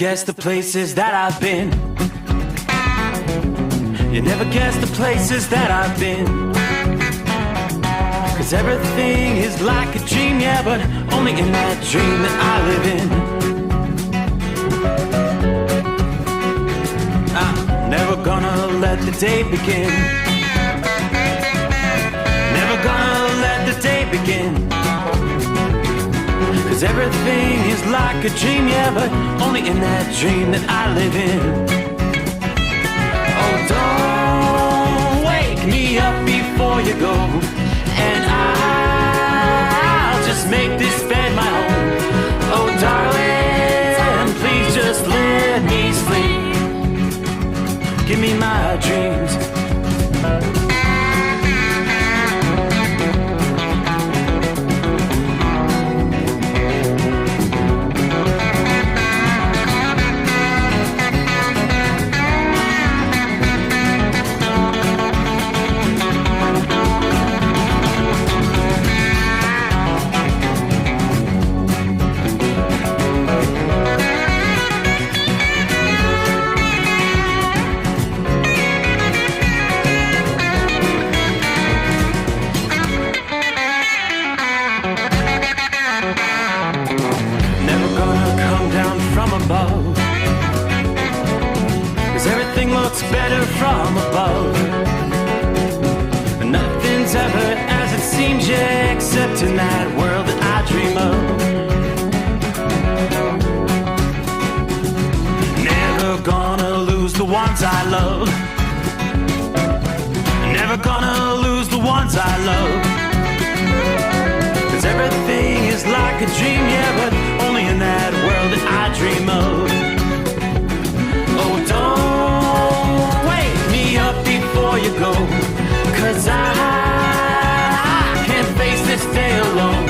guess the places that I've been. You never guess the places that I've been. 'Cause everything is like a dream, yeah, but only in that dream that I live in. I'm never gonna let the day begin. Never gonna let the day begin. 'Cause everything is like a dream, yeah, but only in that dream that I live in. Oh, don't wake me up before you go, and I'll just make this bed my home. Oh, darling, please just let me sleep. Give me my dreams. Better from above. Nothing's ever as it seems, yeah, except in that world that I dream of. Never gonna lose the ones I love. Never gonna lose the ones I love. 'Cause everything is like a dream, yeah, but only in that world that I dream of. Oh, don't wake me up before you go, 'cause I can't face this day alone.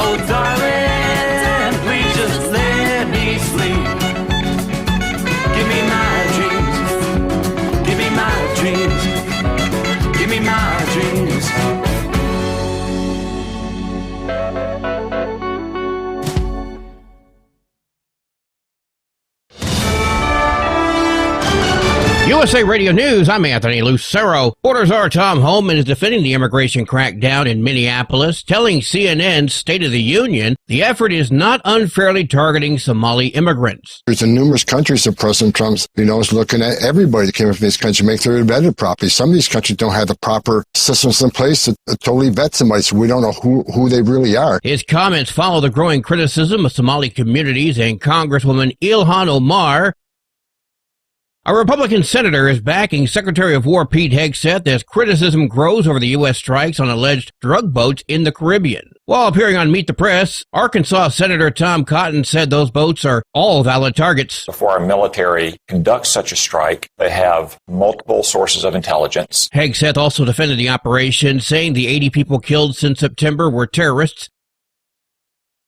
Oh, darling, please just let me sleep. Give me my dreams. Give me my dreams. Give me my dreams. USA Radio News, I'm Anthony Lucero. Reporter czar Tom Homan is defending the immigration crackdown in Minneapolis, telling CNN's State of the Union the effort is not unfairly targeting Somali immigrants. There's numerous countries that President Trump, is looking at everybody that came from these countries, make sure they're vetted properly. Some of these countries don't have the proper systems in place to totally vet somebody, so we don't know who they really are. His comments follow the growing criticism of Somali communities and Congresswoman Ilhan Omar. A Republican senator is backing Secretary of War Pete Hegseth as criticism grows over the U.S. strikes on alleged drug boats in the Caribbean. While appearing on Meet the Press, Arkansas Senator Tom Cotton said those boats are all valid targets. Before our military conducts such a strike, they have multiple sources of intelligence. Hegseth also defended the operation, saying the 80 people killed since September were terrorists.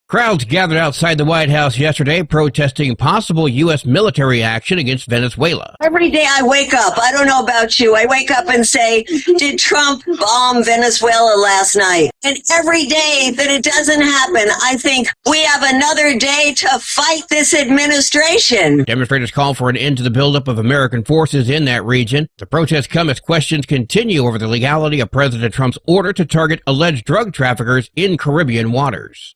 Crowds gathered outside the White House yesterday protesting possible U.S. military action against Venezuela. Every day I wake up, I don't know about you, I wake up and say, did Trump bomb Venezuela last night? And every day that it doesn't happen, I think we have another day to fight this administration. Demonstrators call for an end to the buildup of American forces in that region. The protests come as questions continue over the legality of President Trump's order to target alleged drug traffickers in Caribbean waters.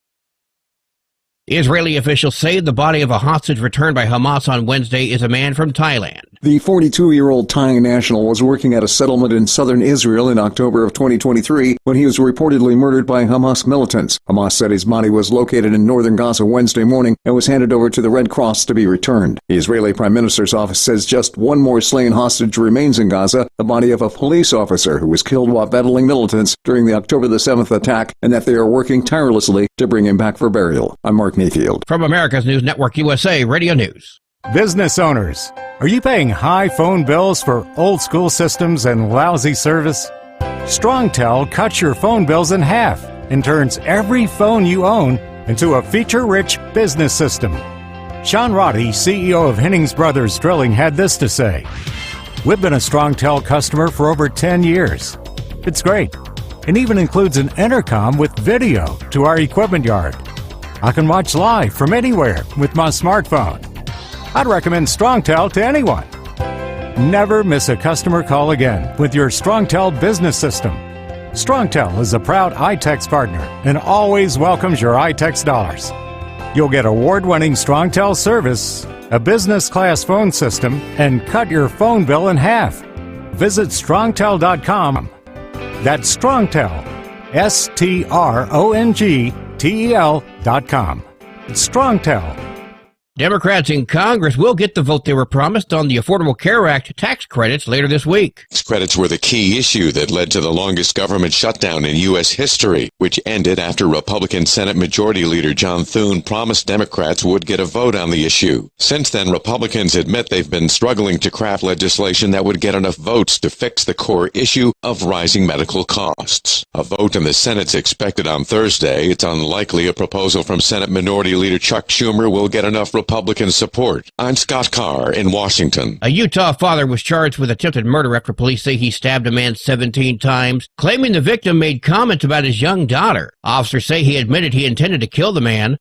Israeli officials say the body of a hostage returned by Hamas on Wednesday is a man from Thailand. The 42-year-old Thai national was working at a settlement in southern Israel in October of 2023 when he was reportedly murdered by Hamas militants. Hamas said his body was located in northern Gaza Wednesday morning and was handed over to the Red Cross to be returned. The Israeli Prime Minister's office says just one more slain hostage remains in Gaza, the body of a police officer who was killed while battling militants during the October the 7th attack, and that they are working tirelessly to bring him back for burial. I'm Mark Mayfield. From America's News Network USA Radio News. Business owners, are you paying high phone bills for old school systems and lousy service? StrongTel cuts your phone bills in half and turns every phone you own into a feature-rich business system. Sean Roddy, CEO of Hennings Brothers Drilling, had this to say: "We've been a StrongTel customer for over 10 years. It's great. It even includes an intercom with video to our equipment yard. I can watch live from anywhere with my smartphone. I'd recommend StrongTel to anyone. Never miss a customer call again with your StrongTel business system. StrongTel is a proud iTex partner and always welcomes your iTex dollars. You'll get award-winning StrongTel service, a business-class phone system, and cut your phone bill in half. Visit strongtel.com. That's StrongTel, StrongTel.com. It's StrongTel. Democrats in Congress will get the vote they were promised on the Affordable Care Act tax credits later this week. These credits were the key issue that led to the longest government shutdown in U.S. history, which ended after Republican Senate Majority Leader John Thune promised Democrats would get a vote on the issue. Since then, Republicans admit they've been struggling to craft legislation that would get enough votes to fix the core issue of rising medical costs. A vote in the Senate's expected on Thursday. It's unlikely a proposal from Senate Minority Leader Chuck Schumer will get enough Republican support. I'm Scott Carr in Washington. A Utah father was charged with attempted murder after police say he stabbed a man 17 times, claiming the victim made comments about his young daughter. Officers say he admitted he intended to kill the man.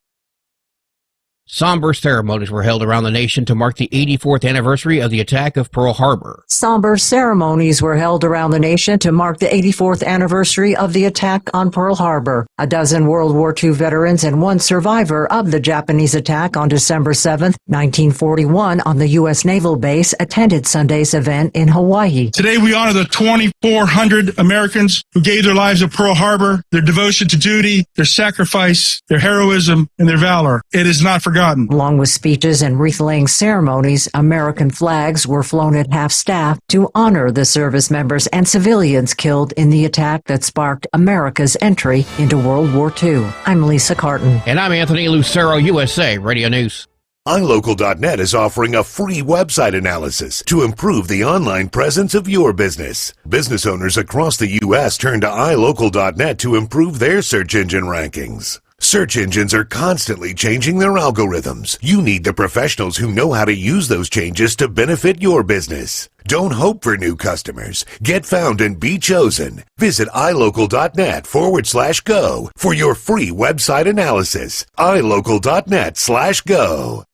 Somber ceremonies were held around the nation to mark the 84th anniversary of the attack of Pearl Harbor. Somber ceremonies were held around the nation to mark the 84th anniversary of the attack on Pearl Harbor. A dozen World War II veterans and one survivor of the Japanese attack on December 7, 1941 on the U.S. Naval Base attended Sunday's event in Hawaii. Today we honor the 2,400 Americans who gave their lives at Pearl Harbor, their devotion to duty, their sacrifice, their heroism, and their valor. It is not forgotten. Along with speeches and wreath-laying ceremonies, American flags were flown at half-staff to honor the service members and civilians killed in the attack that sparked America's entry into World War II. I'm Lisa Carton. And I'm Anthony Lucero, USA Radio News. iLocal.net is offering a free website analysis to improve the online presence of your business. Business owners across the U.S. turn to iLocal.net to improve their search engine rankings. Search engines are constantly changing their algorithms. You need the professionals who know how to use those changes to benefit your business. Don't hope for new customers. Get found and be chosen. Visit iLocal.net/go for your free website analysis. iLocal.net/go.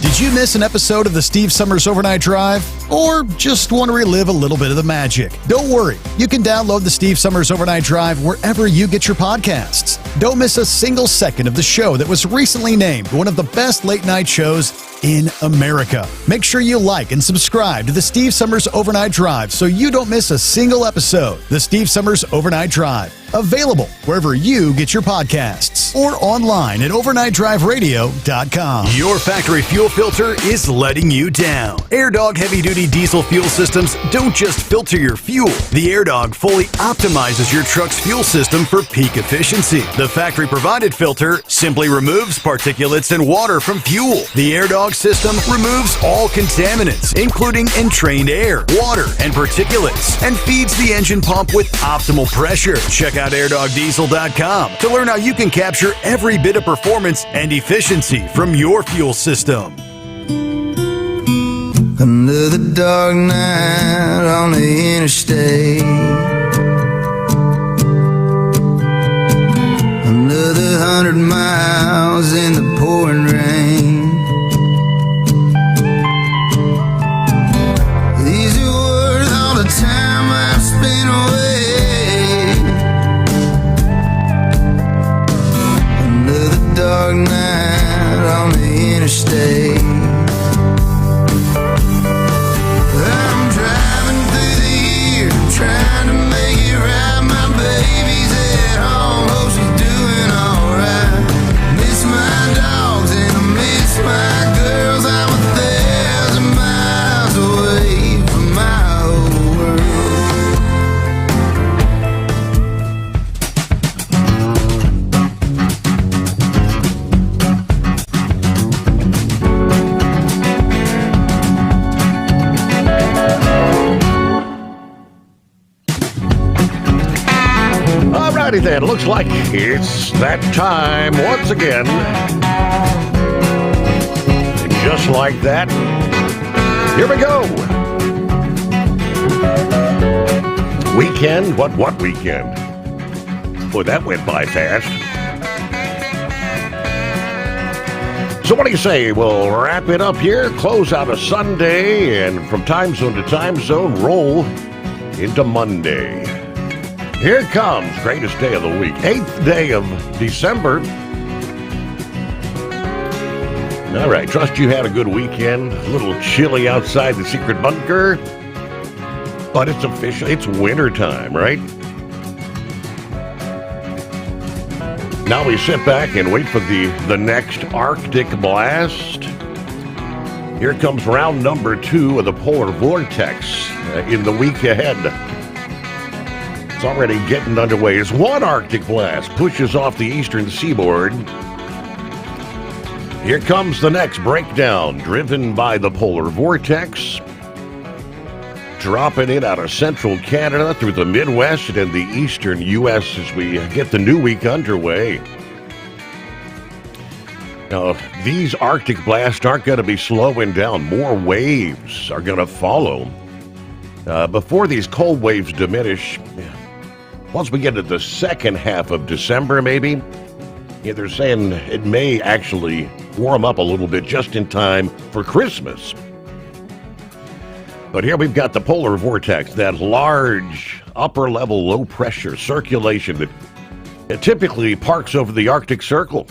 Did you miss an episode of the Steve Sommers Overnight Drive? Or just want to relive a little bit of the magic? Don't worry. You can download the Steve Sommers Overnight Drive wherever you get your podcasts. Don't miss a single second of the show that was recently named one of the best late-night shows in America. Make sure you like and subscribe to the Steve Sommers Overnight Drive so you don't miss a single episode. The Steve Sommers Overnight Drive. Available wherever you get your podcasts or online at overnightdriveradio.com. Your factory fuel filter is letting you down. AirDog heavy-duty diesel fuel systems don't just filter your fuel. The AirDog fully optimizes your truck's fuel system for peak efficiency. The factory-provided filter simply removes particulates and water from fuel. The AirDog system removes all contaminants, including entrained air, water, and particulates, and feeds the engine pump with optimal pressure. Check out AirDogDiesel.com to learn how you can capture every bit of performance and efficiency from your fuel system. Another dark night on the interstate. Another 100 miles in the pouring rain. These are worth all the time I've spent away. Another dark night on the interstate. I'm driving through the year, trying to make it right. My baby's at home, hope she's doing alright. Miss my dogs and I miss my girls. I'm 1,000 miles away from my old Alrighty then, looks like it's that time once again. And just like that, here we go. Weekend? What weekend? Boy, that went by fast. So So what do you say? We'll wrap it up here, close out a Sunday, and from time zone to time zone, roll into Monday. Here it comes, greatest day of the week, 8th day of December. All right, trust you had a good weekend. A little chilly outside the secret bunker, but it's official. It's winter time, right? Now we sit back and wait for the next Arctic blast. Here comes round number 2 of the polar vortex in the week ahead. It's already getting underway as one Arctic blast pushes off the eastern seaboard. Here comes the next breakdown, driven by the polar vortex, dropping in out of central Canada through the Midwest and the eastern U.S. as we get the new week underway. Now, these Arctic blasts aren't going to be slowing down. More waves are going to follow. Before these cold waves diminish, once we get to the second half of December, maybe, they're saying it may actually warm up a little bit just in time for Christmas. But here we've got the polar vortex, that large upper-level low-pressure circulation that it typically parks over the Arctic Circle.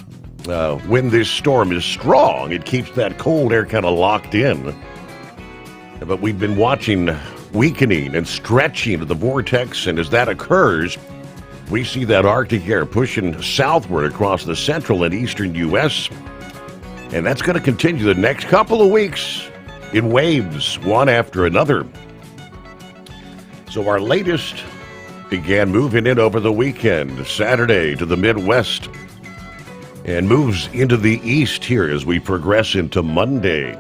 When this storm is strong, it keeps that cold air kind of locked in. But we've been watching weakening and stretching of the vortex, and as that occurs, we see that Arctic air pushing southward across the central and eastern U.S., and that's going to continue the next couple of weeks in waves, one after another. So our latest began moving in over the weekend, Saturday, to the Midwest, and moves into the east here as we progress into Monday.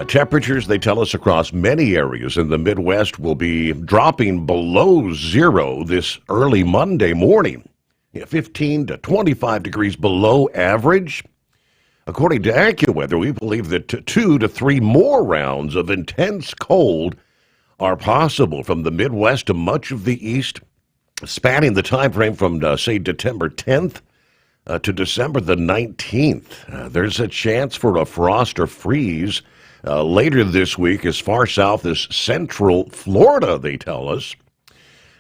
Temperatures, they tell us, across many areas in the Midwest will be dropping below zero this early Monday morning, 15 to 25 degrees below average. According to AccuWeather, we believe that 2 to 3 more rounds of intense cold are possible from the Midwest to much of the East, spanning the time frame from, say, December 10th to December the 19th. There's a chance for a frost or freeze later this week as far south as central Florida, they tell us.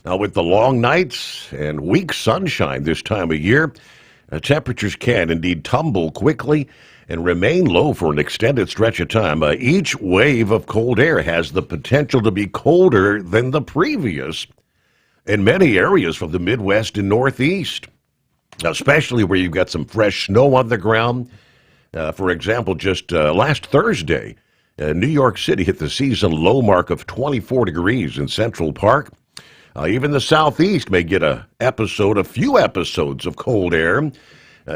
Now, with the long nights and weak sunshine this time of year, temperatures can indeed tumble quickly and remain low for an extended stretch of time. Each wave of cold air has the potential to be colder than the previous in many areas from the Midwest and Northeast, especially where you've got some fresh snow on the ground. For example, just last Thursday, New York City hit the season low mark of 24 degrees in Central Park. Even the Southeast may get a few episodes of cold air.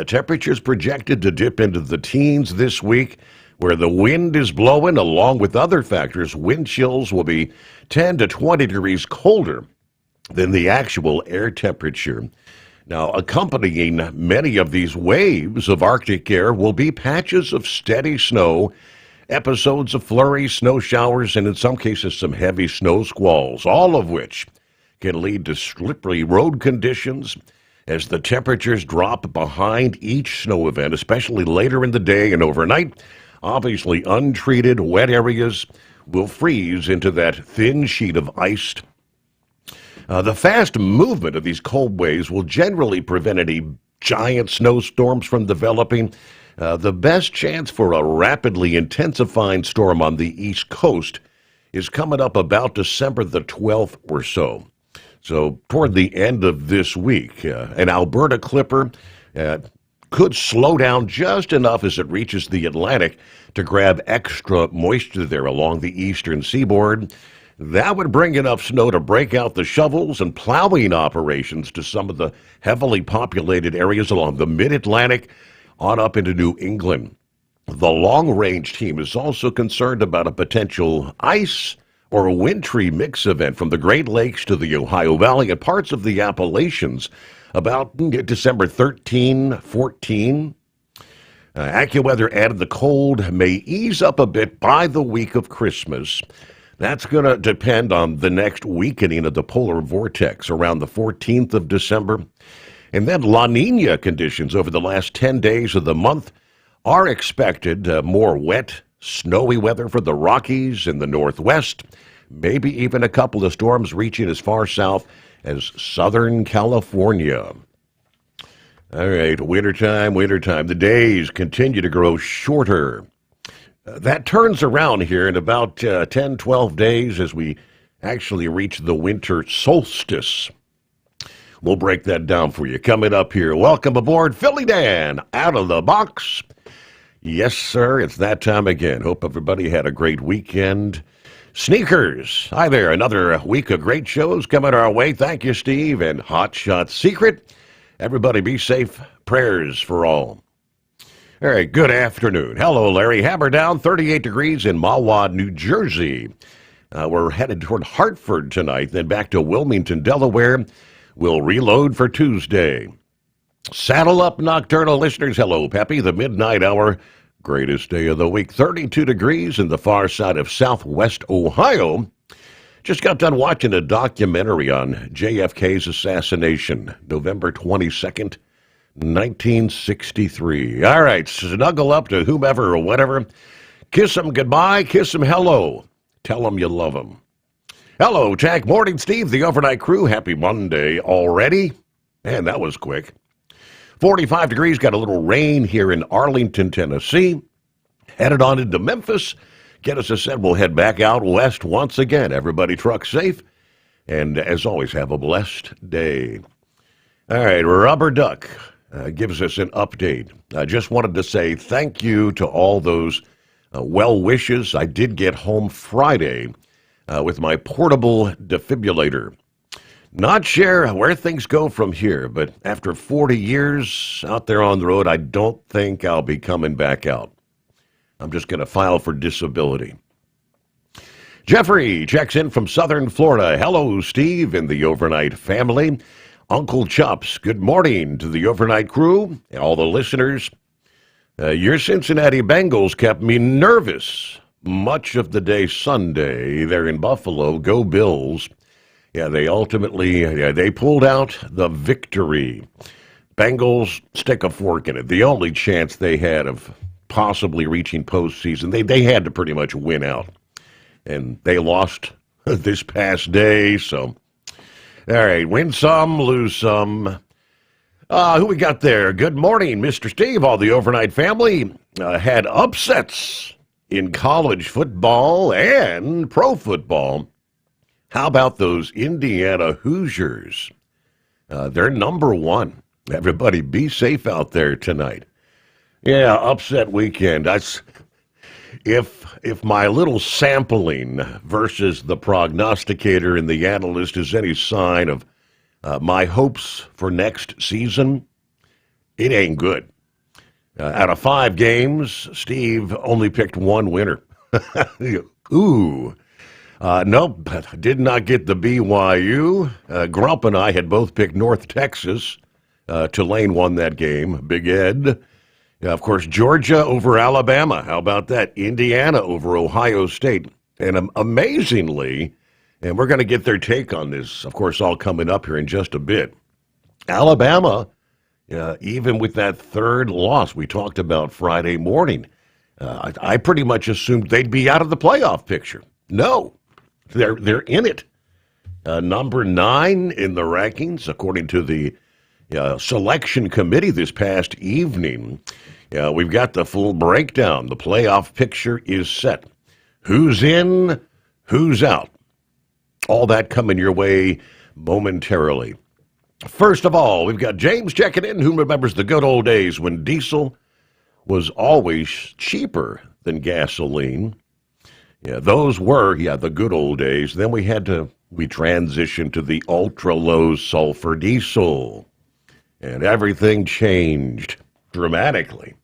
Temperatures projected to dip into the teens this week, where the wind is blowing. Along with other factors, wind chills will be 10 to 20 degrees colder than the actual air temperature. Now, accompanying many of these waves of Arctic air will be patches of steady snow, episodes of flurries, snow showers, and in some cases some heavy snow squalls, all of which can lead to slippery road conditions as the temperatures drop behind each snow event, especially later in the day and overnight. Obviously, untreated wet areas will freeze into that thin sheet of ice. The fast movement of these cold waves will generally prevent any giant snowstorms from developing. The best chance for a rapidly intensifying storm on the East Coast is coming up about December the 12th or so. So toward the end of this week, an Alberta clipper could slow down just enough as it reaches the Atlantic to grab extra moisture there along the eastern seaboard. That would bring enough snow to break out the shovels and plowing operations to some of the heavily populated areas along the mid-Atlantic on up into New England. The long-range team is also concerned about a potential ice or a wintry mix event from the Great Lakes to the Ohio Valley and parts of the Appalachians about December 13, 14. AccuWeather added the cold may ease up a bit by the week of Christmas. That's going to depend on the next weakening of the polar vortex around the 14th of December. And then La Nina conditions over the last 10 days of the month are expected more wet, snowy weather for the Rockies and the Northwest. Maybe even a couple of storms reaching as far south as Southern California. All right, wintertime. The days continue to grow shorter. That turns around here in about 10, 12 days as we actually reach the winter solstice. We'll break that down for you. Coming up here, welcome aboard Philly Dan, out of the box. Yes, sir, it's that time again. Hope everybody had a great weekend. Sneakers, hi there, another week of great shows coming our way. Thank you, Steve, and Hot Shot Secret. Everybody be safe. Prayers for all. All right, good afternoon. Hello, Larry. Hammer down, 38 degrees in Mahwah, New Jersey. We're headed toward Hartford tonight, then back to Wilmington, Delaware. We'll reload for Tuesday. Saddle up, nocturnal listeners. Hello, Peppy. The midnight hour, greatest day of the week. 32 degrees in the far side of southwest Ohio. Just got done watching a documentary on JFK's assassination, November 22nd, 1963. All right, snuggle up to whomever or whatever. Kiss them goodbye, kiss them hello. Tell them you love them. Hello, Jack. Morning, Steve, the overnight crew. Happy Monday already. Man, that was quick. 45 degrees, got a little rain here in Arlington, Tennessee. Headed on into Memphis. Get us a set. We'll head back out west once again. Everybody truck safe. And as always, have a blessed day. All right, Rubber Duck gives us an update. I just wanted to say thank you to all those well wishes. I did get home Friday with my portable defibrillator. Not sure where things go from here, but after 40 years out there on the road, I don't think I'll be coming back out. I'm just going to file for disability. Jeffrey checks in from Southern Florida. Hello, Steve and the overnight family. Uncle Chops, good morning to the overnight crew and all the listeners. Your Cincinnati Bengals kept me nervous much of the day Sunday. They're in Buffalo. Go Bills. Yeah, they ultimately, they pulled out the victory. Bengals stick a fork in it. The only chance they had of possibly reaching postseason, they had to pretty much win out. And they lost this past day, so. All right, win some, lose some. Who we got there? Good morning, Mr. Steve. All the overnight family had upsets in college football and pro football. How about those Indiana Hoosiers? They're number one. Everybody be safe out there tonight. Yeah, upset weekend. If my little sampling versus the prognosticator and the analyst is any sign of my hopes for next season, it ain't good. Out of 5 games, Steve only picked one winner. Ooh. Nope, did not get the BYU. Grump and I had both picked North Texas. Tulane won that game. Big Ed. Of course, Georgia over Alabama. How about that? Indiana over Ohio State. And amazingly, and we're going to get their take on this, of course, all coming up here in just a bit. Alabama, even with that third loss we talked about Friday morning, I pretty much assumed they'd be out of the playoff picture. No, they're in it. Number 9 in the rankings, according to the selection committee this past evening. We've got the full breakdown. The playoff picture is set. Who's in, who's out? All that coming your way momentarily. First of all, we've got James checking in, who remembers the good old days when diesel was always cheaper than gasoline. Yeah, those were, the good old days. Then we transitioned to the ultra-low sulfur diesel. And everything changed dramatically.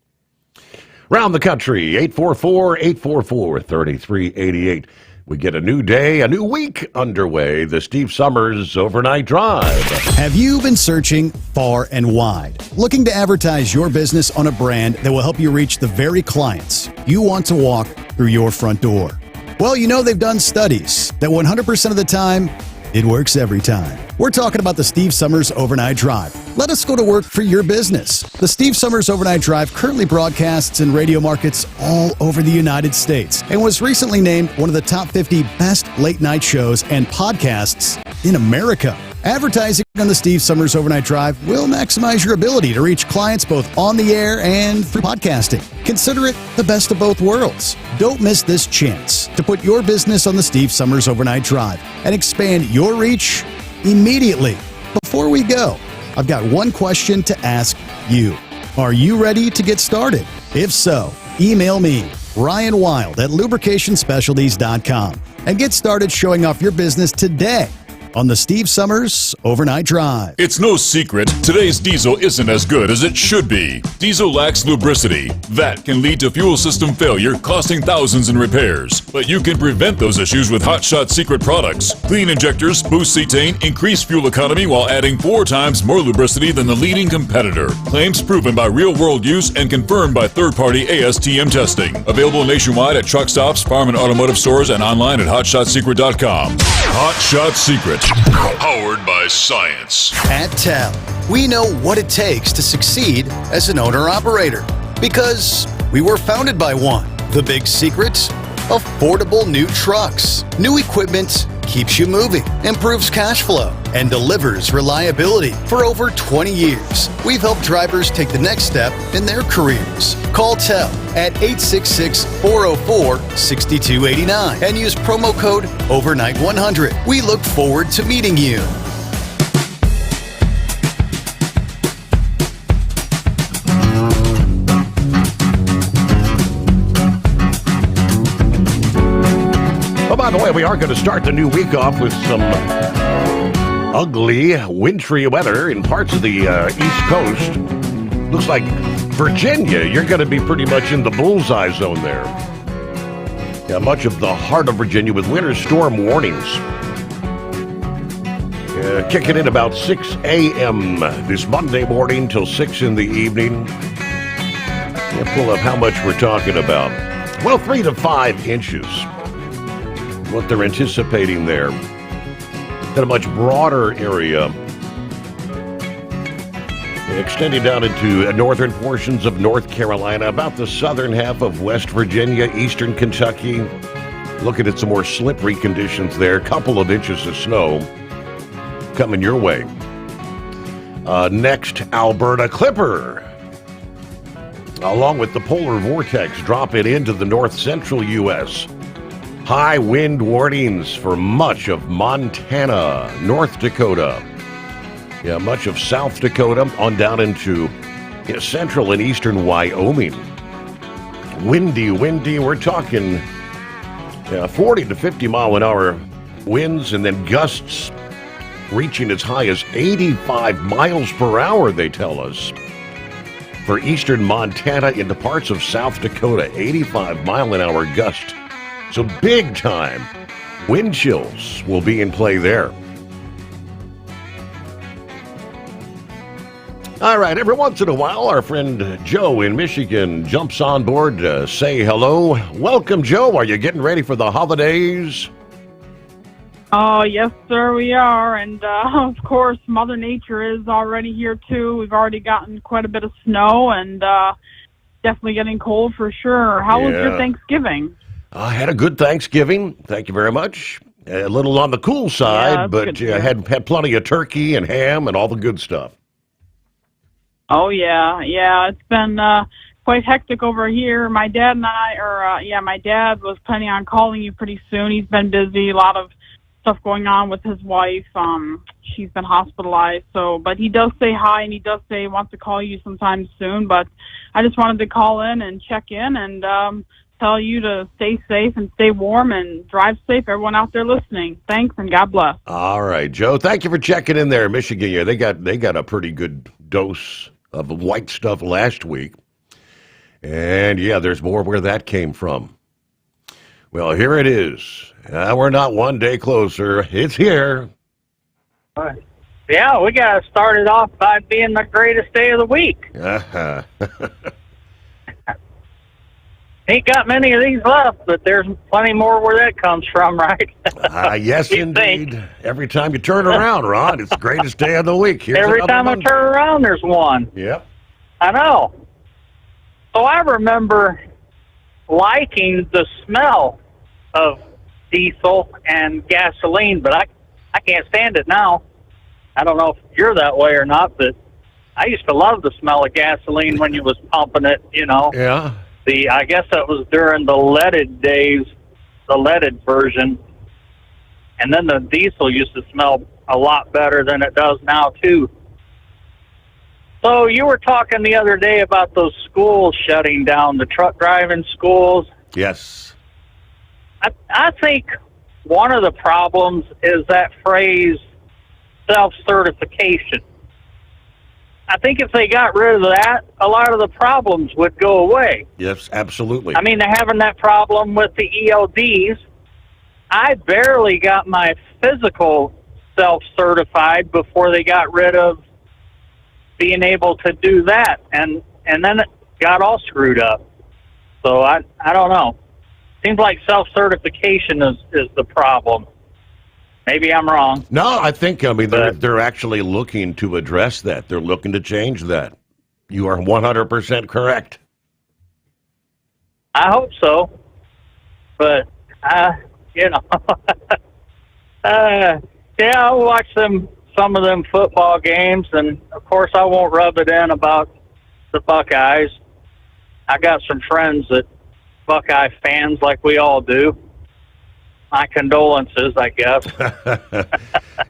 Around the country, 844-844-3388. We get a new day, a new week underway, the Steve Sommers Overnight Drive. Have you been searching far and wide, looking to advertise your business on a brand that will help you reach the very clients you want to walk through your front door? Well, they've done studies that 100% of the time, it works every time. We're talking about the Steve Sommers Overnight Drive. Let us go to work for your business. The Steve Sommers Overnight Drive currently broadcasts in radio markets all over the United States and was recently named one of the top 50 best late-night shows and podcasts in America. Advertising on the Steve Sommers Overnight Drive will maximize your ability to reach clients both on the air and through podcasting. Consider it the best of both worlds. Don't miss this chance to put your business on the Steve Sommers Overnight Drive and expand your reach immediately. Before we go, I've got one question to ask you. Are you ready to get started? If so, email me, Ryan Wild at lubricationspecialties.com, and get started showing off your business today on the Steve Sommers Overnight Drive. It's no secret, today's diesel isn't as good as it should be. Diesel lacks lubricity. That can lead to fuel system failure, costing thousands in repairs. But you can prevent those issues with Hot Shot Secret products. Clean injectors, boost cetane, increase fuel economy while adding 4 times more lubricity than the leading competitor. Claims proven by real-world use and confirmed by third-party ASTM testing. Available nationwide at truck stops, farm and automotive stores, and online at hotshotsecret.com. Hot Shot Secret. Powered by science. At TEL, we know what it takes to succeed as an owner-operator because we were founded by one. The big secret? Affordable new trucks. New equipment keeps you moving, improves cash flow, and delivers reliability. For over 20 years, we've helped drivers take the next step in their careers. Call TEL at 866-404-6289 and use promo code OVERNIGHT100. We look forward to meeting you. Oh, by the way, we are going to start the new week off with some ugly, wintry weather in parts of the East Coast. Looks like Virginia, you're going to be pretty much in the bullseye zone there. Yeah, much of the heart of Virginia with winter storm warnings. Kicking in about 6 a.m. this Monday morning till 6 in the evening. Pull up how much we're talking about. Well, 3 to 5 inches. What they're anticipating there. In a much broader area. Extending down into northern portions of North Carolina, about the southern half of West Virginia, eastern Kentucky. Looking at some more slippery conditions there. A couple of inches of snow coming your way. Next, Alberta Clipper. Along with the polar vortex dropping into the north central U.S. High wind warnings for much of Montana, North Dakota. Yeah, much of South Dakota on down into central and eastern Wyoming. Windy. We're talking 40 to 50 mile an hour winds and then gusts reaching as high as 85 miles per hour, they tell us. For eastern Montana into parts of South Dakota, 85 mile an hour gust. So big time wind chills will be in play there. All right, every once in a while, our friend Joe in Michigan jumps on board to say hello. Welcome, Joe. Are you getting ready for the holidays? Oh, yes, sir, we are. And, of course, Mother Nature is already here, too. We've already gotten quite a bit of snow and definitely getting cold for sure. How was your Thanksgiving? I had a good Thanksgiving. Thank you very much. A little on the cool side, but I had plenty of turkey and ham and all the good stuff. Oh, yeah. It's been quite hectic over here. My dad and my dad was planning on calling you pretty soon. He's been busy, a lot of stuff going on with his wife. She's been hospitalized, but he does say hi, and he does say he wants to call you sometime soon. But I just wanted to call in and check in and tell you to stay safe and stay warm and drive safe. Everyone out there listening, thanks and God bless. All right, Joe. Thank you for checking in there, Michigan. Yeah, they got a pretty good dose of white stuff last week, and there's more where that came from. Well, here it is. We're not one day closer. It's here. Yeah, we got to start it off by being the greatest day of the week. ain't got many of these left, but there's plenty more where that comes from, right? Yes, indeed. Every time you turn around, Ron, it's the greatest day of the week. Here's Every another time I one. turn around, there's one. Yep. I know. So I remember liking the smell of diesel and gasoline, but I can't stand it now. I don't know if you're that way or not, but I used to love the smell of gasoline when you was pumping it, you know. Yeah. I guess that was during the leaded days, the leaded version. And then the diesel used to smell a lot better than it does now, too. So you were talking the other day about those schools shutting down, the truck driving schools. Yes. I think one of the problems is that phrase self-certification. I think if they got rid of that, a lot of the problems would go away. Yes, absolutely. I mean, they're having that problem with the ELDs. I barely got my physical self-certified before they got rid of being able to do that, and then it got all screwed up. So I don't know. Seems like self-certification is the problem. Maybe I'm wrong. No, I think, they're actually looking to address that. They're looking to change that. You are 100% correct. I hope so. But, you know, yeah, I'll watch some of them football games, and, of course, I won't rub it in about the Buckeyes. I got some friends that Buckeye fans like we all do. My condolences, I guess.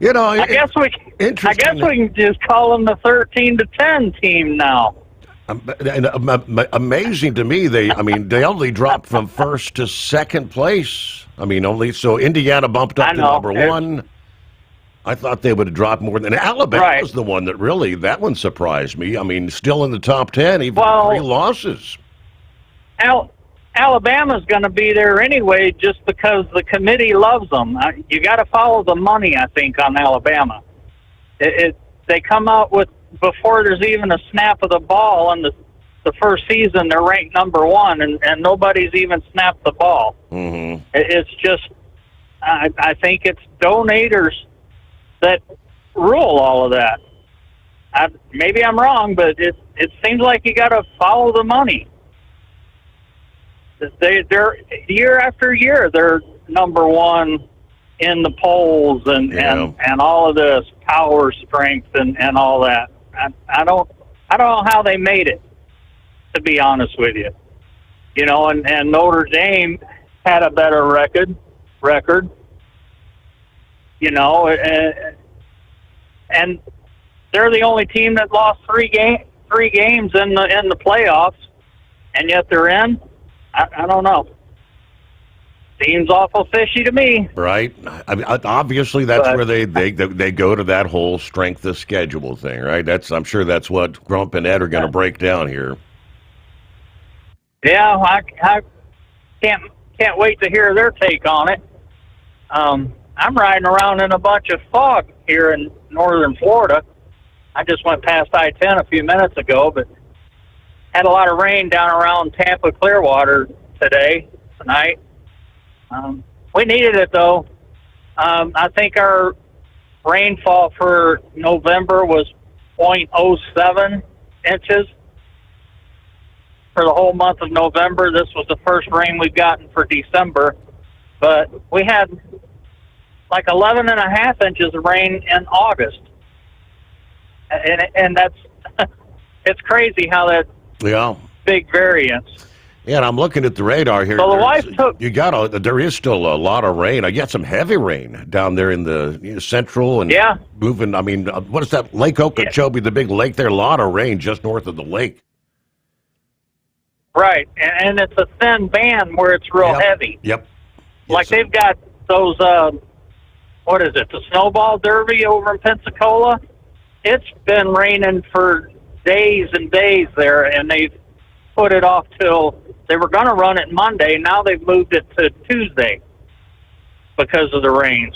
You know, I guess we can just call them the 13-10 team now. Amazing to me. They only dropped from first to second place. So Indiana bumped up to number one. I thought they would have dropped more than Alabama was the one that one surprised me. Still in the top 10, even with 3 losses. Alabama's going to be there anyway just because the committee loves them. You got to follow the money, I think, on Alabama. They come out with, before there's even a snap of the ball in the first season, they're ranked number 1, and nobody's even snapped the ball. Mm-hmm. It's just, I think it's donators that rule all of that. Maybe I'm wrong, but it seems like you got to follow the money. They're year after year, they're number 1 in the polls and all of this power strength and all that. I don't know how they made it, to be honest with you. You know, and Notre Dame had a better record. You know, and they're the only team that lost 3 games in the playoffs, and yet they're in. I don't know. Seems awful fishy to me. Right. Obviously, that's where they go to that whole strength of schedule thing, right? I'm sure that's what Grump and Ed are going to break down here. Yeah, I can't wait to hear their take on it. I'm riding around in a bunch of fog here in northern Florida. I just went past I-10 a few minutes ago, but had a lot of rain down around Tampa, Clearwater tonight. We needed it, though. I think our rainfall for November was 0.07 inches for the whole month of November. This was the first rain we've gotten for December. But we had like 11.5 inches of rain in August. And that's it's crazy how that big variance. Yeah, and I'm looking at the radar here. So the wife took... there is still a lot of rain. I get some heavy rain down there in the central and moving. What is that? Lake Okeechobee, the big lake there. A lot of rain just north of the lake. Right, and it's a thin band where it's real heavy. Yep. Like they've got those, what is it, the Snowball Derby over in Pensacola? It's been raining for days and days there, and they've put it off till they were going to run it Monday. Now they've moved it to Tuesday because of the rains.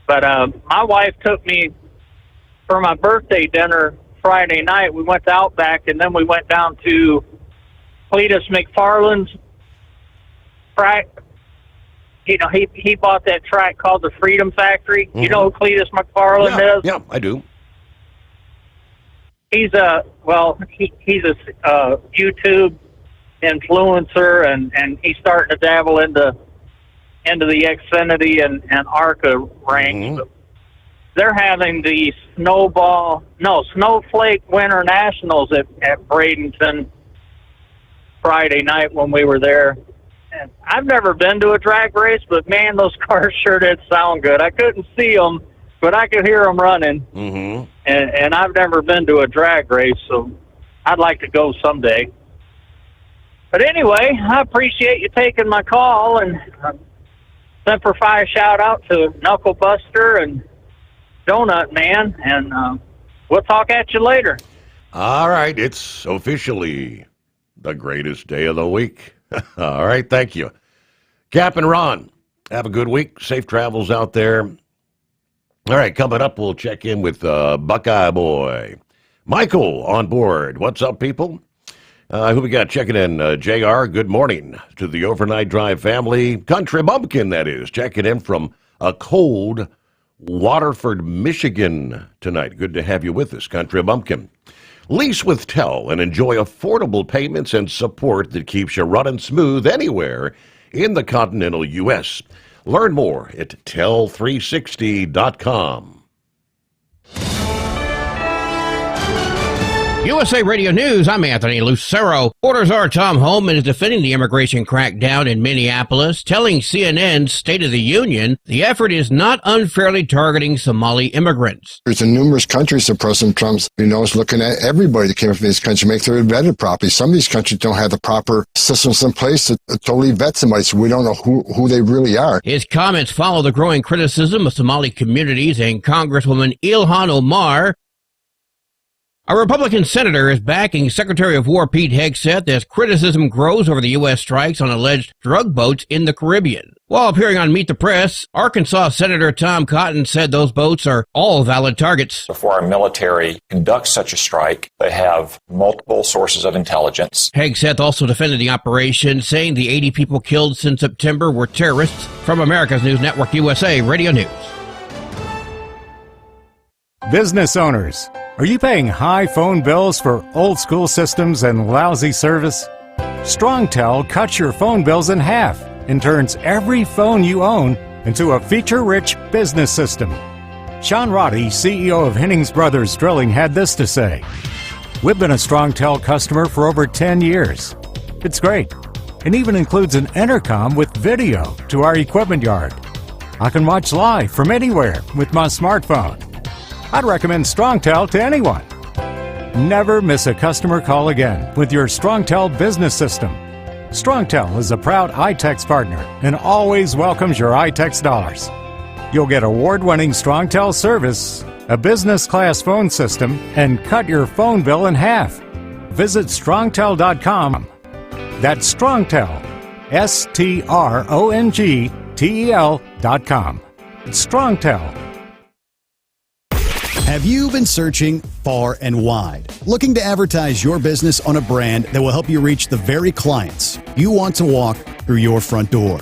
But my wife took me for my birthday dinner Friday night. We went to Outback, and then we went down to Cletus McFarland's track. You know, he bought that track called the Freedom Factory. You know who Cletus McFarland is? Yeah, I do. He's a YouTube influencer, and he's starting to dabble into the Xfinity and ARCA ranks. They're having the Snowflake Winter Nationals at Bradenton Friday night when we were there. And I've never been to a drag race, but man, those cars sure did sound good. I couldn't see them, but I could hear them running. And I've never been to a drag race, so I'd like to go someday. But anyway, I appreciate you taking my call, and Semper Fi shout out to Knuckle Buster and Donut Man, and we'll talk at you later. All right, it's officially the greatest day of the week. All right, thank you. Cap and Ron, have a good week. Safe travels out there. All right, coming up, we'll check in with Buckeye Boy. Michael on board. What's up, people? Who we got checking in? JR, good morning to the Overnight Drive family. Country Bumpkin, that is, checking in from a cold Waterford, Michigan tonight. Good to have you with us, Country Bumpkin. Lease with Tell and enjoy affordable payments and support that keeps you running smooth anywhere in the continental U.S. Learn more at tell360.com. USA Radio News, I'm Anthony Lucero. Order czar Tom Homan is defending the immigration crackdown in Minneapolis, telling CNN's State of the Union the effort is not unfairly targeting Somali immigrants. There's in numerous countries that President Trump's, is looking at everybody that came from these countries, make sure they're vetted properly. Some of these countries don't have the proper systems in place to totally vet somebody, so we don't know who they really are. His comments follow the growing criticism of Somali communities and Congresswoman Ilhan Omar. A Republican senator is backing Secretary of War Pete Hegseth as criticism grows over the U.S. strikes on alleged drug boats in the Caribbean. While appearing on Meet the Press, Arkansas Senator Tom Cotton said those boats are all valid targets. Before our military conducts such a strike, they have multiple sources of intelligence. Hegseth also defended the operation, saying the 80 people killed since September were terrorists. From America's News Network USA Radio News. Business owners, are you paying high phone bills for old school systems and lousy service? StrongTel cuts your phone bills in half and turns every phone you own into a feature-rich business system. Sean Roddy, CEO of Hennings Brothers Drilling, had this to say: "We've been a StrongTel customer for over 10 years. It's great. It even includes an intercom with video to our equipment yard. I can watch live from anywhere with my smartphone. I'd recommend StrongTel to anyone. Never miss a customer call again with your StrongTel business system. StrongTel is a proud iTex partner and always welcomes your iTex dollars. You'll get award-winning StrongTel service, a business-class phone system, and cut your phone bill in half. Visit strongtel.com. That's StrongTel, StrongTel.com. It's StrongTel. Have you been searching far and wide, looking to advertise your business on a brand that will help you reach the very clients you want to walk through your front door?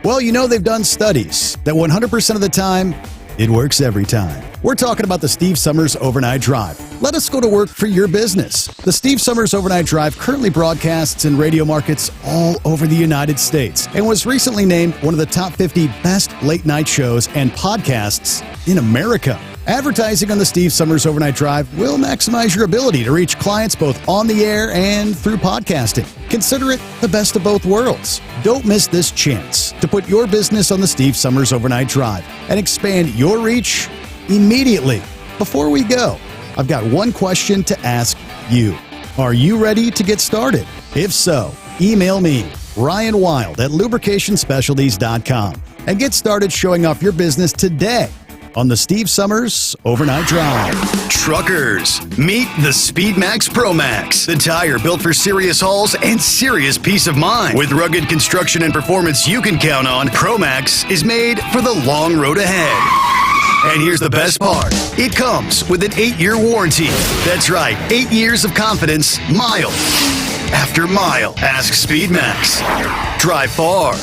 Well, they've done studies that 100% of the time, it works every time. We're talking about the Steve Sommers Overnight Drive. Let us go to work for your business. The Steve Sommers Overnight Drive currently broadcasts in radio markets all over the United States and was recently named one of the top 50 best late-night shows and podcasts in America. Advertising on the Steve Sommers Overnight Drive will maximize your ability to reach clients both on the air and through podcasting. Consider it the best of both worlds. Don't miss this chance to put your business on the Steve Sommers Overnight Drive and expand your reach immediately. Before we go, I've got one question to ask you. Are you ready to get started? If so, email me, Ryan Wild at lubricationspecialties.com, and get started showing off your business today on the Steve Sommers Overnight Drive. Truckers, meet the SpeedMax Pro Max, the tire built for serious hauls and serious peace of mind. With rugged construction and performance you can count on, Pro Max is made for the long road ahead. And here's the best part. It comes with an 8-year warranty. That's right, 8 years of confidence, mile after mile. Ask SpeedMax. Drive far,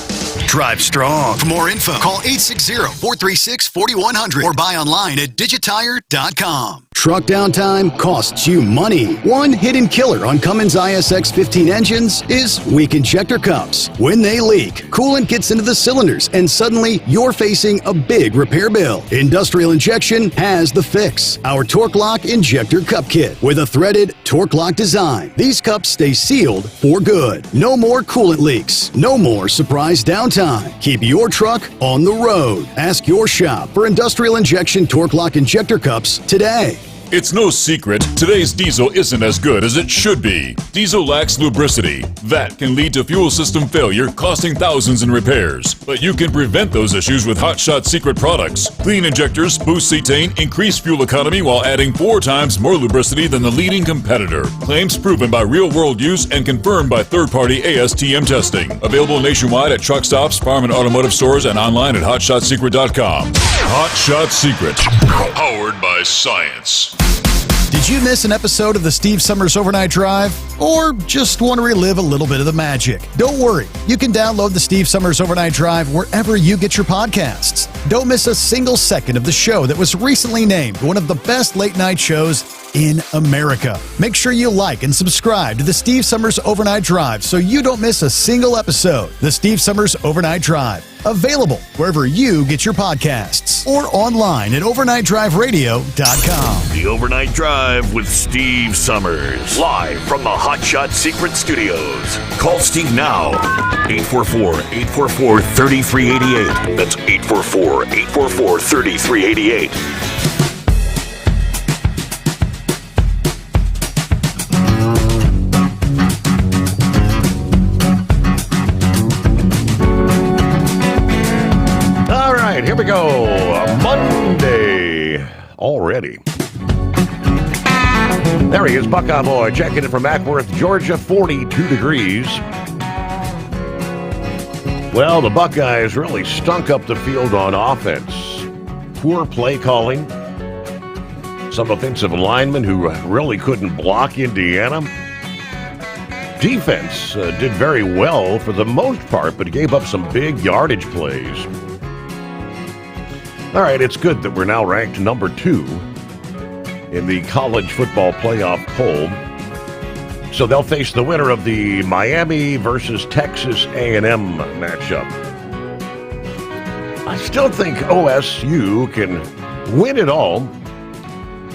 drive strong. For more info, call 860-436-4100 or buy online at digitire.com. Truck downtime costs you money. One hidden killer on Cummins ISX 15 engines is weak injector cups. When they leak, coolant gets into the cylinders and suddenly you're facing a big repair bill. Industrial Injection has the fix. Our Torque Lock Injector Cup Kit with a threaded Torque Lock design. These cups stay sealed for good. No more coolant leaks. No more surprise downtime. Keep your truck on the road. Ask your shop for Industrial Injection Torque Lock Injector Cups today. It's no secret, today's diesel isn't as good as it should be. Diesel lacks lubricity. That can lead to fuel system failure, costing thousands in repairs. But you can prevent those issues with Hot Shot Secret products. Clean injectors, boost cetane, increase fuel economy while adding 4 times more lubricity than the leading competitor. Claims proven by real-world use and confirmed by third-party ASTM testing. Available nationwide at truck stops, farm and automotive stores, and online at hotshotsecret.com. Hot Shot Secret, powered by science. Did you miss an episode of the Steve Summers Overnight Drive? Or just want to relive a little bit of the magic? Don't worry. You can download the Steve Summers Overnight Drive wherever you get your podcasts. Don't miss a single second of the show that was recently named one of the best late night shows in America. Make sure you like and subscribe to the Steve Summers Overnight Drive so you don't miss a single episode. The Steve Summers Overnight Drive. Available wherever you get your podcasts or online at overnightdriveradio.com. The Overnight Drive with Steve Summers. Live from the Hot Shot Secret Studios. Call Steve now. 844-844-3388. That's 844-844-3388. Here we go. Monday already. There he is, Buckeye Boy, checking in from Ackworth, Georgia, 42 degrees. Well, the Buckeyes really stunk up the field on offense. Poor play calling. Some offensive linemen who really couldn't block Indiana. Defense did very well for the most part, but gave up some big yardage plays. All right, it's good that we're now ranked number 2 in the college football playoff poll. So they'll face the winner of the Miami versus Texas A&M matchup. I still think OSU can win it all.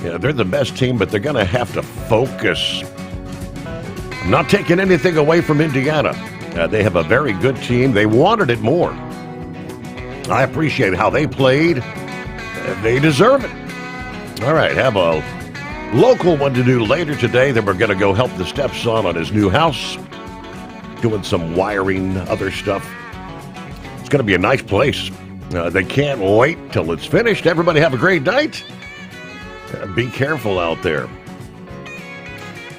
Yeah, they're the best team, but they're going to have to focus. I'm not taking anything away from Indiana. They have a very good team. They wanted it more. I appreciate how they played. They deserve it. All right, have a local one to do later today. Then we're going to go help the stepson on his new house, doing some wiring, other stuff. It's going to be a nice place. They can't wait till it's finished. Everybody have a great night. Be careful out there.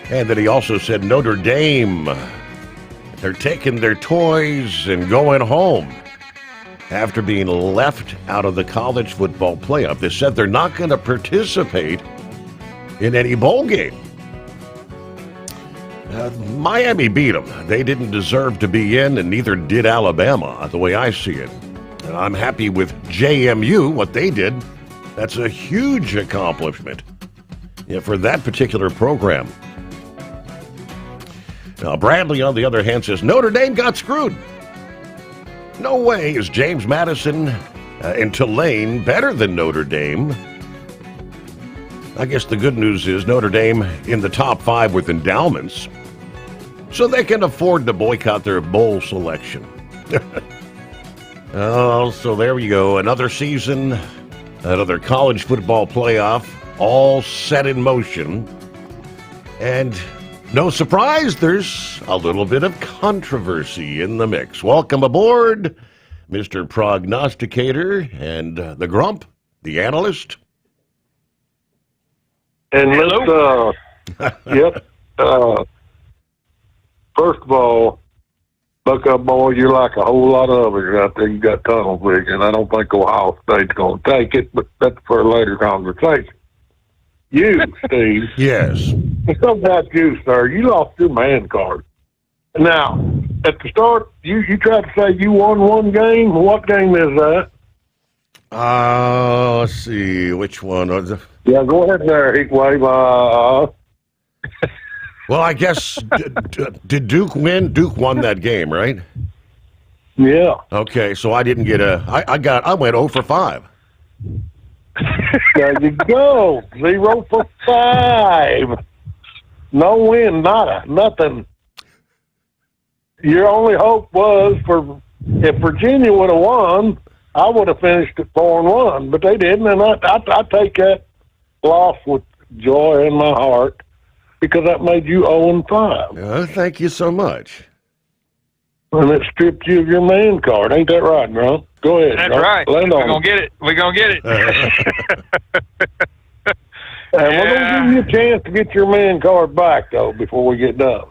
And then he also said Notre Dame, they're taking their toys and going home after being left out of the college football playoff. They said they're not going to participate in any bowl game. Miami beat them. They didn't deserve to be in, and neither did Alabama, the way I see it. I'm happy with JMU, what they did. That's a huge accomplishment for that particular program. Now, Bradley, on the other hand, says Notre Dame got screwed. No way is James Madison and Tulane better than Notre Dame. I guess the good news is Notre Dame in the top 5 with endowments, so they can afford to boycott their bowl selection. Oh, so there we go. Another season, another college football playoff, all set in motion. And no surprise, there's a little bit of controversy in the mix. Welcome aboard, Mr. Prognosticator and the Grump, the analyst. And let's, first of all, Buckeye Boy, you're like a whole lot of others out there. You got tunnel vision. I don't think Ohio State's going to take it, but that's for a later conversation. You, Steve. Yes. It's not about you, sir. You lost your man card. Now, at the start, you tried to say you won one game. What game is that? Let's see. Which one? Yeah, go ahead there, Heatwave. Well, I guess, did Duke win? Duke won that game, right? Yeah. Okay, so I didn't get I went 0 for 5. There you go. 0 for 5. No win, nada, nothing. Your only hope was if Virginia would have won, I would have finished at 4-1, but they didn't, and I take that loss with joy in my heart because that made you 0-5. Thank you so much. And it stripped you of your man card. Ain't that right, Grump? Go ahead. That's Grump. right. Land We're on going to get it. We're going to get it. And we're going to give you a chance to get your man card back, though, before we get done.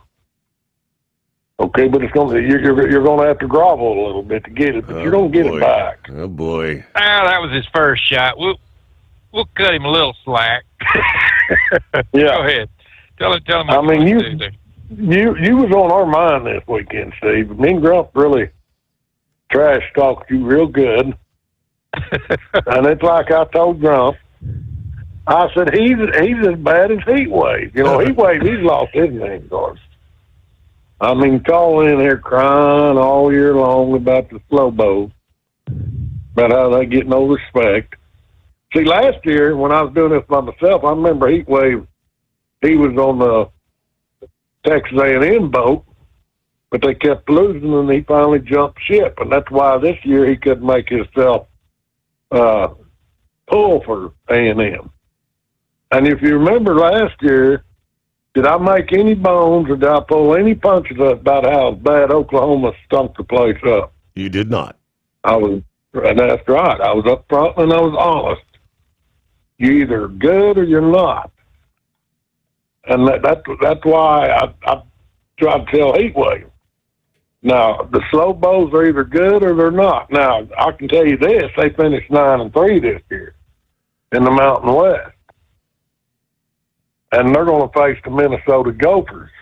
Okay, but you're going to have to grovel a little bit to get it, but you're going to get it back. Oh, boy. That was his first shot. We'll cut him a little slack. Yeah. Go ahead. Tell him what I mean, you want to do there. You was on our mind this weekend, Steve. Me and Grump really trash talked you real good. And it's like I told Grump, I said, he's as bad as Heatwave. You know, Heatwave, he's lost his man cards. I mean, calling in here crying all year long about the slow bows, about how they get no respect. See, last year when I was doing this by myself, I remember Heatwave, he was on the Texas A&M boat, but they kept losing, and he finally jumped ship, and that's why this year he couldn't make himself pull for A&M. And if you remember last year, did I make any bones or did I pull any punches about how bad Oklahoma stunk the place up? You did not. And that's right. I was up front and I was honest. You're either good or you're not. And that's why I tried to tell Heatwave. Now, the slow bows are either good or they're not. Now, I can tell you this, they finished 9-3 this year in the Mountain West. And they're going to face the Minnesota Gophers,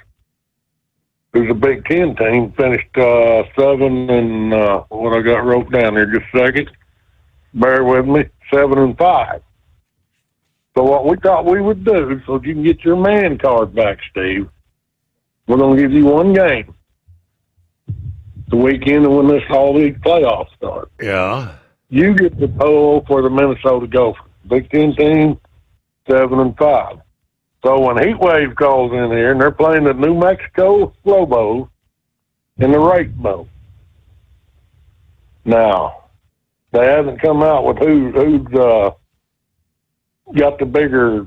who's a Big Ten team, finished 7 and what I got wrote down there, just a second. Bear with me, 7-5. So what we thought we would do, so you can get your man card back, Steve, we're going to give you one game. The weekend when this all league playoffs start. Yeah. You get the poll for the Minnesota Gophers. Big Ten team, 7-5. So when Heatwave calls in here and they're playing the New Mexico Lobos in the rake boat. Now, they haven't come out with who's got the bigger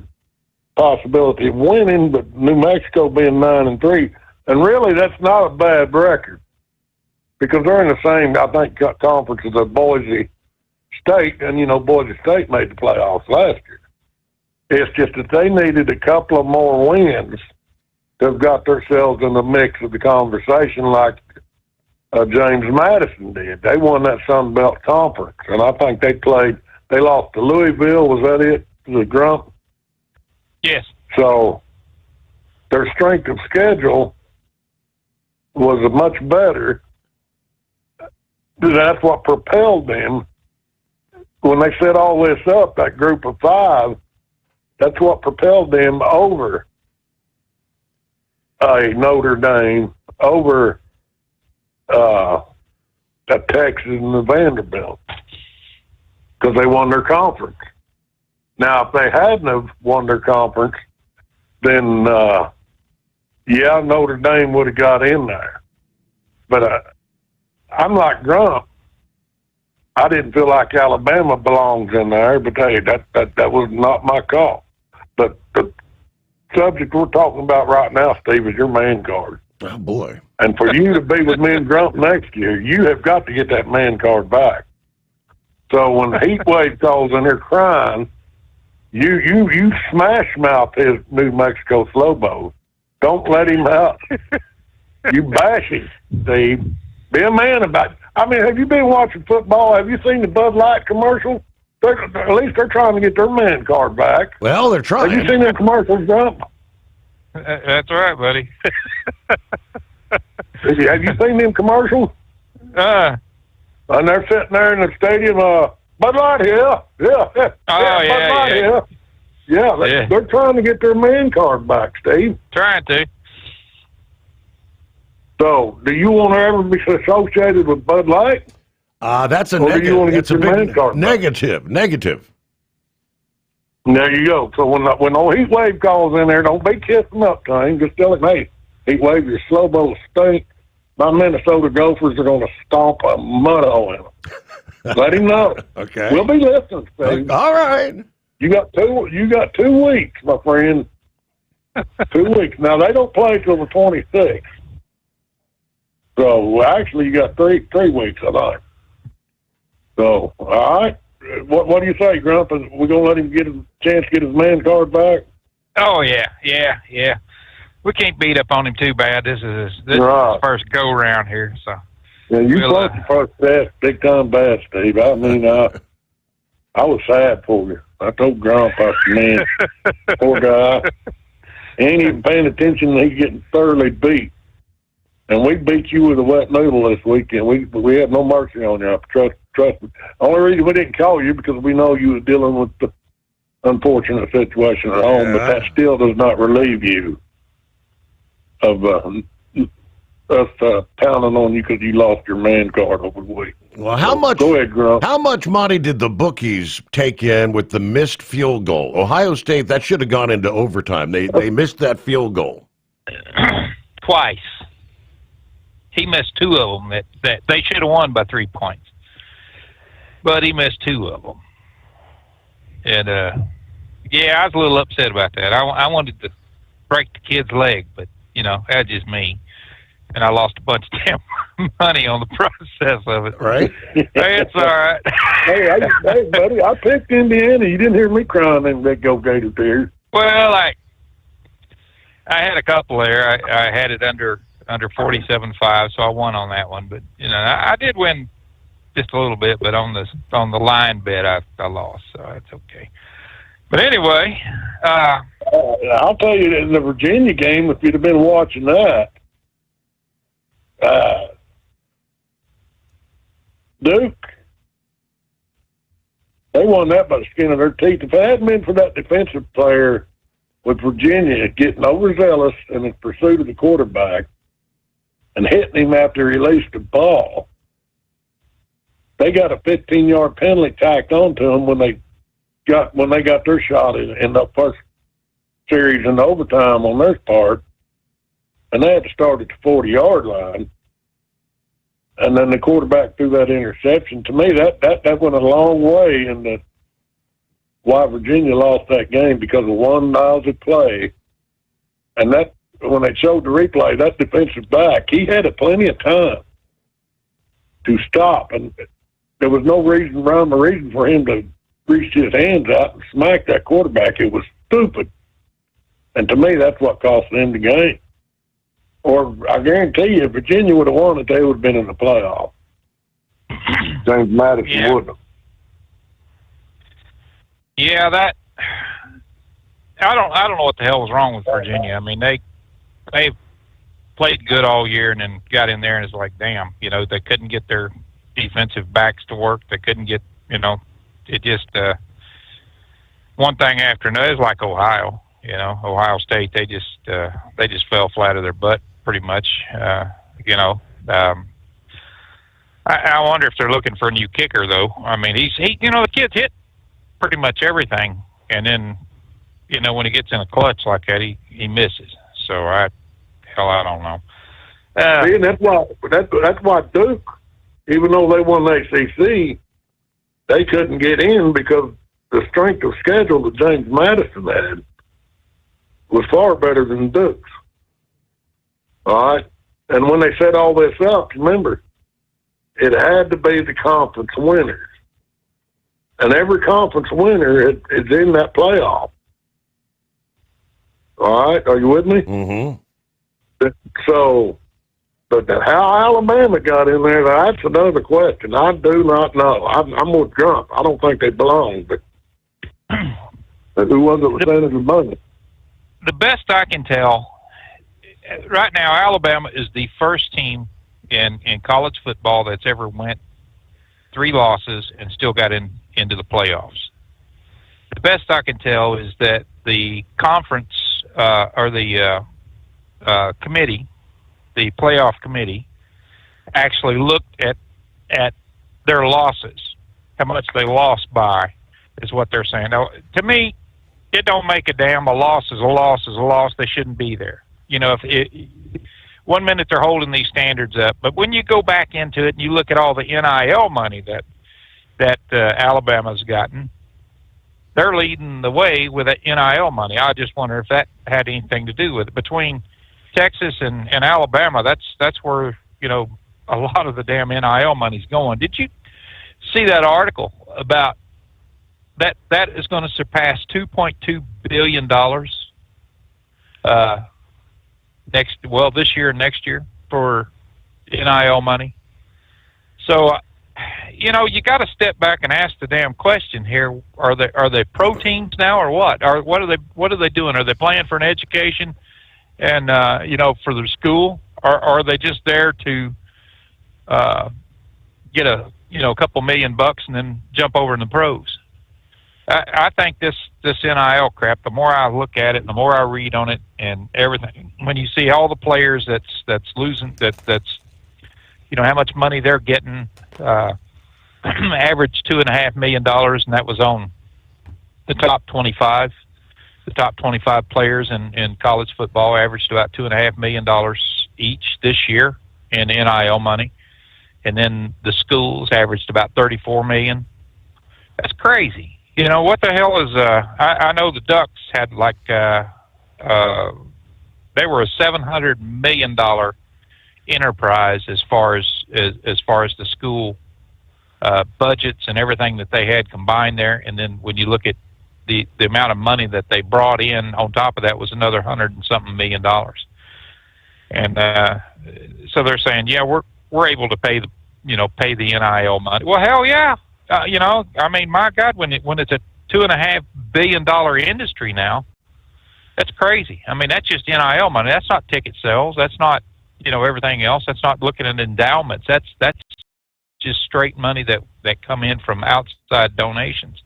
possibility of winning, but New Mexico being 9-3. And really, that's not a bad record because they're in the same, I think, conference as Boise State. And, you know, Boise State made the playoffs last year. It's just that they needed a couple of more wins to have got themselves in the mix of the conversation like James Madison did. They won that Sun Belt Conference, and I think they lost to Louisville. Was that it? The Grump? Yes. So their strength of schedule was much better. That's what propelled them. When they set all this up, that group of 5, that's what propelled them over Notre Dame, over Texas and the Vanderbilt, because they won their conference. Now, if they hadn't have won their conference, then, Notre Dame would have got in there. But I'm like Grump. I didn't feel like Alabama belongs in there, but hey, that was not my call. But the subject we're talking about right now, Steve, is your man card. Oh, boy. And for you to be with me and Grump next year, you have got to get that man card back. So when Heatwave calls in here crying, you smash mouth his New Mexico Slobo. Don't let him out. You bash him, Steve. Be a man about it. I mean, have you been watching football? Have you seen the Bud Light commercial? At least they're trying to get their man card back. Well, they're trying. Have you seen that commercial, Grump? That's right, buddy. Have you seen them commercials? And they're sitting there in the stadium, Bud Light here. Yeah. Bud Light here. Yeah, they're trying to get their man card back, Steve. Trying to. So, do you want to ever be associated with Bud Light? That's a Or do you want to negative. That's get a your man big card back? negative. There you go. So when old Heat Wave calls in there, don't be kissing up to him. Just tell him, hey, Heat Wave, your slow bowl stink. My Minnesota Gophers are going to stomp a mud hole in them. Let him know. Okay. We'll be listening, Steve. All right. You got 2 weeks, my friend. 2 weeks. Now they don't play till the 26th. So actually, you got three weeks, I think. So all right. What do you say, Grump? Is we gonna let him get a chance to get his man card back? Oh yeah. We can't beat up on him too bad. This is his first go round here. So yeah, you played the first best, big time bad, Steve. I mean, I was sad for you. I told Grump, I said, man, poor guy, he ain't even paying attention. He's getting thoroughly beat. And we beat you with a wet noodle this weekend. We have no mercy on you. Trust me. The only reason we didn't call you because we know you were dealing with the unfortunate situation at home, but that still does not relieve you of us pounding on you because you lost your man card over the week. Well, how much? Go ahead, Grump. How much money did the bookies take in with the missed field goal? Ohio State, that should have gone into overtime. They missed that field goal twice. He missed 2 of them that they should have won by 3 points, but he missed 2 of them. And I was a little upset about that. I wanted to break the kid's leg, but that's just me. And I lost a bunch of damn money on the process of it. Right? It's all right. Hey, buddy, I picked Indiana. You didn't hear me crying in that Go Gator tears. Well, I had a couple there. I had it under 47.5, so I won on that one. But I did win just a little bit, but on the line bet I lost, so that's okay. But anyway, I'll tell you that in the Virginia game, if you'd have been watching that, Duke, they won that by the skin of their teeth. If it hadn't been for that defensive player with Virginia getting overzealous in his pursuit of the quarterback and hitting him after he released the ball, they got a 15-yard penalty tacked onto them when they got their shot in the first series in overtime on their part, and they had to start at the 40-yard line. And then the quarterback threw that interception. To me, that went a long way in why Virginia lost that game, because of one lousy play. And that, when they showed the replay, that defensive back, he had plenty of time to stop, and there was no reason for him to reach his hands out and smack that quarterback. It was stupid. And to me, that's what cost them the game. Or I guarantee you, if Virginia would have won it, they would have been in the playoff. James Madison wouldn't have. Yeah, that I don't know what the hell was wrong with Virginia. I mean, they played good all year and then got in there and it's like, damn, they couldn't get their defensive backs to work. They couldn't get, it just one thing after another. It's like Ohio. Ohio State, they just fell flat of their butt pretty much. I wonder if they're looking for a new kicker though. I mean, the kid's hit pretty much everything, and then when he gets in a clutch like that, he misses. So I don't know. And that's why Duke, even though they won the ACC, they couldn't get in because the strength of schedule that James Madison had was far better than Duke's. All right? And when they set all this up, remember, it had to be the conference winners. And every conference winner is in that playoff. All right? Are you with me? Mm-hmm. So, but how Alabama got in there, that's another question. I do not know. I'm with Trump. I don't think they belong, but who was it was sending the money? The best I can tell, right now, Alabama is the first team in college football that's ever went 3 losses and still got into the playoffs. The best I can tell is that the conference or the committee, the playoff committee, actually looked at their losses, how much they lost by, is what they're saying. Now, to me, it don't make a damn. A loss is a loss is a loss. They shouldn't be there. You know, if 1 minute they're holding these standards up, but when you go back into it and you look at all the NIL money that Alabama's gotten, they're leading the way with that NIL money. I just wonder if that had anything to do with it. Between Texas and Alabama, that's where, you know, a lot of the damn NIL money's going. Did you see that article about that is going to surpass $2.2 billion this year and next year for NIL money? So, you know, you got to step back and ask the damn question here. Are they pro teams now or what? Or what are they doing? Are they playing for an education and you know, for their school? Or are they just there to get a couple $1 million and then jump over in the pros? I think this NIL crap, the more I look at it and the more I read on it and everything, when you see all the players that's losing, that's you know, how much money they're getting, average $2.5 million, and that was on the top 25. The top 25 players in college football averaged about $2.5 million each this year in NIL money, and then the schools averaged about $34 million. That's crazy. You know, what the hell is I know the Ducks had like they were a $700 million enterprise as far as the school budgets and everything that they had combined there, and then when you look at the amount of money that they brought in on top of that was another $100 and something million. And so they're saying, yeah, we're able to pay the NIL money. Well, hell yeah. You know, I mean, my God, when it's a $2.5 billion industry now, that's crazy. I mean, that's just NIL money. That's not ticket sales. That's not, you know, everything else. That's not looking at endowments. That's just straight money that come in from outside donations.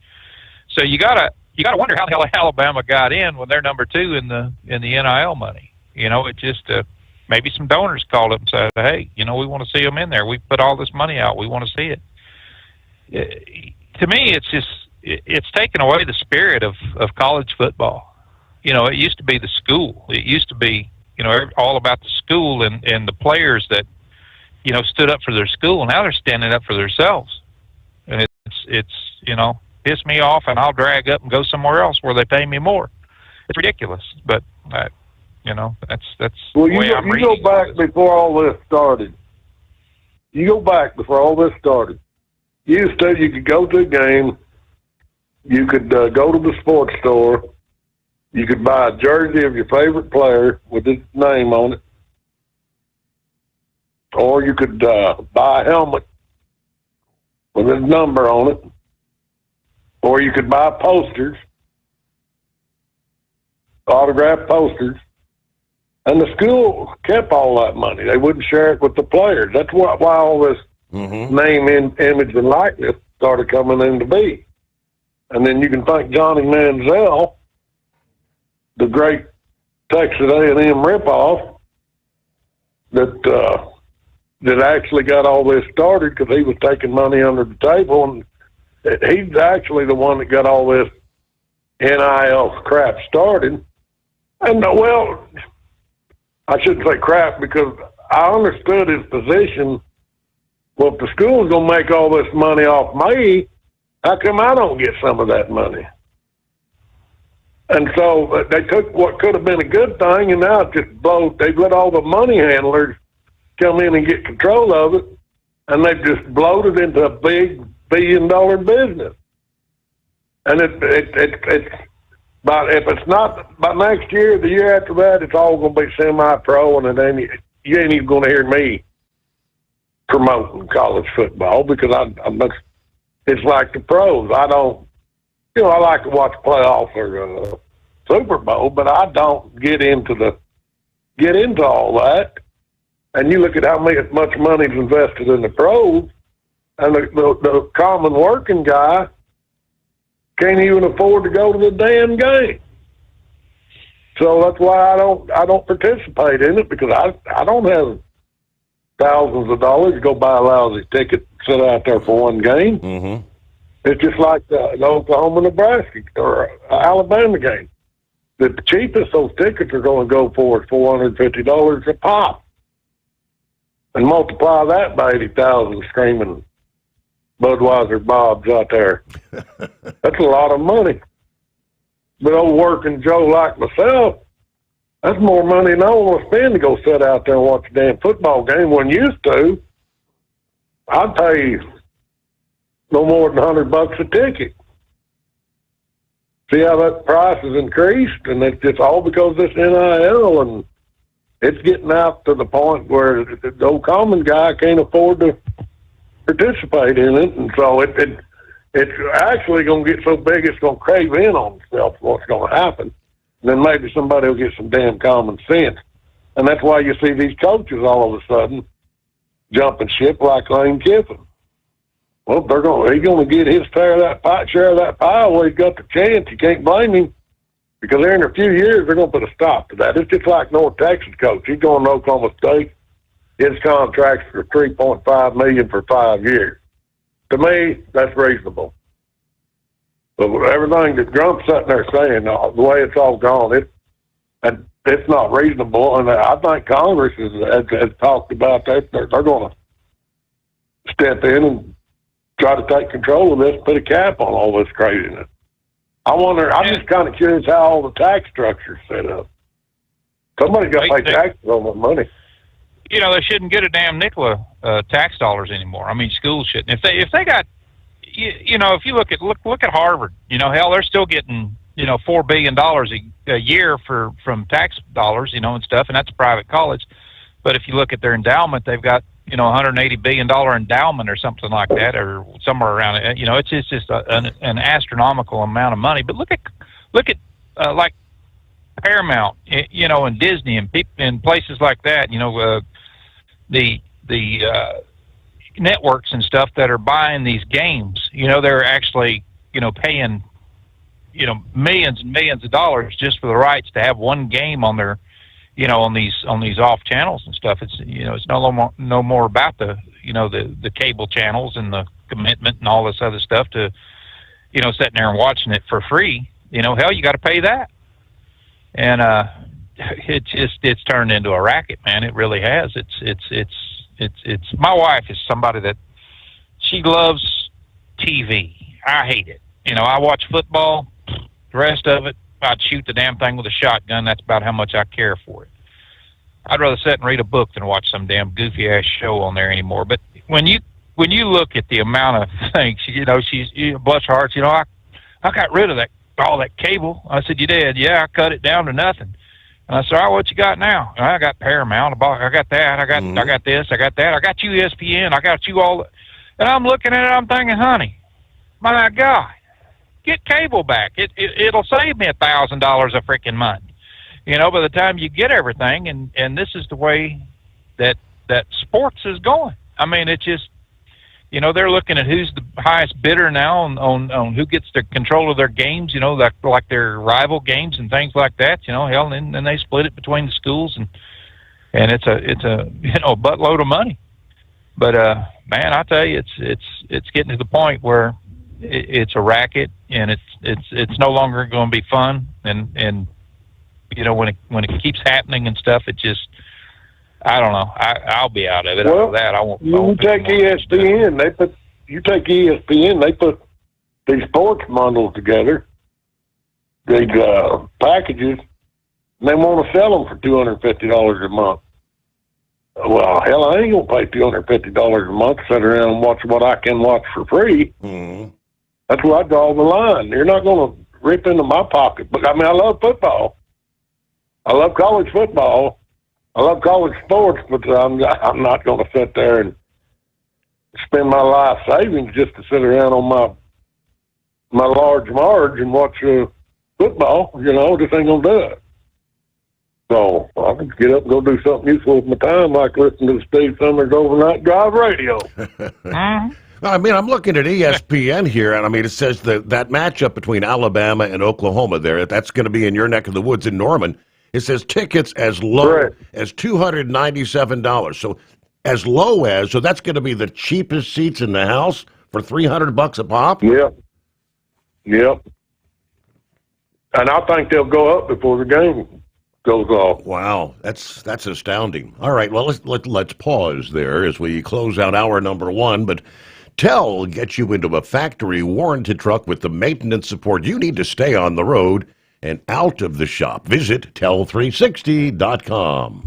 So you gotta wonder how the hell Alabama got in when they're number 2 in the NIL money. You know, it just maybe some donors called up and said, hey, you know, we want to see them in there. We put all this money out. We want to see it. To me, it's taken away the spirit of college football. You know, it used to be the school. It used to be, you know, all about the school and the players that, you know, stood up for their school. Now they're standing up for themselves, and it's you know, piss me off, and I'll drag up and go somewhere else where they pay me more. It's ridiculous, but you know, that's well, the way I'm reading. You go back before all this started. You go back before all this started. You could go to a game, you could go to the sports store, you could buy a jersey of your favorite player with his name on it, or you could buy a helmet with his number on it, or you could buy posters, autographed posters, and the school kept all that money. They wouldn't share it with the players. That's why all this name, image, and likeness started coming into being. And then you can thank Johnny Manziel, the great Texas A&M ripoff, that actually got all this started because he was taking money under the table, and he's actually the one that got all this NIL crap started. And well, I shouldn't say crap because I understood his position. Well, if the school's going to make all this money off me, how come I don't get some of that money? And so they took what could have been a good thing, and now it just blows. They've let all the money handlers come in and get control of it, and they've just bloated into a big billion-dollar business. And it's about, if it's not by next year, the year after that, it's all going to be semi-pro, and you ain't even going to hear me promoting college football because it's like the pros. I don't, you know, I like to watch playoffs or Super Bowl, but I don't get into get into all that, and you look at how much money's invested in the pros, and the common working guy can't even afford to go to the damn game. So that's why I don't participate in it, because I don't have thousands of dollars to go buy a lousy ticket and sit out there for one game. Mm-hmm. It's just like the Oklahoma, Nebraska, or Alabama game. The cheapest those tickets are going to go for is $450 a pop. And multiply that by 80,000 screaming Budweiser Bobs out there. That's a lot of money. But old working Joe like myself, that's more money than I want to spend to go sit out there and watch a damn football game. When used to, I'd pay no more than $100 a ticket. See how that price has increased, and it's all because of this NIL, and it's getting out to the point where the old common guy can't afford to participate in it, and so it's actually going to get so big it's going to crave in on itself. What's going to happen? And then maybe somebody will get some damn common sense, and that's why you see these coaches all of a sudden jumping ship like Lane Kiffin. Well, he's going to get his share of that pie where he's got the chance. You can't blame him, because there in a few years they're going to put a stop to that. It's just like North Texas coach. He's going to Oklahoma State. His contract's for $3.5 million for 5 years. To me, that's reasonable. But everything that Grump's sitting there saying, the way it's all gone, it's not reasonable. And I think Congress has talked about that. They're going to step in and try to take control of this, put a cap on all this craziness. I'm just kind of curious how all the tax structure's set up. Somebody's got to pay taxes on that money. You know, they shouldn't get a damn nickel of tax dollars anymore. I mean, schools shouldn't. If they got, you know, if you look at Harvard, you know, hell, they're still getting, you know, $4 billion a year from tax dollars, you know, and stuff, and that's a private college. But if you look at their endowment, they've got, you know, $180 billion endowment or something like that, or somewhere around it. You know, it's just an astronomical amount of money. But look at like Paramount, you know, and Disney and places like that. You know, the networks and stuff that are buying these games. You know, they're actually, you know, paying, you know, millions and millions of dollars just for the rights to have one game on their, you know, on these off channels and stuff. It's, you know, it's no more about the, you know, the cable channels and the commitment and all this other stuff to, you know, sitting there and watching it for free. You know, hell, you got to pay that. And it's turned into a racket, man. It really has. It's my wife is somebody that she loves TV. I hate it. You know, I watch football. The rest of it, I'd shoot the damn thing with a shotgun. That's about how much I care for it. I'd rather sit and read a book than watch some damn goofy ass show on there anymore. But when you look at the amount of things, you know, bless her heart, you know, I got rid of all that cable. I said, you did? Yeah, I cut it down to nothing. And I said, all right, what you got now? And I got Paramount. I got that. I got this. I got that. I got you ESPN. I got you all. And I'm looking at it. I'm thinking, honey, my God, get cable back. It'll save me $1,000 a freaking month. You know, by the time you get everything, and this is the way that sports is going. I mean, it's just, you know, they're looking at who's the highest bidder now on who gets the control of their games, you know, like their rival games and things like that, you know, hell, and then they split it between the schools, and it's a you know, buttload of money. But man, I tell you, it's getting to the point where it's a racket, and it's no longer going to be fun, and you know, when it keeps happening and stuff, it just, I don't know. I'll be out of it. Well, after that, I won't. You take ESPN. They put these sports bundles together, these packages, and they want to sell them for $250 a month. Well, hell, I ain't gonna pay $250 a month to sit around and watch what I can watch for free. Mm-hmm. That's where I draw the line. You're not gonna rip into my pocket. But I mean, I love football. I love college football. I love college sports, but I'm not going to sit there and spend my life savings just to sit around on my large marge and watch football. You know, just ain't going to do it. So I can get up and go do something useful with my time, like listen to the Steve Summers Overnight Drive radio. I mean, I'm looking at ESPN here, and I mean, it says that matchup between Alabama and Oklahoma there, that's going to be in your neck of the woods in Norman. It says tickets as low as $297. So as low as, so that's going to be the cheapest seats in the house for $300 a pop? Yep. And I think they'll go up before the game goes off. Wow, that's astounding. All right, well, let's pause there as we close out hour number one, but Tell will get you into a factory warranted truck with the maintenance support you need to stay on the road and out of the shop. Visit tell360.com.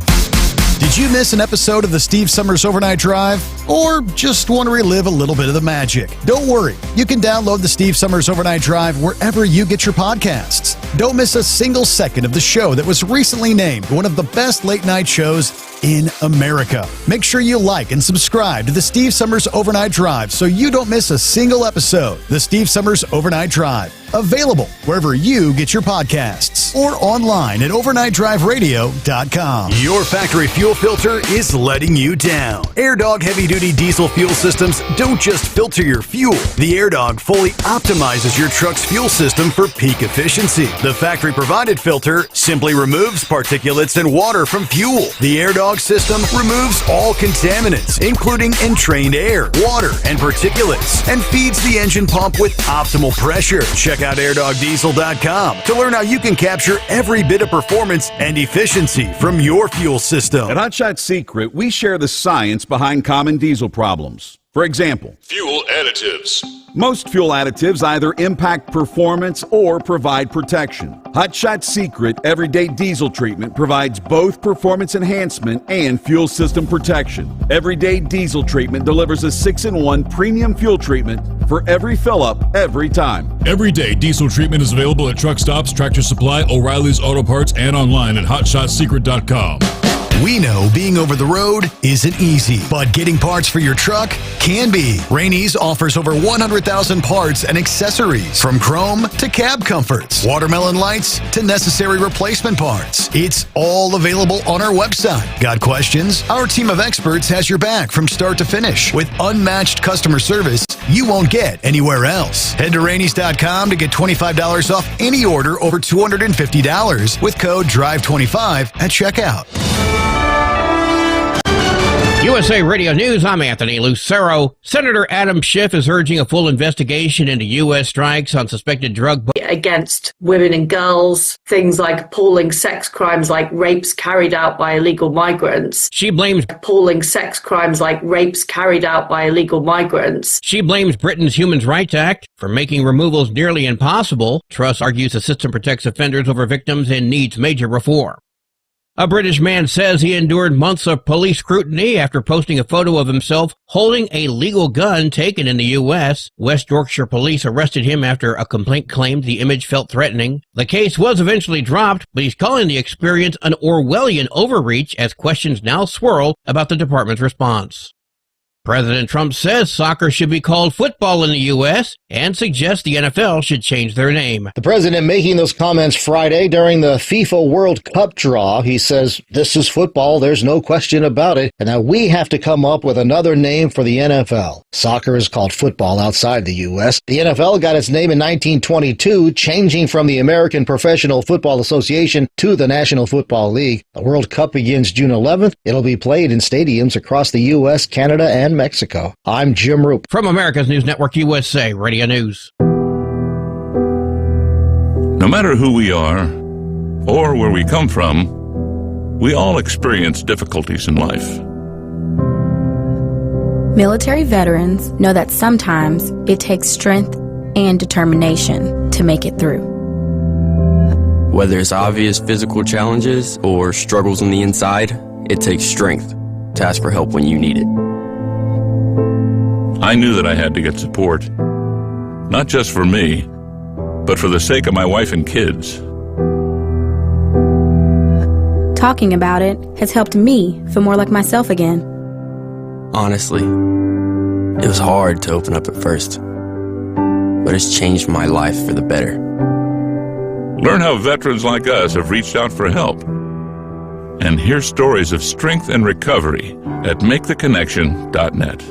Did you miss an episode of the Steve Summers Overnight Drive? Or just want to relive a little bit of the magic? Don't worry. You can download the Steve Summers Overnight Drive wherever you get your podcasts. Don't miss a single second of the show that was recently named one of the best late night shows in America. Make sure you like and subscribe to the Steve Summers Overnight Drive so you don't miss a single episode. The Steve Summers Overnight Drive. Available wherever you get your podcasts or online at overnightdriveradio.com. Your factory fuel filter is letting you down. AirDog heavy-duty diesel fuel systems don't just filter your fuel. The AirDog fully optimizes your truck's fuel system for peak efficiency. The factory-provided filter simply removes particulates and water from fuel. The AirDog system removes all contaminants, including entrained air, water, and particulates, and feeds the engine pump with optimal pressure. Check out airdogdiesel.com to learn how you can capture every bit of performance and efficiency from your fuel system. At Hotshot Secret, we share the science behind common diesel problems. For example, fuel additives. Most fuel additives either impact performance or provide protection. Hotshot Secret Everyday Diesel Treatment provides both performance enhancement and fuel system protection. Everyday Diesel Treatment delivers a 6-in-1 premium fuel treatment for every fill-up, every time. Everyday Diesel Treatment is available at truck stops, Tractor Supply, O'Reilly's Auto Parts, and online at hotshotsecret.com. We know being over the road isn't easy, but getting parts for your truck can be. Rainey's offers over 100,000 parts and accessories, from chrome to cab comforts, watermelon lights to necessary replacement parts. It's all available on our website. Got questions? Our team of experts has your back from start to finish with unmatched customer service you won't get anywhere else. Head to Rainey's.com to get $25 off any order over $250 with code DRIVE25 at checkout. USA Radio News, I'm Anthony Lucero. Senator Adam Schiff is urging a full investigation into U.S. strikes on suspected drug against women and girls, things like appalling sex crimes like rapes carried out by illegal migrants. She blames appalling sex crimes like rapes carried out by illegal migrants. She blames Britain's Human Rights Act for making removals nearly impossible. Truss argues the system protects offenders over victims and needs major reform. A British man says he endured months of police scrutiny after posting a photo of himself holding a legal gun taken in the U.S. West Yorkshire police arrested him after a complaint claimed the image felt threatening. The case was eventually dropped, but he's calling the experience an Orwellian overreach as questions now swirl about the department's response. President Trump says soccer should be called football in the U.S. and suggests the NFL should change their name. The president making those comments Friday during the FIFA World Cup draw. He says, this is football, there's no question about it, and that we have to come up with another name for the NFL. Soccer is called football outside the U.S. The NFL got its name in 1922, changing from the American Professional Football Association to the National Football League. The World Cup begins June 11th. It'll be played in stadiums across the U.S., Canada, and Mexico. I'm Jim Roop. From America's News Network USA Radio News. No matter who we are or where we come from, we all experience difficulties in life. Military veterans know that sometimes it takes strength and determination to make it through. Whether it's obvious physical challenges or struggles on the inside, it takes strength to ask for help when you need it. I knew that I had to get support, not just for me, but for the sake of my wife and kids. Talking about it has helped me feel more like myself again. Honestly, it was hard to open up at first, but it's changed my life for the better. Learn how veterans like us have reached out for help And hear stories of strength and recovery at MakeTheConnection.net.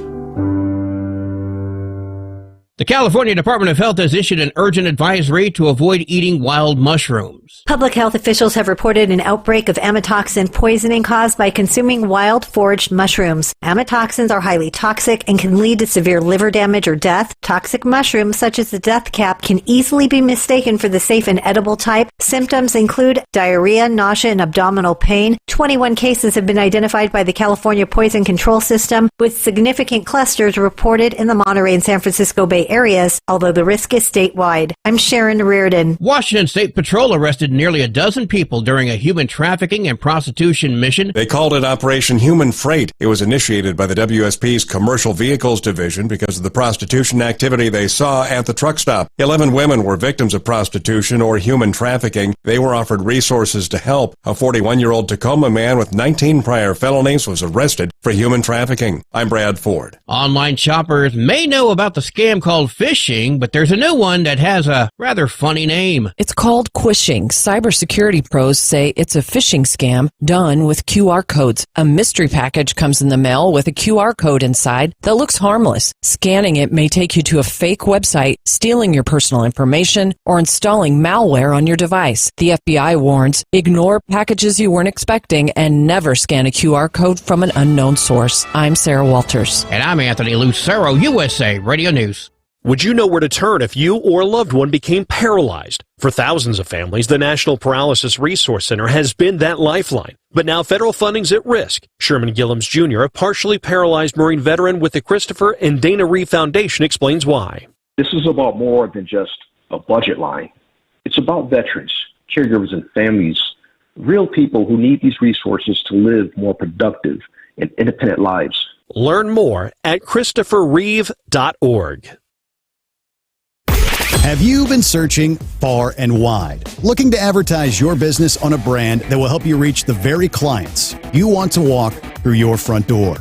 The California Department of Health has issued an urgent advisory to avoid eating wild mushrooms. Public health officials have reported an outbreak of amatoxin poisoning caused by consuming wild foraged mushrooms. Amatoxins are highly toxic and can lead to severe liver damage or death. Toxic mushrooms, such as the death cap, can easily be mistaken for the safe and edible type. Symptoms include diarrhea, nausea, and abdominal pain. 21 cases have been identified by the California Poison Control System, with significant clusters reported in the Monterey and San Francisco Bay areas, although the risk is statewide. I'm Sharon Reardon. Washington State Patrol arrested nearly a dozen people during a human trafficking and prostitution mission. They called it Operation Human Freight. It was initiated by the WSP's Commercial Vehicles Division because of the prostitution activity they saw at the truck stop. 11 women were victims of prostitution or human trafficking. They were offered resources to help. A 41-year-old Tacoma man with 19 prior felonies was arrested for human trafficking. I'm Brad Ford. Online shoppers may know about the scam called phishing, but there's a new one that has a rather funny name. It's called Quishing. Cybersecurity pros say it's a phishing scam done with QR codes. A mystery package comes in the mail with a QR code inside that looks harmless. Scanning it may take you to a fake website, stealing your personal information, or installing malware on your device. The FBI warns, ignore packages you weren't expecting and never scan a QR code from an unknown source. I'm Sarah Walters. And I'm Anthony Lucero, USA Radio News. Would you know where to turn if you or a loved one became paralyzed? For thousands of families, the National Paralysis Resource Center has been that lifeline. But now federal funding's at risk. Sherman Gillums Jr., a partially paralyzed Marine veteran with the Christopher and Dana Reeve Foundation, explains why. This is about more than just a budget line. It's about veterans, caregivers, and families, real people who need these resources to live more productive and independent lives. Learn more at ChristopherReeve.org. Have you been searching far and wide, looking to advertise your business on a brand that will help you reach the very clients you want to walk through your front door?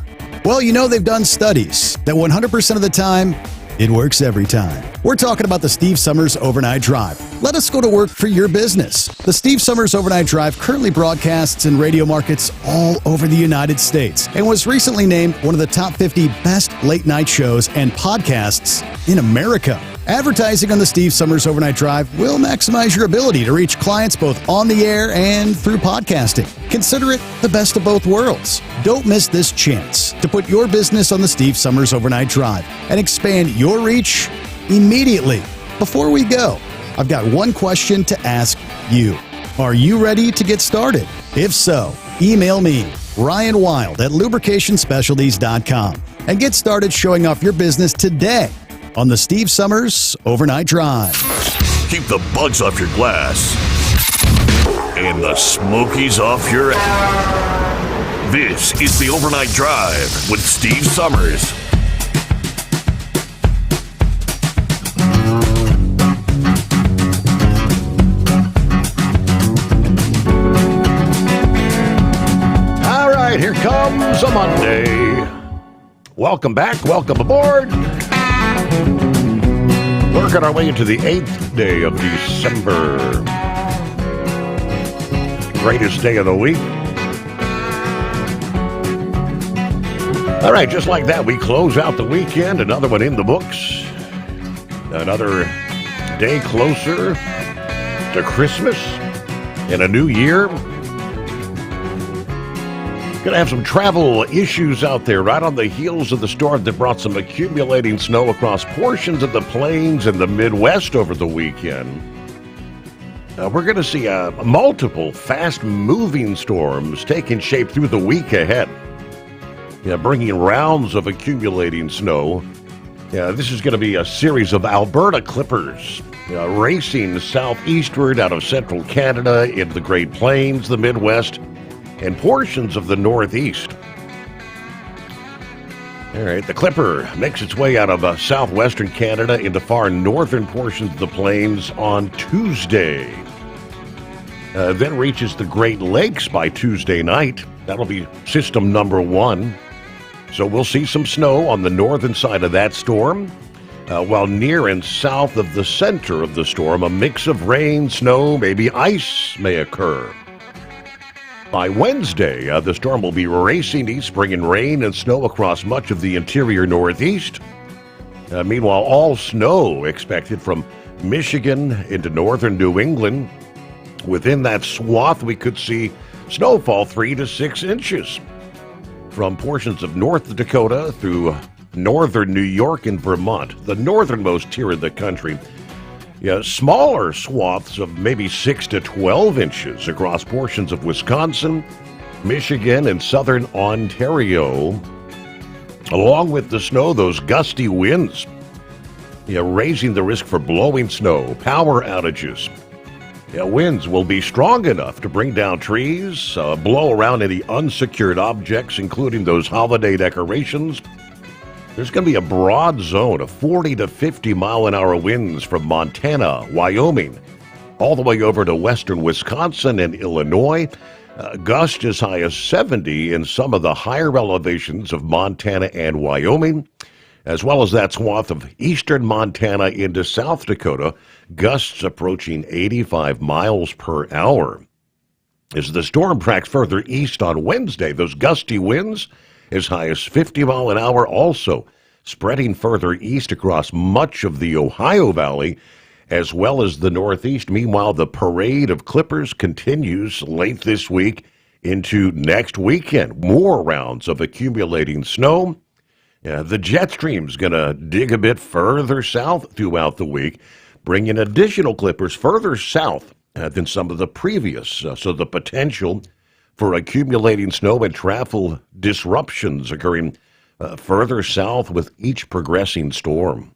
Well, you know they've done studies that 100% of the time, it works every time. We're talking about the Steve Sommers Overnight Drive. Let us go to work for your business. The Steve Sommers Overnight Drive currently broadcasts in radio markets all over the United States and was recently named one of the top 50 best late-night shows and podcasts in America. Advertising on the Steve Sommers Overnight Drive will maximize your ability to reach clients both on the air and through podcasting. Consider it the best of both worlds. Don't miss this chance to put your business on the Steve Sommers Overnight Drive and expand your reach immediately. Before we go, I've got one question to ask you. Are you ready to get started? If so, email me, Ryan Wild at lubricationspecialties.com, and get started showing off your business today on the Steve Sommers Overnight Drive. Keep the bugs off your glass and the smokies off your ass. This is the Overnight Drive with Steve Sommers. All right, here comes a Monday. Welcome back. Welcome aboard. Working our way into the 8th day of December. Greatest day of the week. All right, just like that, we close out the weekend. Another one in the books. Another day closer to Christmas and a new year. Going to have some travel issues out there right on the heels of the storm that brought some accumulating snow across portions of the plains and the Midwest over the weekend. We're going to see multiple fast-moving storms taking shape through the week ahead, bringing rounds of accumulating snow. This is going to be a series of Alberta clippers racing southeastward out of central Canada into the Great Plains, the Midwest, and portions of the Northeast. All right, the Clipper makes its way out of southwestern Canada into far northern portions of the plains on Tuesday. Then reaches the Great Lakes by Tuesday night. That'll be system number 1. So we'll see some snow on the northern side of that storm, while near and south of the center of the storm, a mix of rain, snow, maybe ice may occur. By Wednesday, the storm will be racing east, bringing rain and snow across much of the interior Northeast. Meanwhile, all snow expected from Michigan into northern New England. Within that swath, we could see snowfall 3 to 6 inches. From portions of North Dakota through northern New York and Vermont, the northernmost tier of the country. Yeah, smaller swaths of maybe 6 to 12 inches across portions of Wisconsin, Michigan, and southern Ontario. Along with the snow, those gusty winds, raising the risk for blowing snow, power outages. Winds will be strong enough to bring down trees, blow around any unsecured objects, including those holiday decorations. There's going to be a broad zone of 40 to 50 mile-an-hour winds from Montana, Wyoming, all the way over to western Wisconsin and Illinois. Gusts as high as 70 in some of the higher elevations of Montana and Wyoming, as well as that swath of eastern Montana into South Dakota, gusts approaching 85 miles per hour. As the storm tracks further east on Wednesday, those gusty winds as high as 50 mile an hour, also spreading further east across much of the Ohio Valley, as well as the Northeast. Meanwhile, the parade of clippers continues late this week into next weekend. More rounds of accumulating snow. The jet stream's going to dig a bit further south throughout the week, bringing additional clippers further south than some of the previous. So the potential for accumulating snow and travel disruptions occurring further south with each progressing storm.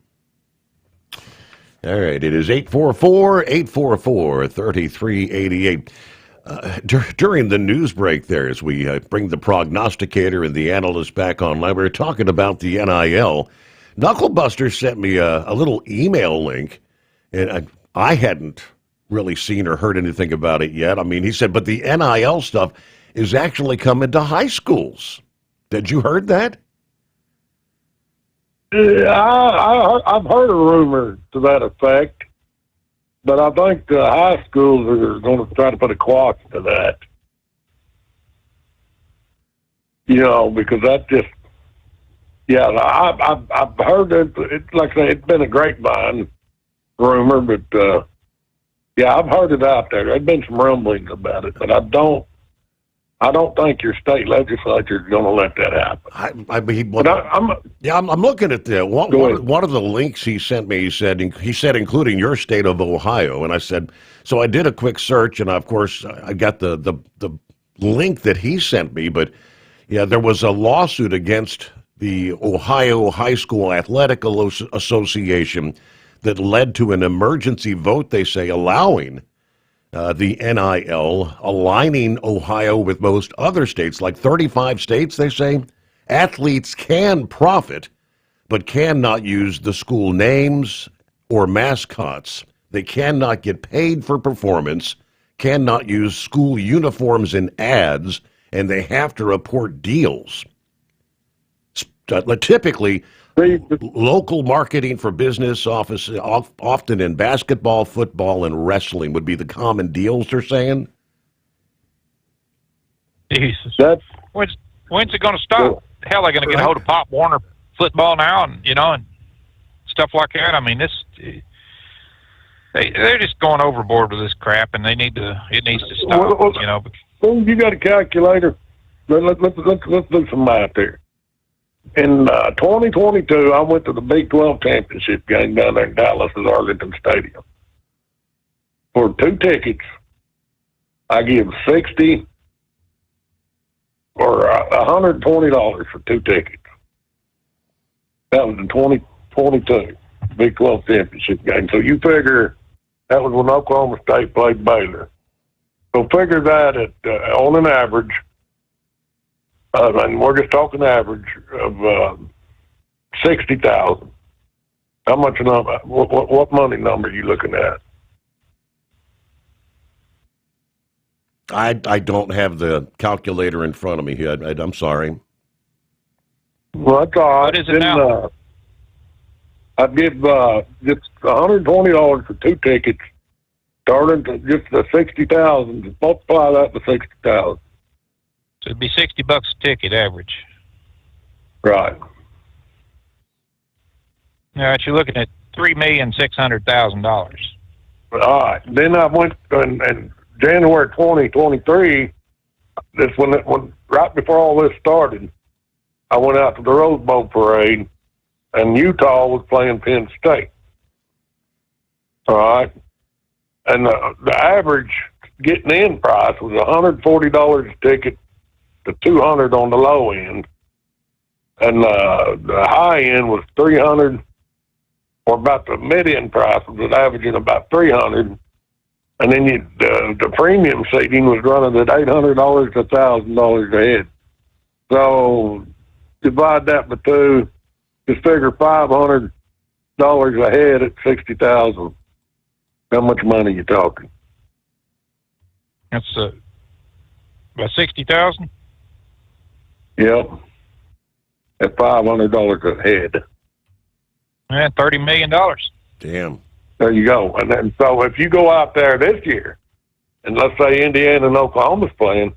All right, it is 844-844-3388. During the news break there, as we bring the prognosticator and the analyst back online, we were talking about the NIL. Knucklebuster sent me a little email link, and I hadn't really seen or heard anything about it yet. I mean, he said, but the NIL stuff is actually coming to high schools. Did you heard that? I've heard a rumor to that effect, but I think the high schools are going to try to put a quash to that. Because that just, I've heard it. Like I say, it's been a grapevine rumor, but I've heard it out there. There's been some rumblings about it, but I don't think your state legislature is going to let that happen. I'm looking at the one of the links he sent me. He said including your state of Ohio, and I said so. I did a quick search, and of course I got the link that he sent me. But there was a lawsuit against the Ohio High School Athletic Association that led to an emergency vote. They say allowing the NIL, aligning Ohio with most other states, like 35 states, they say. Athletes can profit, but cannot use the school names or mascots. They cannot get paid for performance, cannot use school uniforms in ads, and they have to report deals. Typically, local marketing for business offices, often in basketball, football, and wrestling, would be the common deals they're saying. Jesus. When's it going to stop? Hell, they're going to get a hold of Pop Warner football now, and stuff like that. I mean, they're just going overboard with this crap, and it needs to stop. Well, you got a calculator. Let's do some math there. In 2022, I went to the Big 12 championship game down there in Dallas at Arlington Stadium. For 2 tickets, I give $60 or $120 for 2 tickets. That was in 2022 Big 12 championship game. So you figure that was when Oklahoma State played Baylor. So figure that at on an average. And we're just talking average of 60,000. How much number? What money number are you looking at? I don't have the calculator in front of me here. I'm sorry. Well, that's all right. What is it now? I'd give just $120 for 2 tickets, starting to just the 60,000. Multiply that to 60,000. So it'd be $60 a ticket average. Right. All right, you're looking at $3,600,000. All right. Then I went in January 2023. This when right before all this started, I went out to the Rose Bowl parade, and Utah was playing Penn State. All right, and the average getting in price was $140 a ticket to $200 on the low end, and the high end was $300, or about the mid end price was averaging about $300. And then the premium seating was running at $800 to $1,000 a head. So divide that by two, just figure $500 a head at $60,000. How much money you talking? That's about $60,000. Yep, at $500 a head. Yeah, $30 million. Damn. There you go. And then, so if you go out there this year, and let's say Indiana and Oklahoma's playing,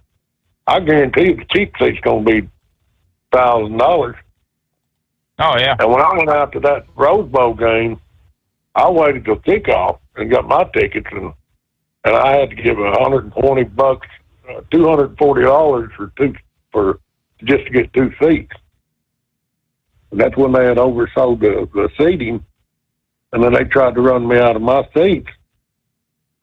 I guarantee you the cheap seat's going to be $1,000. Oh, yeah. And when I went out to that Rose Bowl game, I waited till kickoff and got my tickets, and I had to give $120, $240 for just to get two seats. And that's when they had oversold the seating. And then they tried to run me out of my seats.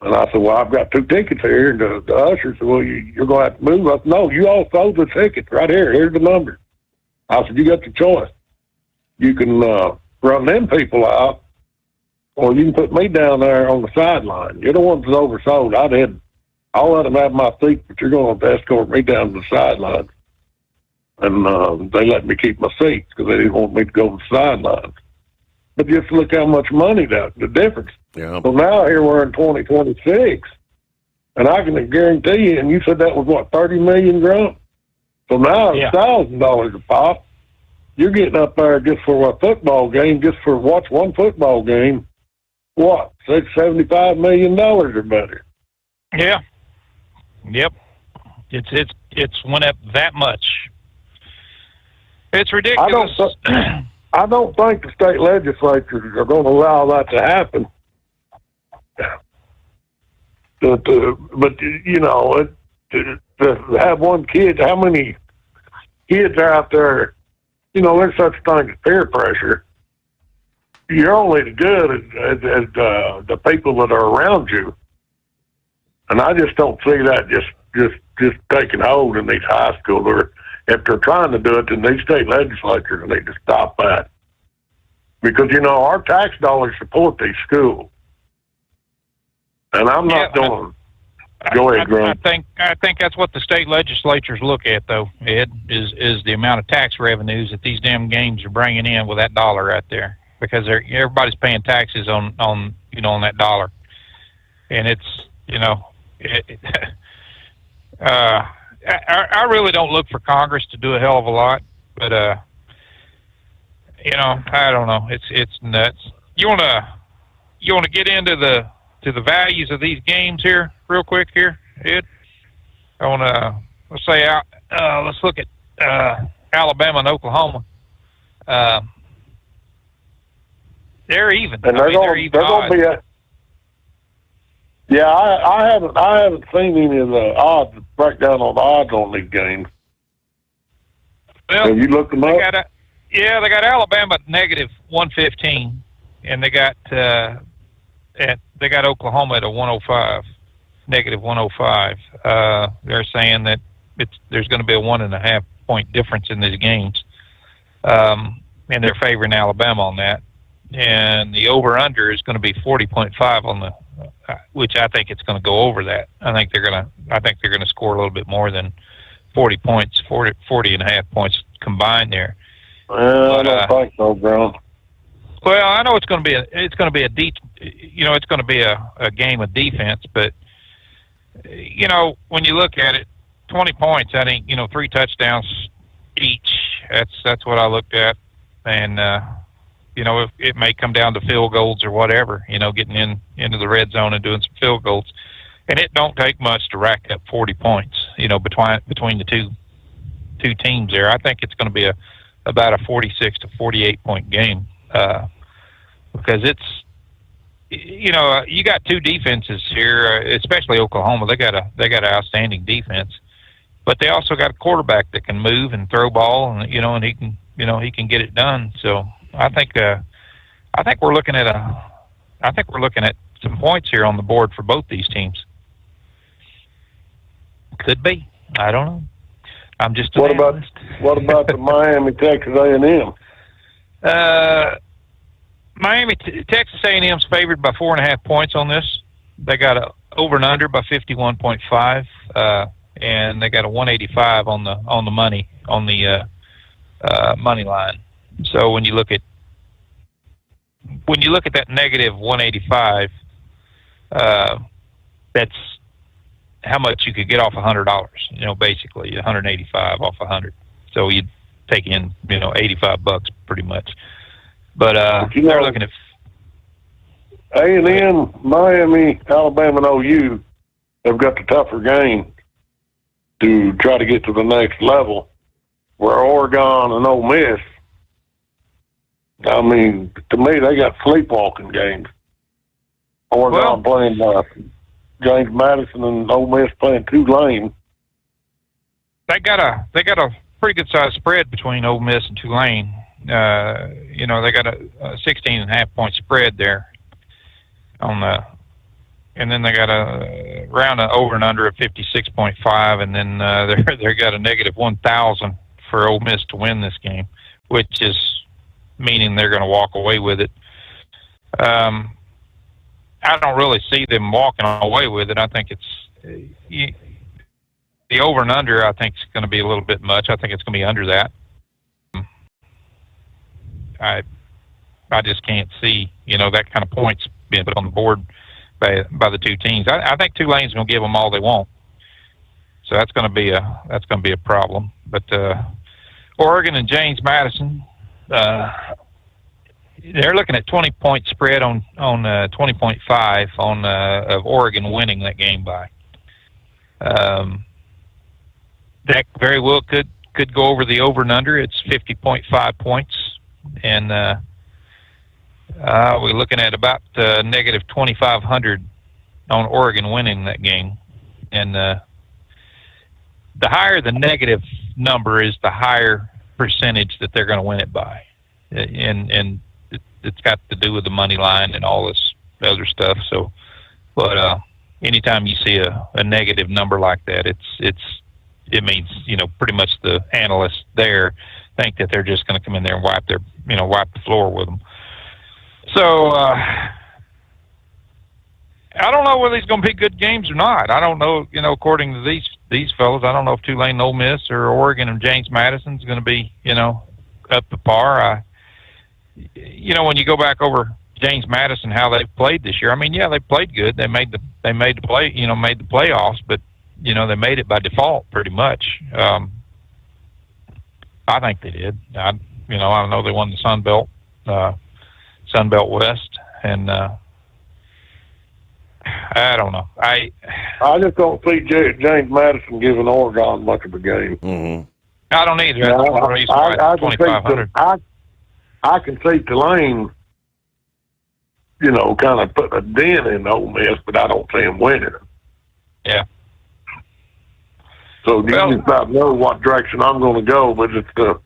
And I said, well, I've got two tickets here. And the usher said, well, you're going to have to move. I said, no, you all sold the tickets right here. Here's the number. I said, you got the choice. You can run them people out, or you can put me down there on the sideline. You're the ones that oversold. I'll let them have my seat, but you're going to escort me down to the sideline. And they let me keep my seats because they didn't want me to go to the sidelines. But just look how much money the difference. Yeah. So now here we're in 2026, and I can guarantee you, and you said that was what, 30 million grump? So now it's $1,000 a pop. You're getting up there just for a football game, just for watch one football game. What, $75 million or better? Yeah. Yep. It's went up that much. It's ridiculous. I don't think the state legislatures are going to allow that to happen. But you know, to have one kid, how many kids are out there? You know, there's such a thing as peer pressure. You're only as good as the people that are around you, and I just don't see that just taking hold in these high schools. Or if they're trying to do it, then these state legislatures need to stop that. Because, you know, our tax dollars support these schools. And I'm not going to go ahead, Grant. I think that's what the state legislatures look at, though, Ed, is the amount of tax revenues that these damn games are bringing in with that dollar right there. Because everybody's paying taxes on that dollar. And it's, you know, I really don't look for Congress to do a hell of a lot, but you know, I don't know. It's nuts. You wanna get into the values of these games here, real quick here, Ed? I wanna let's look at Alabama and Oklahoma. They're even. And they're going to be a. Yeah, I haven't seen any of the odds breakdown on the odds on these games. Well, have you looked them up? They got Alabama at -115, and they got Oklahoma at a 105, -105. They're saying that there's going to be a 1.5 point difference in these games, and they're favoring Alabama on that. And the over/under is going to be 40.5 on the, which I think it's going to go over that. I think they're going to score a little bit more than 40 points, 40.5 points combined there. Well, I don't think so, bro. Well, I know it's going to be a game of defense, but you know, when you look at it, 20 points, I think, 3 touchdowns each. That's what I looked at, and it may come down to field goals or whatever. Getting into the red zone and doing some field goals, and it don't take much to rack up 40 points. Between the two teams there. I think it's going to be about a 46 to 48 point game because it's, you know, you got two defenses here, especially Oklahoma. They got an outstanding defense, but they also got a quarterback that can move and throw ball, and and he can get it done. So I think we're looking at some points here on the board for both these teams. Could be. I don't know. I'm just an analyst. What about the Miami Texas A&M? Texas A&M's favored by 4.5 points on this. They got a over and under by 51.5, and they got a 185 on the money money line. So when you look at that negative 185, that's how much you could get off $100. Basically 185 off 100. So you'd take in $85 pretty much. But they're looking at A&M, Miami, Alabama, and OU have got the tougher game to try to get to the next level. Where Oregon and Ole Miss, I mean, to me, they got sleepwalking games. Oregon playing James Madison and Ole Miss playing Tulane. They got a pretty good sized spread between Ole Miss and Tulane. They got a 16.5 point spread there and then they got a round of over and under of 56.5, and then they got a negative 1,000 for Ole Miss to win this game, which is meaning they're going to walk away with it. I don't really see them walking away with it. I think it's the over and under. I think it's going to be a little bit much. I think it's going to be under that. I just can't see that kind of points being put on the board by the two teams. I think Tulane's going to give them all they want, so that's going to be a problem. But Oregon and James Madison, they're looking at 20-point spread on 20.5 on of Oregon winning that game by. That very well could go over the over and under. It's 50.5 points, and we're looking at about negative 2,500 on Oregon winning that game. And the higher the negative number is, the higher percentage that they're going to win it by. And it's got to do with the money line and all this other stuff. So, but anytime you see a negative number like that, it means pretty much the analysts there think that they're just going to come in there and wipe the floor with them. So I don't know whether these going to be good games or not. I don't know. According to these fellows, I don't know if Tulane and Ole Miss or Oregon and James Madison is going to be up to par. When you go back over James Madison, how they've played this year. I mean, yeah, they played good. They made the playoffs, but they made it by default pretty much. I think they did. I know they won the Sun Belt West, and I don't know. I just don't see James Madison giving Oregon much of a game. Mm-hmm. I don't either. That's one reason why it's 2,500. I can see Tulane, kind of put a dent in Ole Miss, but I don't see him winning it. Yeah. So you just about know what direction I'm going to go, but it's the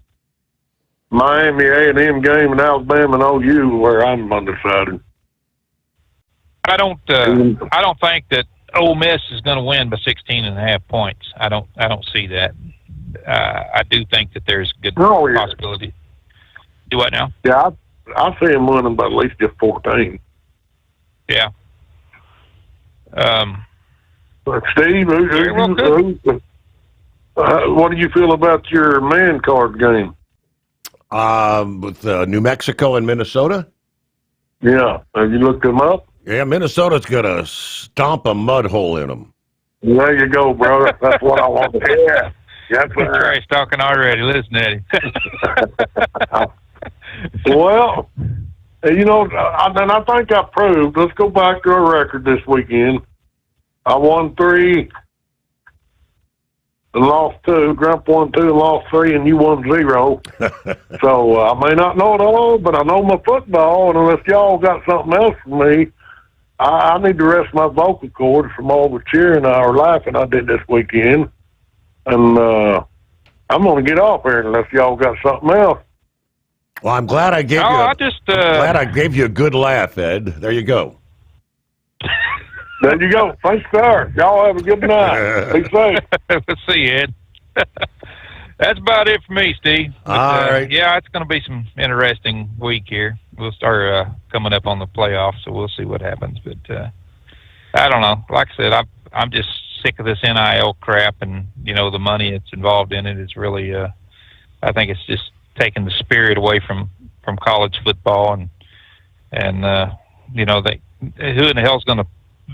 Miami A&M game and Alabama and OU where I'm undecided. I don't think that Ole Miss is going to win by 16.5 points. I don't see that. I do think that there's good possibility. Do what now? Yeah, I see him winning by at least just 14. Yeah. But Steve, what do you feel about your man card game? With New Mexico and Minnesota? Yeah. Have you looked them up? Yeah, Minnesota's going to stomp a mud hole in them. There you go, bro. That's what I want to hear. Yeah, Trey's talking already. Listen at him. Well, and I think I proved. Let's go back to our record this weekend. I won 3. and lost 2. Grump won 2 and lost 3, and you won 0. So I may not know it all, but I know my football, and unless y'all got something else for me, I need to rest my vocal cords from all the cheering or laughing I did this weekend. And I'm going to get off here unless y'all got something else. Well, I'm glad I gave glad I gave you a good laugh, Ed. There you go. There you go. Thanks, sir. Y'all have a good night. Be safe. We'll see you, Ed. That's about it for me, Steve. But, all right. Yeah, it's going to be some interesting week here. We'll start coming up on the playoffs, so we'll see what happens. But I don't know. Like I said, I'm just sick of this NIL crap, and the money that's involved in it is really. I think it's just taking the spirit away from college football, and who in the hell's going to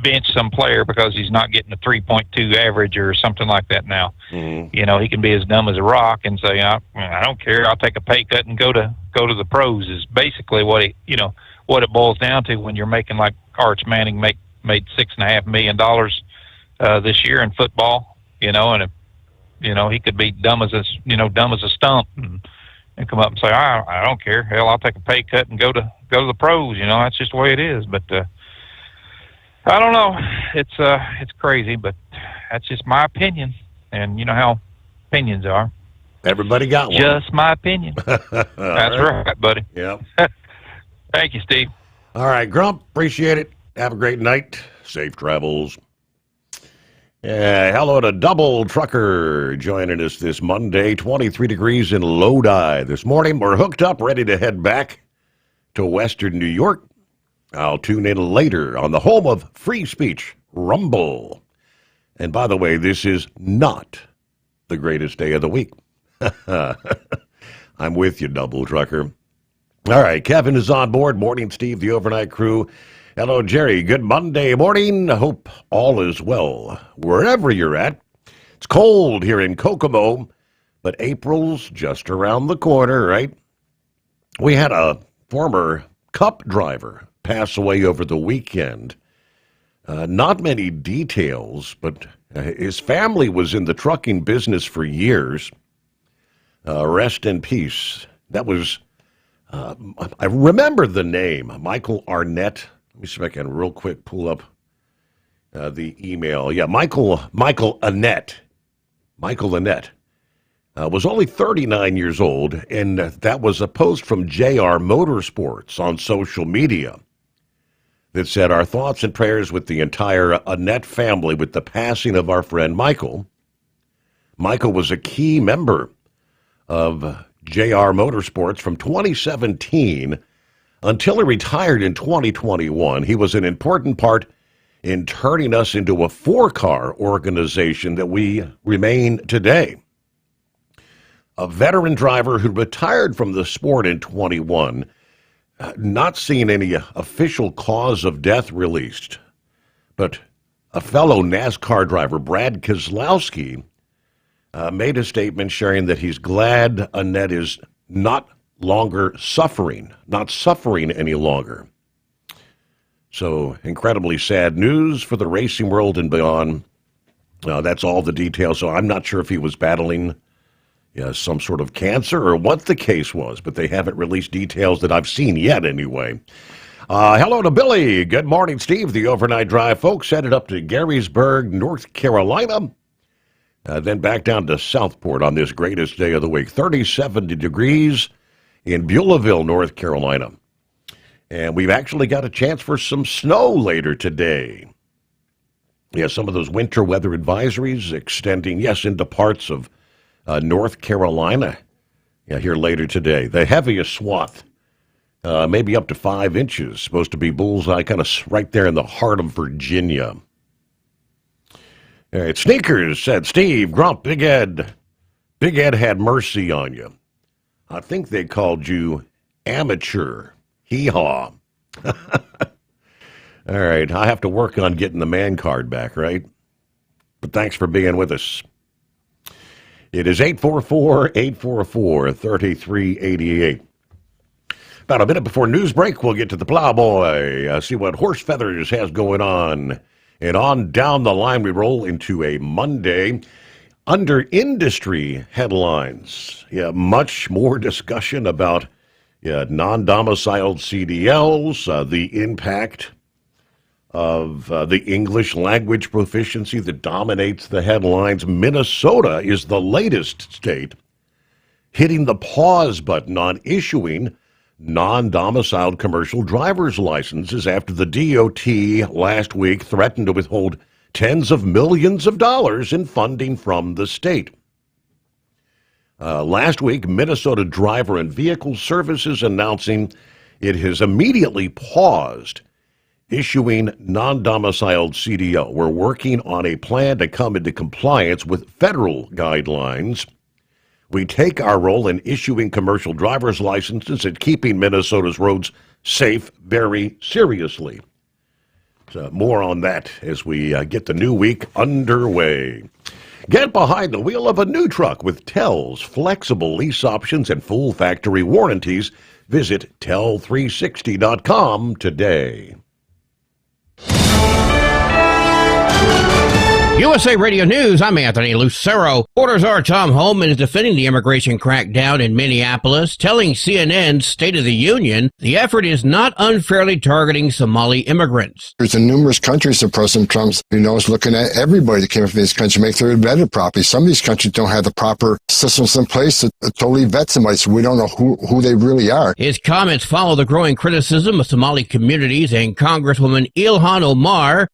bench some player because he's not getting a 3.2 average or something like that now. He can be as dumb as a rock and say, I don't care, I'll take a pay cut and go to the pros, is basically what it boils down to when you're making, like Arch Manning made $6.5 million this year in football, and he could be dumb as a stump and come up and say, I don't care, hell, I'll take a pay cut and go to the pros. That's just the way it is. But I don't know. It's crazy, but that's just my opinion. And you know how opinions are. Everybody got one. Just my opinion. That's right, buddy. Yep. Thank you, Steve. All right, Grump. Appreciate it. Have a great night. Safe travels. Hello to Double Trucker joining us this Monday. 23 degrees in Lodi this morning. We're hooked up, ready to head back to Western New York. I'll tune in later on the home of free speech, Rumble. And by the way, this is not the greatest day of the week. I'm with you, Double Trucker. All right, Kevin is on board. Morning, Steve, the overnight crew. Hello, Jerry. Good Monday morning. Hope all is well wherever you're at. It's cold here in Kokomo, but April's just around the corner, right? We had a former Cup driver pass away over the weekend. Not many details, but his family was in the trucking business for years. Rest in peace. That was, I remember the name, Michael Arnett. Let me see if I can real quick pull up the email. Yeah, Michael Annett. Michael Annett was only 39 years old, and that was a post from JR Motorsports on social media that said, our thoughts and prayers with the entire Annett family with the passing of our friend Michael. Michael was a key member of JR Motorsports from 2017 until he retired in 2021. He was an important part in turning us into a four-car organization that we remain today. A veteran driver who retired from the sport in 21, not seeing any official cause of death released, but a fellow NASCAR driver, Brad Keselowski, made a statement sharing that he's glad Annett is not suffering any longer. So incredibly sad news for the racing world and beyond. That's all the details. So I'm not sure if he was battling some sort of cancer or what the case was, but they haven't released details that I've seen yet anyway. Hello to Billy. Good morning, Steve. The overnight drive, folks, headed up to Garysburg, North Carolina, then back down to Southport on this greatest day of the week. 37 degrees in Beulahville, North Carolina. And we've actually got a chance for some snow later today. Yeah, some of those winter weather advisories extending, into parts of North Carolina here later today. The heaviest swath, maybe up to 5 inches, supposed to be bullseye, kind of right there in the heart of Virginia. All right, Sneakers said, Steve, Grump, Big Ed had mercy on you. I think they called you amateur. Hee-haw. All right, I have to work on getting the man card back, right? But thanks for being with us. It is 844-844-3388. About a minute before news break, we'll get to the Plowboy, see what Horse Feathers has going on. And on down the line, we roll into a Monday. Under industry headlines, much more discussion about non-domiciled CDLs, the impact of the English language proficiency that dominates the headlines. Minnesota is the latest state hitting the pause button on issuing non-domiciled commercial driver's licenses after the DOT last week threatened to withhold tens of millions of dollars in funding from the state. Last week, Minnesota Driver and Vehicle Services announcing it has immediately paused issuing non-domiciled CDL. We're working on a plan to come into compliance with federal guidelines. We take our role in issuing commercial driver's licenses and keeping Minnesota's roads safe very seriously. So more on that as we get the new week underway. Get behind the wheel of a new truck with Tell's flexible lease options and full factory warranties. Visit tell360.com today. USA Radio News, I'm Anthony Lucero. Border Czar Tom Homan is defending the immigration crackdown in Minneapolis, telling CNN's State of the Union the effort is not unfairly targeting Somali immigrants. There's numerous countries that President Trump, is looking at everybody that came from these countries, make sure they're vetted properly. Some of these countries don't have the proper systems in place to totally vet somebody, so we don't know who they really are. His comments follow the growing criticism of Somali communities and Congresswoman Ilhan Omar.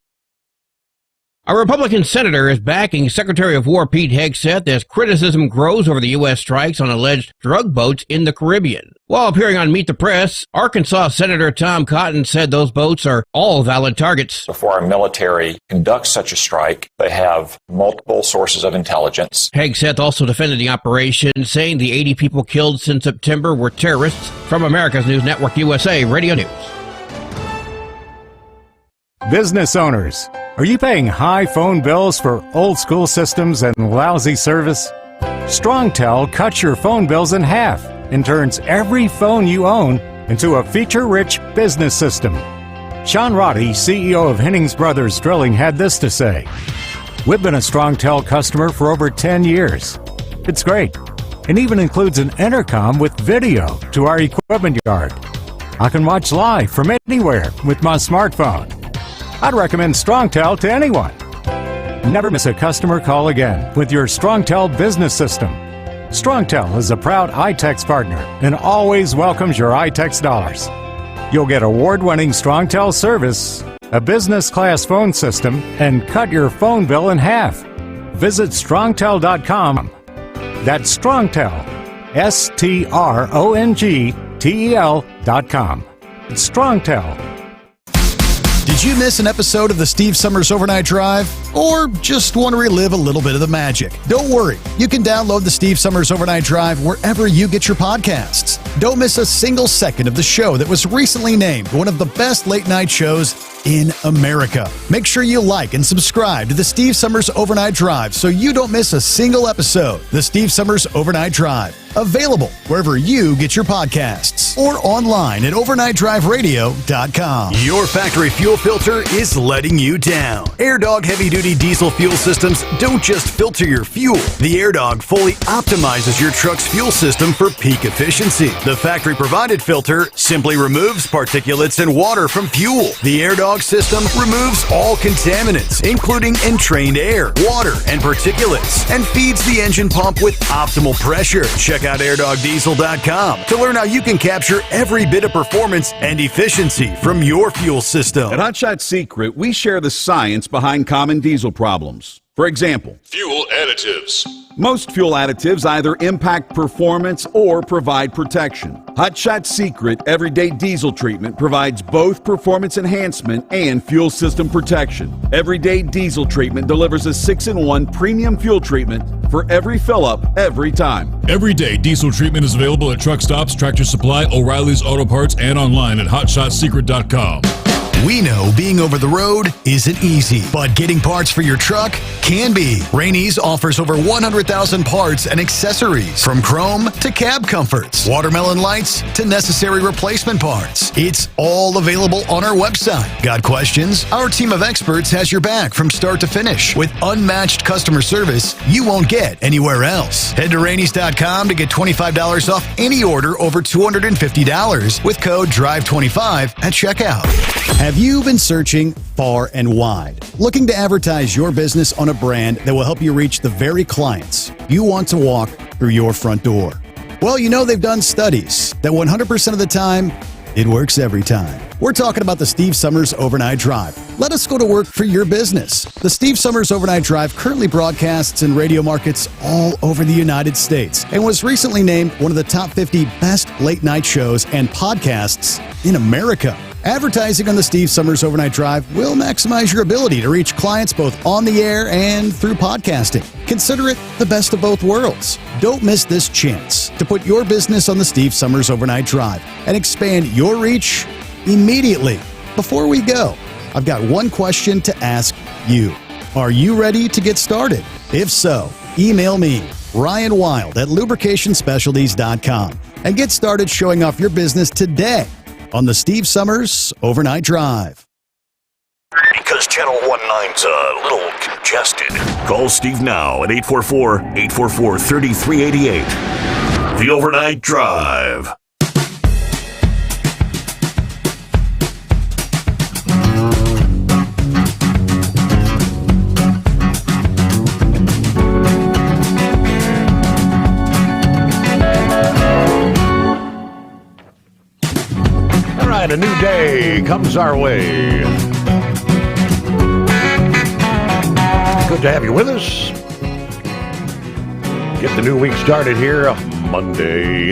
A Republican senator is backing Secretary of War Pete Hegseth as criticism grows over the U.S. strikes on alleged drug boats in the Caribbean. While appearing on Meet the Press, Arkansas Senator Tom Cotton said those boats are all valid targets. Before our military conducts such a strike, they have multiple sources of intelligence. Hegseth also defended the operation, saying the 80 people killed since September were terrorists. From America's News Network USA Radio News. Business owners, are you paying high phone bills for old school systems and lousy service? StrongTel cuts your phone bills in half and turns every phone you own into a feature-rich business system. Sean Roddy, CEO of Hennings Brothers Drilling, had this to say: "We've been a StrongTel customer for over 10 years. It's great, and even includes an intercom with video to our equipment yard. I can watch live from anywhere with my smartphone. I'd recommend StrongTel to anyone. Never miss a customer call again with your StrongTel business system. StrongTel is a proud iTex partner and always welcomes your iTex dollars. You'll get award-winning StrongTel service, a business-class phone system, and cut your phone bill in half. Visit StrongTel.com. That's StrongTel, StrongTel.com. It's StrongTel. Did you miss an episode of the Steve Summers Overnight Drive? Or just want to relive a little bit of the magic? Don't worry. You can download the Steve Summers Overnight Drive wherever you get your podcasts. Don't miss a single second of the show that was recently named one of the best late-night shows in America. Make sure you like and subscribe to the Steve Summers Overnight Drive so you don't miss a single episode. The Steve Summers Overnight Drive. Available wherever you get your podcasts or online at overnightdriveradio.com. Your factory fuel filter is letting you down. AirDog heavy-duty diesel fuel systems don't just filter your fuel. The AirDog fully optimizes your truck's fuel system for peak efficiency. The factory-provided filter simply removes particulates and water from fuel. The AirDog system removes all contaminants, including entrained air, water, and particulates, and feeds the engine pump with optimal pressure. Check out airdogdiesel.com to learn how you can capture every bit of performance and efficiency from your fuel system. At Hotshot Secret, we share the science behind common diesel problems. For example, fuel additives. Most fuel additives either impact performance or provide protection. Hotshot Secret Everyday Diesel Treatment provides both performance enhancement and fuel system protection. Everyday Diesel Treatment delivers a 6-in-1 premium fuel treatment for every fill-up, every time. Everyday Diesel Treatment is available at truck stops, Tractor Supply, O'Reilly's Auto Parts, and online at hotshotsecret.com. We know being over the road isn't easy, but getting parts for your truck can be. Rainey's offers over 100,000 parts and accessories, from chrome to cab comforts, watermelon lights to necessary replacement parts. It's all available on our website. Got questions? Our team of experts has your back from start to finish with unmatched customer service you won't get anywhere else. Head to Rainey's.com to get $25 off any order over $250 with code DRIVE25 at checkout. Have you been searching far and wide, looking to advertise your business on a brand that will help you reach the very clients you want to walk through your front door? Well, you know they've done studies that 100% of the time, it works every time. We're talking about the Steve Sommers Overnight Drive. Let us go to work for your business. The Steve Sommers Overnight Drive currently broadcasts in radio markets all over the United States and was recently named one of the top 50 best late night shows and podcasts in America. Advertising on the Steve Sommers Overnight Drive will maximize your ability to reach clients both on the air and through podcasting. Consider it the best of both worlds. Don't miss this chance to put your business on the Steve Sommers Overnight Drive and expand your reach immediately. Before we go, I've got one question to ask you. Are you ready to get started? If so, email me, Ryan Wild at lubricationspecialties.com, and get started showing off your business today on the Steve Sommers Overnight Drive. Because Channel 19's a little congested. Call Steve now at 844-844-3388. The Overnight Drive. A new day comes our way. Good to have you with us. Get the new week started here Monday.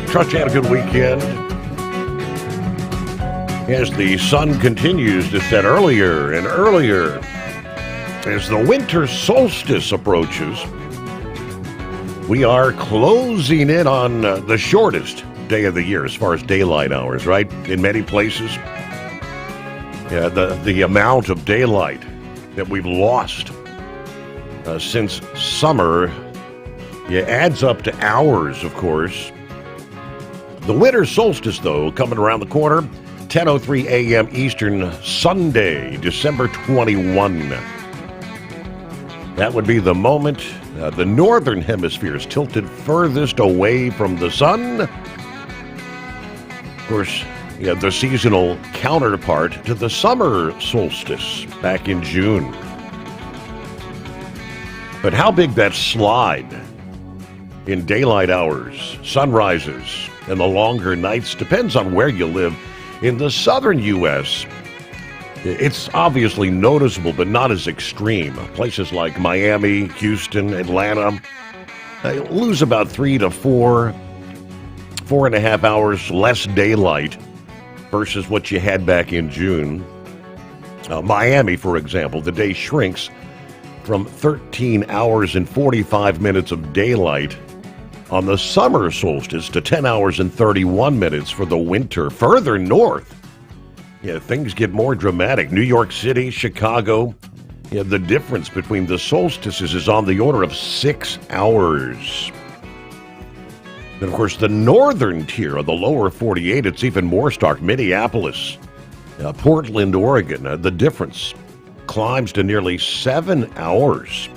Trust you had a good weekend. As the sun continues to set earlier and earlier, as the winter solstice approaches, we are closing in on the shortest day of the year as far as daylight hours, right? In many places, the amount of daylight that we've lost since summer adds up to hours, of course. The winter solstice, though, coming around the corner, 10:03 a.m. Eastern, Sunday, December 21. That would be the moment the northern hemisphere is tilted furthest away from the sun. Of course, the seasonal counterpart to the summer solstice back in June. But how big that slide in daylight hours, sunrises, and the longer nights depends on where you live. In the southern U.S., it's obviously noticeable, but not as extreme. Places like Miami, Houston, Atlanta, they lose about 3 to 4.5 hours less daylight versus what you had back in June. Miami, for example, the day shrinks from 13 hours and 45 minutes of daylight on the summer solstice to 10 hours and 31 minutes for the winter. Further north, things get more dramatic. New York City, Chicago, the difference between the solstices is on the order of 6 hours. And, of course, the northern tier of the lower 48, it's even more stark. Minneapolis, Portland, Oregon, the difference climbs to nearly 7 hours.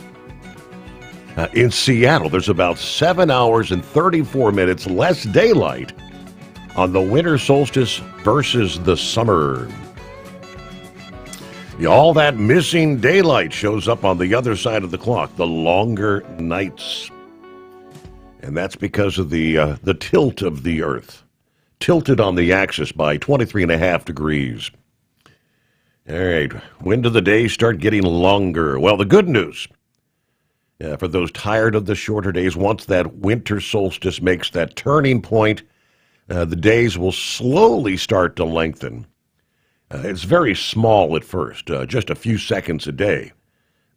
In Seattle, there's about 7 hours and 34 minutes less daylight on the winter solstice versus the summer. All that missing daylight shows up on the other side of the clock, the longer nights. And that's because of the tilt of the Earth, tilted on the axis by 23.5 degrees. All right, when do the days start getting longer? Well, the good news, for those tired of the shorter days, once that winter solstice makes that turning point, the days will slowly start to lengthen. It's very small at first, just a few seconds a day.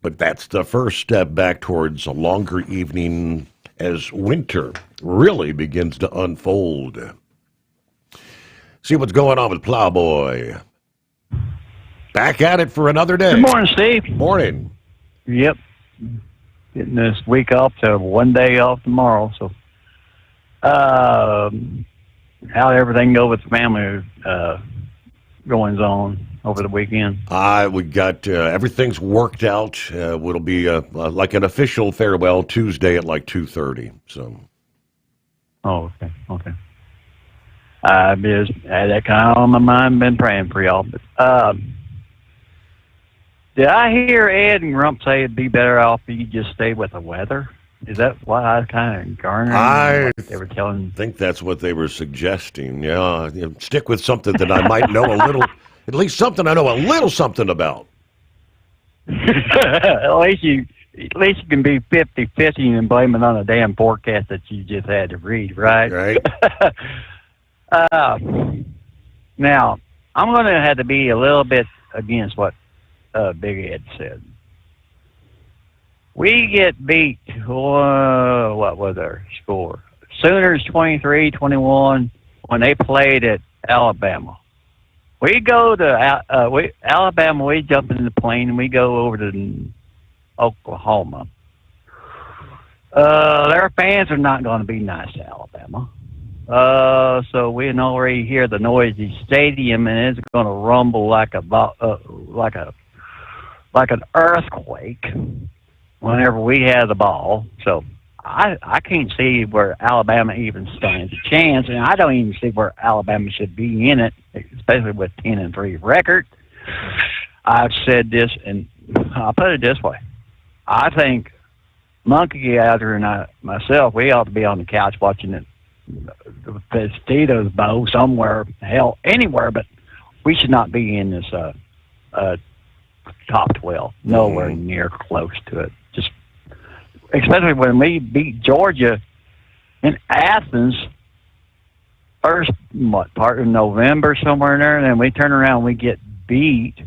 But that's the first step back towards a longer evening as winter really begins to unfold. See what's going on with Plowboy. Back at it for another day. Good morning, Steve. Morning. Yep. Getting this week off to 1 day off tomorrow. So, how'd everything go with the family goings on over the weekend? We got everything's worked out. It'll be like an official farewell Tuesday at like 2:30. So. Oh, okay. I just had that kind of on my mind. Been praying for y'all. But did I hear Ed and Rump say it'd be better off if you just stay with the weather? Is that what I kind of garnered? They were telling. I think that's what they were suggesting. Yeah, stick with something that I might know a little, at least something I know a little something about. At least you can be 50-50 and blame it on a damn forecast that you just had to read, right? Right. Now, I'm going to have to be a little bit against what Big Ed said. We get beat. What was our score? Sooners 23-21 when they played at Alabama. We go to Alabama. We jump in the plane and we go over to Oklahoma. Their fans are not going to be nice to Alabama. So we can already hear the noisy stadium, and it's going to rumble like an earthquake whenever we have the ball. So I can't see where Alabama even stands a chance, and I don't even see where Alabama should be in it, especially with 10-3 record. I've said this, and I'll put it this way: I think Monkey Gatherer and myself, we ought to be on the couch watching it, the Tostitos Bowl somewhere, hell, anywhere, but we should not be in this top 12, nowhere near close to it. Just especially when we beat Georgia in Athens, first part of November, somewhere in there, and then we turn around and we get beat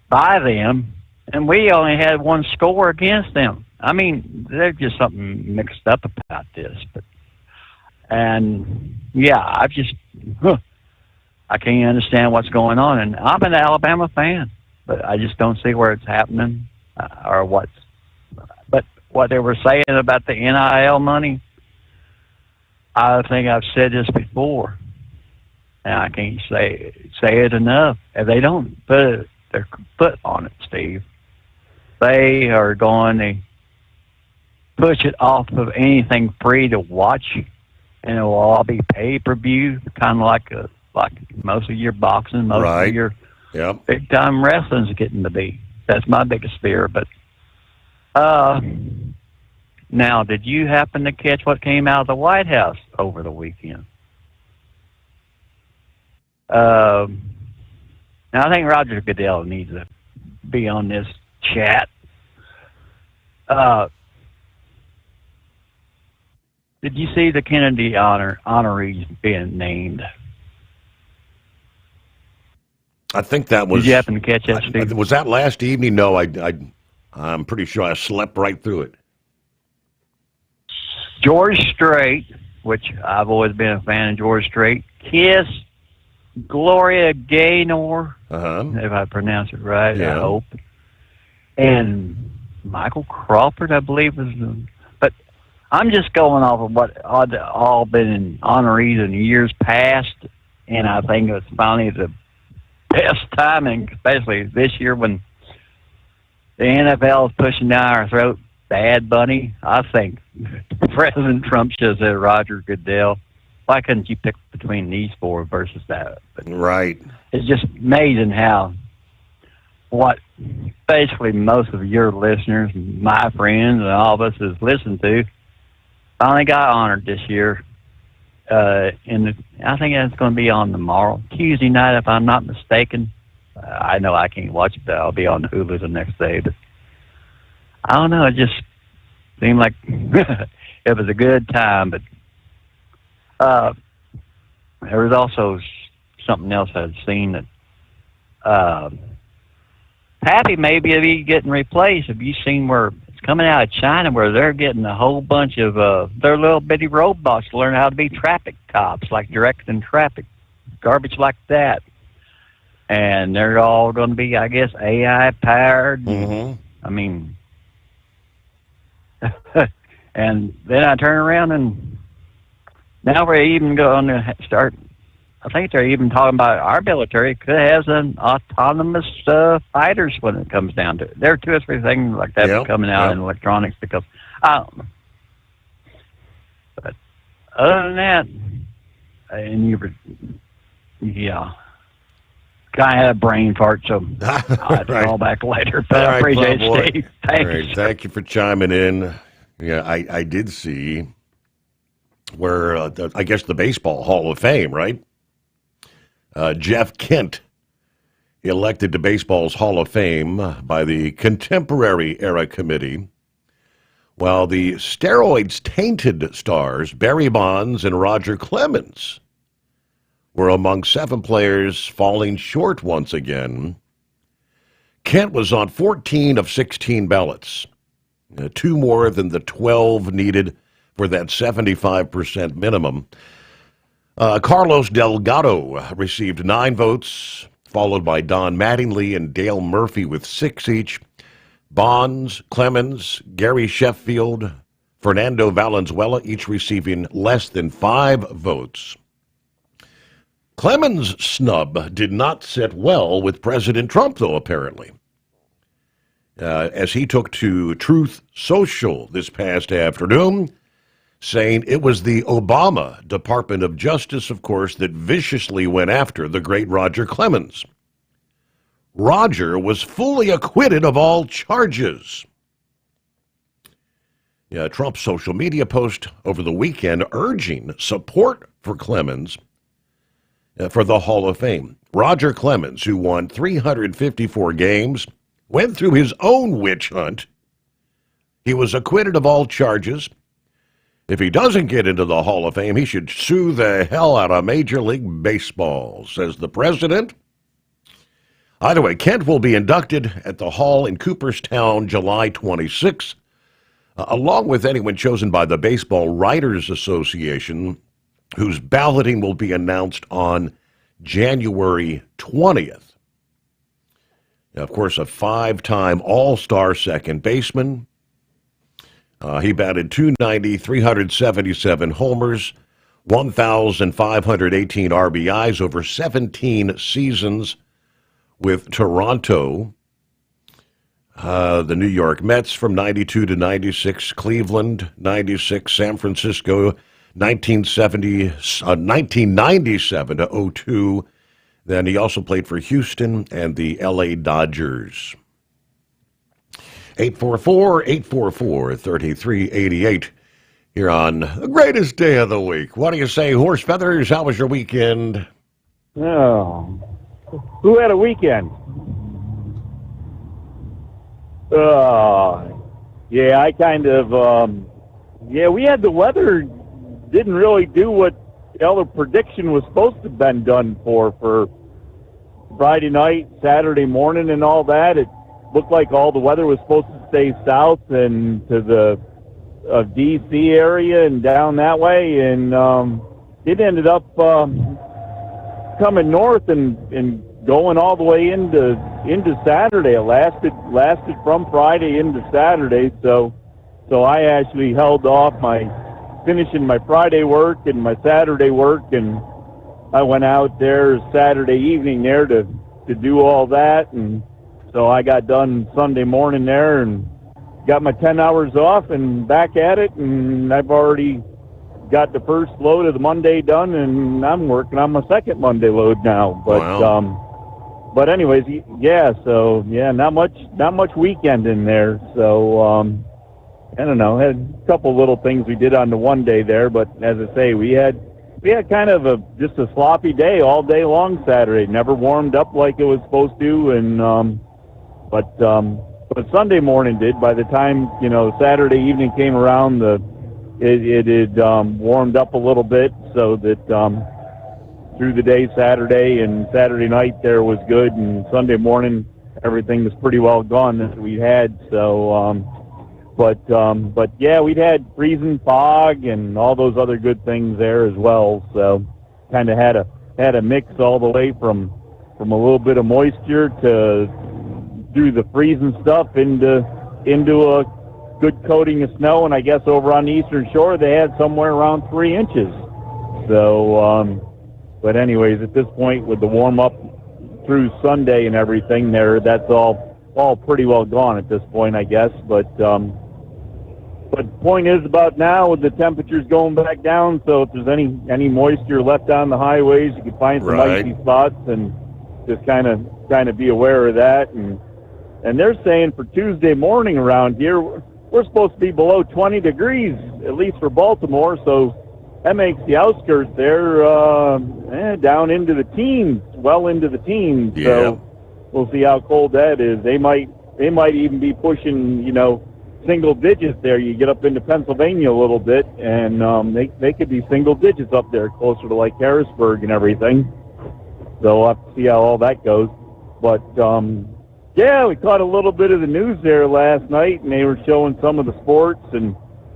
by them, and we only had one score against them. I mean, there's just something mixed up about this, I can't understand what's going on, and I'm an Alabama fan, but I just don't see where it's happening but what they were saying about the NIL money, I think I've said this before, and I can't say it enough. If they don't put their foot on it, Steve, they are going to push it off of anything free to watch, and it will all be pay-per-view, kind of like most of your boxing, most of your big-time wrestling's getting to be. That's my biggest fear. But now, did you happen to catch what came out of the White House over the weekend? Now, I think Roger Goodell needs to be on this chat. Did you see the Kennedy honorees being named? I think that was. Did you happen to catch that, Steve? Was that last evening? No, I'm pretty sure I slept right through it. George Strait, which I've always been a fan of George Strait. Kiss, Gloria Gaynor, if I pronounce it right, I hope. And Michael Crawford, I believe, was the. But I'm just going off of what all been in honorees in years past, and I think it's finally the best timing, especially this year when the NFL is pushing down our throat. Bad Bunny. I think President Trump should have said Roger Goodell. Why couldn't you pick between these four versus that? But right. It's just amazing how what basically most of your listeners, my friends, and all of us has listened to finally got honored this year. I think it's going to be on tomorrow, Tuesday night, if I'm not mistaken. I know I can't watch it, but I'll be on Hulu the next day. But I don't know. It just seemed like it was a good time. But there was also something else I'd seen that Pappy may be getting replaced. Have you seen where it's coming out of China, where they're getting a whole bunch of their little bitty robots to learn how to be traffic cops, like directing traffic, garbage like that. and they're all going to be, I guess, AI powered. Mm-hmm. I mean, and then I turn around and now we're even going to start. I think they're even talking about our military could have an autonomous fighters when it comes down to it. There are 2 or 3 things like that coming out in electronics because I don't know. But other than that, and you were, kind of had a brain fart, so I'll have to call back later. But I appreciate it, Steve. Thanks. All right, thank you for chiming in. Yeah, I did see where, I guess, the Baseball Hall of Fame, right? Jeff Kent elected to baseball's Hall of Fame by the Contemporary Era Committee, while the steroids-tainted stars Barry Bonds and Roger Clemens were among 7 players falling short once again. Kent was on 14 of 16 ballots, 2 more than the 12 needed for that 75% minimum. Carlos Delgado received 9 votes, followed by Don Mattingly and Dale Murphy with 6 each. Bonds, Clemens, Gary Sheffield, Fernando Valenzuela each receiving less than 5 votes. Clemens' snub did not sit well with President Trump, though, apparently, as he took to Truth Social this past afternoon, saying it was the Obama Department of Justice, of course, that viciously went after the great Roger Clemens. Roger was fully acquitted of all charges. Trump's social media post over the weekend urging support for Clemens for the Hall of Fame. Roger Clemens, who won 354 games, went through his own witch hunt. He was acquitted of all charges. If he doesn't get into the Hall of Fame, he should sue the hell out of Major League Baseball, says the president. Either way, Kent will be inducted at the Hall in Cooperstown July 26, along with anyone chosen by the Baseball Writers Association, whose balloting will be announced on January 20th. Now, of course, a 5-time All-Star second baseman. He batted .290, 377 homers, 1,518 RBIs over 17 seasons with Toronto, the New York Mets from 92 to 96, Cleveland 96, San Francisco 1997 to 02. Then he also played for Houston and the LA Dodgers. 844-844-3388 here on the greatest day of the week. What do you say, Horse Feathers? How was your weekend? Oh, who had a weekend? Yeah, I kind of, we had the weather didn't really do what the prediction was supposed to have been done for Friday night, Saturday morning and all that. It looked like all the weather was supposed to stay south and to the D.C. area and down that way, and it ended up coming north and going all the way into Saturday. It lasted from Friday into Saturday, so I actually held off finishing my Friday work and my Saturday work, and I went out there Saturday evening there to do all that, and so I got done Sunday morning there and got my 10 hours off and back at it, and I've already got the first load of the Monday done, and I'm working on my second Monday load now. But wow. But anyways, so not much weekend in there. So I don't know, had a couple little things we did on the one day there, but as I say, we had kind of just a sloppy day all day long Saturday. Never warmed up like it was supposed to, and but Sunday morning did. By the time Saturday evening came around, it had warmed up a little bit, so that through the day Saturday and Saturday night there was good, and Sunday morning everything was pretty well gone that we had. So but yeah, we'd had freezing fog and all those other good things there as well. So kind of had a mix all the way from from a little bit of moisture to through the freezing stuff into a good coating of snow. And I guess over on the Eastern Shore they had somewhere around 3 inches. So, but anyways, at this point with the warm up through Sunday and everything there, that's all pretty well gone at this point, I guess. But the point is about now with the temperatures going back down, so if there's any moisture left on the highways, you can find some icy spots and just kind of be aware of that. And they're saying for Tuesday morning around here, we're supposed to be below 20 degrees, at least for Baltimore, so that makes the outskirts there down into the teens, well into the teens. Yeah. So we'll see how cold that is. They might even be pushing, single digits there. You get up into Pennsylvania a little bit, and they could be single digits up there, closer to like Harrisburg and everything. So we'll have to see how all that goes. But we caught a little bit of the news there last night, and they were showing some of the sports and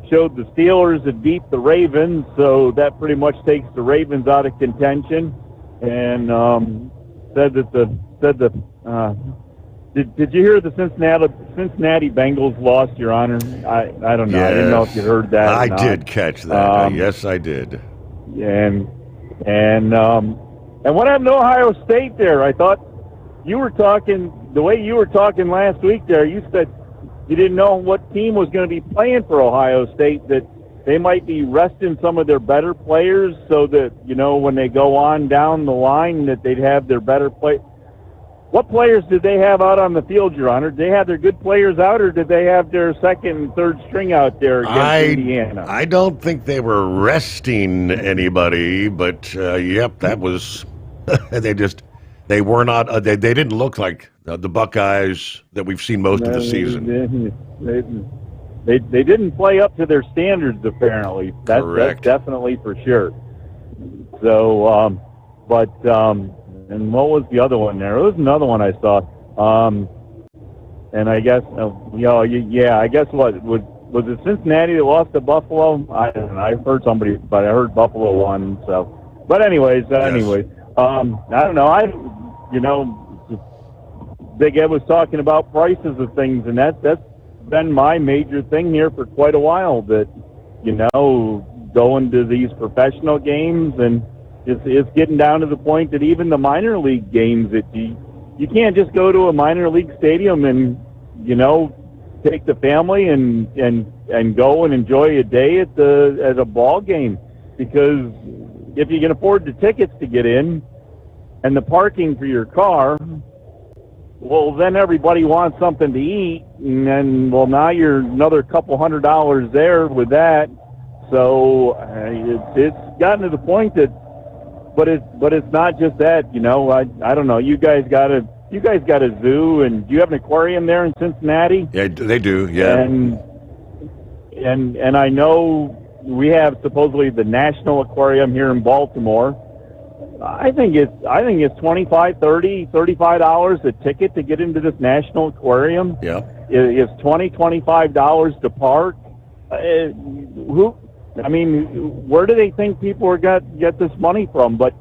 showed the Steelers had beat the Ravens, so that pretty much takes the Ravens out of contention. And said that did you hear the Cincinnati Bengals lost, Your Honor? I don't know. Yes. I didn't know if you heard that. I did catch that. Yes, I did. And what happened to Ohio State there? I thought you were talking the way you were talking last week there. You said you didn't know what team was going to be playing for Ohio State, that they might be resting some of their better players so that, when they go on down the line that they'd have their better play. What players did they have out on the field, Your Honor? Did they have their good players out, or did they have their second and third string out there against Indiana? I don't think they were resting anybody, but, that was they were not, they didn't look like the Buckeyes that we've seen most of the season. They didn't play up to their standards, apparently. That's definitely for sure. So, and what was the other one there? There was another one I saw. And I guess, I guess was it Cincinnati that lost to Buffalo? I don't know. I heard somebody, but I heard Buffalo won. So, but anyways, I don't know. Big Ed was talking about prices of things, and that's been my major thing here for quite a while, that, going to these professional games, and it's getting down to the point that even the minor league games, that you can't just go to a minor league stadium and, take the family and go and enjoy a day at a ball game, because if you can afford the tickets to get in and the parking for your car, well, then everybody wants something to eat, and then, now you're another couple $100 there with that. So it's gotten to the point that, but it's not just that, I don't know. You guys got a zoo, and do you have an aquarium there in Cincinnati? Yeah, they do. Yeah, and I know we have supposedly the National Aquarium here in Baltimore. I think it's $25, $30, $35 a ticket to get into this National Aquarium. Yeah, it's $25 to park. Where do they think people are get this money from? But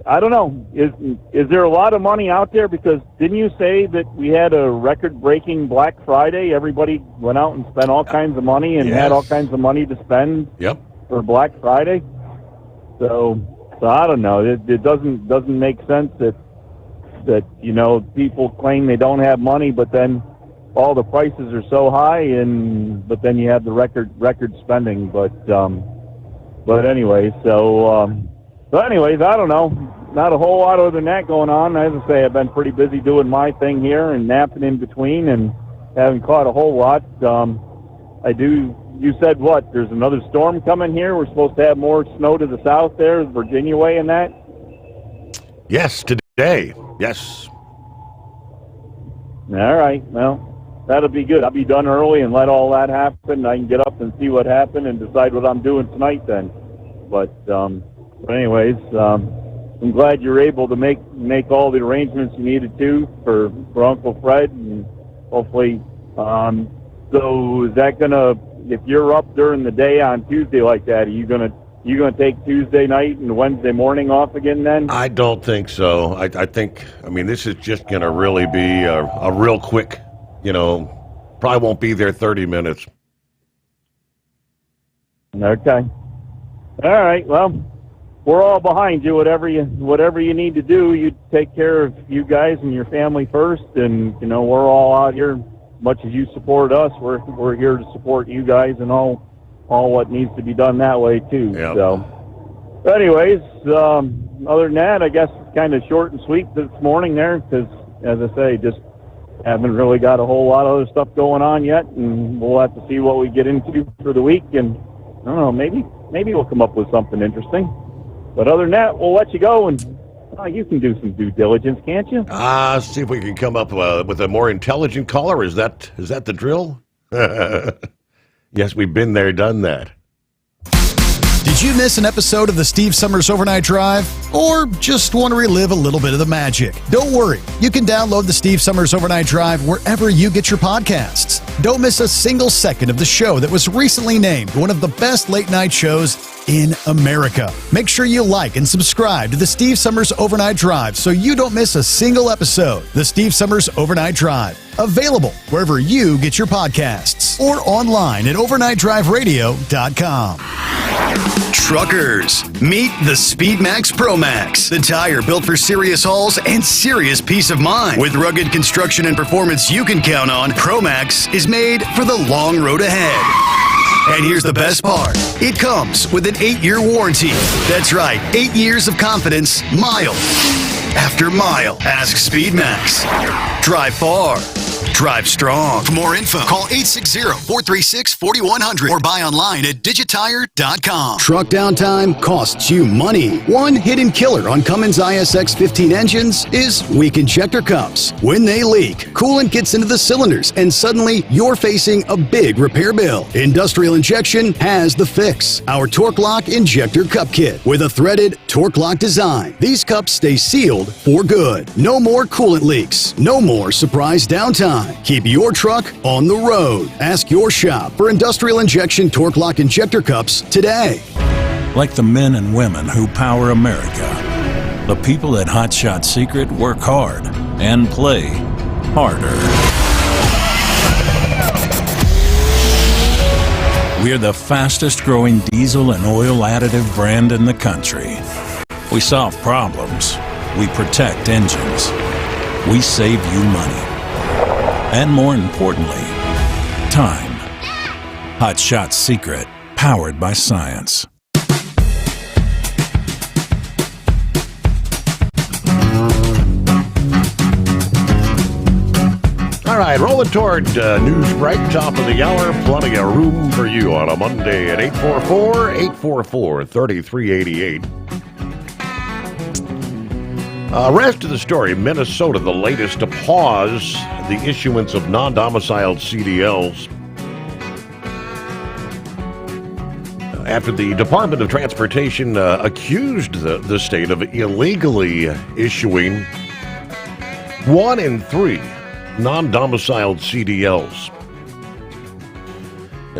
I don't know. Is there a lot of money out there? Because didn't you say that we had a record-breaking Black Friday? Everybody went out and spent all kinds of money and had all kinds of money to spend. Yep. For Black Friday. So I don't know. It doesn't make sense that people claim they don't have money, but then all the prices are so high, but then you have the record spending. But anyways, anyways, I don't know. Not a whole lot other than that going on. As I say, I've been pretty busy doing my thing here and napping in between, and haven't caught a whole lot. You said what? There's another storm coming here. We're supposed to have more snow to the south there, Virginia way and that? Yes, today. Yes. All right. Well, that'll be good. I'll be done early and let all that happen. I can get up and see what happened and decide what I'm doing tonight then. But anyways, I'm glad you're able to make all the arrangements you needed to for Uncle Fred, and hopefully. So is that going to, if you're up during the day on Tuesday like that, are you going to You going to take Tuesday night and Wednesday morning off again then? I don't think so. I think, this is just going to really be a real quick, probably won't be there 30 minutes. Okay. All right. Well, we're all behind you. Whatever you need to do, you take care of you guys and your family first. And, we're all out here. Much as you support us, we're here to support you guys and all what needs to be done that way too. Yep. So, anyways, other than that, I guess it's kind of short and sweet this morning there because, as I say, just haven't really got a whole lot of other stuff going on yet, and we'll have to see what we get into for the week. And I don't know, maybe we'll come up with something interesting. But other than that, we'll let you go, and you can do some due diligence, can't you? See if we can come up with a more intelligent caller. Is that the drill? Yes, we've been there, done that. Did you miss an episode of the Steve Summers Overnight Drive? Or just want to relive a little bit of the magic? Don't worry. You can download the Steve Summers Overnight Drive wherever you get your podcasts. Don't miss a single second of the show that was recently named one of the best late-night shows in America. Make sure you like and subscribe to the Steve Summers Overnight Drive so you don't miss a single episode. The Steve Summers Overnight Drive. Available wherever you get your podcasts or online at overnightdriveradio.com. Truckers, meet the SpeedMax Pro Max, the tire built for serious hauls and serious peace of mind. With rugged construction and performance you can count on, Pro Max is made for the long road ahead. And here's the best part. It comes with an 8-year warranty. That's right, 8 years of confidence, mile after mile. Ask SpeedMax. Drive far. Drive strong. For more info, call 860-436-4100 or buy online at digitire.com. Truck downtime costs you money. One hidden killer on Cummins ISX 15 engines is weak injector cups. When they leak, coolant gets into the cylinders and suddenly you're facing a big repair bill. Industrial Injection has the fix. Our Torque Lock Injector Cup Kit with a threaded Torque Lock design. These cups stay sealed for good. No more coolant leaks. No more surprise downtime. Keep your truck on the road. Ask your shop for Industrial Injection Torque Lock Injector Cups today. Like the men and women who power America, the people at Hot Shot Secret work hard and play harder. We're the fastest growing diesel and oil additive brand in the country. We solve problems. We protect engines. We save you money. And more importantly, time. Hot Shot Secret, powered by science. All right, rolling toward news break, top of the hour. Plenty of room for you on a Monday at 844-844-3388. Rest of the story, Minnesota, the latest to pause the issuance of non-domiciled CDLs after the Department of Transportation accused the state of illegally issuing 1 in 3 non-domiciled CDLs.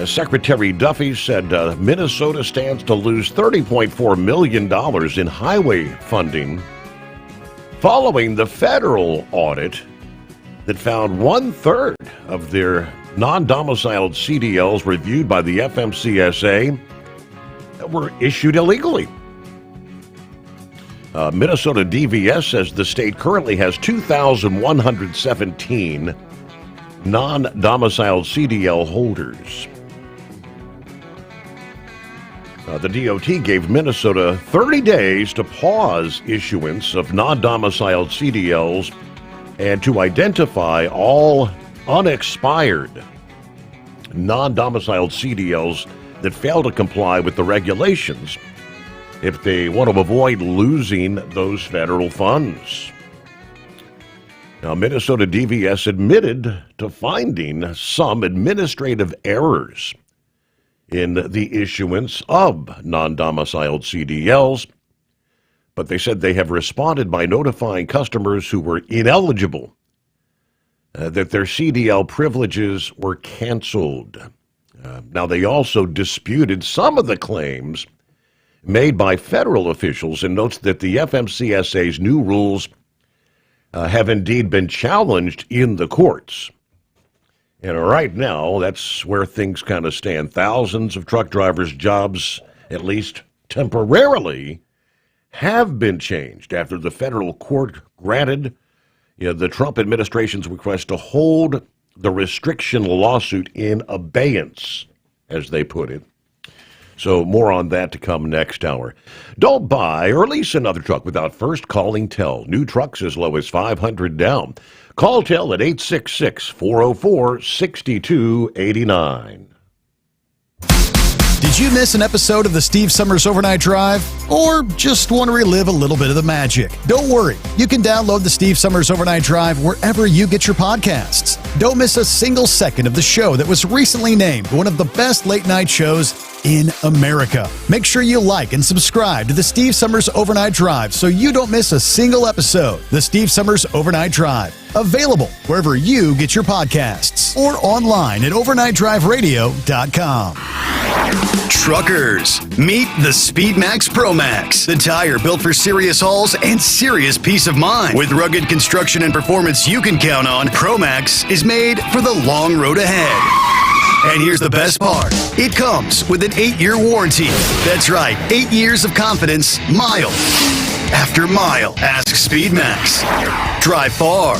Secretary Duffy said Minnesota stands to lose $30.4 million in highway funding following the federal audit that found 1/3 of their non-domiciled CDLs reviewed by the FMCSA were issued illegally. Minnesota DVS says the state currently has 2,117 non-domiciled CDL holders. The DOT gave Minnesota 30 days to pause issuance of non-domiciled CDLs and to identify all unexpired non-domiciled CDLs that fail to comply with the regulations if they want to avoid losing those federal funds. Now, Minnesota DVS admitted to finding some administrative errors in the issuance of non-domiciled CDLs, but they said they have responded by notifying customers who were ineligible that their CDL privileges were canceled. Now, they also disputed some of the claims made by federal officials and notes that the FMCSA's new rules have indeed been challenged in the courts. And right now, that's where things kind of stand. Thousands of truck drivers' jobs, at least temporarily, have been changed after the federal court granted the Trump administration's request to hold the restriction lawsuit in abeyance, as they put it. So more on that to come next hour. Don't buy or lease another truck without first calling TEL. New trucks as low as $500 down. Call TEL at 866-404-6289. Did you miss an episode of the Steve Summers Overnight Drive? Or just want to relive a little bit of the magic? Don't worry. You can download the Steve Summers Overnight Drive wherever you get your podcasts. Don't miss a single second of the show that was recently named one of the best late night shows in America. Make sure you like and subscribe to the Steve Summers Overnight Drive so you don't miss a single episode. The Steve Summers Overnight Drive. Available wherever you get your podcasts or online at overnightdriveradio.com. Truckers, meet the SpeedMax Pro Max, the tire built for serious hauls and serious peace of mind. With rugged construction and performance you can count on, Pro Max is made for the long road ahead. And here's the best part. It comes with an 8-year warranty. That's right, 8 years of confidence, mile after mile. Ask SpeedMax. Drive far.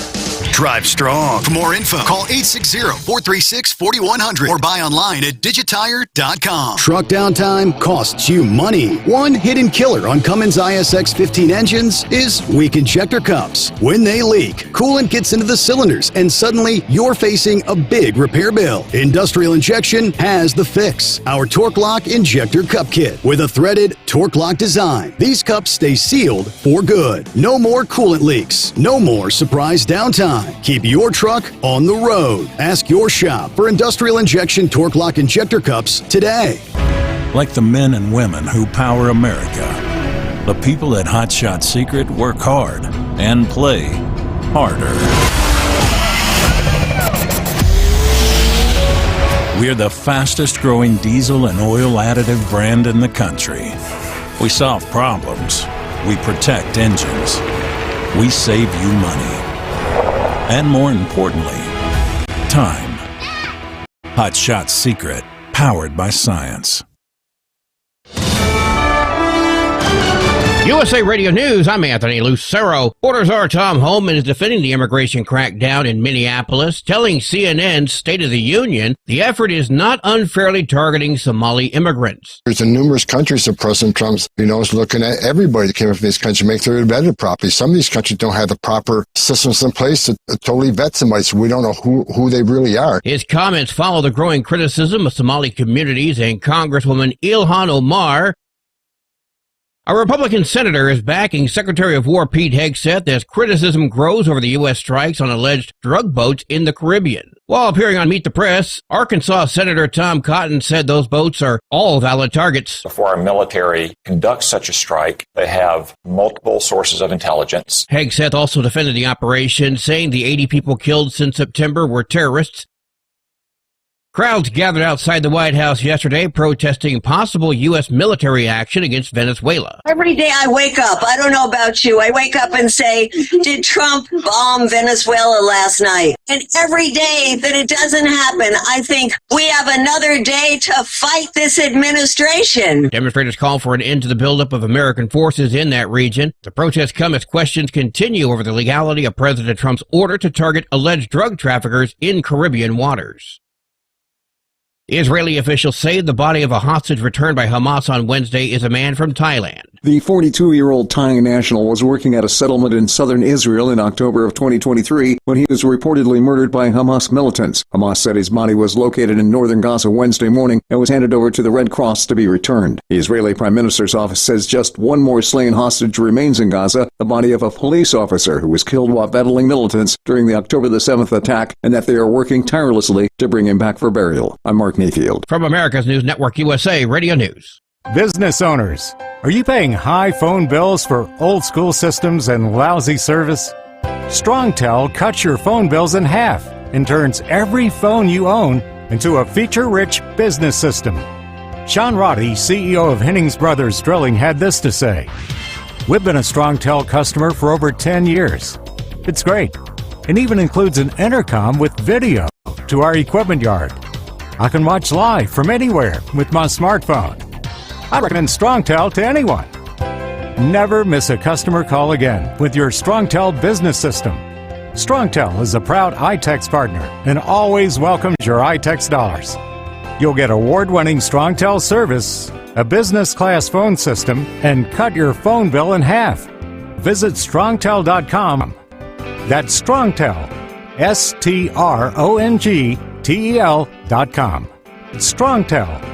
Drive strong. For more info, call 860-436-4100 or buy online at digitire.com. Truck downtime costs you money. One hidden killer on Cummins ISX 15 engines is weak injector cups. When they leak, coolant gets into the cylinders and suddenly you're facing a big repair bill. Industrial Injection has the fix. Our Torque Lock Injector Cup Kit with a threaded Torque Lock design. These cups stay sealed for good. No more coolant leaks. No more surprise downtime. Keep your truck on the road. Ask your shop for Industrial Injection Torque Lock Injector Cups today. Like the men and women who power America, the people at Hot Shot Secret work hard and play harder. We're the fastest growing diesel and oil additive brand in the country. We solve problems. We protect engines. We save you money. And more importantly, time. Hot Shot Secret, powered by science. USA Radio News, I'm Anthony Lucero. Border Czar Tom Homan is defending the immigration crackdown in Minneapolis, telling CNN's State of the Union the effort is not unfairly targeting Somali immigrants. There's in numerous countries that President Trump's, is looking at everybody that came up from these countries, make their vetted properly. Some of these countries don't have the proper systems in place to totally vet somebody, so we don't know who they really are. His comments follow the growing criticism of Somali communities and Congresswoman Ilhan Omar. A Republican senator is backing Secretary of War Pete Hegseth as criticism grows over the U.S. strikes on alleged drug boats in the Caribbean. While appearing on Meet the Press, Arkansas Senator Tom Cotton said those boats are all valid targets. Before our military conducts such a strike, they have multiple sources of intelligence. Hegseth also defended the operation, saying the 80 people killed since September were terrorists. Crowds gathered outside the White House yesterday protesting possible U.S. military action against Venezuela. Every day I wake up, I don't know about you, I wake up and say, did Trump bomb Venezuela last night? And every day that it doesn't happen, I think we have another day to fight this administration. Demonstrators call for an end to the buildup of American forces in that region. The protests come as questions continue over the legality of President Trump's order to target alleged drug traffickers in Caribbean waters. Israeli officials say the body of a hostage returned by Hamas on Wednesday is a man from Thailand. The 42-year-old Thai national was working at a settlement in southern Israel in October of 2023 when he was reportedly murdered by Hamas militants. Hamas said his body was located in northern Gaza Wednesday morning and was handed over to the Red Cross to be returned. The Israeli Prime Minister's office says just one more slain hostage remains in Gaza, the body of a police officer who was killed while battling militants during the October the 7th attack, and that they are working tirelessly to bring him back for burial. I'm Mark Mayfield. From America's News Network USA Radio News. Business owners, are you paying high phone bills for old school systems and lousy service? StrongTel cuts your phone bills in half and turns every phone you own into a feature-rich business system. Sean Roddy, CEO of Hennings Brothers Drilling, had this to say. We've been a StrongTel customer for over 10 years. It's great. It even includes an intercom with video to our equipment yard. I can watch live from anywhere with my smartphone. I recommend StrongTel to anyone. Never miss a customer call again with your StrongTel business system. StrongTel is a proud iTex partner and always welcomes your iTex dollars. You'll get award-winning StrongTel service, a business-class phone system, and cut your phone bill in half. Visit strongtel.com. That's StrongTel, StrongTel.com. StrongTel.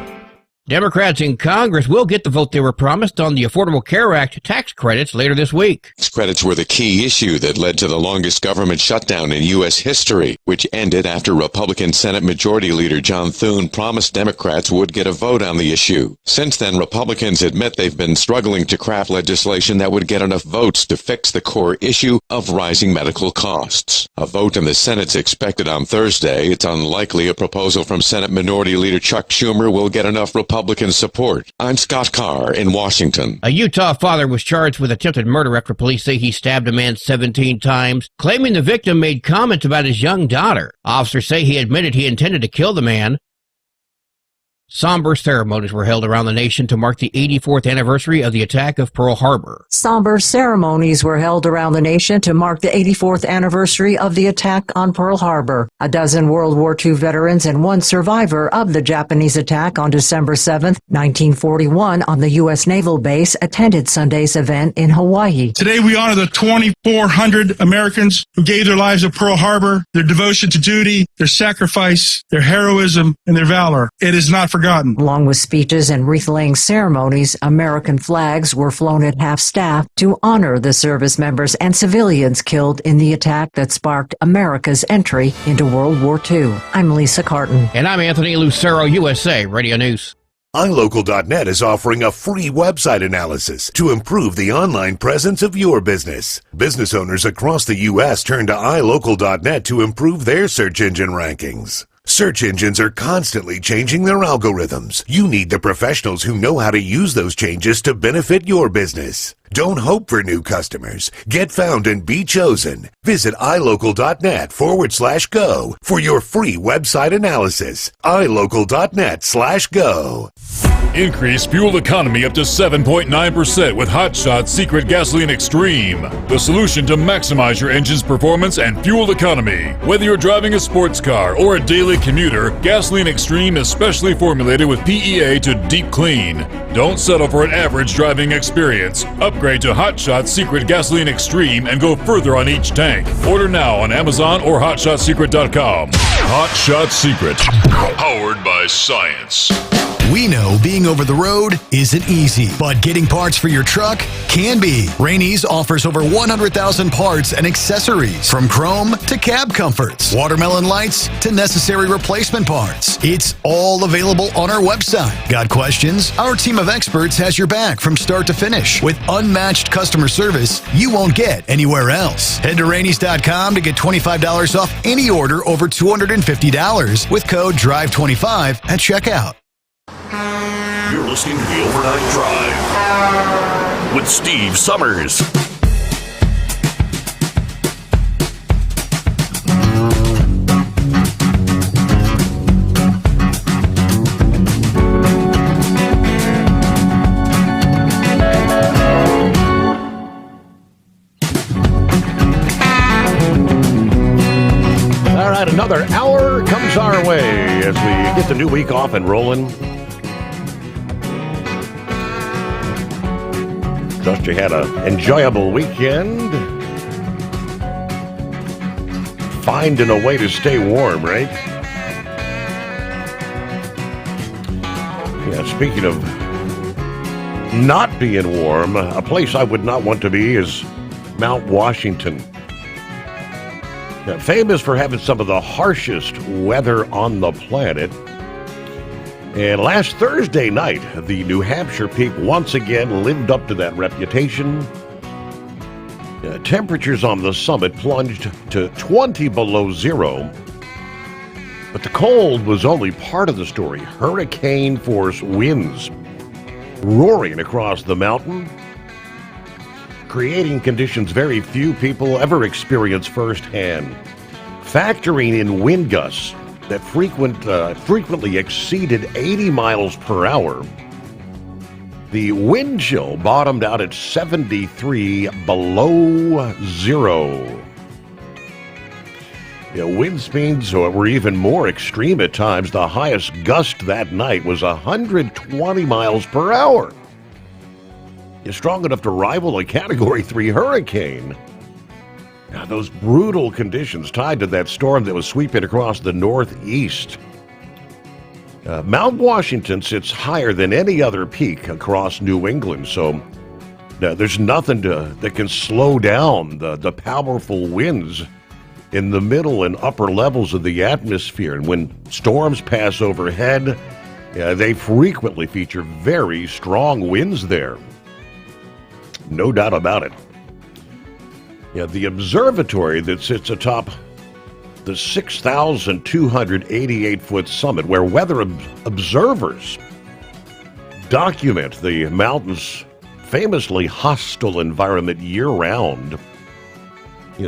Democrats in Congress will get the vote they were promised on the Affordable Care Act tax credits later this week. Tax credits were the key issue that led to the longest government shutdown in U.S. history, which ended after Republican Senate Majority Leader John Thune promised Democrats would get a vote on the issue. Since then, Republicans admit they've been struggling to craft legislation that would get enough votes to fix the core issue of rising medical costs. A vote in the Senate's expected on Thursday. It's unlikely a proposal from Senate Minority Leader Chuck Schumer will get enough Republican support. I'm Scott Carr in Washington. A Utah father was charged with attempted murder after police say he stabbed a man 17 times, claiming the victim made comments about his young daughter. Officers say he admitted he intended to kill the man. Somber ceremonies were held around the nation to mark the 84th anniversary of the attack of Pearl Harbor. Somber ceremonies were held around the nation to mark the 84th anniversary of the attack on Pearl Harbor. A dozen World War II veterans and one survivor of the Japanese attack on December 7, 1941 on the U.S. Naval Base attended Sunday's event in Hawaii. Today we honor the 2,400 Americans who gave their lives at Pearl Harbor, their devotion to duty, their sacrifice, their heroism, and their valor. It is not forgotten. Along with speeches and wreath-laying ceremonies, American flags were flown at half-staff to honor the service members and civilians killed in the attack that sparked America's entry into World War II. I'm Lisa Carton. And I'm Anthony Lucero, USA Radio News. iLocal.net is offering a free website analysis to improve the online presence of your business. Business owners across the U.S. turn to iLocal.net to improve their search engine rankings. Search engines are constantly changing their algorithms. You need the professionals who know how to use those changes to benefit your business. Don't hope for new customers. Get found and be chosen. Visit iLocal.net/go for your free website analysis. iLocal.net/go. Increase fuel economy up to 7.9% with Hot Shot Secret Gasoline Extreme. The solution to maximize your engine's performance and fuel economy. Whether you're driving a sports car or a daily commuter, Gasoline Extreme is specially formulated with PEA to deep clean. Don't settle for an average driving experience. Upgrade to Hot Shot Secret Gasoline Extreme and go further on each tank. Order now on Amazon or HotShotSecret.com. Hot Shot Secret. Powered by science. We know being over the road isn't easy, but getting parts for your truck can be. Rainey's offers over 100,000 parts and accessories, from chrome to cab comforts, watermelon lights to necessary replacement parts. It's all available on our website. Got questions? Our team of experts has your back from start to finish with unmatched customer service you won't get anywhere else. Head to Rainey's.com to get $25 off any order over $250 with code DRIVE25 at checkout. You're listening to the Overnight Drive with Steve Summers. All right, another hour comes our way as we get the new week off and rolling. Trust you had an enjoyable weekend. Finding a way to stay warm, right? Yeah, speaking of not being warm, a place I would not want to be is Mount Washington. Now, famous for having some of the harshest weather on the planet. And last Thursday night, the New Hampshire peak once again lived up to that reputation. Temperatures on the summit plunged to 20 below zero. But the cold was only part of the story. Hurricane-force winds roaring across the mountain, creating conditions very few people ever experience firsthand. Factoring in wind gusts that frequently exceeded 80 miles per hour, the wind chill bottomed out at 73 below zero. Wind speeds were even more extreme at times. The highest gust that night was 120 miles per hour. Strong enough to rival a Category 3 hurricane. Now, those brutal conditions tied to that storm that was sweeping across the Northeast. Mount Washington sits higher than any other peak across New England, so there's nothing that can slow down the powerful winds in the middle and upper levels of the atmosphere. And when storms pass overhead, they frequently feature very strong winds there. No doubt about it. The observatory that sits atop the 6,288-foot summit, where weather observers document the mountain's famously hostile environment year-round.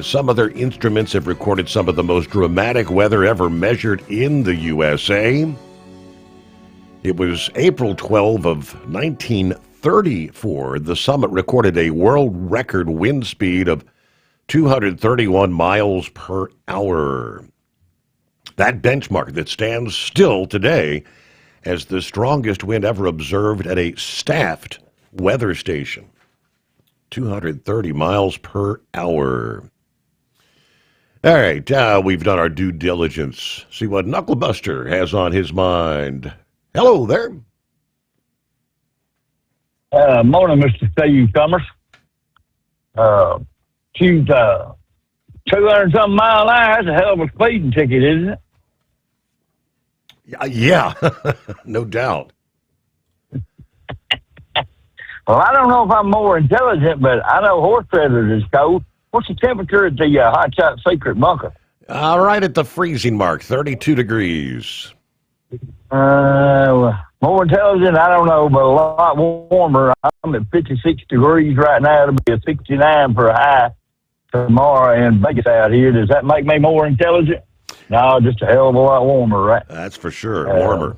Some of their instruments have recorded some of the most dramatic weather ever measured in the USA. It was April 12 of 1934. The summit recorded a world record wind speed of 231 miles per hour. That benchmark that stands still today as the strongest wind ever observed at a staffed weather station. 230 miles per hour. All right, we've done our due diligence. See what Knucklebuster has on his mind. Hello there. Morning, Mr. Steve Sommers. She's 200-something mile an hour. That's a hell of a speeding ticket, isn't it? Yeah, no doubt. Well, I don't know if I'm more intelligent, but I know horse feathers is cold. What's the temperature at the Hot Shot Secret bunker? Right at the freezing mark, 32 degrees. More intelligent, I don't know, but a lot warmer. I'm at 56 degrees right now. It'll be a 69 for a high tomorrow in Vegas out here. Does that make me more intelligent? No, just a hell of a lot warmer, right? That's for sure, warmer.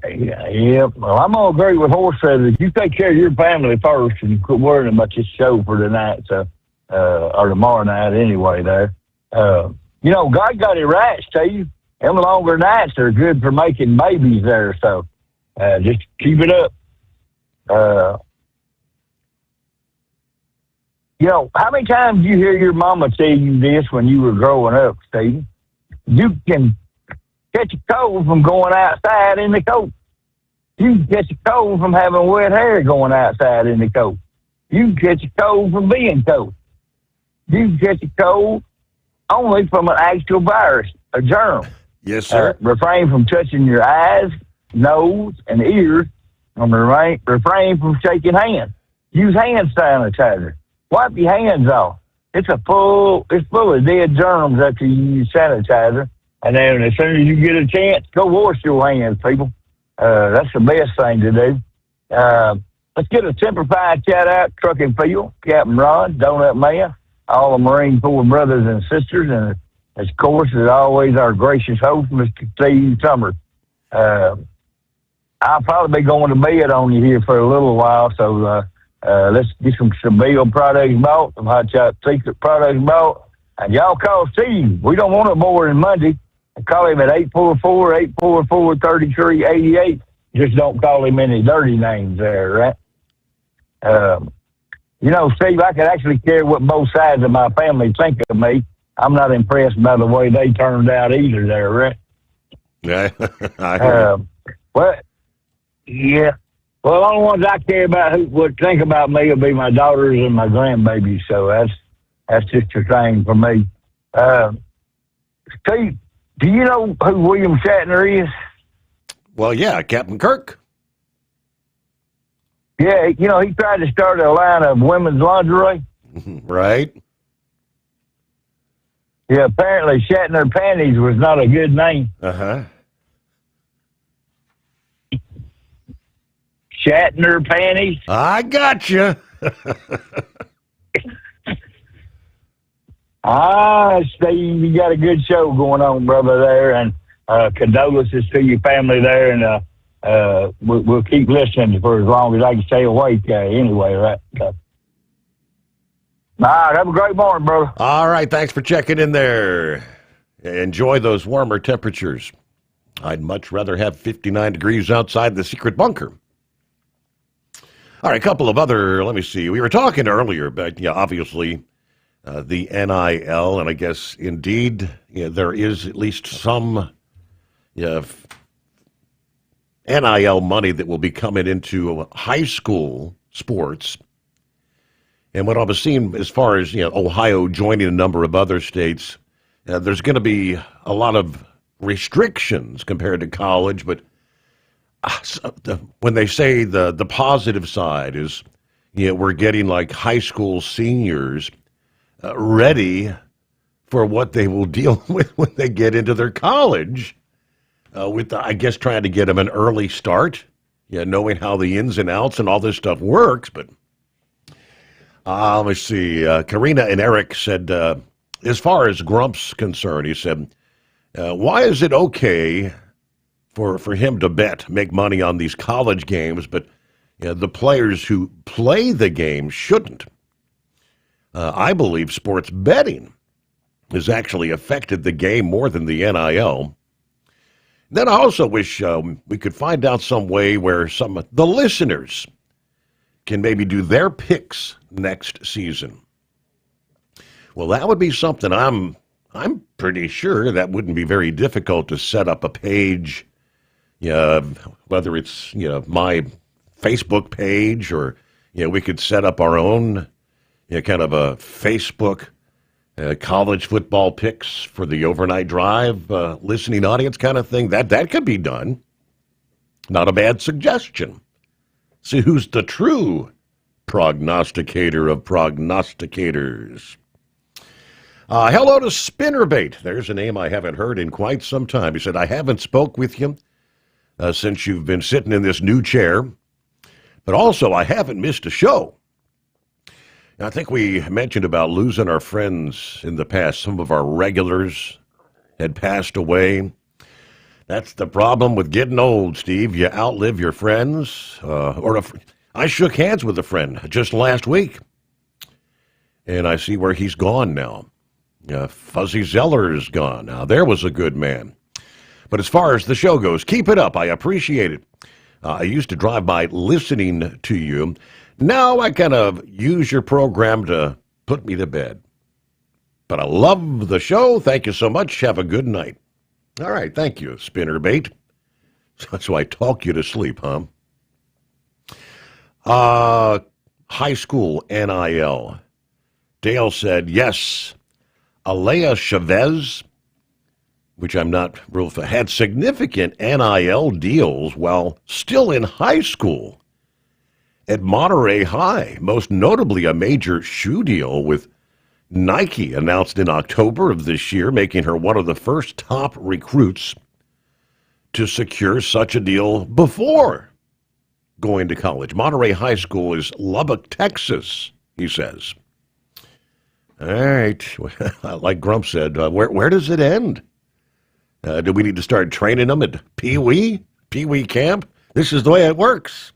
Yeah. Well, I'm going to agree with horse feathers. You take care of your family first and quit worrying about this show for tonight, or tomorrow night anyway there. God got it right, Steve. Them longer nights are good for making babies there, so just keep it up. How many times do you hear your mama tell you this when you were growing up, Steve? You can catch a cold from going outside in the coat. You can catch a cold from having wet hair going outside in the coat. You can catch a cold from being cold. You can catch a cold only from an actual virus, a germ. Yes, sir. Refrain from touching your eyes, nose, and ears. And refrain from shaking hands. Use hand sanitizer. Wipe your hands off. It's full of dead germs after you use sanitizer. And then as soon as you get a chance, go wash your hands, people. That's the best thing to do. Let's get a simplified shout out, Truck and Field, Captain Ron, Donut Man, all the Marine Corps brothers and sisters, and of course, as always, our gracious host, Mr. Steve Summers. I'll probably be going to bed on you here for a little while, so let's get some Bill products bought, some Hot Shot Secret products bought, and y'all call Steve. We don't want it more than Monday. Call him at 844-844-3388. Just don't call him any dirty names there, right? Steve, I could actually care what both sides of my family think of me. I'm not impressed by the way they turned out either there, right? Yeah, I hear yeah. Well, the only ones I care about who would think about me will be my daughters and my grandbabies, so that's just a thing for me. Steve, do you know who William Shatner is? Well, yeah, Captain Kirk. Yeah, he tried to start a line of women's lingerie. Right. Yeah, apparently Shatner Panties was not a good name. Uh-huh. Shatner Panties. I gotcha. Steve, you got a good show going on, brother, there, and condolences to your family there, and we'll keep listening for as long as I can stay awake anyway, right? All right, have a great morning, brother. All right, thanks for checking in there. Enjoy those warmer temperatures. I'd much rather have 59 degrees outside the secret bunker. All right, a couple of other, let me see. We were talking earlier about, obviously, the NIL, and I guess, indeed, there is at least some NIL money that will be coming into high school sports. And what I was seeing as far as, Ohio joining a number of other states, there's going to be a lot of restrictions compared to college, but when they say the positive side is, we're getting like high school seniors ready for what they will deal with when they get into their college, with, I guess, trying to get them an early start, knowing how the ins and outs and all this stuff works. But let me see. Karina and Eric said, as far as Grump's concerned, he said, why is it okay for him to make money on these college games, but the players who play the game shouldn't? I believe sports betting has actually affected the game more than the NIL. Then I also wish we could find out some way where some of the listeners can maybe do their picks next season. Well, that would be something I'm pretty sure that wouldn't be very difficult to set up a page, whether it's, my Facebook page or, we could set up our own, kind of a Facebook college football picks for the overnight drive listening audience kind of thing. That could be done. Not a bad suggestion. See who's the true prognosticator of prognosticators. Hello to Spinnerbait. There's a name I haven't heard in quite some time. He said, I haven't spoke with you since you've been sitting in this new chair, but also I haven't missed a show. I think we mentioned about losing our friends in the past. Some of our regulars had passed away. That's the problem with getting old, Steve. You outlive your friends. I shook hands with a friend just last week, and I see where he's gone now. Fuzzy Zeller's gone. Now, there was a good man. But as far as the show goes, keep it up. I appreciate it. I used to drive by listening to you. Now I kind of use your program to put me to bed. But I love the show. Thank you so much. Have a good night. All right, thank you, Spinnerbait. So I talk you to sleep, huh? High school NIL. Dale said, yes, Alea Chavez, which I'm not real familiar, had significant NIL deals while still in high school at Monterey High, most notably a major shoe deal with Nike announced in October of this year, making her one of the first top recruits to secure such a deal before going to college. Monterey High School is Lubbock, Texas, he says. All right. Like Grump said, where does it end? Do we need to start training them at Pee Wee camp? This is the way it works.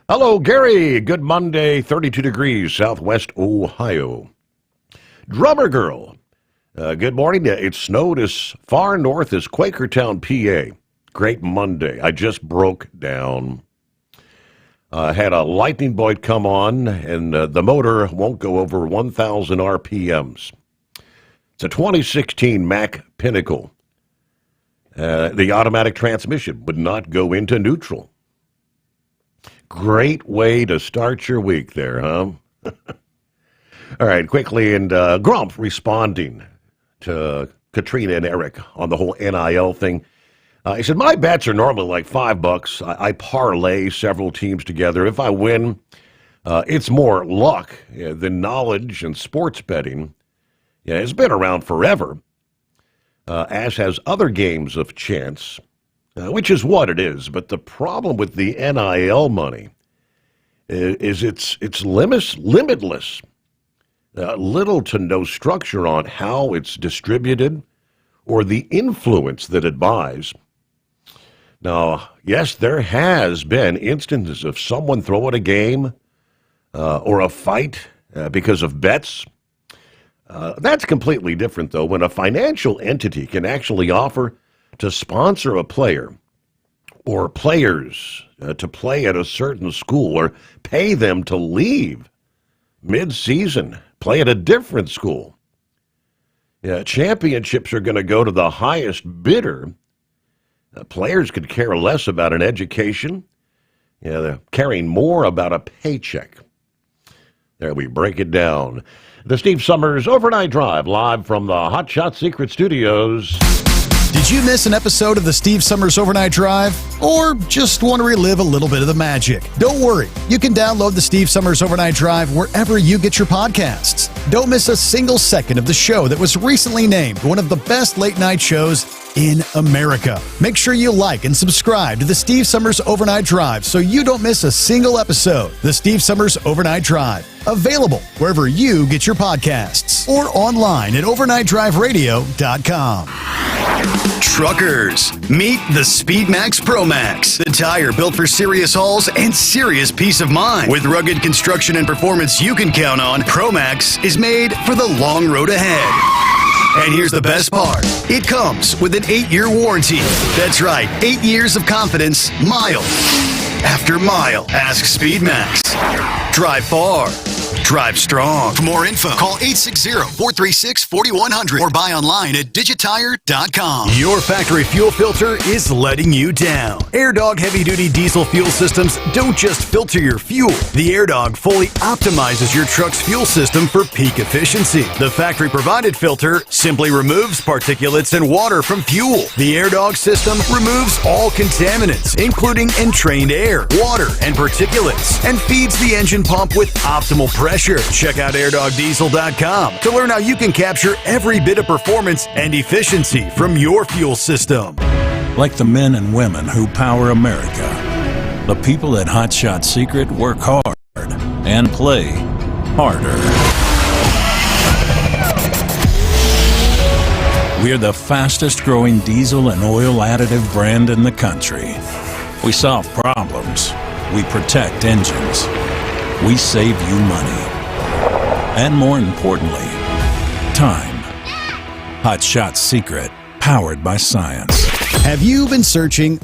Hello, Gary. Good Monday, 32 degrees, Southwest Ohio. Drummer Girl. Good morning. It snowed as far north as Quakertown, PA. Great Monday. I just broke down. Had a lightning bolt come on, and the motor won't go over 1,000 RPMs. It's a 2016 Mack Pinnacle. The automatic transmission would not go into neutral. Great way to start your week there, huh? All right, quickly, and Grump responding to Katrina and Eric on the whole NIL thing. He said, my bets are normally like $5. I parlay several teams together. If I win, it's more luck than knowledge and sports betting. Yeah, it's been around forever, as has other games of chance, which is what it is. But the problem with the NIL money is it's limitless. Little to no structure on how it's distributed or the influence that it buys. Now, yes, there has been instances of someone throwing a game or a fight because of bets. That's completely different, though, when a financial entity can actually offer to sponsor a player or players to play at a certain school or pay them to leave mid-season, play at a different school. Yeah, championships are going to go to the highest bidder. Players could care less about an education. Yeah, they're caring more about a paycheck. There we break it down. The Steve Sommers Overnight Drive, live from the Hot Shot Secret Studios. Did you miss an episode of the Steve Sommers Overnight Drive? Or just want to relive a little bit of the magic? Don't worry. You can download the Steve Sommers Overnight Drive wherever you get your podcasts. Don't miss a single second of the show that was recently named one of the best late-night shows in America. Make sure you like and subscribe to the Steve Sommers Overnight Drive so you don't miss a single episode. The Steve Sommers Overnight Drive, available wherever you get your podcasts or online at overnightdriveradio.com. Truckers, meet the Speedmax Pro Max, the tire built for serious hauls and serious peace of mind. With rugged construction and performance you can count on, Pro Max is made for the long road ahead. And here's the best part. It comes with an 8-year warranty. That's right, 8 years of confidence, mile after mile. Ask Speedmax. Drive far. Drive strong. For more info, call 860-436-4100 or buy online at digitire.com. Your factory fuel filter is letting you down. AirDog heavy-duty diesel fuel systems don't just filter your fuel. The AirDog fully optimizes your truck's fuel system for peak efficiency. The factory-provided filter simply removes particulates and water from fuel. The AirDog system removes all contaminants, including entrained air, water, and particulates, and feeds the engine pump with optimal pressure. Check out airdogdiesel.com to learn how you can capture every bit of performance and efficiency from your fuel system. Like the men and women who power America, the people at Hot Shot Secret work hard and play harder. We're the fastest growing diesel and oil additive brand in the country. We solve problems. We protect engines. We save you money. And more importantly, time. Hot Shot Secret, powered by science. Have you been searching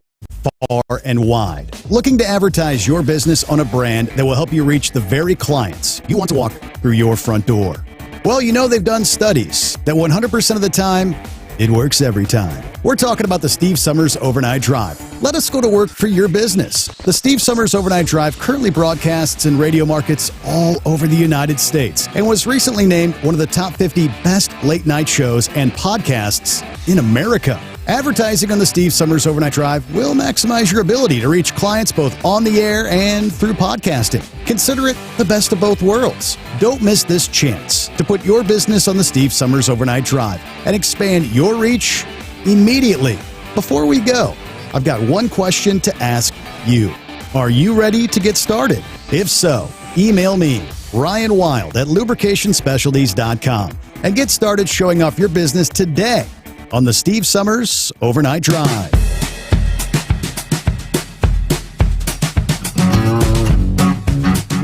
far and wide, looking to advertise your business on a brand that will help you reach the very clients you want to walk through your front door? Well, you know they've done studies that 100% of the time, it works every time. We're talking about the Steve Sommers Overnight Drive. Let us go to work for your business. The Steve Sommers Overnight Drive currently broadcasts in radio markets all over the United States and was recently named one of the top 50 best late-night shows and podcasts in America. Advertising on the Steve Sommers Overnight Drive will maximize your ability to reach clients both on the air and through podcasting. Consider it the best of both worlds. Don't miss this chance to put your business on the Steve Sommers Overnight Drive and expand your reach immediately. Before we go, I've got one question to ask you. Are you ready to get started? If so, email me, Ryan Wild at lubricationspecialties.com, and get started showing off your business today on the Steve Sommers Overnight Drive.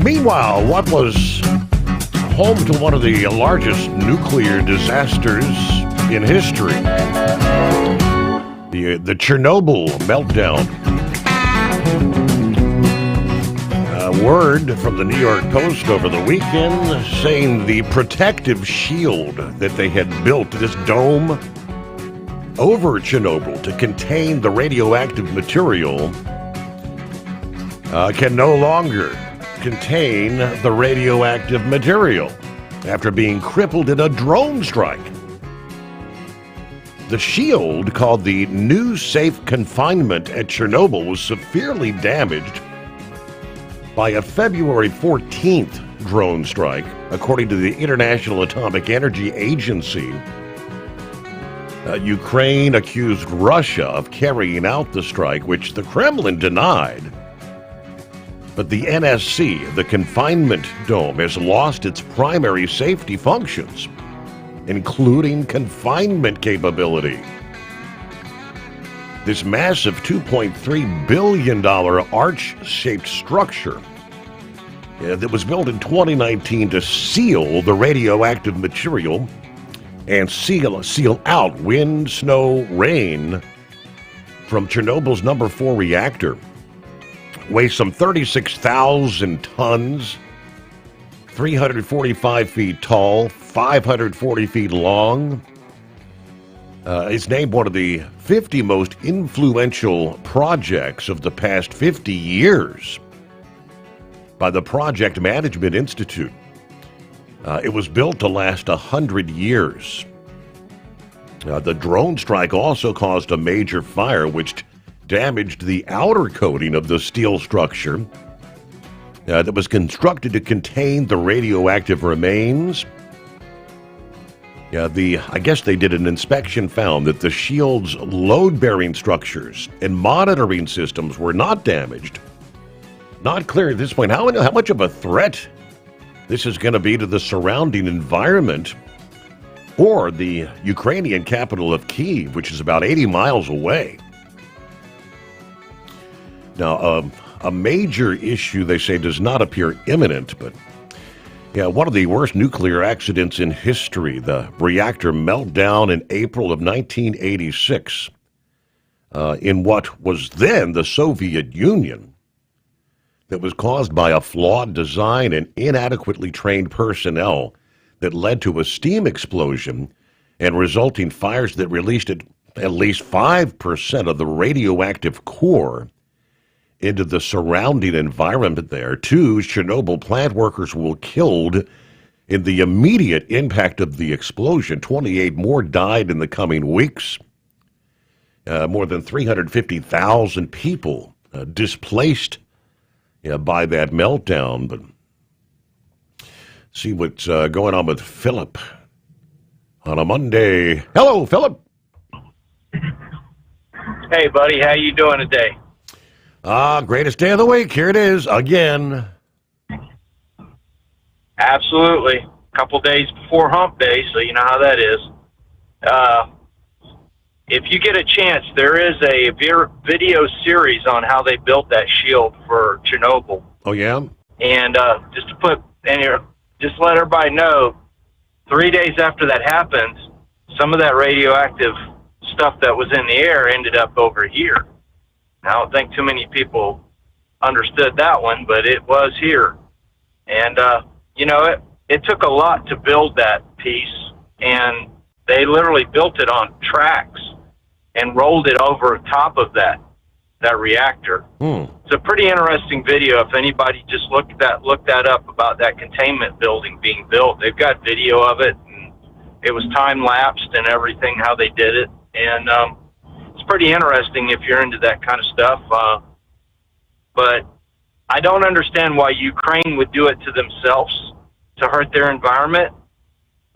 Meanwhile, what was home to one of the largest nuclear disasters in history, the Chernobyl meltdown. Word from the New York Post over the weekend saying the protective shield that they had built, this dome over Chernobyl to contain the radioactive material, can no longer contain the radioactive material after being crippled in a drone strike. The shield, called the New Safe Confinement at Chernobyl, was severely damaged by a February 14th drone strike, according to the International Atomic Energy Agency. Ukraine accused Russia of carrying out the strike, which the Kremlin denied. But the NSC, the confinement dome, has lost its primary safety functions, including confinement capability. This massive $2.3 billion arch-shaped structure that was built in 2019 to seal the radioactive material and seal out wind, snow, rain from Chernobyl's number 4 reactor. Weighs some 36,000 tons, 345 feet tall, 540 feet long. It's named one of the 50 most influential projects of the past 50 years by the Project Management Institute. It was built to last 100 years. The drone strike also caused a major fire, which damaged the outer coating of the steel structure that was constructed to contain the radioactive remains. I guess they did an inspection, found that the shield's load-bearing structures and monitoring systems were not damaged. Not clear at this point how much of a threat this is going to be to the surrounding environment or the Ukrainian capital of Kyiv, which is about 80 miles away. Now, a major issue, they say, does not appear imminent, but one of the worst nuclear accidents in history, the reactor meltdown in April of 1986 in what was then the Soviet Union, that was caused by a flawed design and inadequately trained personnel that led to a steam explosion and resulting fires that released at least 5% of the radioactive core into the surrounding environment there. 2 Chernobyl plant workers were killed in the immediate impact of the explosion. 28 more died in the coming weeks. More than 350,000 people displaced by that meltdown. But see what's going on with Philip on a Monday. Hello, Philip. Hey, buddy. How you doing today? Greatest day of the week. Here it is again. Absolutely. A couple days before hump day, so you know how that is. If you get a chance, there is a video series on how they built that shield for Chernobyl. Oh, yeah? And just let everybody know, 3 days after that happened, some of that radioactive stuff that was in the air ended up over here. I don't think too many people understood that one, but it was here. And, it took a lot to build that piece, and they literally built it on tracks and rolled it over top of that reactor. It's a pretty interesting video. If anybody just look that up about that containment building being built. They've got video of it, and it was time-lapsed and everything, how they did it. And, it's pretty interesting if you're into that kind of stuff. But I don't understand why Ukraine would do it to themselves to hurt their environment.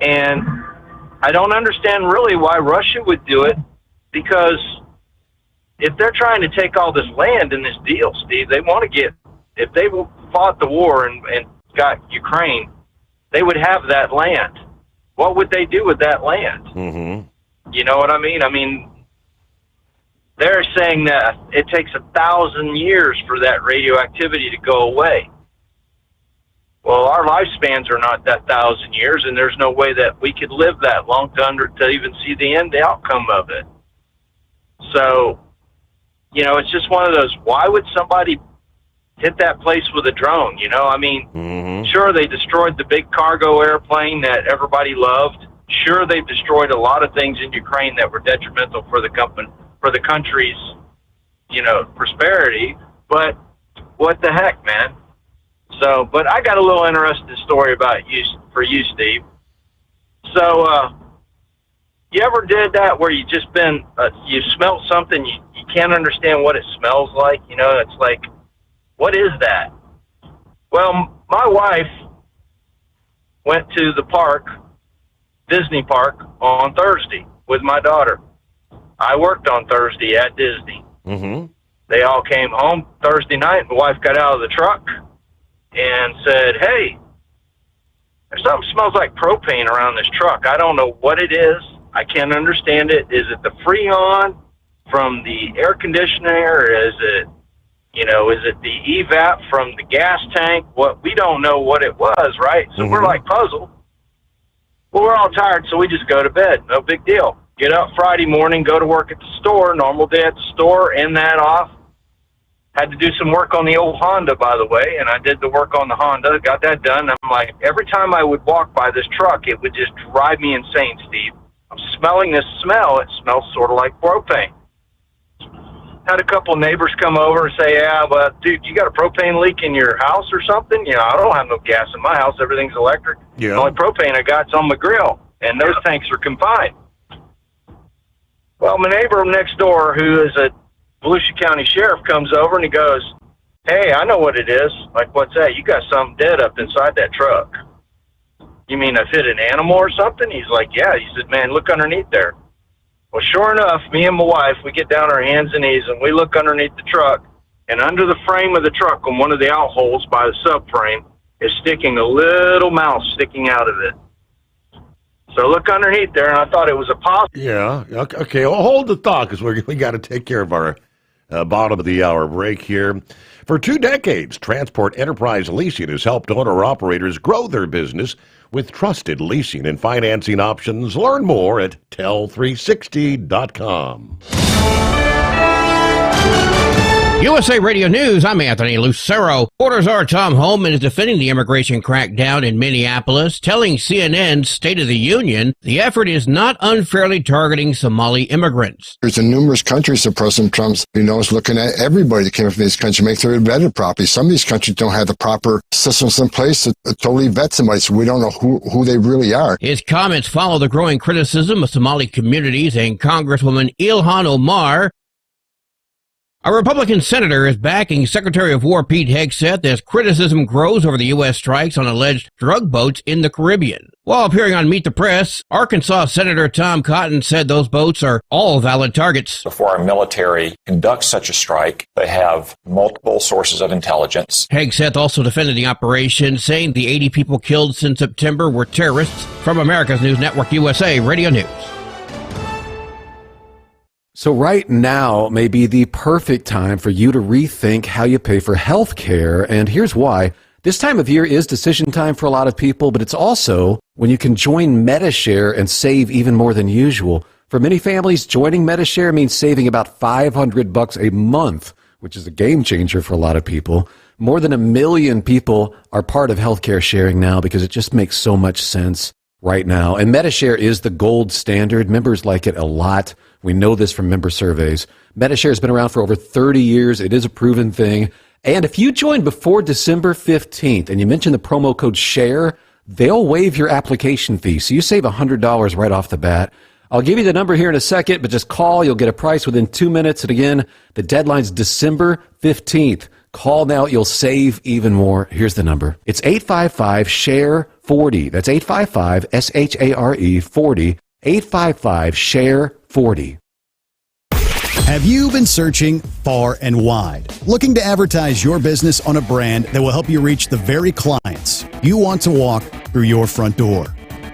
And I don't understand really why Russia would do it, because if they're trying to take all this land in this deal, Steve, they want to if they fought the war and got Ukraine, they would have that land. What would they do with that land? Mm-hmm. You know what I mean? I mean, they're saying that it takes 1,000 years for that radioactivity to go away. Well, our lifespans are not that 1,000 years, and there's no way that we could live that long to even see the outcome of it. So, it's just one of those, why would somebody hit that place with a drone? I mean, Sure, they destroyed the big cargo airplane that everybody loved. Sure, they've destroyed a lot of things in Ukraine that were detrimental for the country's, prosperity. But what the heck, man? So, but I got a little interesting story about you, Steve. So, you ever did that where you smelled something, you can't understand what it smells like? It's like, what is that? Well, my wife went to the park, Disney Park, on Thursday with my daughter. I worked on Thursday at Disney. Mm-hmm. They all came home Thursday night. My wife got out of the truck and said, hey, there's something smells like propane around this truck. I don't know what it is. I can't understand it. Is it the Freon from the air conditioner? Is it, is it the evap from the gas tank? We don't know what it was, right? So we're like puzzled. Well, we're all tired, so we just go to bed. No big deal. Get up Friday morning, go to work at the store, normal day at the store, end that off. Had to do some work on the old Honda, by the way, and I did the work on the Honda, got that done. I'm like, every time I would walk by this truck, it would just drive me insane, Steve. I'm smelling this smell. It smells sort of like propane. Had a couple of neighbors come over and say, yeah, but dude, you got a propane leak in your house or something? I don't have no gas in my house. Everything's electric. Yeah. The only propane I got's on my grill, and those tanks are confined. Well, my neighbor next door, who is a Volusia County Sheriff, comes over and he goes, hey, I know what it is. Like, what's that? You got something dead up inside that truck. You mean I've hit an animal or something? He's like, yeah. He said, man, look underneath there. Well, sure enough, me and my wife, we get down on our hands and knees and we look underneath the truck, and under the frame of the truck on one of the outholes by the subframe is sticking a little mouse sticking out of it. So look underneath there, and I thought it was a possum. Yeah. Okay. Well, hold the thought, because we got to take care of our bottom of the hour break here. For 2 decades, Transport Enterprise Leasing has helped owner-operators grow their business with trusted leasing and financing options. Learn more at tell360.com. USA Radio News, I'm Anthony Lucero. Border Czar Tom Homan is defending the immigration crackdown in Minneapolis, telling CNN's State of the Union the effort is not unfairly targeting Somali immigrants. There's in numerous countries that President Trump's, is looking at everybody that came from these countries, make sure they're vetted properly. Some of these countries don't have the proper systems in place to totally vet somebody, so we don't know who they really are. His comments follow the growing criticism of Somali communities and Congresswoman Ilhan Omar. A Republican senator is backing Secretary of War Pete Hegseth as criticism grows over the U.S. strikes on alleged drug boats in the Caribbean. While appearing on Meet the Press, Arkansas Senator Tom Cotton said those boats are all valid targets. Before our military conducts such a strike, they have multiple sources of intelligence. Hegseth also defended the operation, saying the 80 people killed since September were terrorists. From America's News Network USA Radio News. So right now may be the perfect time for you to rethink how you pay for health care, and here's why. This time of year is decision time for a lot of people, but it's also when you can join Medi-Share and save even more than usual. For many families, joining Medi-Share means saving about $500 a month, which is a game changer for a lot of people. More than 1 million people are part of healthcare sharing now because it just makes so much sense right now. And Medi-Share is the gold standard. Members like it a lot. We know this from member surveys. Medi-Share has been around for over 30 years. It is a proven thing. And if you join before December 15th and you mention the promo code SHARE, they'll waive your application fee. So you save $100 right off the bat. I'll give you the number here in a second, but just call. You'll get a price within 2 minutes. And again, the deadline's December 15th. Call now. You'll save even more. Here's the number. It's 855-SHARE-40. That's 855-SHARE 40. 855-SHARE-40. Have you been searching far and wide, looking to advertise your business on a brand that will help you reach the very clients you want to walk through your front door?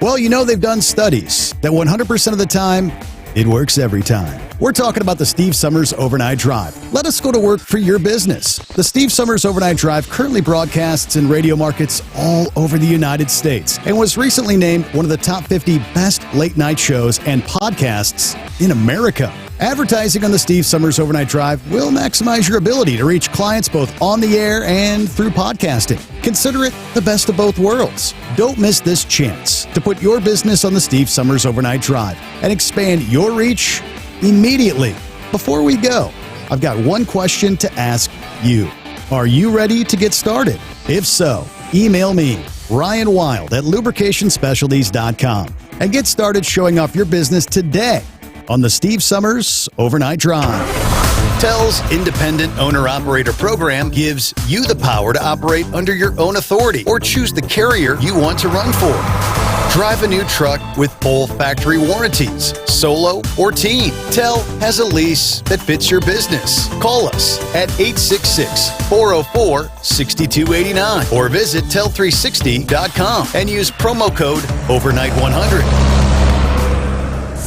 Well, they've done studies that 100% of the time, it works every time. We're talking about the Steve Sommers Overnight Drive. Let us go to work for your business. The Steve Sommers Overnight Drive currently broadcasts in radio markets all over the United States and was recently named one of the top 50 best late-night shows and podcasts in America. Advertising on the Steve Sommers Overnight Drive will maximize your ability to reach clients both on the air and through podcasting. Consider it the best of both worlds. Don't miss this chance to put your business on the Steve Sommers Overnight Drive and expand your reach immediately. Before we go, I've got one question to ask you. Are you ready to get started? If so, email me, Ryan Wild at lubricationspecialties.com, and get started showing off your business today on the Steve Sommers Overnight Drive. TEL's independent owner-operator program gives you the power to operate under your own authority or choose the carrier you want to run for. Drive a new truck with full factory warranties, solo or team. TEL has a lease that fits your business. Call us at 866-404-6289 or visit tel360.com and use promo code overnight100.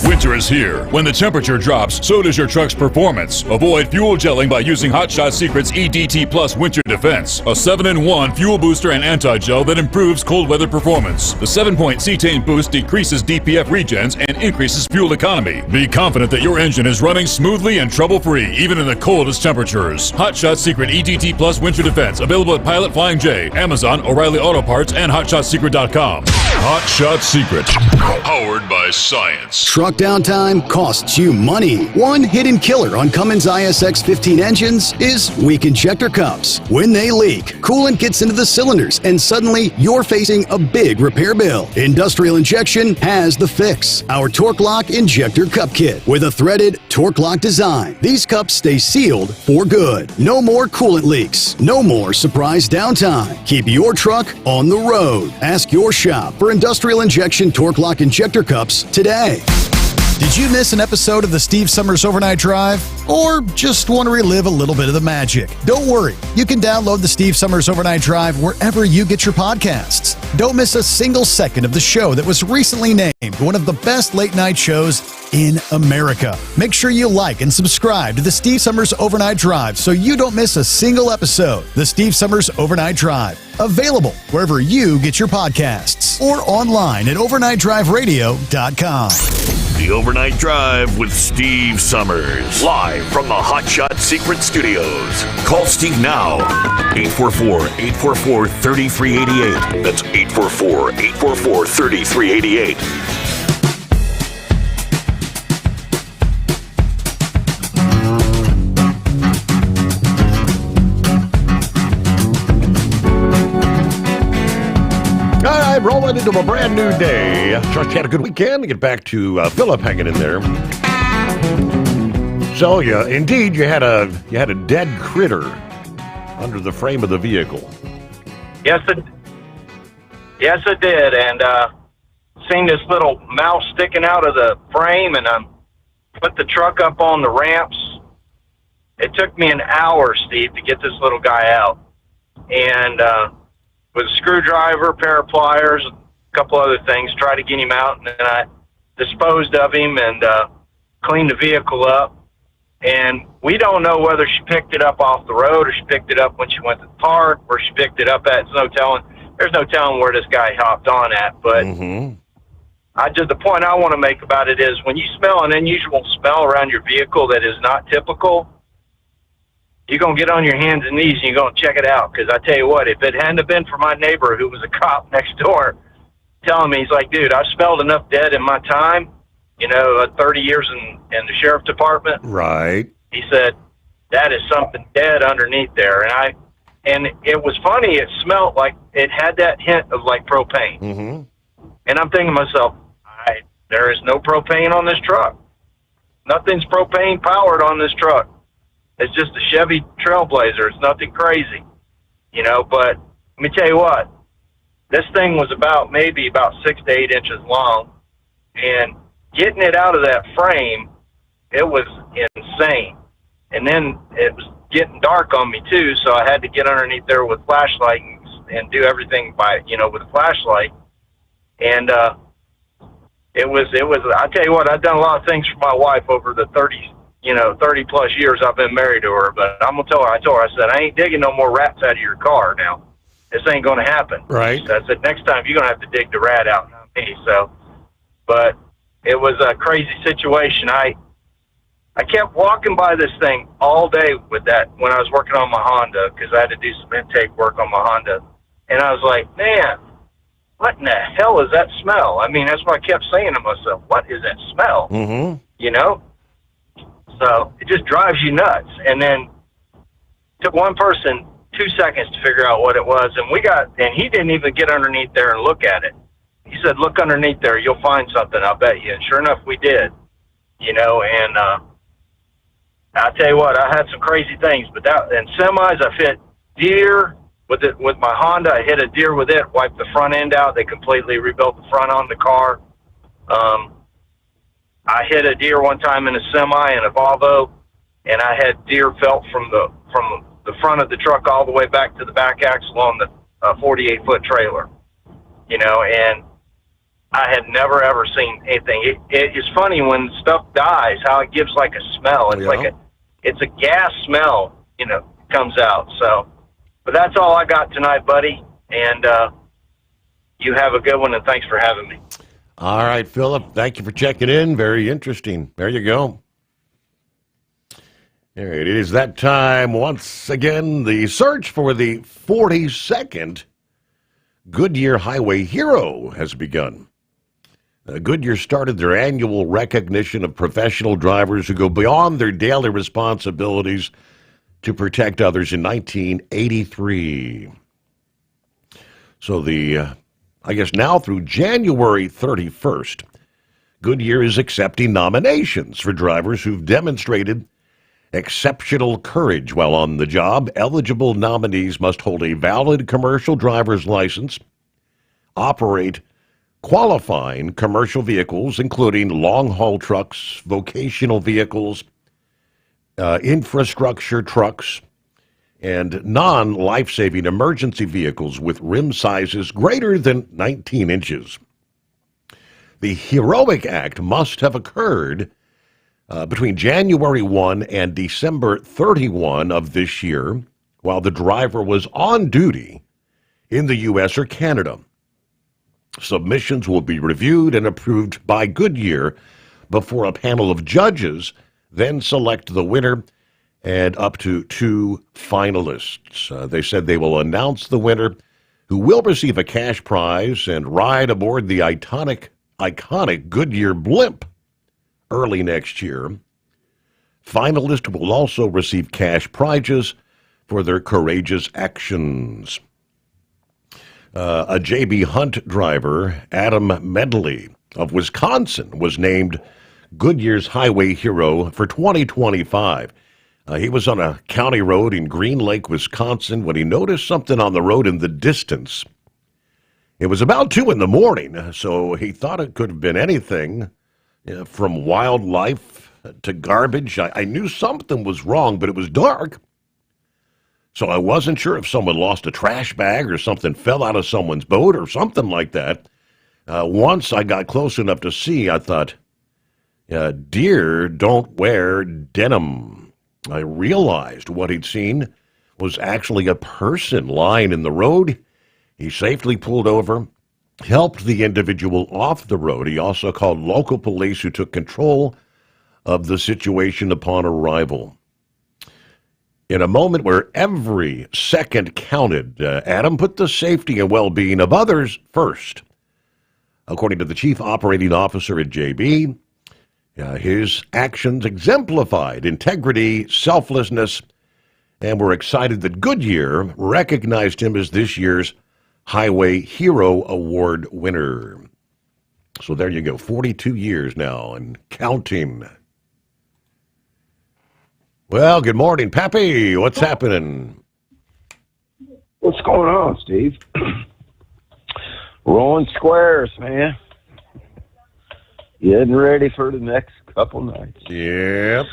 Winter is here. When the temperature drops, so does your truck's performance. Avoid fuel gelling by using Hot Shot Secret's EDT Plus Winter Defense, a 7-in-1 fuel booster and anti-gel that improves cold weather performance. The 7-point cetane boost decreases DPF regens and increases fuel economy. Be confident that your engine is running smoothly and trouble-free, even in the coldest temperatures. Hot Shot Secret EDT Plus Winter Defense, available at Pilot Flying J, Amazon, O'Reilly Auto Parts, and HotShotSecret.com. Hot Shot Secret, powered by science. Truck downtime costs you money. One hidden killer on Cummins ISX 15 engines is weak injector cups. When they leak, coolant gets into the cylinders and suddenly you're facing a big repair bill. Industrial Injection has the fix. Our Torque Lock Injector Cup Kit with a threaded Torque Lock design. These cups stay sealed for good. No more coolant leaks. No more surprise downtime. Keep your truck on the road. Ask your shop for Industrial Injection Torque Lock Injector Cups today. Did you miss an episode of the Steve Summers Overnight Drive? Or just want to relive a little bit of the magic? Don't worry. You can download the Steve Summers Overnight Drive wherever you get your podcasts. Don't miss a single second of the show that was recently named one of the best late night shows in America. Make sure you like and subscribe to the Steve Summers Overnight Drive so you don't miss a single episode. The Steve Summers Overnight Drive. Available wherever you get your podcasts or online at overnightdriveradio.com. The Overnight Drive with Steve Summers. Live from the Hot Shot Secret Studios. Call Steve now. 844-844-3388. That's 844-844-3388. All right, rolling into a brand new day. Trust you had a good weekend. Get back to Philip hanging in there. So, yeah, indeed, you had a dead critter under the frame of the vehicle. Yes, it did. And seen this little mouse sticking out of the frame, and put the truck up on the ramps. It took me an hour, Steve, to get this little guy out. And with a screwdriver, pair of pliers, a couple other things, try to get him out, and then I disposed of him and cleaned the vehicle up. And we don't know whether she picked it up off the road or she picked it up when she went to the park, where she picked it up at. There's no telling where this guy hopped on at. But the point I want to make about it is when you smell an unusual smell around your vehicle that is not typical, you're going to get on your hands and knees and you're going to check it out. Because I tell you what, if it hadn't have been for my neighbor who was a cop next door telling me, he's like, dude, I've smelled enough dead in my time, 30 years in the sheriff's department. Right. He said, that is something dead underneath there. And it was funny. It smelled like it had that hint of like propane. Mm-hmm. And I'm thinking to myself, there is no propane on this truck. Nothing's propane powered on this truck. It's just a Chevy Trailblazer. It's nothing crazy, but let me tell you what, this thing was maybe about 6 to 8 inches long, and getting it out of that frame, it was insane. And then it was getting dark on me too, so I had to get underneath there with flashlight and do everything with a flashlight. And it was, I tell you what, I've done a lot of things for my wife over the 30 plus years I've been married to her, but I told her, I said, I ain't digging no more rats out of your car now. This ain't going to happen. Right. So I said, next time you're going to have to dig the rat out, not me. So, but it was a crazy situation. I kept walking by this thing all day with that when I was working on my Honda, because I had to do some intake work on my Honda. And I was like, man, what in the hell is that smell? I mean, that's what I kept saying to myself. What is that smell? Mm-hmm. So it just drives you nuts. And then took one person 2 seconds to figure out what it was. And he didn't even get underneath there and look at it. He said, look underneath there. You'll find something, I'll bet you. And sure enough, we did, and I tell you what, I had some crazy things, but in semis, I fit deer with my Honda. I hit a deer with it, wiped the front end out. They completely rebuilt the front on the car. I hit a deer one time in a semi in a Volvo, and I had deer felt from the front of the truck all the way back to the back axle on the 48-foot trailer. And I had never ever seen anything. It is funny when stuff dies, how it gives like a smell. It's it's a gas smell, comes out. So, but that's all I got tonight, buddy. And you have a good one, and thanks for having me. All right, Philip, thank you for checking in. Very interesting. There you go. All right, it is that time once again. The search for the 42nd Goodyear Highway Hero has begun. Goodyear started their annual recognition of professional drivers who go beyond their daily responsibilities to protect others in 1983. So I guess now through January 31st, Goodyear is accepting nominations for drivers who've demonstrated exceptional courage while on the job. Eligible nominees must hold a valid commercial driver's license, operate qualifying commercial vehicles, including long-haul trucks, vocational vehicles, infrastructure trucks, and non-life-saving emergency vehicles with rim sizes greater than 19 inches. The heroic act must have occurred between January 1 and December 31 of this year, while the driver was on duty in the U.S. or Canada. Submissions will be reviewed and approved by Goodyear before a panel of judges then select the winner and up to 2 finalists. They said they will announce the winner, who will receive a cash prize and ride aboard the iconic Goodyear blimp early next year. Finalists will also receive cash prizes for their courageous actions. A J.B. Hunt driver, Adam Medley of Wisconsin, was named Goodyear's Highway Hero for 2025. He was on a county road in Green Lake, Wisconsin, when he noticed something on the road in the distance. It was about 2 a.m, so he thought it could have been anything, from wildlife to garbage. I knew something was wrong, but it was dark. So I wasn't sure if someone lost a trash bag or something fell out of someone's boat or something like that. Once I got close enough to see, I thought, deer don't wear denim. I realized what he'd seen was actually a person lying in the road. He safely pulled over, helped the individual off the road. He also called local police, who took control of the situation upon arrival. In a moment where every second counted, Adam put the safety and well-being of others first. According to the chief operating officer at JB, his actions exemplified integrity, selflessness, and we're excited that Goodyear recognized him as this year's Highway Hero Award winner. So there you go, 42 years now and counting. Well, good morning, Pappy. What's happening? What's going on, Steve? Rolling squares, man. Getting ready for the next couple nights. Yep.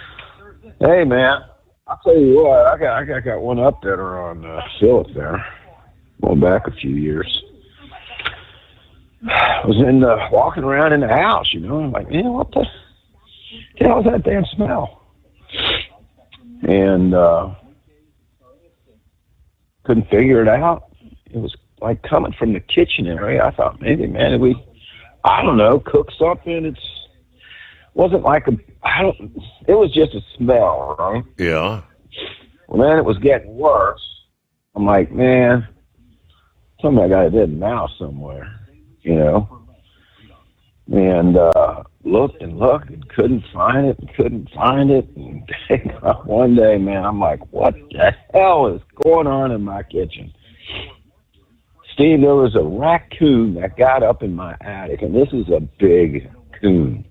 Hey, man, I'll tell you what. I got one up there on Phillip there, going back a few years. I was walking around in the house, I'm like, man, what the hell is that damn smell? And couldn't figure it out. It was like coming from the kitchen area. I thought, maybe, man, I don't know, cook something. It wasn't like it was just a smell, right? Yeah. Well, then it was getting worse. I'm like, man, somebody got a dead mouse somewhere, And looked and couldn't find it. And one day, man, I'm like, what the hell is going on in my kitchen? Steve, there was a raccoon that got up in my attic, and this is a big coon.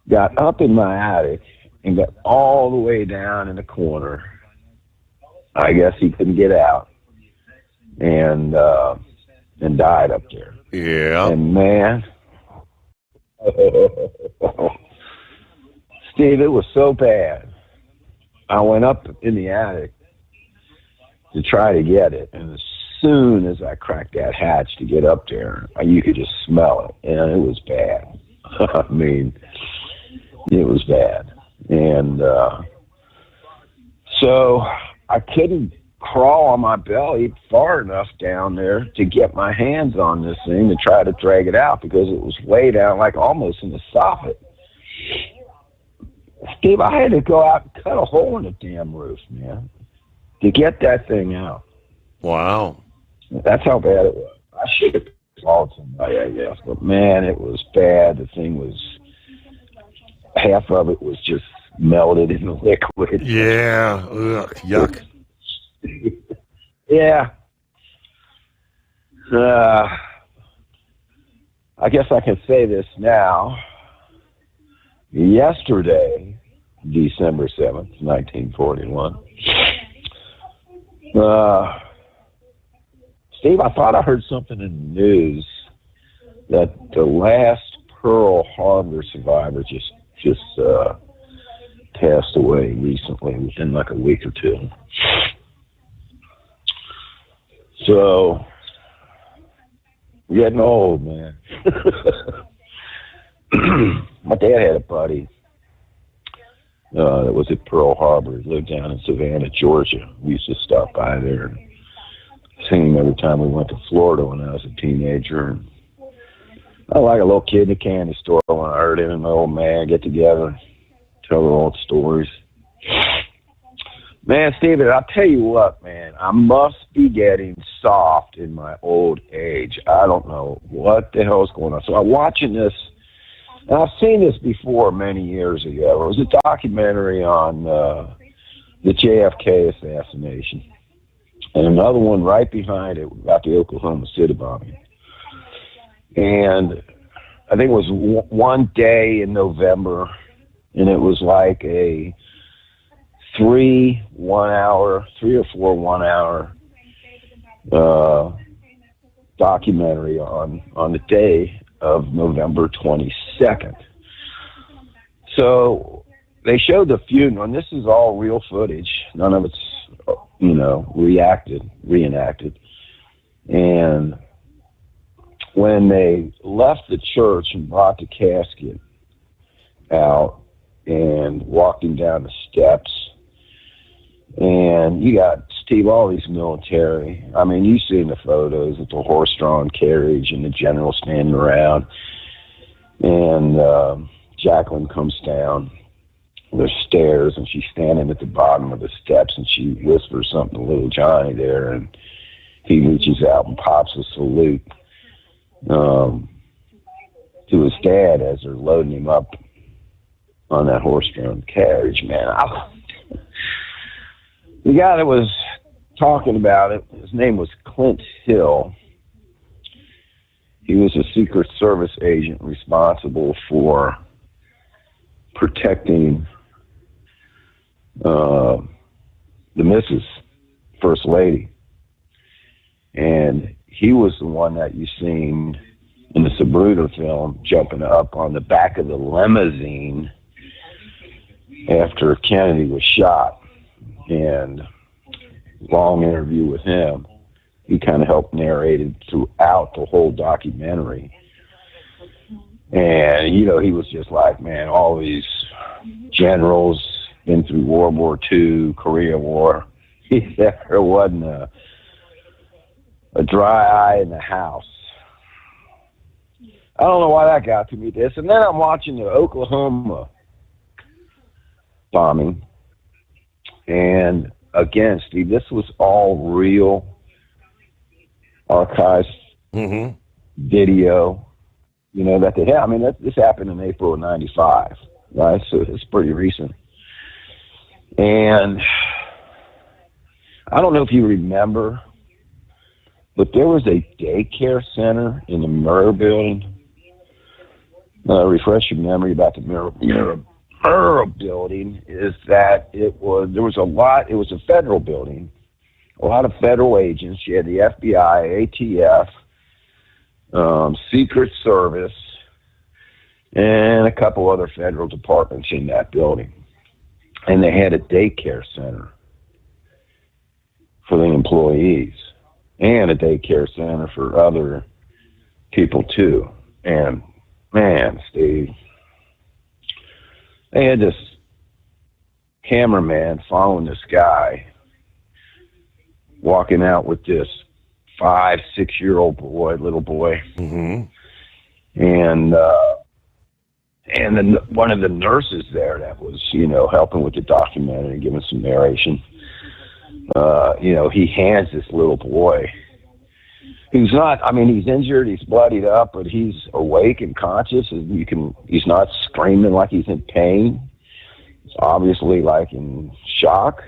Got up in my attic and got all the way down in the corner. I guess he couldn't get out, and died up there. Yeah. And man, Steve, it was so bad. I went up in the attic to try to get it, and as soon as I cracked that hatch to get up there, you could just smell it, and it was bad. I mean, it was bad. And so I couldn't crawl on my belly far enough down there to get my hands on this thing to try to drag it out because it was way down, like almost in the soffit. Steve, I had to go out and cut a hole in the damn roof, man, to get that thing out. Wow. That's how bad it was. I should have called somebody, I guess, but man, it was bad. The thing was, half of it was just melted in the liquid. Yeah. Ugh, yuck. Yeah. I guess I can say this now. Yesterday, December 7th, 1941, Steve, I thought I heard something in the news that the last Pearl Harbor survivor just passed away recently, within like a week or two. So, we're getting old, man. My dad had a buddy that was at Pearl Harbor. He lived down in Savannah, Georgia. We used to stop by there and see him every time we went to Florida when I was a teenager. And I was like a little kid in a candy store when I heard him and my old man get together, tell their old stories. Man, Steven, I'll tell you what, man, I must be getting soft in my old age. I don't know what the hell is going on. So I'm watching this, and I've seen this before many years ago. It was a documentary on the JFK assassination, and another one right behind it about the Oklahoma City bombing. And I think it was one day in November, and it was like a 3 or 4 1-hour documentary on the day of November 22nd. So they showed the funeral, and this is all real footage. None of it's, reenacted. And when they left the church and brought the casket out and walking down the steps, and you got, Steve, all these military. I mean, you've seen the photos of the horse-drawn carriage and the general standing around. And Jacqueline comes down the stairs, and she's standing at the bottom of the steps, and she whispers something to little Johnny there, and he reaches out and pops a salute to his dad as they're loading him up on that horse-drawn carriage, man. The guy that was talking about it, his name was Clint Hill. He was a Secret Service agent responsible for protecting the Mrs. First Lady. And he was the one that you seen in the Sabruder film jumping up on the back of the limousine after Kennedy was shot. And long interview with him. He kind of helped narrate it throughout the whole documentary. And, you know, he was just like, man, all these generals been through World War II, Korea War. He said there wasn't a dry eye in the house. I don't know why that got to me, this. And then I'm watching the Oklahoma bombing. And again, Steve, this was all real archives video, you know, that they had. I mean, this happened in April of 95, right? So it's pretty recent. And I don't know if you remember, but there was a daycare center in the Murrah building. Refresh your memory about the Murrah her building is that it was a federal building, a lot of federal agents. You had the FBI, ATF, Secret Service, and a couple other federal departments in that building. And they had a daycare center for the employees and a daycare center for other people too. And man, Steve, they had this cameraman following this guy walking out with this 5-6-year-old little boy. And then one of the nurses there that was, helping with the documentary, giving some narration, he hands this little boy, who's not, he's injured, he's bloodied up, but he's awake and conscious. He's not screaming like he's in pain. He's obviously like in shock.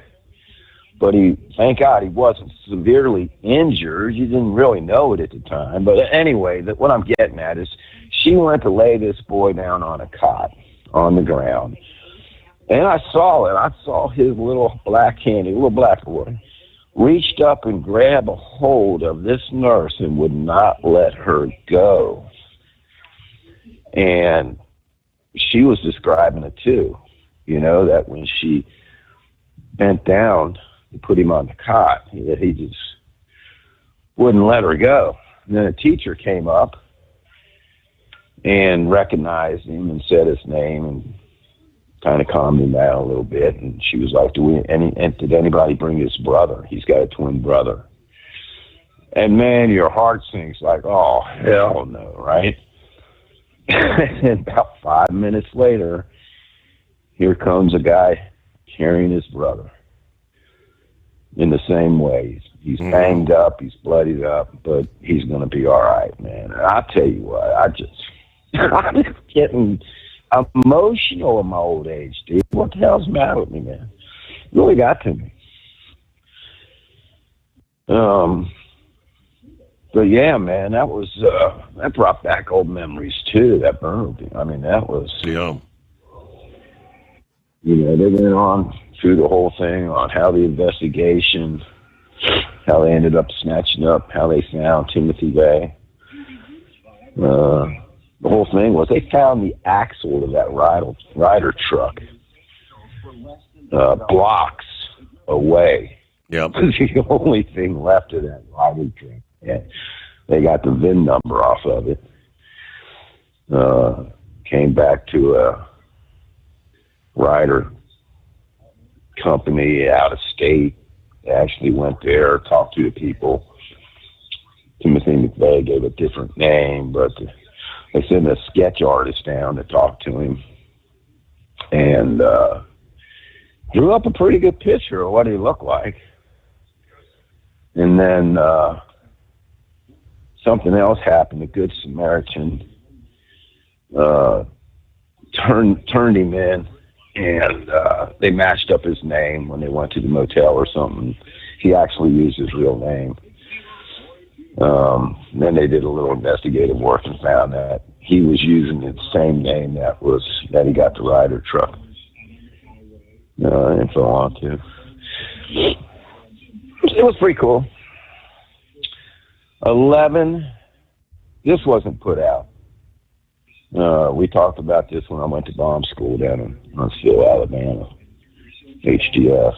But thank God he wasn't severely injured. You didn't really know it at the time. But anyway, what I'm getting at is she went to lay this boy down on a cot on the ground. And I saw it. I saw his little black boy, reached up and grabbed a hold of this nurse and would not let her go. And she was describing it too, that when she bent down to put him on the cot, he just wouldn't let her go. And then a teacher came up and recognized him and said his name and kind of calmed him down a little bit. And she was like, did anybody bring his brother? He's got a twin brother. And man, your heart sinks like, oh, hell no, right? And about 5 minutes later, here comes a guy carrying his brother in the same way. He's banged up, he's bloodied up, but he's going to be all right, man. And I'll tell you what, I'm just getting emotional in my old age, Steve. What the hell's the matter with me, man? It really got to me. But yeah, man, that brought back old memories too. That burned. That was, they went on through the whole thing on how the investigation, how they ended up snatching up, how they found Timothy Bay. The whole thing was they found the axle of that rider truck blocks away. Yep. The only thing left of that rider truck. Yeah. They got the VIN number off of it. Came back to a rider company out of state. They actually went there, talked to the people. Timothy McVeigh gave a different name, but they sent a sketch artist down to talk to him and drew up a pretty good picture of what he looked like. And then something else happened. A Good Samaritan turned him in, and they matched up his name when they went to the motel or something. He actually used his real name. Then they did a little investigative work and found that he was using the same name that he got the rider truck info on to. It was pretty cool. 11. This wasn't put out. We talked about this when I went to bomb school down in Huntsville, Alabama, HDS.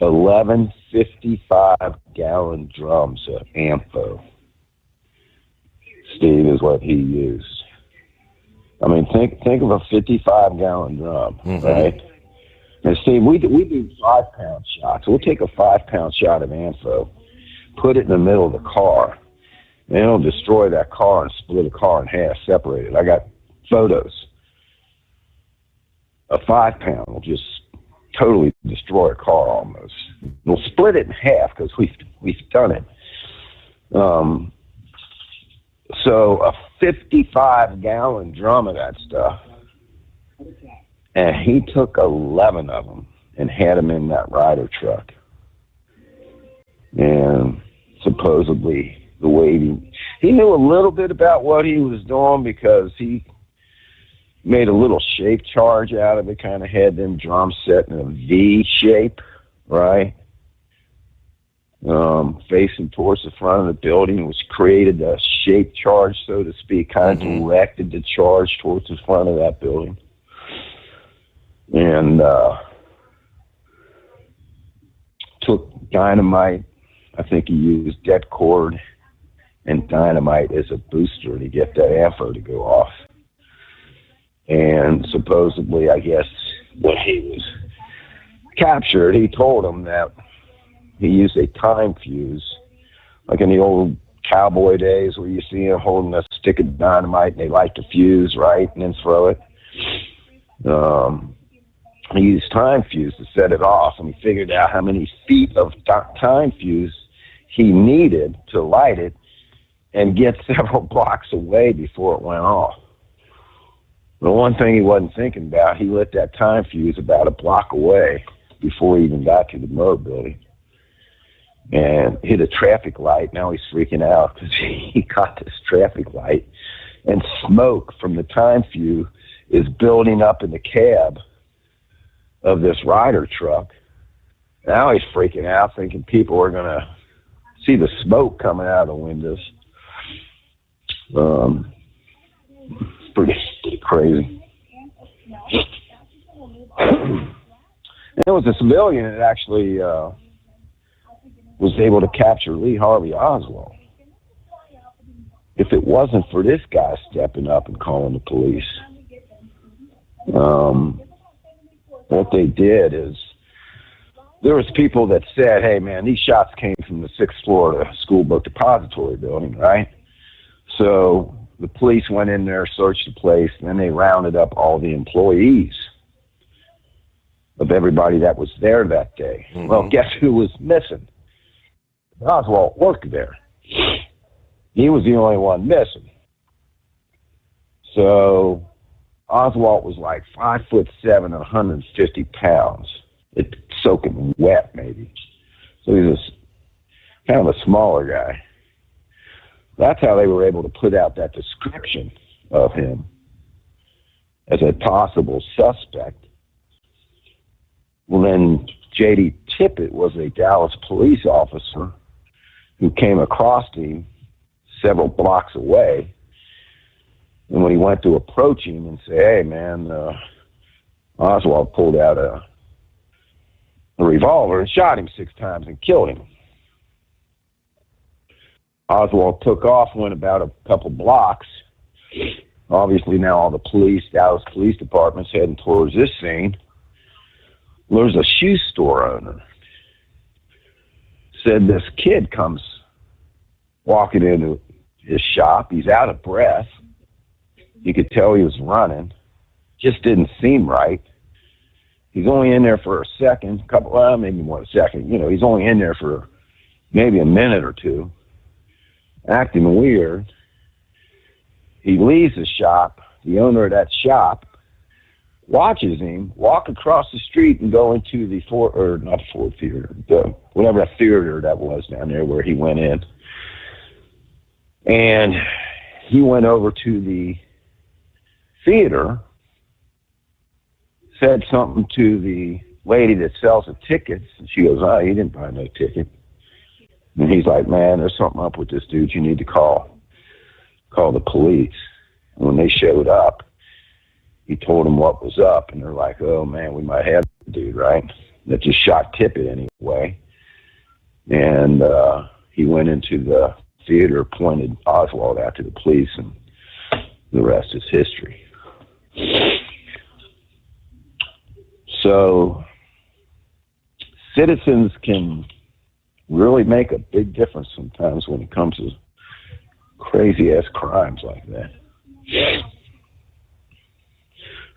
11 55-gallon drums of Ampho. Steve is what he used. Think of a 55-gallon drum, right? And Steve, we do 5-pound shots. We'll take a 5-pound shot of Ampho, put it in the middle of the car, and it'll destroy that car and split a car in half, separate it. I got photos. A 5-pound will just totally destroy a car almost. We'll split it in half because we've done it. So a 55-gallon drum of that stuff, and he took 11 of them and had them in that rider truck. And supposedly the way he knew a little bit about what he was doing because he made a little shape charge out of it, kind of had them drums set in a V shape, right? Facing towards the front of the building, which created a shape charge, so to speak, kind of directed the charge towards the front of that building. And took dynamite. I think he used det cord and dynamite as a booster to get that AFO to go off. And supposedly, I guess, when he was captured, he told him that he used a time fuse, like in the old cowboy days where you see him holding a stick of dynamite and they light the fuse, right, and then throw it. He used time fuse to set it off, and he figured out how many feet of time fuse he needed to light it and get several blocks away before it went off. The one thing he wasn't thinking about, he lit that time fuse about a block away before he even got to the Murr building and hit a traffic light. Now he's freaking out because he got this traffic light, and smoke from the time fuse is building up in the cab of this rider truck. Now he's freaking out, thinking people are going to see the smoke coming out of the windows. It's pretty crazy. And it was a civilian that actually was able to capture Lee Harvey Oswald. If it wasn't for this guy stepping up and calling the police, what they did is there was people that said, hey, man, these shots came from the 6th floor of the school book depository building, right? So the police went in there, searched the place, and then they rounded up all the employees of everybody that was there that day. Well, guess who was missing? Oswald worked there. He was the only one missing. So Oswald was like 5'7" and 150 pounds. It's soaking wet, maybe. So he was kind of a smaller guy. That's how they were able to put out that description of him as a possible suspect. Well, then J.D. Tippit was a Dallas police officer who came across him several blocks away. And when he went to approach him and say, hey, man, Oswald pulled out a revolver and shot him 6 times and killed him. Oswald took off, went about a couple blocks. Obviously now all the police, Dallas Police Department's heading towards this scene. There's a shoe store owner. Said this kid comes walking into his shop. He's out of breath. You could tell he was running. Just didn't seem right. He's only in there for a second, maybe more a second. You know, he's only in there for maybe a minute or two, acting weird. He leaves the shop. The owner of that shop watches him walk across the street and go into the Ford Theater, whatever that theater that was down there where he went in. And he went over to the theater, said something to the lady that sells the tickets, and she goes, he didn't buy no ticket. And he's like, man, there's something up with this dude. You need to call the police. And when they showed up, he told them what was up, and they're like, oh, man, we might have the dude, right? That just shot Tippit anyway. And he went into the theater, pointed Oswald out to the police, and the rest is history. So citizens can really make a big difference sometimes when it comes to crazy-ass crimes like that.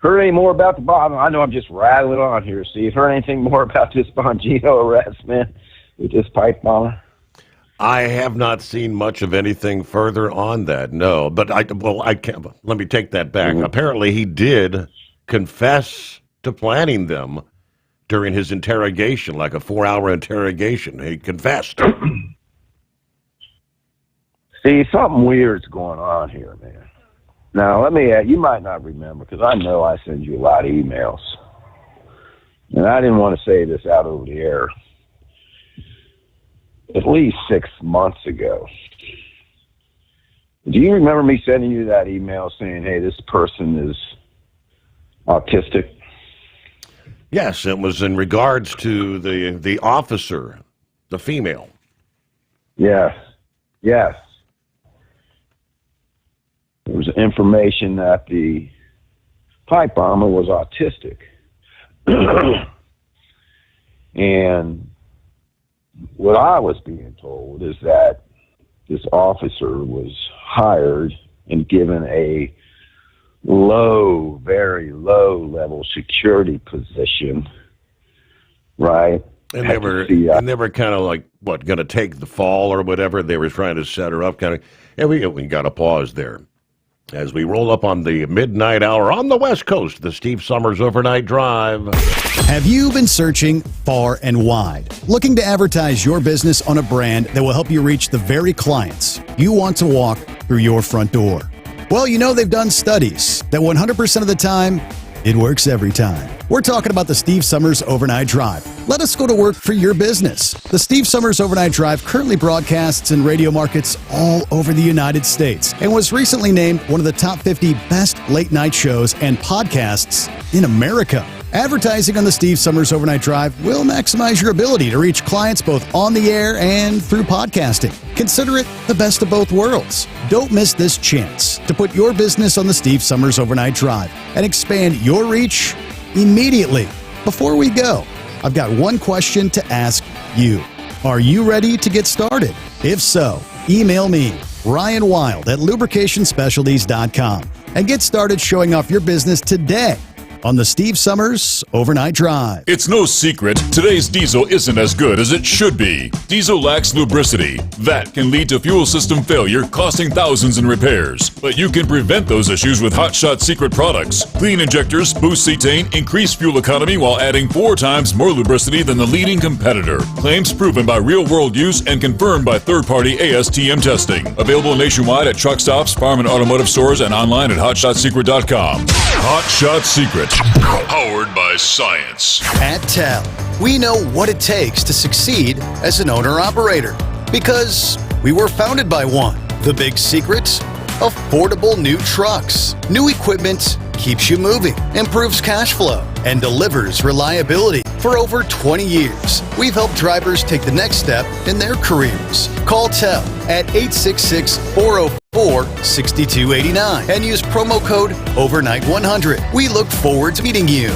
Heard any more about the Bongino? I know I'm just rattling on here, Steve. Heard anything more about this Bongino arrest, man, with this pipe bomber? I have not seen much of anything further on that, no. But I can't. Let me take that back. Mm-hmm. Apparently, he did confess to planning them during his interrogation, like a 4-hour interrogation. He confessed. See, something weird's going on here, man. Now, you might not remember, because I know I send you a lot of emails. And I didn't want to say this out over the air. At least 6 months ago. Do you remember me sending you that email saying, hey, this person is autistic? Yes, it was in regards to the officer, the female. Yes. There was information that the pipe bomber was autistic. And what I was being told is that this officer was hired and given a low, very low level security position, right? And they were kind of like, going to take the fall or whatever. They were trying to set her up, kind of. And we got to pause there as we roll up on the midnight hour on the West Coast, the Steve Sommers Overnight Drive. Have you been searching far and wide, looking to advertise your business on a brand that will help you reach the very clients you want to walk through your front door? Well, they've done studies that 100% of the time, it works every time. We're talking about the Steve Sommers Overnight Drive. Let us go to work for your business. The Steve Sommers Overnight Drive currently broadcasts in radio markets all over the United States and was recently named one of the top 50 best late night shows and podcasts in America. Advertising on the Steve Sommers Overnight Drive will maximize your ability to reach clients both on the air and through podcasting. Consider it the best of both worlds. Don't miss this chance to put your business on the Steve Sommers Overnight Drive and expand your reach immediately. Before we go, I've got one question to ask you. Are you ready to get started? If so, email me, Ryan Wild at lubricationspecialties.com, and get started showing off your business today on the Steve Sommers Overnight Drive. It's no secret, today's diesel isn't as good as it should be. Diesel lacks lubricity. That can lead to fuel system failure, costing thousands in repairs. But you can prevent those issues with Hot Shot Secret products. Clean injectors, boost cetane, increase fuel economy while adding 4 times more lubricity than the leading competitor. Claims proven by real-world use and confirmed by third-party ASTM testing. Available nationwide at truck stops, farm and automotive stores, and online at hotshotsecret.com. Hot Shot Secret. Powered by science. At TEL, we know what it takes to succeed as an owner-operator because we were founded by one. The big secret? Affordable new trucks. New equipment keeps you moving, improves cash flow, and delivers reliability. For over 20 years, we've helped drivers take the next step in their careers. Call TEL at 866-404-6289 and use promo code OVERNIGHT100. We look forward to meeting you.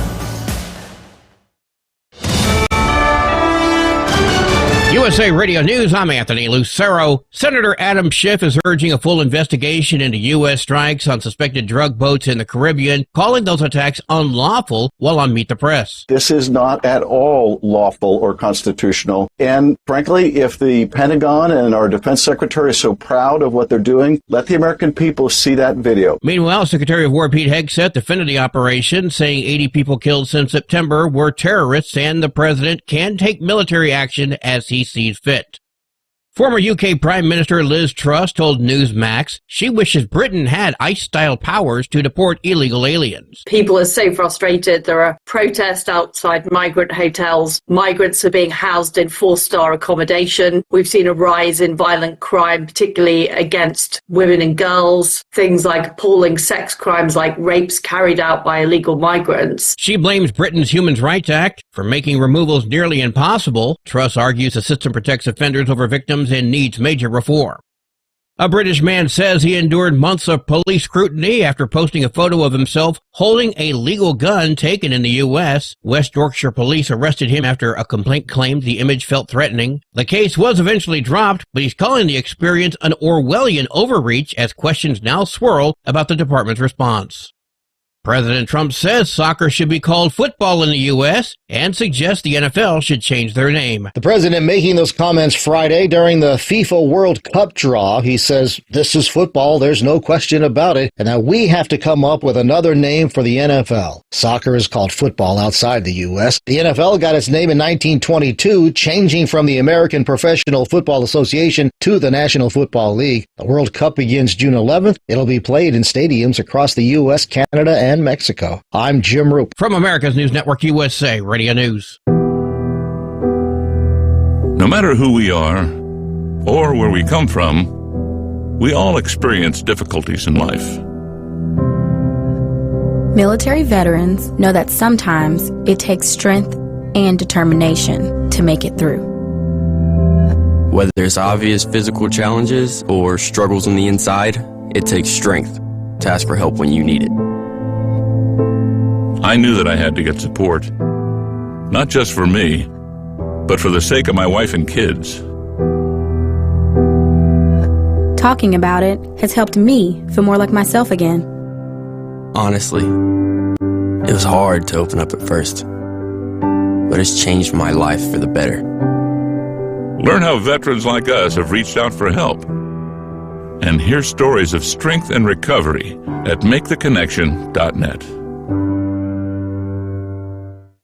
USA Radio News, I'm Anthony Lucero. Senator Adam Schiff is urging a full investigation into U.S. strikes on suspected drug boats in the Caribbean, calling those attacks unlawful while on Meet the Press. This is not at all lawful or constitutional. And frankly, if the Pentagon and our Defense Secretary is so proud of what they're doing, let the American people see that video. Meanwhile, Secretary of War Pete Hegseth defended the operation, saying 80 people killed since September were terrorists and the president can take military action as he sees fit. Former UK Prime Minister Liz Truss told Newsmax she wishes Britain had ICE-style powers to deport illegal aliens. People are so frustrated. There are protests outside migrant hotels. Migrants are being housed in 4-star accommodation. We've seen a rise in violent crime, particularly against women and girls. Things like appalling sex crimes like rapes carried out by illegal migrants. She blames Britain's Human Rights Act for making removals nearly impossible. Truss argues the system protects offenders over victims and needs major reform. A British man says he endured months of police scrutiny after posting a photo of himself holding a legal gun taken in the U.S. West Yorkshire police arrested him after a complaint claimed the image felt threatening. The case was eventually dropped, but he's calling the experience an Orwellian overreach as questions now swirl about the department's response. President Trump says soccer should be called football in the U.S. and suggests the NFL should change their name. The president making those comments Friday during the FIFA World Cup draw. He says, this is football, there's no question about it, and that we have to come up with another name for the NFL. Soccer is called football outside the U.S. The NFL got its name in 1922, changing from the American Professional Football Association to the National Football League. The World Cup begins June 11th. It'll be played in stadiums across the U.S., Canada, and Mexico. I'm Jim Roop. From America's News Network USA, Radio News. No matter who we are or where we come from, we all experience difficulties in life. Military veterans know that sometimes it takes strength and determination to make it through. Whether there's obvious physical challenges or struggles on the inside, it takes strength to ask for help when you need it. I knew that I had to get support, not just for me, but for the sake of my wife and kids. Talking about it has helped me feel more like myself again. Honestly, it was hard to open up at first, but it's changed my life for the better. Learn how veterans like us have reached out for help. And hear stories of strength and recovery at MakeTheConnection.net.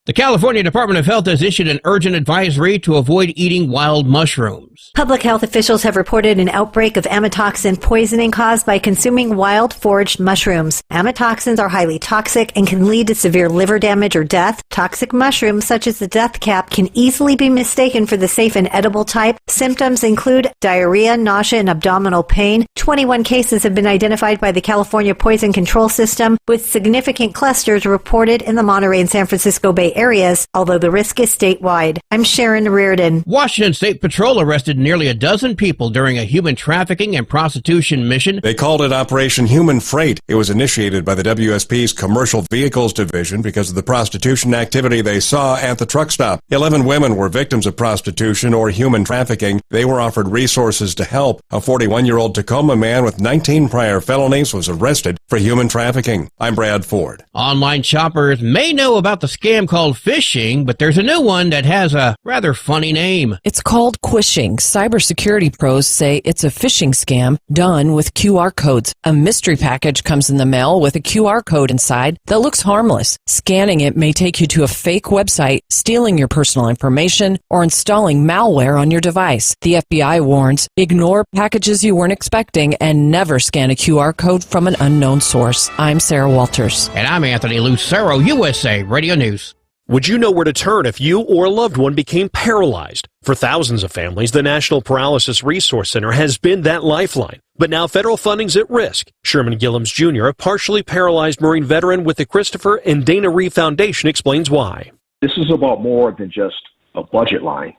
The California Department of Health has issued an urgent advisory to avoid eating wild mushrooms. Public health officials have reported an outbreak of amatoxin poisoning caused by consuming wild foraged mushrooms. Amatoxins are highly toxic and can lead to severe liver damage or death. Toxic mushrooms, such as the death cap, can easily be mistaken for the safe and edible type. Symptoms include diarrhea, nausea, and abdominal pain. 21 cases have been identified by the California Poison Control System, with significant clusters reported in the Monterey and San Francisco Bay areas, although the risk is statewide. I'm Sharon Reardon. Washington State Patrol arrested nearly a dozen people during a human trafficking and prostitution mission. They called it Operation Human Freight. It was initiated by the WSP's Commercial Vehicles Division because of the prostitution activity they saw at the truck stop. 11 women were victims of prostitution or human trafficking. They were offered resources to help. A 41-year-old Tacoma man with 19 prior felonies was arrested for human trafficking. I'm Brad Ford. Online shoppers may know about the scam called phishing, but there's a new one that has a rather funny name. It's called quishing. Cybersecurity pros say it's a phishing scam done with QR codes. A mystery package comes in the mail with a QR code inside that looks harmless. Scanning it may take you to a fake website, stealing your personal information, or installing malware on your device. The FBI warns, ignore packages you weren't expecting and never scan a QR code from an unknown source. I'm Sarah Walters. And I'm Anthony Lucero, USA Radio News. Would you know where to turn if you or a loved one became paralyzed? For thousands of families, the National Paralysis Resource Center has been that lifeline. But now federal funding's at risk. Sherman Gillums Jr., a partially paralyzed Marine veteran with the Christopher and Dana Reeve Foundation, explains why. This is about more than just a budget line.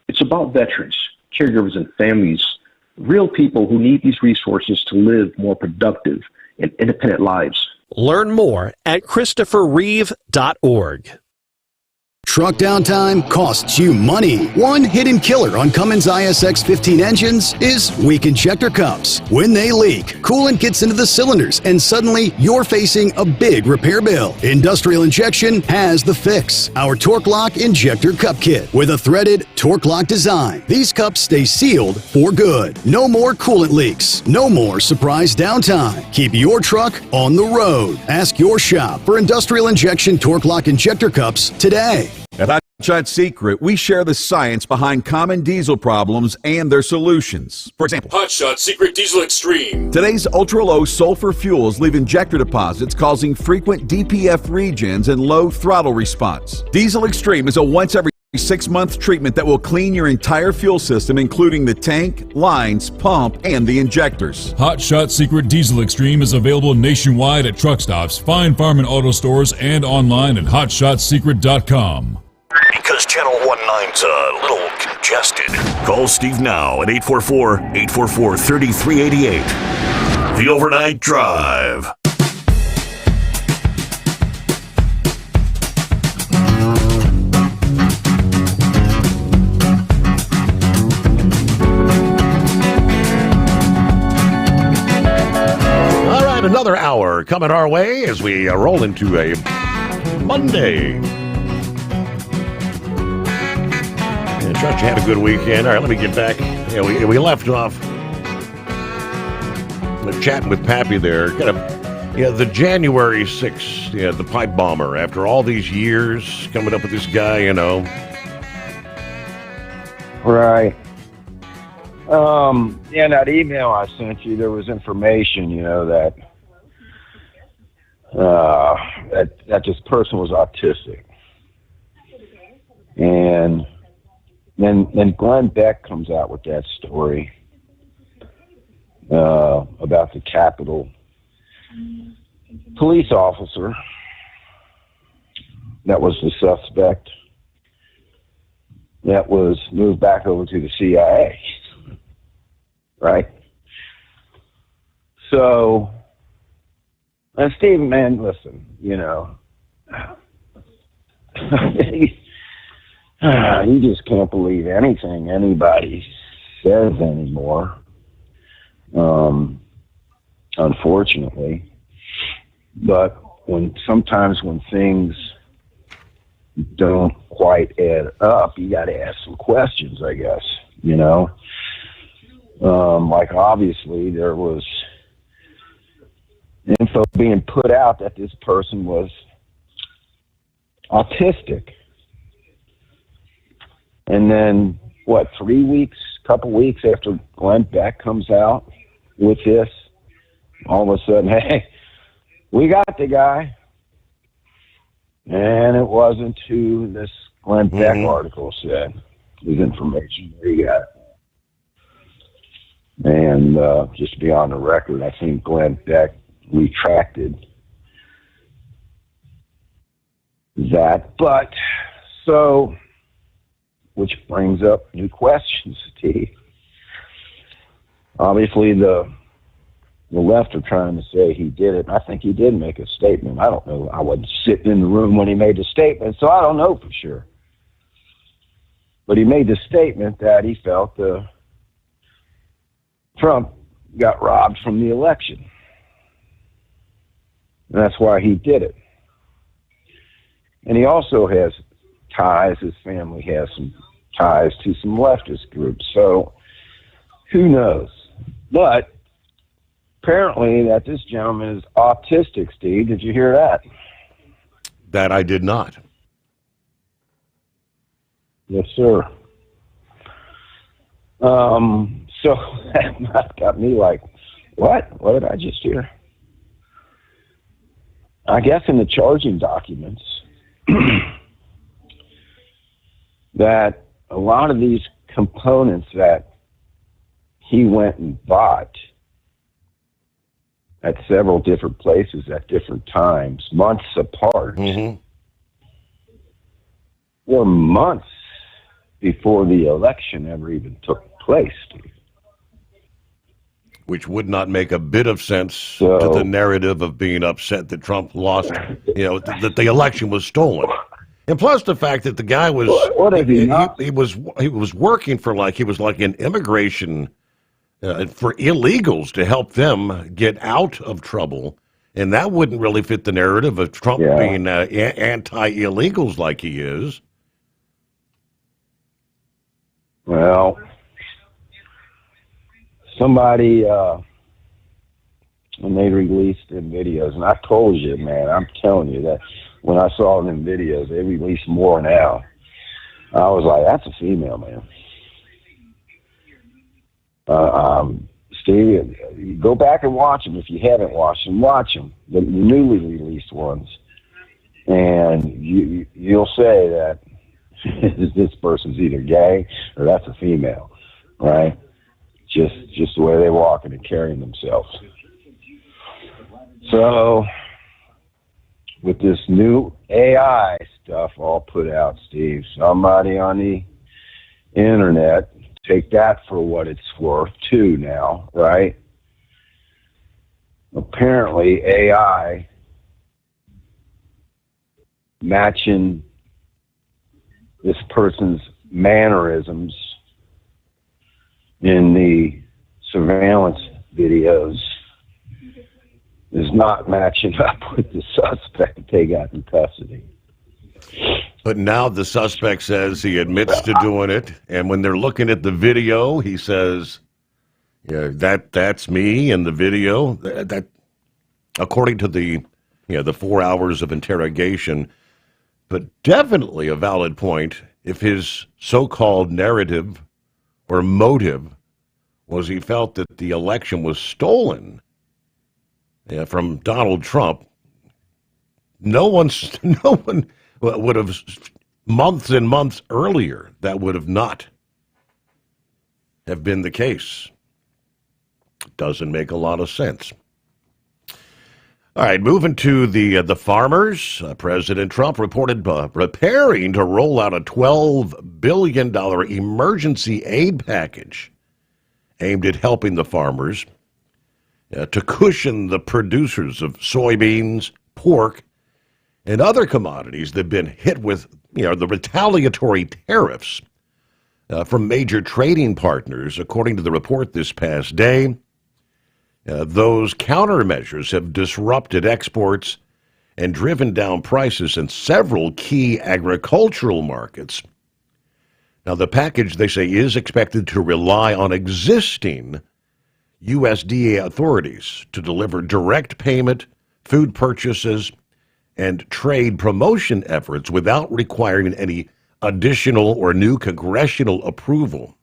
It's about veterans, caregivers, and families, real people who need these resources to live more productive and independent lives. Learn more at ChristopherReeve.org. Truck downtime costs you money. One hidden killer on Cummins ISX 15 engines is weak injector cups. When they leak, coolant gets into the cylinders and suddenly you're facing a big repair bill. Industrial Injection has the fix. Our Torque Lock Injector Cup Kit with a threaded Torque Lock design. These cups stay sealed for good. No more coolant leaks. No more surprise downtime. Keep your truck on the road. Ask your shop for Industrial Injection Torque Lock Injector Cups today. At Hot Shot Secret, we share the science behind common diesel problems and their solutions. For example, Hot Shot Secret Diesel Extreme. Today's ultra-low sulfur fuels leave injector deposits causing frequent DPF regens and low throttle response. Diesel Extreme is a once every 6-month treatment that will clean your entire fuel system, including the tank, lines, pump, and the injectors. Hot Shot Secret Diesel Extreme is available nationwide at truck stops, fine farm and auto stores, and online at hotshotsecret.com. Because Channel 19's a little congested. Call Steve now at 844-844-3388. The Overnight Drive. Yet another hour coming our way as we roll into a Monday. Trust you had a good weekend. All right, let me get back. Yeah, we left off chatting with Pappy there. The January 6th, the pipe bomber. After all these years, coming up with this guy, Right. In that email I sent you, there was information, that this person was autistic, and then Glenn Beck comes out with that story about the Capitol police officer that was the suspect that was moved back over to the CIA, right? So, and Steve, man, listen, you just can't believe anything anybody says anymore, unfortunately. But sometimes when things don't quite add up, you got to ask some questions, I guess, like obviously there was info being put out that this person was autistic. And then, couple weeks after Glenn Beck comes out with this, all of a sudden, hey, we got the guy. And it wasn't who this Glenn Beck article said. It was information we got. And just to be on the record, I think Glenn Beck retracted that. But, which brings up new questions, Steve. Obviously, the left are trying to say he did it. I think he did make a statement. I don't know. I wasn't sitting in the room when he made the statement, so I don't know for sure. But he made the statement that he felt Trump got robbed from the election. And that's why he did it. And he also has ties, his family has some ties to some leftist groups. So who knows? But apparently that this gentleman is autistic, Steve. Did you hear that? That I did not. Yes, sir. So that got me like, what? What did I just hear? I guess in the charging documents that a lot of these components that he went and bought at several different places at different times, months apart, were months before the election ever even took place, Steve. Which would not make a bit of sense to the narrative of being upset that Trump lost, that the election was stolen. And plus the fact that the guy was, he was working for he was like an immigration for illegals to help them get out of trouble. And that wouldn't really fit the narrative of Trump being anti-illegals like he is. Well, somebody, when they released them videos, and I told you, man, I'm telling you that when I saw them videos, they released more now. I was like, that's a female, man. Steve, go back and watch them. If you haven't watched them, watch them, the newly released ones. And you'll say that this person's either gay or that's a female, right? Just the way they're walking and carrying themselves. So, with this new AI stuff all put out, Steve, somebody on the internet, take that for what it's worth too now, right? Apparently AI matching this person's mannerisms in the surveillance videos is not matching up with the suspect they got in custody. But now the suspect says he admits to doing it, and when they're looking at the video, he says, "Yeah, that's me." In the video, that according to the 4 hours of interrogation, but definitely a valid point if his so-called narrative or motive was he felt that the election was stolen from Donald Trump. No one would have, months and months earlier, that would have not have been the case. Doesn't make a lot of sense. All right, moving to the farmers. President Trump reported preparing to roll out a $12 billion emergency aid package aimed at helping the farmers to cushion the producers of soybeans, pork, and other commodities that have been hit with the retaliatory tariffs from major trading partners. According to the report this past day, those countermeasures have disrupted exports and driven down prices in several key agricultural markets. Now, the package, they say, is expected to rely on existing USDA authorities to deliver direct payment, food purchases, and trade promotion efforts without requiring any additional or new congressional approval.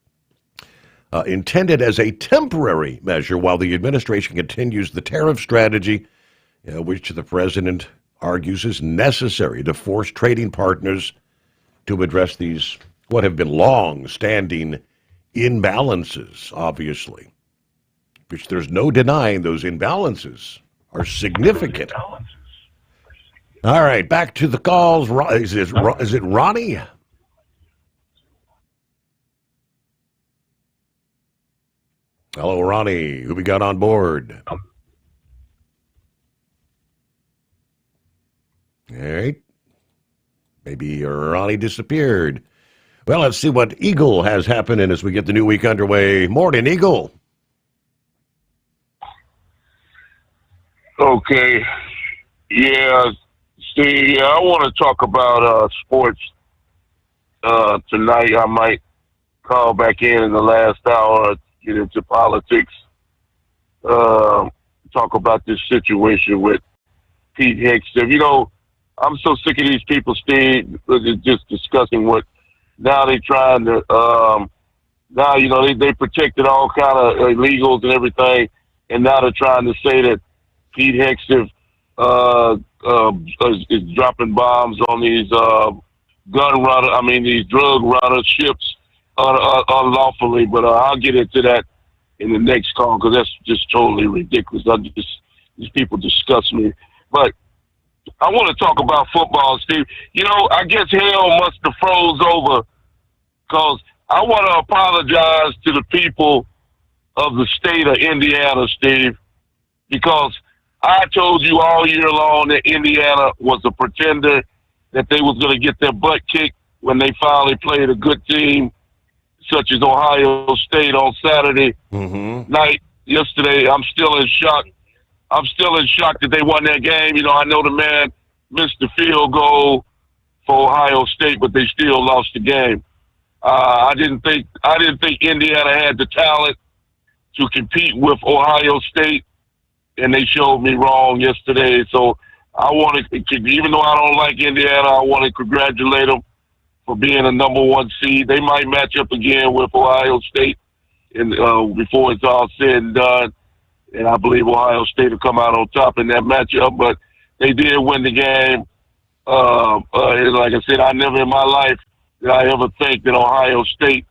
Intended as a temporary measure while the administration continues the tariff strategy, which the president argues is necessary to force trading partners to address these, what have been long-standing imbalances, obviously, which there's no denying those imbalances are significant. All right, back to the calls. Is it Ronnie? Hello, Ronnie. Who we got on board? All right. Maybe Ronnie disappeared. Well, let's see what Eagle has happening as we get the new week underway. Morning, Eagle. Okay. Yeah, Steve, I want to talk about sports tonight. I might call back in the last hour, get into politics, talk about this situation with Pete Hegseth. I'm so sick of these people, Steve, just discussing what now they're trying to, they protected all kind of illegals and everything, and now they're trying to say that Pete Hegseth is dropping bombs on these these drug runner ships unlawfully. But I'll get into that in the next call because that's just totally ridiculous. These people disgust me. But I want to talk about football, Steve. I guess hell must have froze over because I want to apologize to the people of the state of Indiana, Steve, because I told you all year long that Indiana was a pretender, that they was going to get their butt kicked when they finally played a good team, such as Ohio State on Saturday night yesterday. I'm still in shock. I'm still in shock that they won that game. I know the man missed the field goal for Ohio State, but they still lost the game. I didn't think Indiana had the talent to compete with Ohio State, and they showed me wrong yesterday. So I want to, even though I don't like Indiana, I want to congratulate them for being a number one seed. They might match up again with Ohio State before it's all said and done. And I believe Ohio State will come out on top in that matchup. But they did win the game. Like I said, I never in my life did I ever think that Ohio State,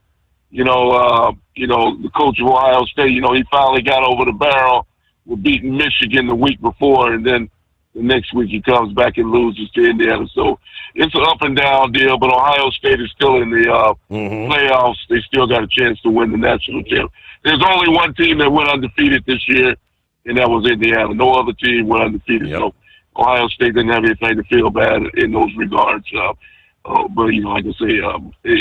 the coach of Ohio State, he finally got over the barrel with beating Michigan the week before, and then the next week he comes back and loses to Indiana. So it's an up and down deal, but Ohio State is still in the playoffs. They still got a chance to win the national championship. There's only one team that went undefeated this year, and that was Indiana. No other team went undefeated. Yep. So Ohio State didn't have anything to feel bad in those regards. But like I say,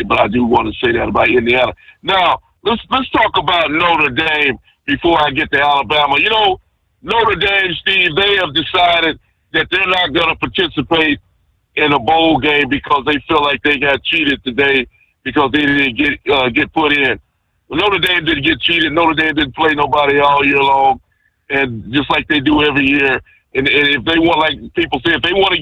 but I do want to say that about Indiana. Now let's talk about Notre Dame before I get to Alabama. Notre Dame, Steve, they have decided that they're not going to participate in a bowl game because they feel like they got cheated today because they didn't get put in. Well, Notre Dame didn't get cheated. Notre Dame didn't play nobody all year long, and just like they do every year. And if they want, like people say, if they want to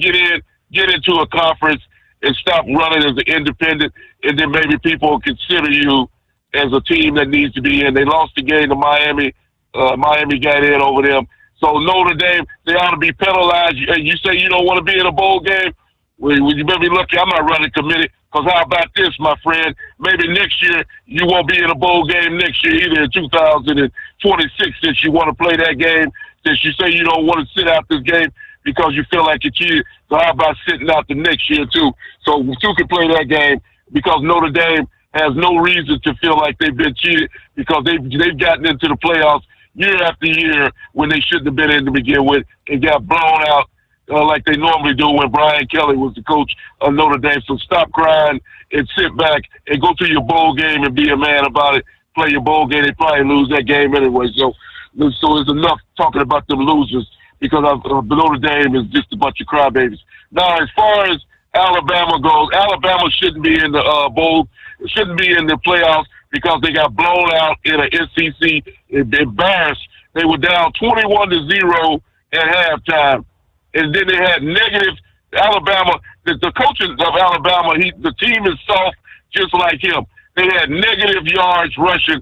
get into a conference and stop running as an independent, and then maybe people will consider you as a team that needs to be in. They lost the game to Miami. Miami got in over them. So Notre Dame, they ought to be penalized. You say you don't want to be in a bowl game? Well, you better be lucky I'm not running committee, because how about this, my friend? Maybe next year you won't be in a bowl game next year either in 2026 since you want to play that game, since you say you don't want to sit out this game because you feel like you cheated. So how about sitting out the next year too? So two can play that game because Notre Dame has no reason to feel like they've been cheated because they've gotten into the playoffs year after year when they shouldn't have been in to begin with and got blown out like they normally do when Brian Kelly was the coach of Notre Dame. So stop crying and sit back and go to your bowl game and be a man about it. Play your bowl game. They probably lose that game anyway. So it's enough talking about them losers because Notre Dame is just a bunch of crybabies. Now, as far as Alabama goes, Alabama shouldn't be in the bowl, shouldn't be in the playoffs because they got blown out in an SEC embarrassed. They were down 21-0 at halftime. And then they had negative Alabama. The coaches of Alabama, the team is soft just like him. They had negative yards rushing.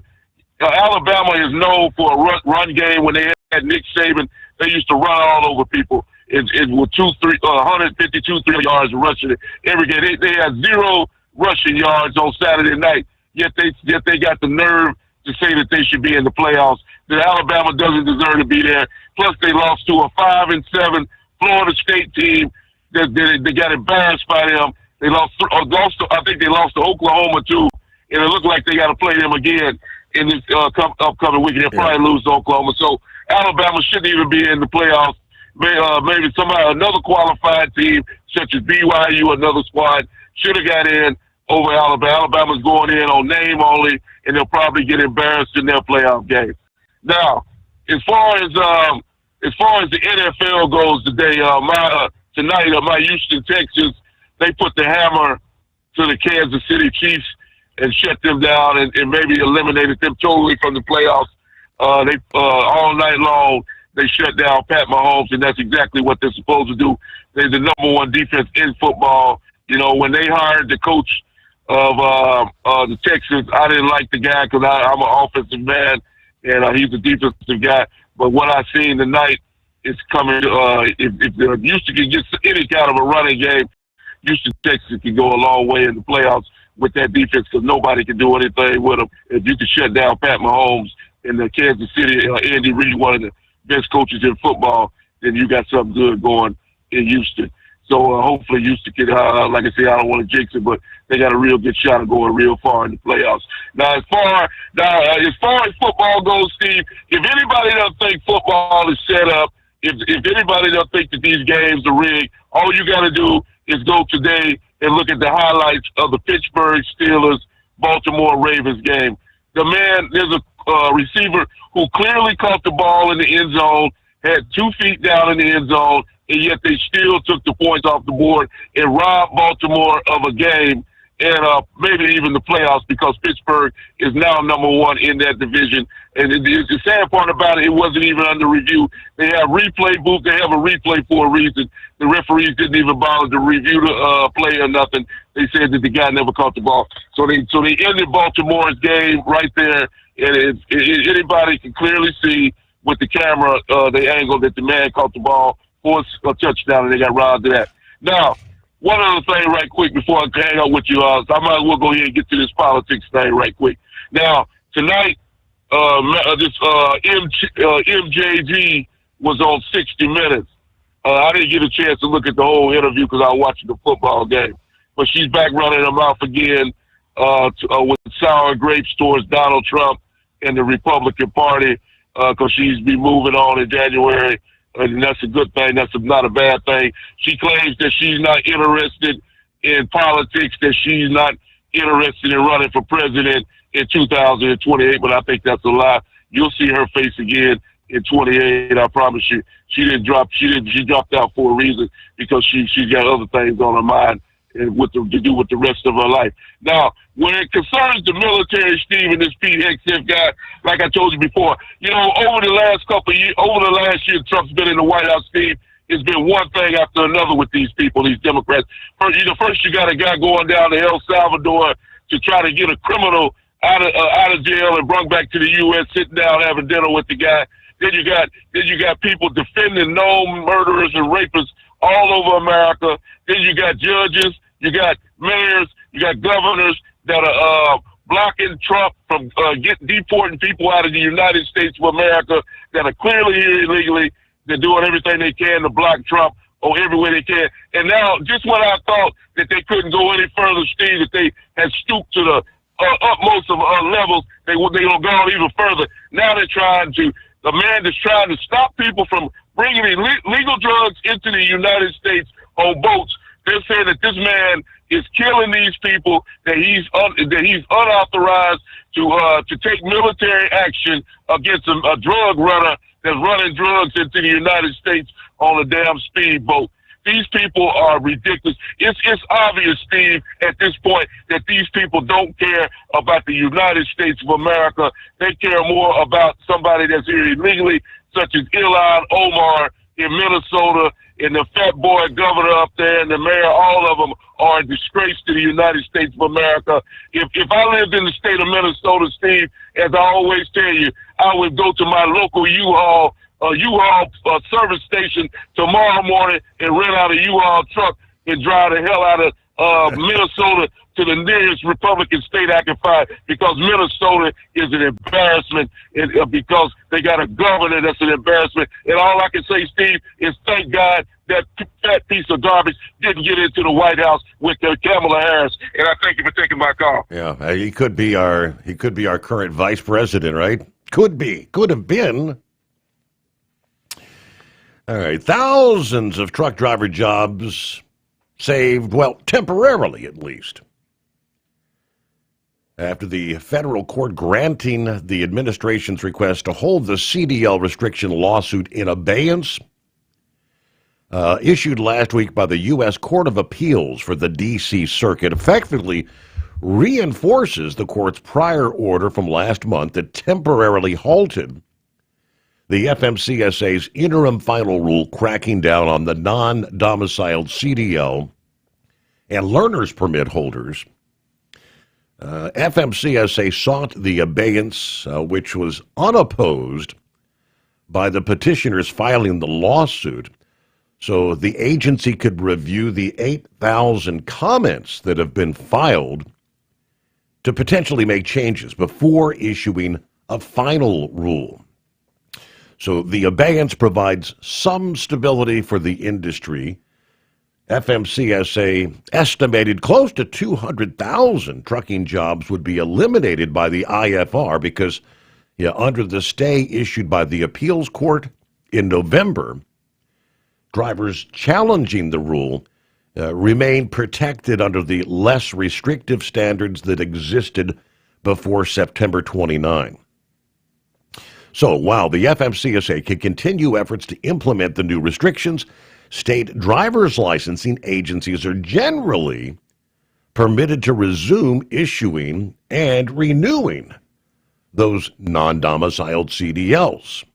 Alabama is known for a run game. When they had Nick Saban, they used to run all over people. It was 152 yards rushing every game. They had 0 rushing yards on Saturday night. Yet they got the nerve to say that they should be in the playoffs. That Alabama doesn't deserve to be there. Plus, they lost to a 5-7 Florida State team. They got embarrassed by them. They lost. I think they lost to Oklahoma too, and it looked like they got to play them again in this upcoming week. They'll probably lose to Oklahoma. So Alabama shouldn't even be in the playoffs. Maybe another qualified team such as BYU, another squad, should have got in over Alabama. Alabama's going in on name only, and they'll probably get embarrassed in their playoff game. Now, as far as the NFL goes today, tonight, my Houston Texans, they put the hammer to the Kansas City Chiefs and shut them down and maybe eliminated them totally from the playoffs. All night long, they shut down Pat Mahomes, and that's exactly what they're supposed to do. They're the number one defense in football. You know, when they hired the coach of the Texans, I didn't like the guy because I'm an offensive man, and he's a defensive guy. But what I've seen tonight is coming. If Houston can get any kind of a running game, Houston Texans can go a long way in the playoffs with that defense because nobody can do anything with them. If you can shut down Pat Mahomes and the Kansas City, Andy Reid, one of the best coaches in football, then you got something good going in Houston. So hopefully Houston can, like I say, I don't want to jinx it, but they got a real good shot of going real far in the playoffs. Now, as far as football goes, Steve, if anybody doesn't think football is set up, if anybody doesn't think that these games are rigged, all you got to do is go today and look at the highlights of the Pittsburgh Steelers Baltimore Ravens game. There's a receiver who clearly caught the ball in the end zone, had 2 feet down in the end zone, and yet they still took the points off the board and robbed Baltimore of a game and maybe even the playoffs because Pittsburgh is now number one in that division. And the sad part about it wasn't even under review. They have replay booth. They have a replay for a reason. The referees didn't even bother to review the play or nothing. They said that the guy never caught the ball. So they ended Baltimore's game right there. And anybody can clearly see with the camera, the angle that the man caught the ball for a touchdown, and they got robbed of that. Now, one other thing right quick before I hang out with you, I might as well go ahead and get to this politics thing right quick. Now, tonight, this MJG was on 60 Minutes. I didn't get a chance to look at the whole interview because I was watching the football game. But she's back running her mouth again with sour grapes towards Donald Trump and the Republican Party because she's be moving on in January. And that's a good thing. That's not a bad thing. She claims that she's not interested in politics, that she's not interested in running for president in 2028, but I think that's a lie. You'll see her face again in 28. I promise you, she dropped out for a reason, because she's got other things on her mind and to do with the rest of her life. Now, when it concerns the military, Steve, and this Pete Hegseth guy, like I told you before, over the last year Trump's been in the White House, Steve, it's been one thing after another with these people, these Democrats. First you got a guy going down to El Salvador to try to get a criminal out of jail and brought back to the U.S., sitting down having dinner with the guy. Then you got people defending known murderers and rapists all over America. Then you got judges, you got mayors, you got governors that are blocking Trump from deporting people out of the United States of America that are clearly here illegally. They're doing everything they can to block Trump every way they can. And now, just when I thought that they couldn't go any further, Steve, that they had stooped to the utmost of levels, they don't go even further. Now they're the man that's trying to stop people from bringing illegal drugs into the United States on boats. They're saying that this man is killing these people, that he's unauthorized to take military action against a drug runner that's running drugs into the United States on a damn speedboat. These people are ridiculous. It's obvious, Steve, at this point that these people don't care about the United States of America. They care more about somebody that's here illegally, such as Ilhan Omar in Minnesota, and the fat boy governor up there and the mayor. All of them are a disgrace to the United States of America. If I lived in the state of Minnesota, Steve, as I always tell you, I would go to my local U-Haul service station tomorrow morning and rent out a U-Haul truck and drive the hell out of Minnesota to the nearest Republican state I can find, because Minnesota is an embarrassment, and because they got a governor that's an embarrassment. And all I can say, Steve, is thank God that fat piece of garbage didn't get into the White House with Kamala Harris. And I thank you for taking my call. Yeah, he could be our current vice president, right? Could have been. All right, thousands of truck driver jobs saved, well, temporarily at least, after the federal court granting the administration's request to hold the CDL restriction lawsuit in abeyance, issued last week by the U.S. Court of Appeals for the D.C. Circuit, effectively reinforces the court's prior order from last month that temporarily halted the FMCSA's interim final rule cracking down on the non-domiciled CDL and learner's permit holders. FMCSA sought the abeyance, which was unopposed by the petitioners filing the lawsuit, so the agency could review the 8,000 comments that have been filed to potentially make changes before issuing a final rule. So the abeyance provides some stability for the industry. FMCSA estimated close to 200,000 trucking jobs would be eliminated by the IFR because, under the stay issued by the appeals court in November, drivers challenging the rule remain protected under the less restrictive standards that existed before September 29. So while the FMCSA can continue efforts to implement the new restrictions, state driver's licensing agencies are generally permitted to resume issuing and renewing those non-domiciled CDLs.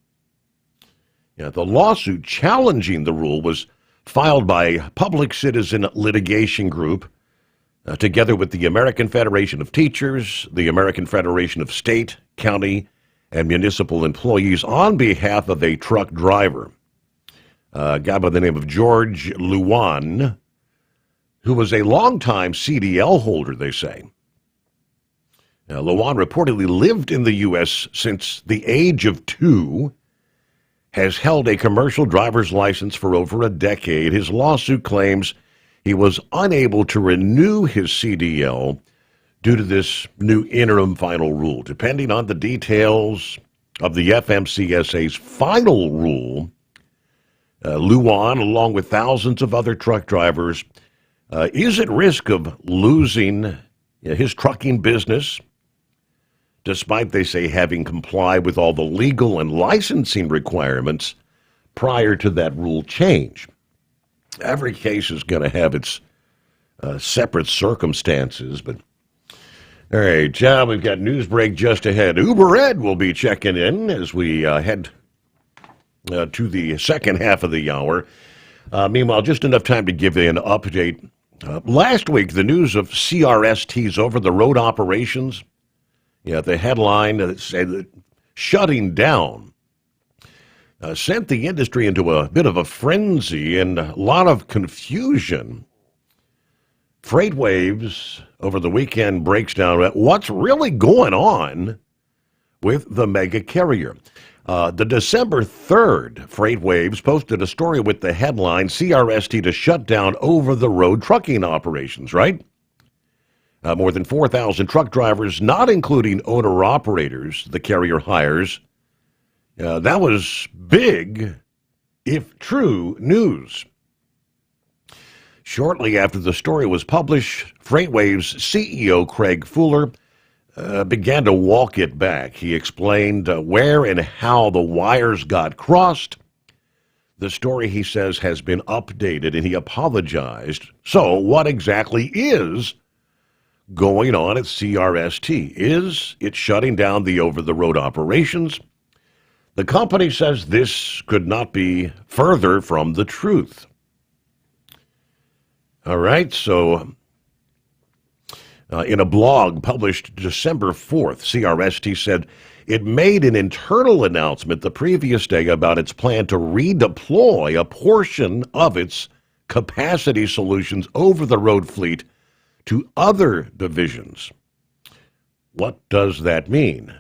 The lawsuit challenging the rule was filed by Public Citizen Litigation Group, together with the American Federation of Teachers, the American Federation of State, County, and Municipal Employees, on behalf of a truck driver, a guy by the name of George Luan, who was a longtime CDL holder, they say. Luan reportedly lived in the U.S. since the age of 2, has held a commercial driver's license for over a decade. His lawsuit claims he was unable to renew his CDL due to this new interim final rule. Depending on the details of the FMCSA's final rule, Luan, along with thousands of other truck drivers, is at risk of losing his trucking business despite, they say, having complied with all the legal and licensing requirements prior to that rule change. Every case is going to have its separate circumstances, but all right, John, we've got news break just ahead. Uber Ed will be checking in as we head to the second half of the hour. Meanwhile, just enough time to give you an update. Last week, the news of CRST's over-the-road operations, the headline that said that shutting down sent the industry into a bit of a frenzy and a lot of confusion. FreightWaves over the weekend breaks down what's really going on with the mega carrier. The December 3rd, FreightWaves posted a story with the headline, CRST to shut down over-the-road trucking operations, right? More than 4,000 truck drivers, not including owner-operators, the carrier hires. That was big, if true, news. Shortly after the story was published, FreightWaves CEO Craig Fuller began to walk it back. He explained where and how the wires got crossed. The story, he says, has been updated, and he apologized. So what exactly is going on at CRST? Is it shutting down the over-the-road operations? The company says this could not be further from the truth. All right, so in a blog published December 4th, CRST said it made an internal announcement the previous day about its plan to redeploy a portion of its capacity solutions over-the-road fleet to other divisions. What does that mean?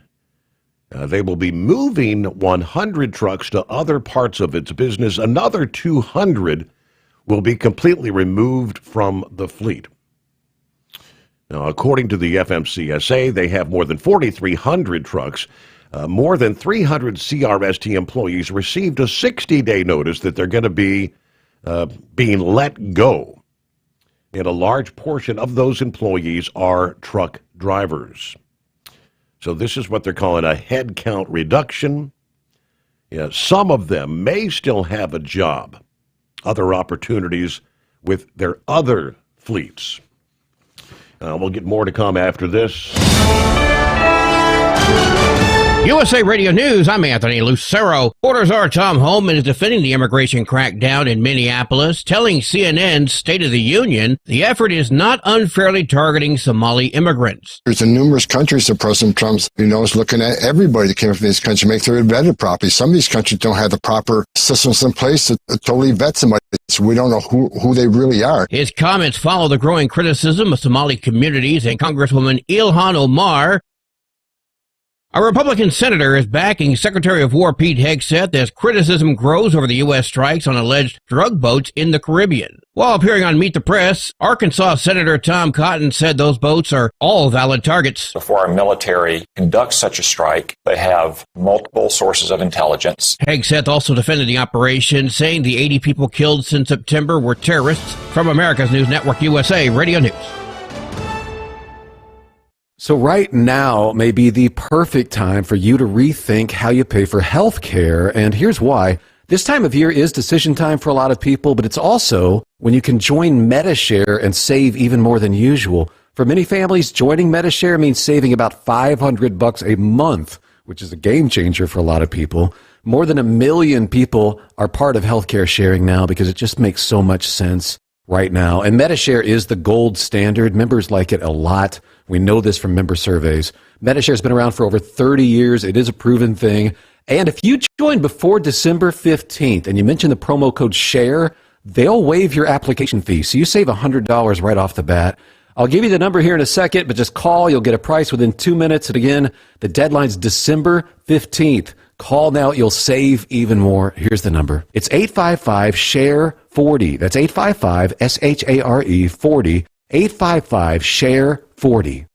They will be moving 100 trucks to other parts of its business. Another 200 will be completely removed from the fleet. Now, according to the FMCSA, they have more than 4,300 trucks. More than 300 CRST employees received a 60-day notice that they're going to be being let go. And a large portion of those employees are truck drivers. So this is what they're calling a headcount reduction. Some of them may still have a job, other opportunities with their other fleets. We'll get more to come after this. USA Radio News, I'm Anthony Lucero. Reporter Czar Tom Homan is defending the immigration crackdown in Minneapolis, telling CNN's State of the Union the effort is not unfairly targeting Somali immigrants. There's in numerous countries that President Trump's, is looking at everybody that came from these countries, make sure they're vetted properly. Some of these countries don't have the proper systems in place to totally vet somebody, so we don't know who they really are. His comments follow the growing criticism of Somali communities and Congresswoman Ilhan Omar. A Republican senator is backing Secretary of War Pete Hegseth as criticism grows over the U.S. strikes on alleged drug boats in the Caribbean. While appearing on Meet the Press, Arkansas Senator Tom Cotton said those boats are all valid targets. Before our military conducts such a strike, they have multiple sources of intelligence. Hegseth also defended the operation, saying the 80 people killed since September were terrorists. From America's News Network USA Radio News. So right now may be the perfect time for you to rethink how you pay for health care, and here's why. This time of year is decision time for a lot of people, but it's also when you can join Medi-Share and save even more than usual. For many families, joining Medi-Share means saving about $500 a month, which is a game changer for a lot of people. More than 1 million people are part of healthcare sharing now because it just makes so much sense right now. And Medi-Share is the gold standard. Members like it a lot. We know this from member surveys. Medi-Share has been around for over 30 years. It is a proven thing. And if you join before December 15th and you mention the promo code SHARE, they'll waive your application fee. So you save $100 right off the bat. I'll give you the number here in a second, but just call. You'll get a price within 2 minutes. And again, the deadline's December 15th. Call now. You'll save even more. Here's the number. It's 855-SHARE-40. That's 855-SHARE-40. 855-SHARE-40.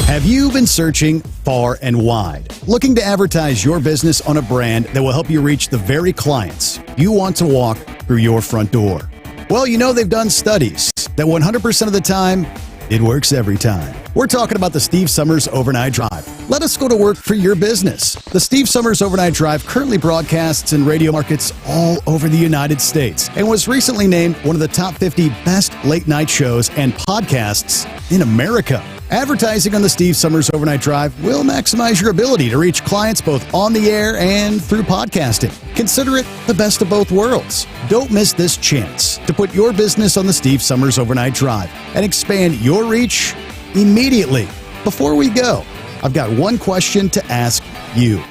Have you been searching far and wide, looking to advertise your business on a brand that will help you reach the very clients you want to walk through your front door? Well, they've done studies that 100% of the time, It works every time. We're talking about the Steve Summers Overnight Drive. Let us go to work for your business. The Steve Summers Overnight Drive currently broadcasts in radio markets all over the United States and was recently named one of the top 50 best late night shows and podcasts in America. Advertising on the Steve Summers Overnight Drive will maximize your ability to reach clients both on the air and through podcasting. Consider it the best of both worlds. Don't miss this chance to put your business on the Steve Summers Overnight Drive and expand your reach immediately. Before we go, I've got one question to ask you.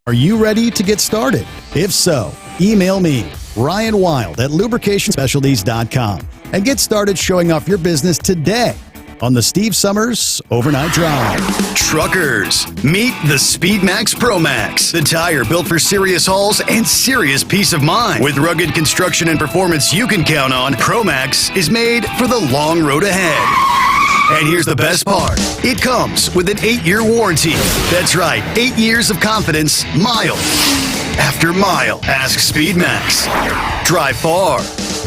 Are you ready to get started? If so, email me, Ryan Wild at lubricationspecialties.com, and get started showing off your business today on the Steve Summers Overnight Drive. Truckers, meet the Speedmax Pro Max, the tire built for serious hauls and serious peace of mind. With rugged construction and performance you can count on, Pro Max is made for the long road ahead. And here's the best part. It comes with an 8-year warranty. That's right, 8 years of confidence, mile after mile. Ask Speedmax. Drive far.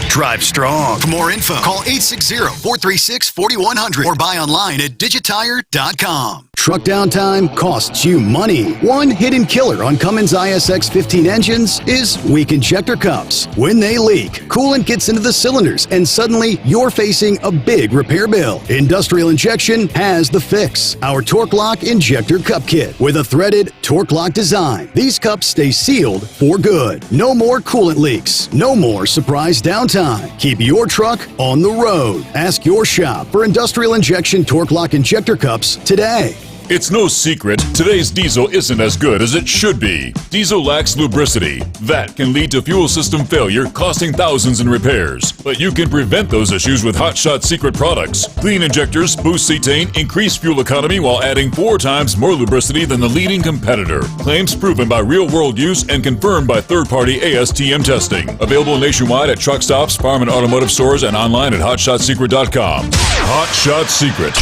Drive strong. For more info, call 860-436-4100 or buy online at digitire.com. Truck downtime costs you money. One hidden killer on Cummins ISX 15 engines is weak injector cups. When they leak, coolant gets into the cylinders and suddenly you're facing a big repair bill. Industrial Injection has the fix. Our Torque Lock Injector Cup Kit with a threaded Torque Lock design. These cups stay sealed for good. No more coolant leaks. No more surprise downtime. Keep your truck on the road. Ask your shop for Industrial Injection Torque Lock Injector Cups today. It's no secret, today's diesel isn't as good as it should be. Diesel lacks lubricity. That can lead to fuel system failure, costing thousands in repairs. But you can prevent those issues with Hot Shot Secret products. Clean injectors boost cetane, increase fuel economy while adding 4 times more lubricity than the leading competitor. Claims proven by real-world use and confirmed by third-party ASTM testing. Available nationwide at truck stops, farm and automotive stores, and online at hotshotsecret.com. Hot Shot Secret,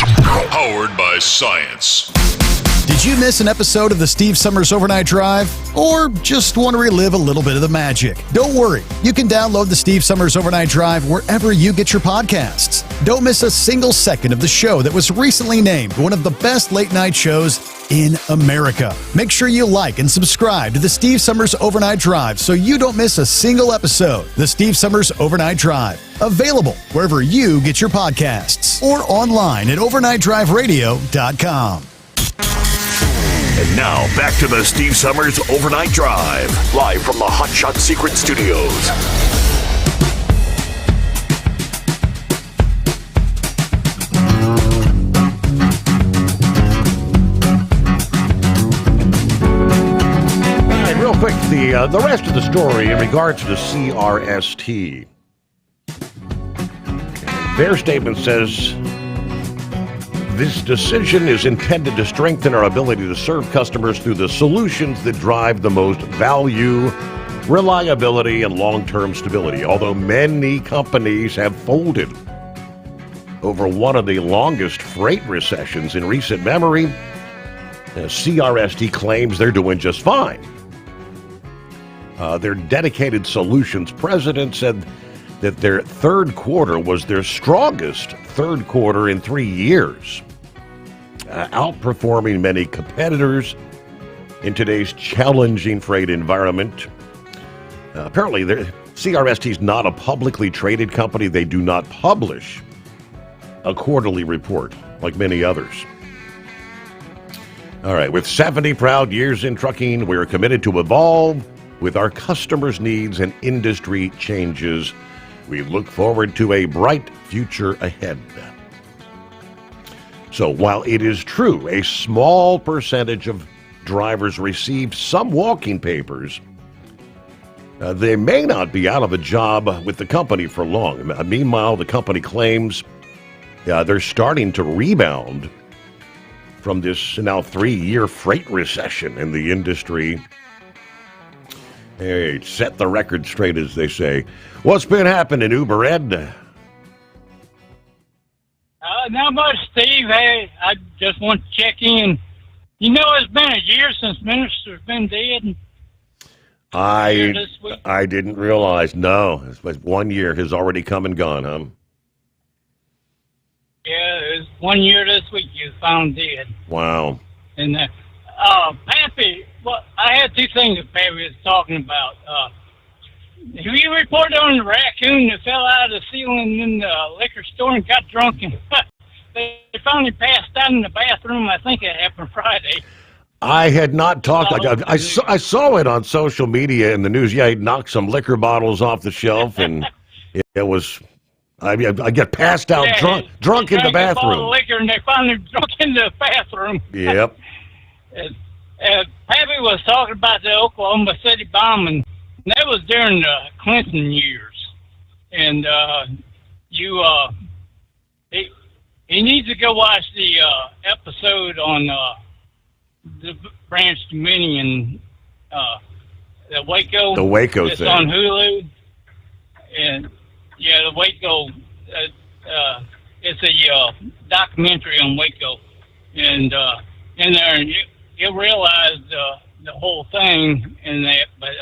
powered by science. Did you miss an episode of the Steve Summers Overnight Drive? Or just want to relive a little bit of the magic? Don't worry. You can download the Steve Summers Overnight Drive wherever you get your podcasts. Don't miss a single second of the show that was recently named one of the best late night shows in America. Make sure you like and subscribe to the Steve Summers Overnight Drive so you don't miss a single episode. The Steve Summers Overnight Drive. Available wherever you get your podcasts or online at overnightdriveradio.com. And now, back to the Steve Summers Overnight Drive, live from the Hot Shot Secret Studios. All right, real quick, the rest of the story in regards to the CRST. Their statement says, this decision is intended to strengthen our ability to serve customers through the solutions that drive the most value, reliability, and long-term stability. Although many companies have folded over one of the longest freight recessions in recent memory, CRST claims they're doing just fine. Their dedicated solutions president said that their third quarter was their strongest third quarter in 3 years, outperforming many competitors in today's challenging freight environment. Apparently, CRST is not a publicly traded company. They do not publish a quarterly report like many others. All right, with 70 proud years in trucking, we're committed to evolve with our customers' needs and industry changes. We look forward to a bright future ahead. So while it is true, a small percentage of drivers receive some walking papers, they may not be out of a job with the company for long. Meanwhile, the company claims they're starting to rebound from this now 3-year freight recession in the industry. Hey, set the record straight, as they say. What's been happening, Uber Ed? Not much, Steve. Hey, I just want to check in. You know, it's been a year since Minister's been dead. I didn't realize. No, 1 year has already come and gone, huh? Yeah, it was 1 year this week he was found dead. Wow. And Pappy, well, I had two things that Pappy was talking about. Have you reported on the raccoon that fell out of the ceiling in the liquor store and got drunk and they finally passed out in the bathroom? I think it happened Friday. I had not talked. I saw it on social media in the news. Yeah, he knocked some liquor bottles off the shelf, and it was. I get passed out drunk in the bathroom. All the liquor, and they finally drunk in the bathroom. Yep. And Pappy was talking about the Oklahoma City bombing. And that was during the Clinton years, and he needs to go watch the episode on the Branch Dominion, the Waco. The Waco it's thing. on Hulu, and the Waco. It's a documentary on Waco, and in there you realize the whole thing in that, but.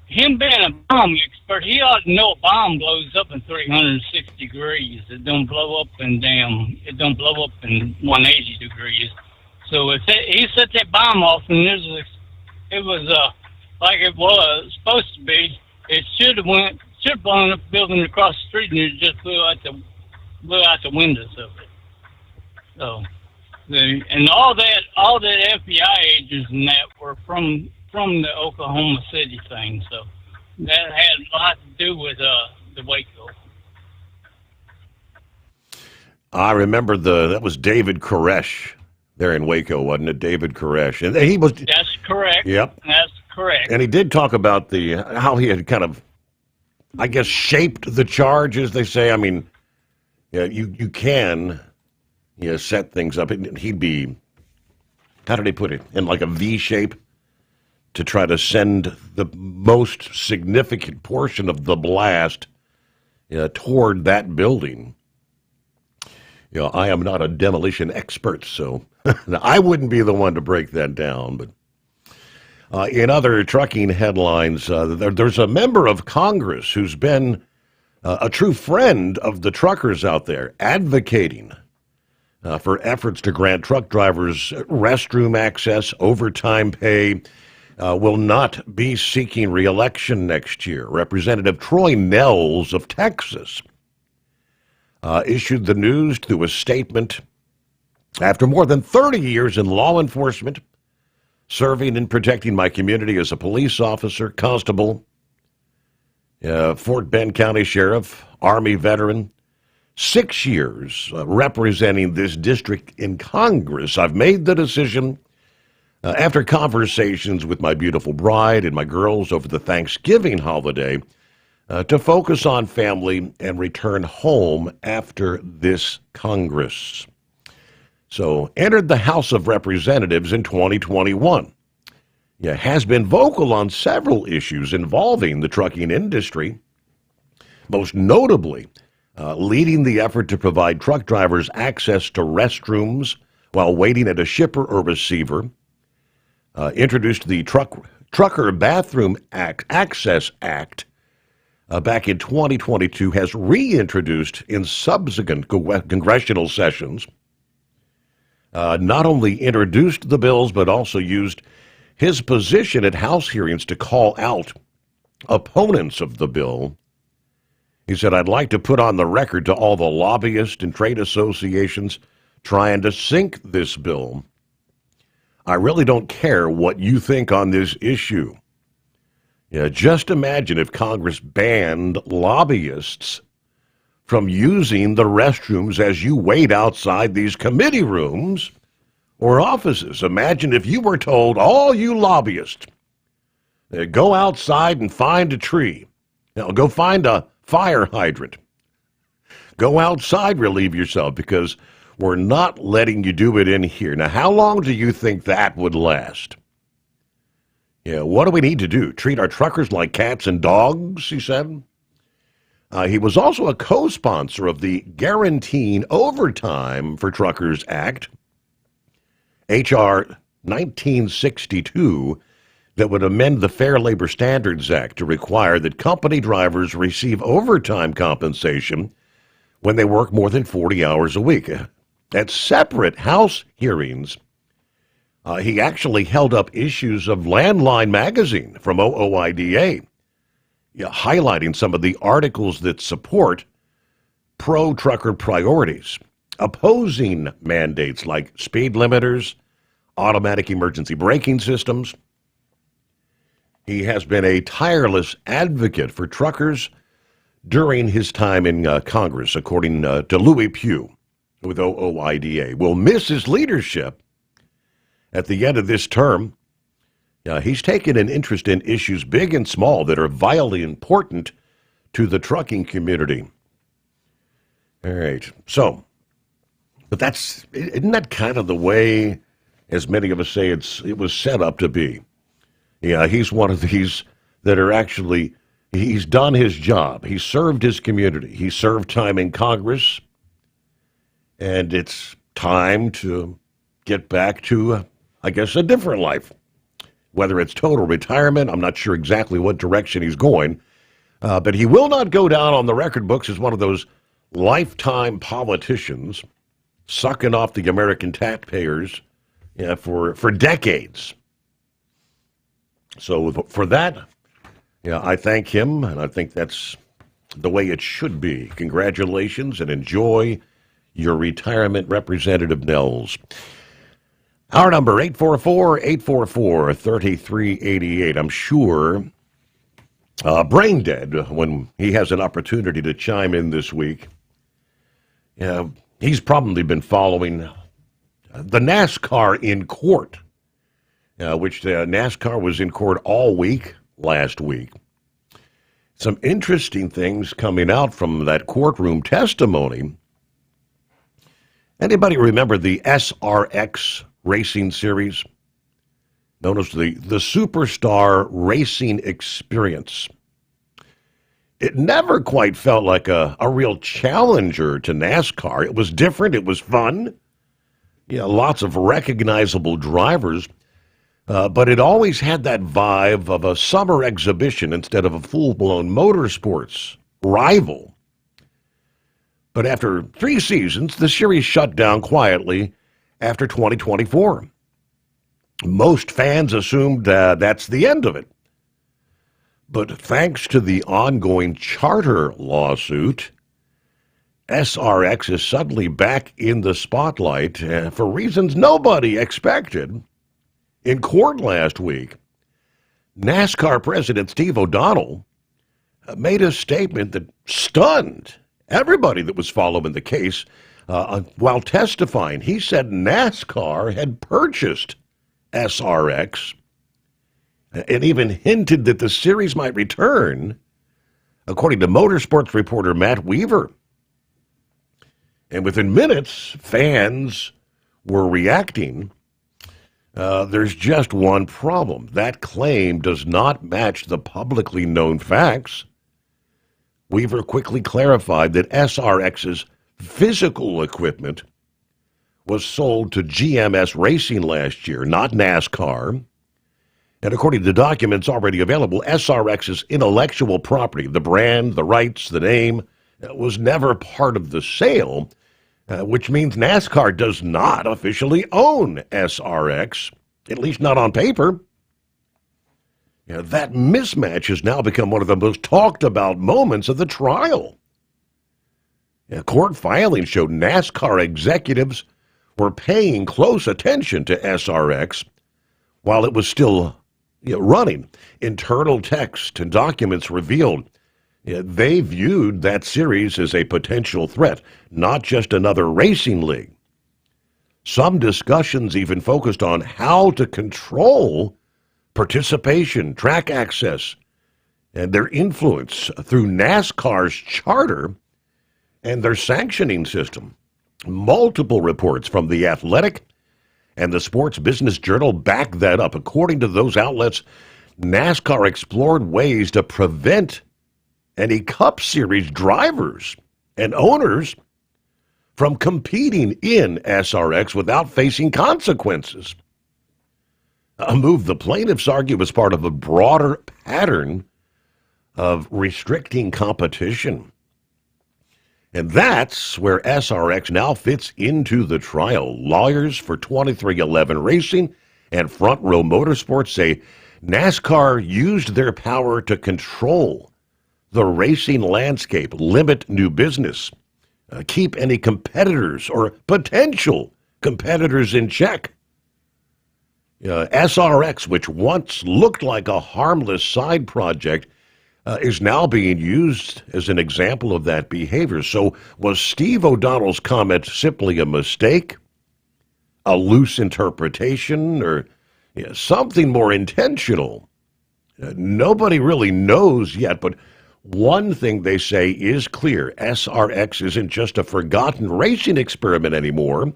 Him being a bomb expert, he ought to know a bomb blows up in 360 degrees. It don't blow up in 180 degrees. So if he set that bomb off and it was like it was supposed to be, it should have blown up the building across the street and it just blew out the windows of it. So and all that FBI agents and that were from the Oklahoma City thing, so that had a lot to do with the Waco. I remember that was David Koresh there in Waco, wasn't it? David Koresh, and he was. That's correct. Yep, that's correct. And he did talk about how he had kind of, I guess, shaped the charge, as they say. I mean, you can, set things up. He'd be, how did he put it? In like a V shape. To try to send the most significant portion of the blast toward that building. I am not a demolition expert, so I wouldn't be the one to break that down. But in other trucking headlines, there's a member of Congress who's been a true friend of the truckers out there, advocating for efforts to grant truck drivers restroom access, overtime pay, will not be seeking re-election next year. Representative Troy Nehls of Texas issued the news through a statement. After more than 30 years in law enforcement, serving and protecting my community as a police officer, constable, Fort Bend County Sheriff, Army veteran, 6 years representing this district in Congress, I've made the decision after conversations with my beautiful bride and my girls over the Thanksgiving holiday, to focus on family and return home after this Congress. So, entered the House of Representatives in 2021. Has been vocal on several issues involving the trucking industry, most notably leading the effort to provide truck drivers access to restrooms while waiting at a shipper or receiver. Introduced the Trucker Bathroom Access Act back in 2022, has reintroduced in subsequent congressional sessions, not only introduced the bills, but also used his position at House hearings to call out opponents of the bill. He said, I'd like to put on the record to all the lobbyists and trade associations trying to sink this bill. I really don't care what you think on this issue. Just imagine if Congress banned lobbyists from using the restrooms as you wait outside these committee rooms or offices. Imagine if you were told, all you lobbyists, go outside and find a tree. Go find a fire hydrant. Go outside, relieve yourself, because we're not letting you do it in here. Now, how long do you think that would last? What do we need to do? Treat our truckers like cats and dogs, he said. He was also a co-sponsor of the Guaranteeing Overtime for Truckers Act, H.R. 1962, that would amend the Fair Labor Standards Act to require that company drivers receive overtime compensation when they work more than 40 hours a week. At separate House hearings, he actually held up issues of Landline magazine from OOIDA, highlighting some of the articles that support pro-trucker priorities, opposing mandates like speed limiters, automatic emergency braking systems. He has been a tireless advocate for truckers during his time in Congress, according to Louis Pugh with OOIDA. We'll miss his leadership at the end of this term. He's taken an interest in issues big and small that are vitally important to the trucking community. All right. So, but isn't that kind of the way, as many of us say, it was set up to be? Yeah, he's one of these that are actually, he's done his job. He served his community. He served time in Congress. And it's time to get back to, I guess, a different life. Whether it's total retirement, I'm not sure exactly what direction he's going. But he will not go down on the record books as one of those lifetime politicians sucking off the American taxpayers for decades. So for that, I thank him, and I think that's the way it should be. Congratulations, and enjoy your retirement, Representative Nels. Our number, 844-844-3388. I'm sure brain dead when he has an opportunity to chime in this week. He's probably been following the NASCAR in court, which NASCAR was in court all week last week. Some interesting things coming out from that courtroom testimony. Anybody remember the SRX racing series? Known as the Superstar Racing Experience. It never quite felt like a real challenger to NASCAR. It was different. It was fun. Lots of recognizable drivers. But it always had that vibe of a summer exhibition instead of a full-blown motorsports rival. But after 3 seasons, the series shut down quietly after 2024. Most fans assumed that's the end of it. But thanks to the ongoing charter lawsuit, SRX is suddenly back in the spotlight for reasons nobody expected. In court last week, NASCAR President Steve O'Donnell made a statement that stunned everybody that was following the case. While testifying, he said NASCAR had purchased SRX and even hinted that the series might return, according to motorsports reporter Matt Weaver. And within minutes, fans were reacting. There's just one problem. That claim does not match the publicly known facts. Weaver quickly clarified that SRX's physical equipment was sold to GMS Racing last year, not NASCAR. And according to documents already available, SRX's intellectual property, the brand, the rights, the name, was never part of the sale, which means NASCAR does not officially own SRX, at least not on paper. That mismatch has now become one of the most talked about moments of the trial. Court filings showed NASCAR executives were paying close attention to SRX while it was still running. Internal text and documents revealed they viewed that series as a potential threat, not just another racing league. Some discussions even focused on how to control participation, track access, and their influence through NASCAR's charter and their sanctioning system. Multiple reports from The Athletic and the Sports Business Journal back that up. According to those outlets, NASCAR explored ways to prevent any Cup Series drivers and owners from competing in SRX without facing consequences. A move the plaintiffs argue was part of a broader pattern of restricting competition. And that's where SRX now fits into the trial. Lawyers for 2311 Racing and Front Row Motorsports say NASCAR used their power to control the racing landscape, limit new business, keep any competitors or potential competitors in check. SRX, which once looked like a harmless side project, is now being used as an example of that behavior. So was Steve O'Donnell's comment simply a mistake, a loose interpretation, or something more intentional? Nobody really knows yet, but one thing they say is clear. SRX isn't just a forgotten racing experiment anymore.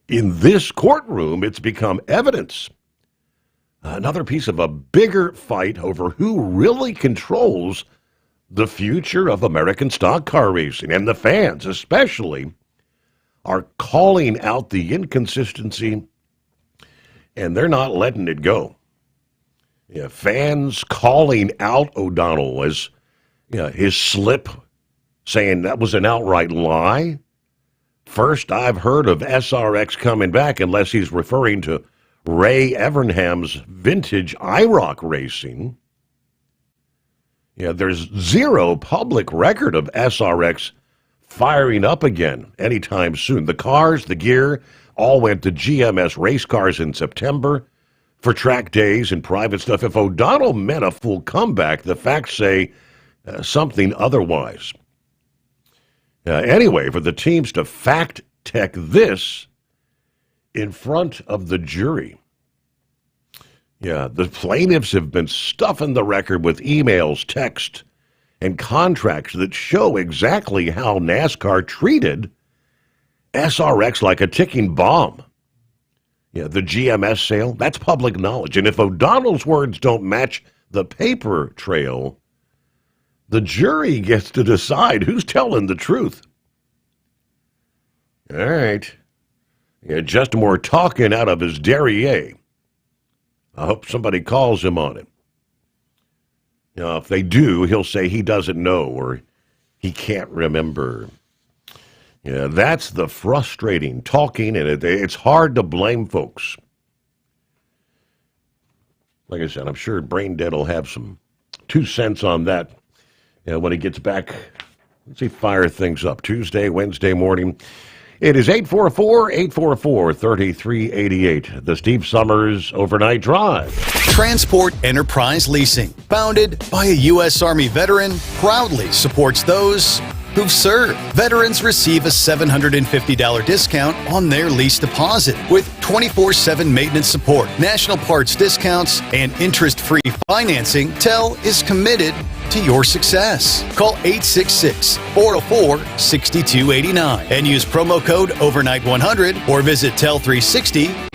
In this courtroom, it's become evidence. Another piece of a bigger fight over who really controls the future of American stock car racing. And the fans, especially, are calling out the inconsistency, and they're not letting it go. Fans calling out O'Donnell as his slip, saying that was an outright lie. First I've heard of SRX coming back, unless he's referring to Ray Evernham's vintage IROC racing. There's zero public record of SRX firing up again anytime soon. The cars, the gear, all went to GMS race cars in September for track days and private stuff. If O'Donnell meant a full comeback, the facts say something otherwise. Anyway, for the teams to fact-check this in front of the jury. The plaintiffs have been stuffing the record with emails, text, and contracts that show exactly how NASCAR treated SRX like a ticking bomb. The GMS sale, that's public knowledge. And if O'Donnell's words don't match the paper trail, the jury gets to decide who's telling the truth. All right. Just more talking out of his derriere. I hope somebody calls him on it. If they do, he'll say he doesn't know or he can't remember. That's the frustrating talking, and it's hard to blame folks. Like I said, I'm sure Brain Dead will have some 2 cents on that when he gets back. Let's see, fire things up. Tuesday, Wednesday morning. It is 844-844-3388. The Steve Sommers Overnight Drive. Transport Enterprise Leasing, founded by a U.S. Army veteran, proudly supports those who've served. Veterans receive a $750 discount on their lease deposit with 24/7 maintenance support, national parts discounts, and interest-free financing. TEL is committed to your success. Call 866-404-6289 and use promo code OVERNIGHT100 or visit tel360.com.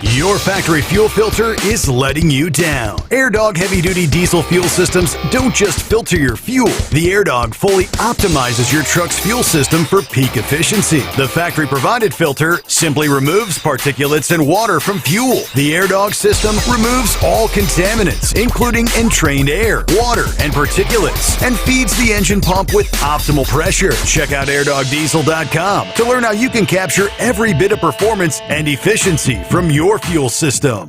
Your factory fuel filter is letting you down. AirDog heavy-duty diesel fuel systems don't just filter your fuel. The AirDog fully optimizes your truck's fuel system for peak efficiency. The factory-provided filter simply removes particulates and water from fuel. The AirDog system removes all contaminants, including entrained air, water, and particulates, and feeds the engine pump with optimal pressure. Check out airdogdiesel.com to learn how you can capture every bit of performance and efficiency from your fuel system.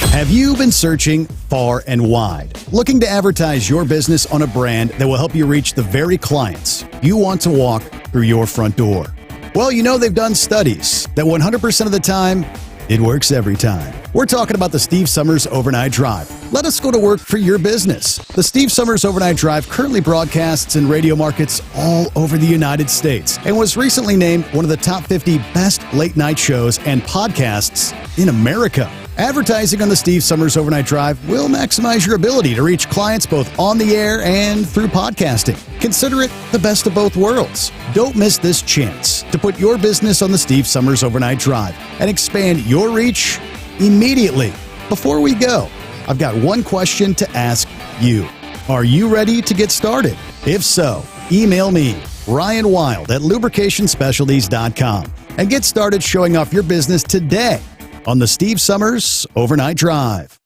Have you been searching far and wide, looking to advertise your business on a brand that will help you reach the very clients you want to walk through your front door? Well, they've done studies that 100% of the time, it works every time. We're talking about the Steve Sommers Overnight Drive. Let us go to work for your business. The Steve Sommers Overnight Drive currently broadcasts in radio markets all over the United States and was recently named one of the top 50 best late night shows and podcasts in America. Advertising on the Steve Sommers Overnight Drive will maximize your ability to reach clients both on the air and through podcasting. Consider it the best of both worlds. Don't miss this chance to put your business on the Steve Sommers Overnight Drive and expand your reach immediately. Before we go, I've got one question to ask you. Are you ready to get started? If so, email me, Ryan Wild at lubricationspecialties.com, and get started showing off your business today on the Steve Sommers Overnight Drive.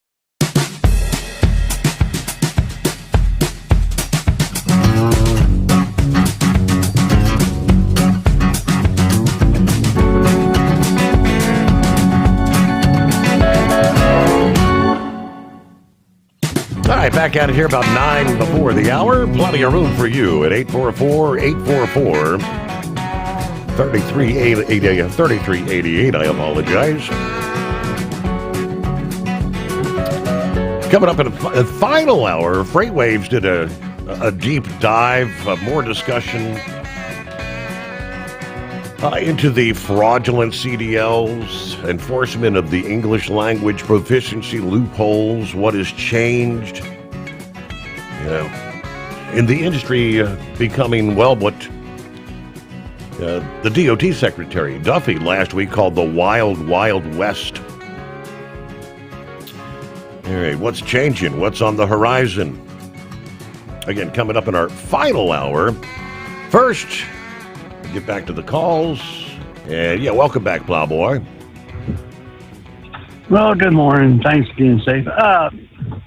right, back at it here about 9 before the hour. Plenty of room for you at 844-844-3388. I apologize. Coming up in the final hour, Freightwaves did a deep dive, more discussion into the fraudulent CDLs, enforcement of the English language proficiency loopholes, what has changed. In the industry becoming, well, what the DOT Secretary Duffy last week called the Wild, Wild West. All right, what's changing? What's on the horizon? Again, coming up in our final hour. First, get back to the calls. And yeah, welcome back, Plowboy. Well, good morning. Thanks for being safe.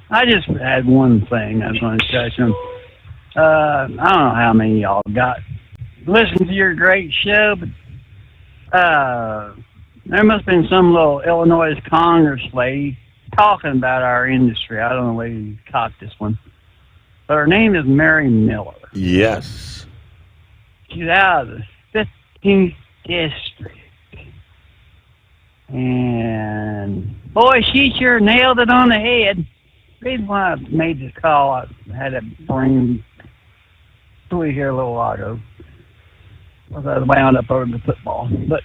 I just had one thing I was going to touch on. I don't know how many y'all got listened to your great show, but there must have been some little Illinois Congress lady talking about our industry. I don't know whether you caught this one. But her name is Mary Miller. Yes. She's out of the 15th district. And boy, she sure nailed it on the head. The reason why I made this call, I had to bring Louis here a little while ago. I was wound up over the football. But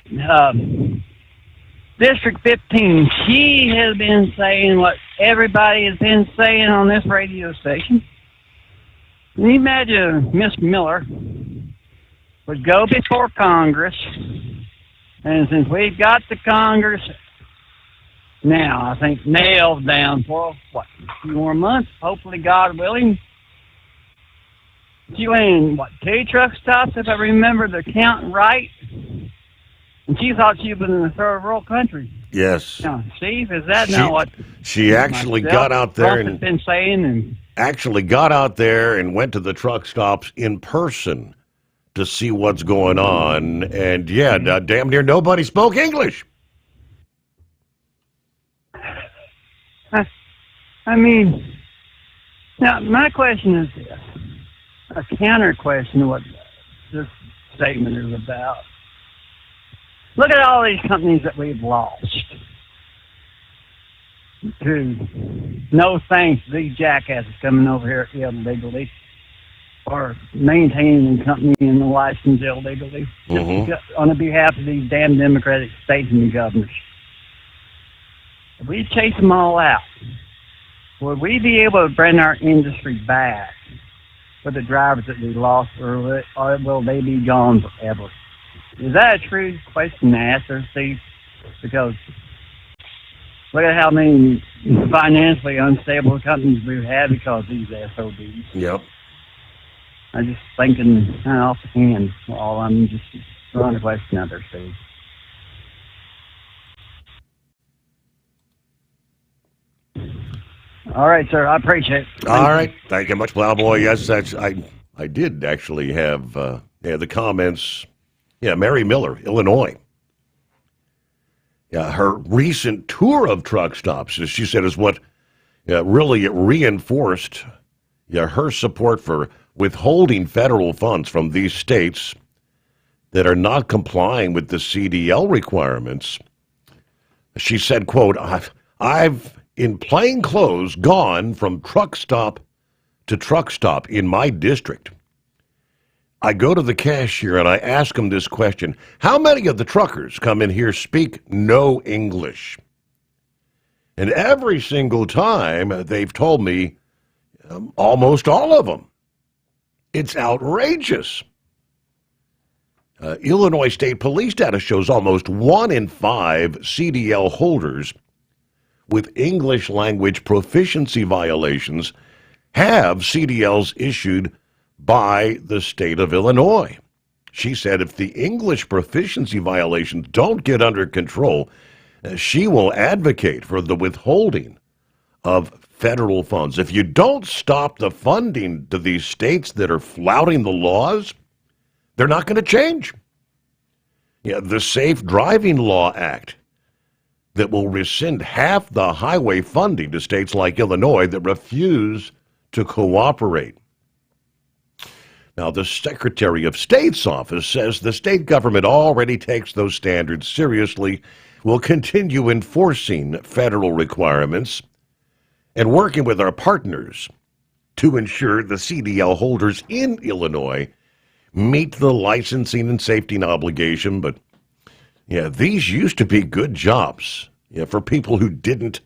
District 15, she has been saying what everybody has been saying on this radio station. Can you imagine Miss Miller would go before Congress, and since we've got the Congress now, I think, nailed down for, what, a few more months, hopefully, God willing. She went in, what, 2 truck stops, if I remember the count right? And she thought she was in a third world country. Yes. Now, Steve, is that not what she actually got out there Trump has been saying? And actually got out there and went to the truck stops in person to see what's going on. And yeah, damn near nobody spoke English. I mean, now my question is this, a counter question to what this statement is about. Look at all these companies that we've lost to no thanks to these jackasses coming over here illegally or maintaining the company and the license illegally just on behalf of these damn Democratic states and the governors. If we chase them all out, would we be able to bring our industry back for the drivers that we lost, or will they be gone forever? Is that a true question to ask her, Steve? Because look at how many financially unstable companies we've had because of these SOBs. Yep. I'm just thinking off the hand. Well, I'm just throwing a question out there, Steve. All right, sir. I appreciate it. All right. Thank you much, Plowboy. Yes, I did actually have the comments. Yeah, Mary Miller, Illinois. Yeah, her recent tour of truck stops, as she said, is what really reinforced her support for withholding federal funds from these states that are not complying with the CDL requirements. She said, quote, I've in plain clothes gone from truck stop to truck stop in my district. I go to the cashier and I ask him this question: how many of the truckers come in here speak no English? And every single time they've told me almost all of them. It's outrageous. Illinois State Police data shows almost 1 in 5 CDL holders with English language proficiency violations have CDLs issued by the state of Illinois. She said if the English proficiency violations don't get under control, she will advocate for the withholding of federal funds. If you don't stop the funding to these states that are flouting the laws, they're not going to change. Yeah, the Safe Driving Law Act that will rescind half the highway funding to states like Illinois that refuse to cooperate. Now, the Secretary of State's office says the state government already takes those standards seriously, will continue enforcing federal requirements, and working with our partners to ensure the CDL holders in Illinois meet the licensing and safety obligation. But, yeah, these used to be good jobs for people who didn't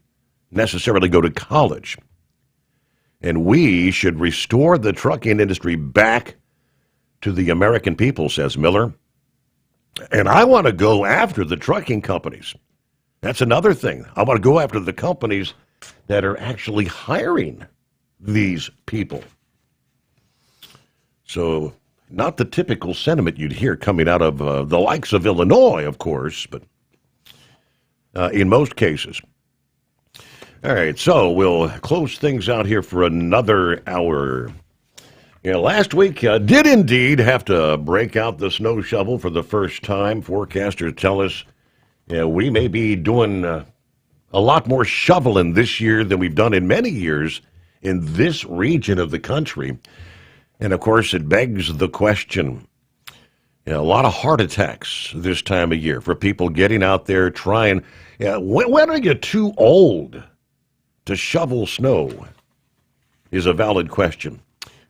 necessarily go to college. And we should restore the trucking industry back to the American people, says Miller. And I want to go after the trucking companies. That's another thing. I want to go after the companies that are actually hiring these people. So, not the typical sentiment you'd hear coming out of the likes of Illinois, of course, but in most cases. All right, so we'll close things out here for another hour. Last week did indeed have to break out the snow shovel for the first time. Forecasters tell us we may be doing a lot more shoveling this year than we've done in many years in this region of the country. And, of course, it begs the question, a lot of heart attacks this time of year for people getting out there trying. When are you too old to shovel snow is a valid question.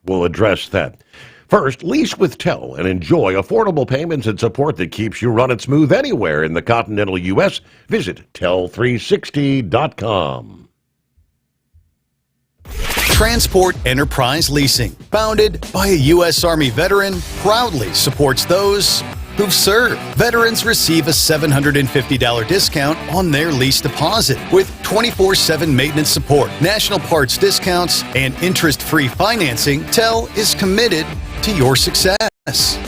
We'll address that. First, lease with Tel and enjoy affordable payments and support that keeps you running smooth anywhere in the continental U.S. Visit tel360.com. Transport Enterprise Leasing, founded by a U.S. Army veteran, proudly supports those who've served. Veterans receive a $750 discount on their lease deposit with 24/7 maintenance support, national parts discounts, and interest-free financing. Tel is committed to your success.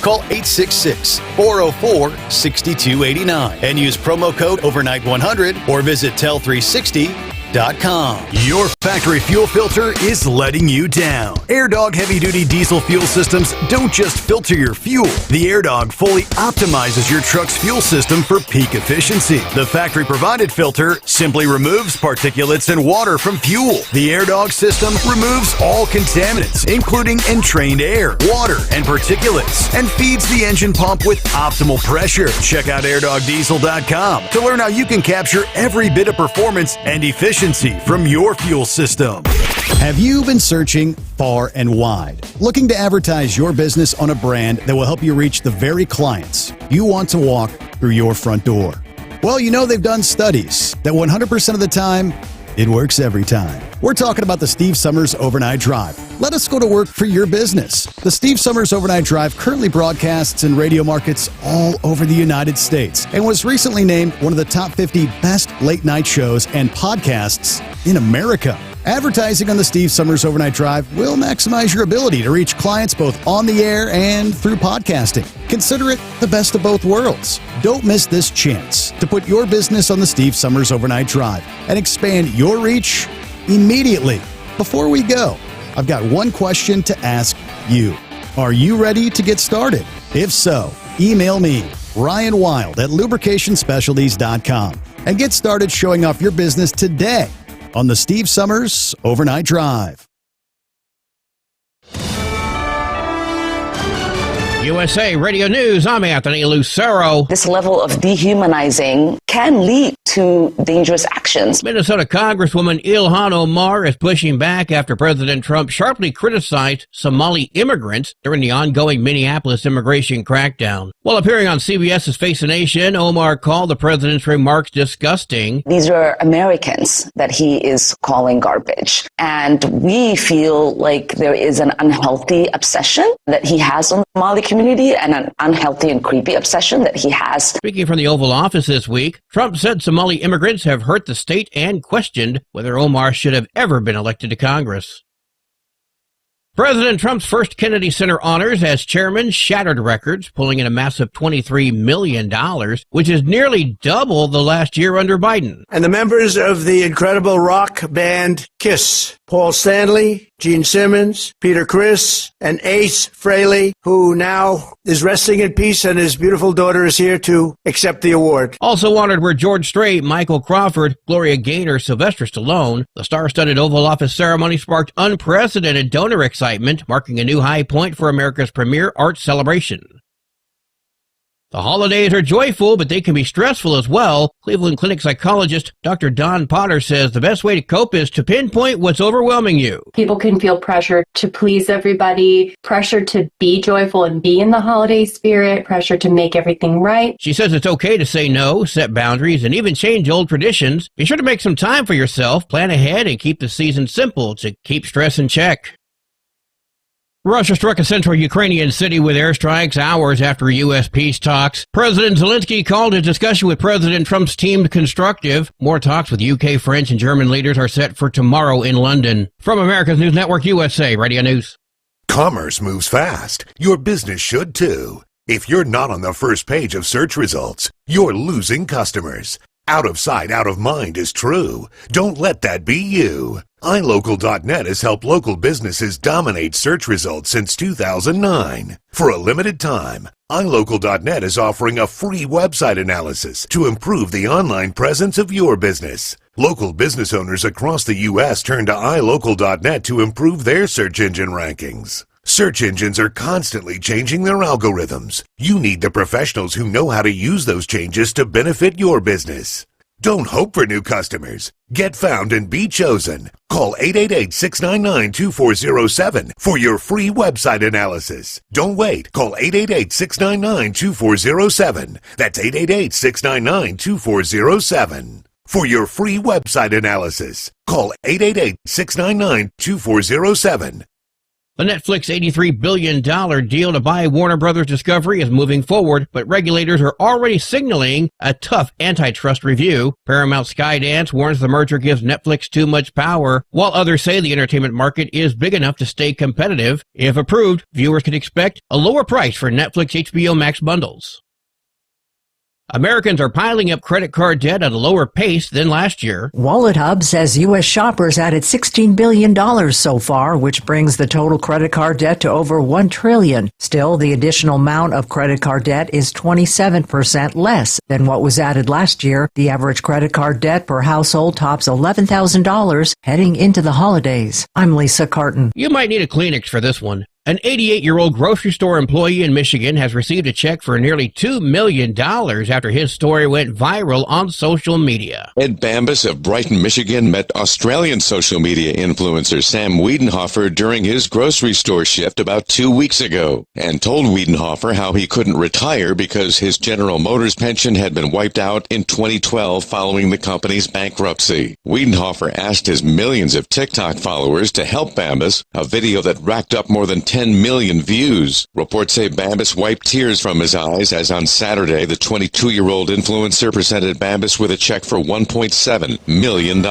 Call 866-404-6289 and use promo code overnight100 or visit tel360.com. Your factory fuel filter is letting you down. AirDog heavy-duty diesel fuel systems don't just filter your fuel. The AirDog fully optimizes your truck's fuel system for peak efficiency. The factory-provided filter simply removes particulates and water from fuel. The AirDog system removes all contaminants, including entrained air, water, and particulates, and feeds the engine pump with optimal pressure. Check out airdogdiesel.com to learn how you can capture every bit of performance and efficiency from your fuel system. Have you been searching far and wide, looking to advertise your business on a brand that will help you reach the very clients you want to walk through your front door? Well, they've done studies that 100% of the time, it works every time. We're talking about the Steve Sommers Overnight Drive. Let us go to work for your business. The Steve Sommers Overnight Drive currently broadcasts in radio markets all over the United States and was recently named one of the top 50 best late-night shows and podcasts in America. Advertising on the Steve Sommers Overnight Drive will maximize your ability to reach clients both on the air and through podcasting. Consider it the best of both worlds. Don't miss this chance to put your business on the Steve Sommers Overnight Drive and expand your reach immediately. Before we go, I've got one question to ask you. Are you ready to get started? If so, email me, Ryan Wild at lubricationspecialties.com, and get started showing off your business today on the Steve Sommers Overnight Drive. USA Radio News, I'm Anthony Lucero. This level of dehumanizing can lead to dangerous actions. Minnesota Congresswoman Ilhan Omar is pushing back after President Trump sharply criticized Somali immigrants during the ongoing Minneapolis immigration crackdown. While appearing on CBS's Face the Nation, Omar called the president's remarks disgusting. These are Americans that he is calling garbage. And we feel like there is an unhealthy obsession that he has on the Somali community and an unhealthy and creepy obsession that he has. Speaking from the Oval Office this week, Trump said Somali immigrants have hurt the state and questioned whether Omar should have ever been elected to Congress. President Trump's first Kennedy Center honors as chairman shattered records, pulling in a massive $23 million, which is nearly double the last year under Biden. And the members of the incredible rock band KISS Paul Stanley, Gene Simmons, Peter Criss, and Ace Frehley, who now is resting in peace, and his beautiful daughter is here to accept the award. Also honored were George Strait, Michael Crawford, Gloria Gaynor, Sylvester Stallone. The star-studded Oval Office ceremony sparked unprecedented donor excitement, marking a new high point for America's premier art celebration. The holidays are joyful, but they can be stressful as well. Cleveland Clinic psychologist Dr. Don Potter says the best way to cope is to pinpoint what's overwhelming you. People can feel pressure to please everybody, pressure to be joyful and be in the holiday spirit, pressure to make everything right. She says it's okay to say no, set boundaries, and even change old traditions. Be sure to make some time for yourself, plan ahead, and keep the season simple to keep stress in check. Russia struck a central Ukrainian city with airstrikes hours after U.S. peace talks. President Zelensky called his discussion with President Trump's team constructive. More talks with UK, French, and German leaders are set for tomorrow in London. From America's News Network USA, Radio News. Commerce moves fast. Your business should too. If you're not on the first page of search results, you're losing customers. Out of sight, out of mind is true. Don't let that be you. iLocal.net has helped local businesses dominate search results since 2009. For a limited time, iLocal.net is offering a free website analysis to improve the online presence of your business. Local business owners across the U.S. turn to iLocal.net to improve their search engine rankings. Search engines are constantly changing their algorithms. You need the professionals who know how to use those changes to benefit your business. Don't hope for new customers. Get found and be chosen. Call 888-699-2407 for your free website analysis. Don't wait. Call 888-699-2407. That's 888-699-2407. For your free website analysis, call 888-699-2407. The Netflix $83 billion deal to buy Warner Brothers Discovery is moving forward, but regulators are already signaling a tough antitrust review. Paramount Skydance warns the merger gives Netflix too much power, while others say the entertainment market is big enough to stay competitive. If approved, viewers can expect a lower price for Netflix HBO Max bundles. Americans are piling up credit card debt at a lower pace than last year. Wallet Hub says U.S. shoppers added $16 billion so far, which brings the total credit card debt to over $1 trillion. Still, the additional amount of credit card debt is 27% less than what was added last year. The average credit card debt per household tops $11,000 heading into the holidays. I'm Lisa Carton. You might need a Kleenex for this one. An 88-year-old grocery store employee in Michigan has received a check for nearly $2 million after his story went viral on social media. Ed Bambus of Brighton, Michigan met Australian social media influencer Sam Wiedenhofer during his grocery store shift about 2 weeks ago and told Wiedenhofer how he couldn't retire because his General Motors pension had been wiped out in 2012 following the company's bankruptcy. Wiedenhofer asked his millions of TikTok followers to help Bambus, a video that racked up more than 10 million views. Reports say Bambus wiped tears from his eyes as on Saturday, the 22-year-old influencer presented Bambus with a check for $1.7 million.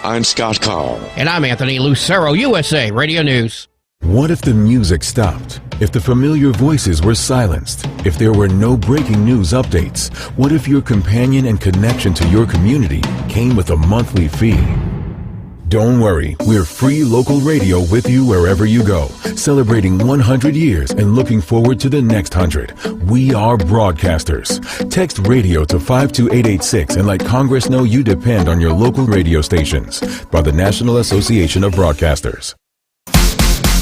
I'm Scott Carr. And I'm Anthony Lucero, USA Radio News. What if the music stopped? If the familiar voices were silenced? If there were no breaking news updates? What if your companion and connection to your community came with a monthly fee? Don't worry, we're free local radio with you wherever you go, celebrating 100 years and looking forward to the next 100. We are broadcasters. Text radio to 52886 and let Congress know you depend on your local radio stations. By the National Association of Broadcasters.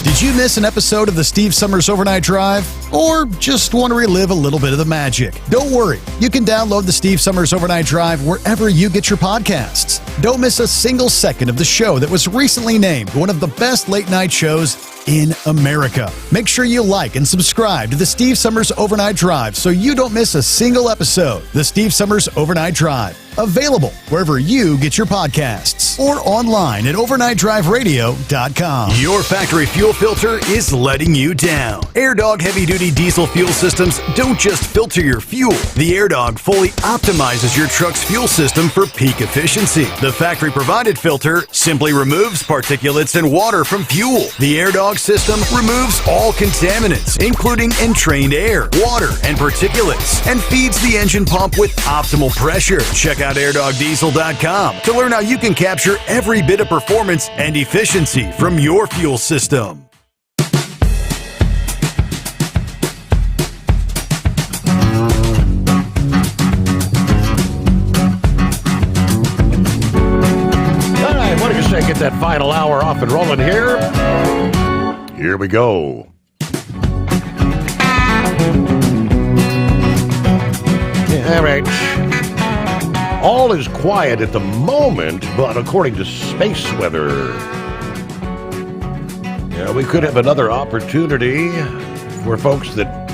Did you miss an episode of the Steve Summers Overnight Drive? Or just want to relive a little bit of the magic? Don't worry. You can download the Steve Summers Overnight Drive wherever you get your podcasts. Don't miss a single second of the show that was recently named one of the best late night shows in America. Make sure you like and subscribe to the Steve Summers Overnight Drive so you don't miss a single episode. The Steve Summers Overnight Drive. Available wherever you get your podcasts or online at overnightdriveradio.com. Your factory fuel filter is letting you down. AirDog heavy-duty diesel fuel systems don't just filter your fuel. The AirDog fully optimizes your truck's fuel system for peak efficiency. The factory-provided filter simply removes particulates and water from fuel. The AirDog system removes all contaminants, including entrained air, water, and particulates, and feeds the engine pump with optimal pressure. Check out airdogdiesel.com to learn how you can capture every bit of performance and efficiency from your fuel system. Get that final hour off and rolling here. Here we go. All right. All is quiet at the moment, but according to space weather, we could have another opportunity for folks that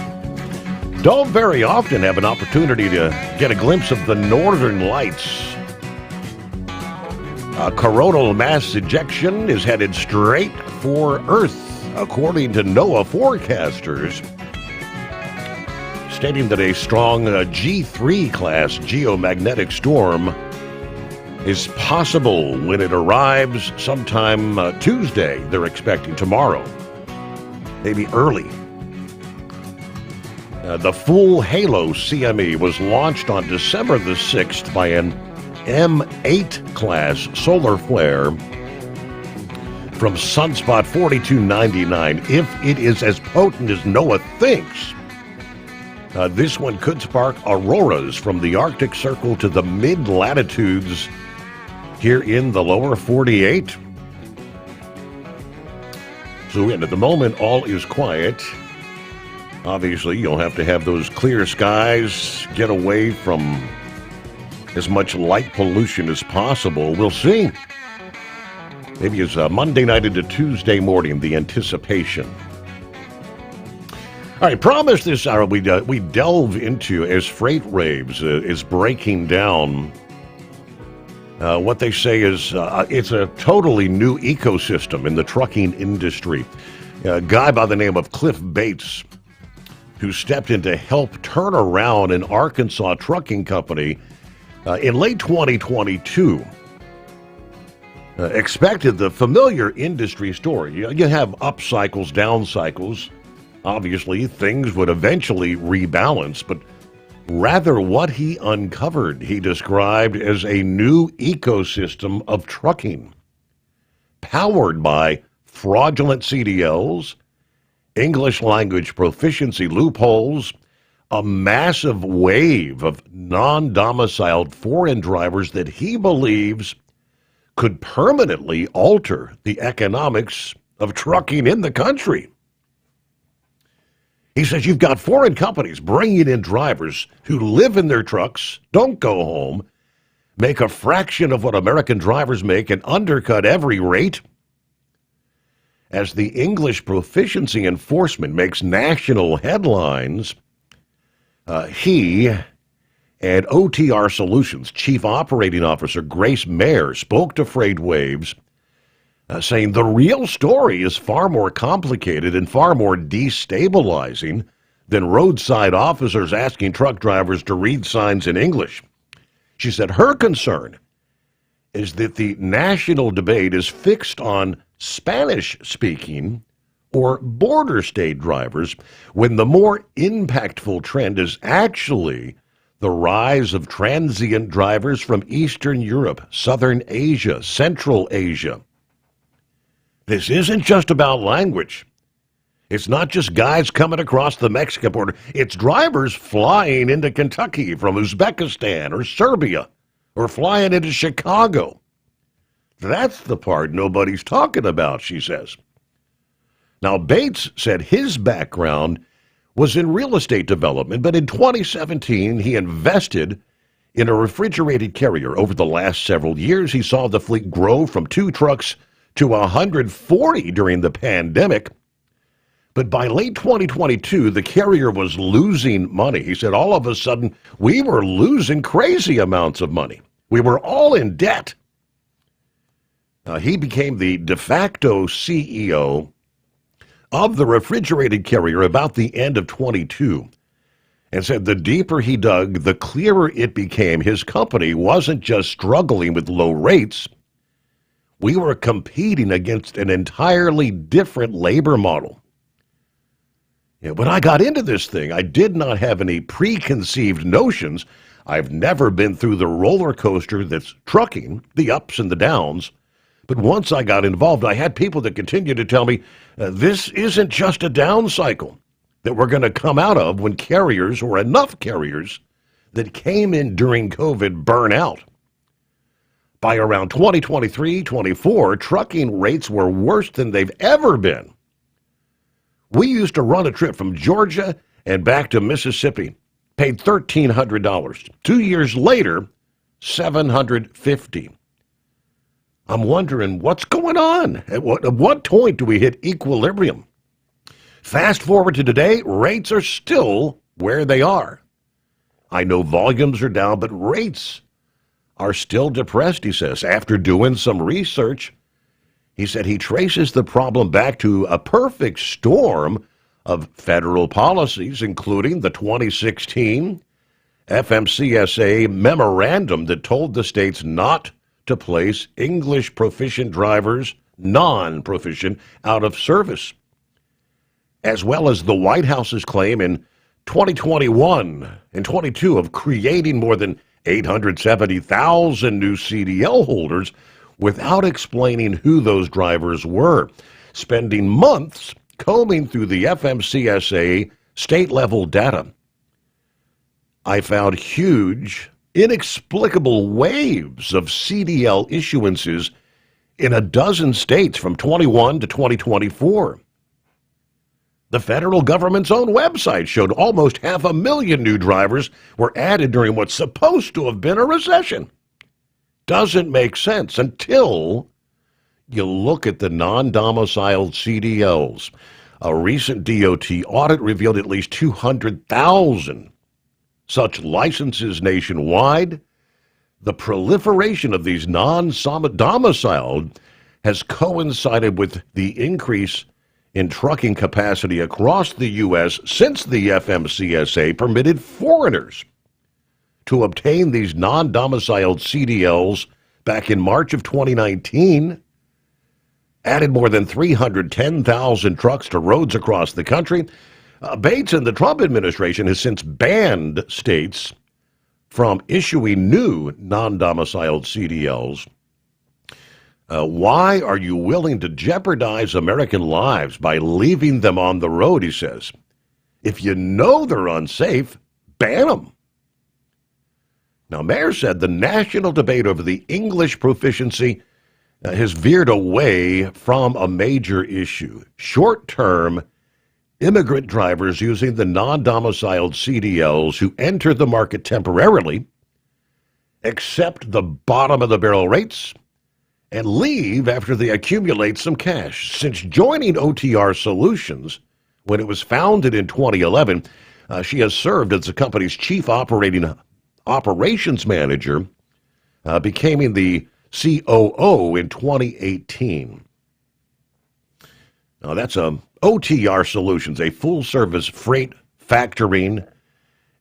don't very often have an opportunity to get a glimpse of the northern lights. A coronal mass ejection is headed straight for Earth, according to NOAA forecasters, stating that a strong G3 class geomagnetic storm is possible when it arrives sometime Tuesday. They're expecting tomorrow, maybe early. The full Halo CME was launched on December the 6th by an M8 class solar flare from sunspot 4299. If it is as potent as NOAA thinks, this one could spark auroras from the Arctic Circle to the mid-latitudes here in the lower 48. So at the moment, all is quiet. Obviously, you'll have to have those clear skies, get away from as much light pollution as possible. We'll see. Maybe it's Monday night into Tuesday morning, the anticipation. All right, promise this hour we delve into, as freight raves is breaking down, what they say is it's a totally new ecosystem in the trucking industry. A guy by the name of Cliff Bates, who stepped in to help turn around an Arkansas trucking company in late 2022, expected the familiar industry story. You have up cycles, down cycles. Obviously, things would eventually rebalance, but rather what he uncovered, he described as a new ecosystem of trucking, powered by fraudulent CDLs, English language proficiency loopholes, a massive wave of non-domiciled foreign drivers that he believes could permanently alter the economics of trucking in the country. He says you've got foreign companies bringing in drivers who live in their trucks, don't go home, make a fraction of what American drivers make, and undercut every rate. As the English proficiency enforcement makes national headlines, he and OTR Solutions Chief Operating Officer Grace Mayer spoke to FreightWaves, saying the real story is far more complicated and far more destabilizing than roadside officers asking truck drivers to read signs in English. She said her concern is that the national debate is fixed on Spanish-speaking or border state drivers, when the more impactful trend is actually the rise of transient drivers from Eastern Europe, Southern Asia, Central Asia. This isn't just about language. It's not just guys coming across the Mexican border. It's drivers flying into Kentucky from Uzbekistan or Serbia, or flying into Chicago. That's the part nobody's talking about, she says. Now, Bates said his background was in real estate development, but in 2017, he invested in a refrigerated carrier. Over the last several years, he saw the fleet grow from 2 trucks to 140 during the pandemic. But by late 2022, the carrier was losing money. He said all of a sudden, we were losing crazy amounts of money. We were all in debt. He became the de facto CEO of the refrigerated carrier about the end of 22, and said the deeper he dug, the clearer it became his company wasn't just struggling with low rates, we were competing against an entirely different labor model. When I got into this thing, I did not have any preconceived notions. I've never been through the roller coaster that's trucking, the ups and the downs. But once I got involved, I had people that continued to tell me, this isn't just a down cycle that we're going to come out of when carriers, or enough carriers, that came in during COVID burn out. By around 2023-24, trucking rates were worse than they've ever been. We used to run a trip from Georgia and back to Mississippi, paid $1,300. 2 years later, $750. I'm wondering what's going on. At what point do we hit equilibrium? Fast forward to today, rates are still where they are. I know volumes are down, but rates are still depressed, he says. After doing some research, he said he traces the problem back to a perfect storm of federal policies, including the 2016 FMCSA memorandum that told the states not to place English proficient drivers, non-proficient, out of service, as well as the White House's claim in 2021 and 22 of creating more than 870,000 new CDL holders without explaining who those drivers were, spending months combing through the FMCSA state-level data. I found huge, inexplicable waves of CDL issuances in a dozen states from 21 to 2024. The federal government's own website showed almost 500,000 new drivers were added during what's supposed to have been a recession. Doesn't make sense until you look at the non-domiciled CDLs. A recent DOT audit revealed at least 200,000 such licenses nationwide. The proliferation of these non-domiciled has coincided with the increase in trucking capacity across the U.S. since the FMCSA permitted foreigners to obtain these non-domiciled CDLs back in March of 2019, added more than 310,000 trucks to roads across the country. Bates and the Trump administration has since banned states from issuing new non-domiciled CDLs. Why are you willing to jeopardize American lives by leaving them on the road, he says. If you know they're unsafe, ban them. Now, Mayer said the national debate over the English proficiency has veered away from a major issue. Short-term immigrant drivers using the non-domiciled CDLs who enter the market temporarily, accept the bottom-of-the-barrel rates, and leave after they accumulate some cash. Since joining OTR Solutions, when it was founded in 2011, she has served as the company's chief operations manager, becoming the COO in 2018. Now, that's OTR Solutions, a full-service freight factoring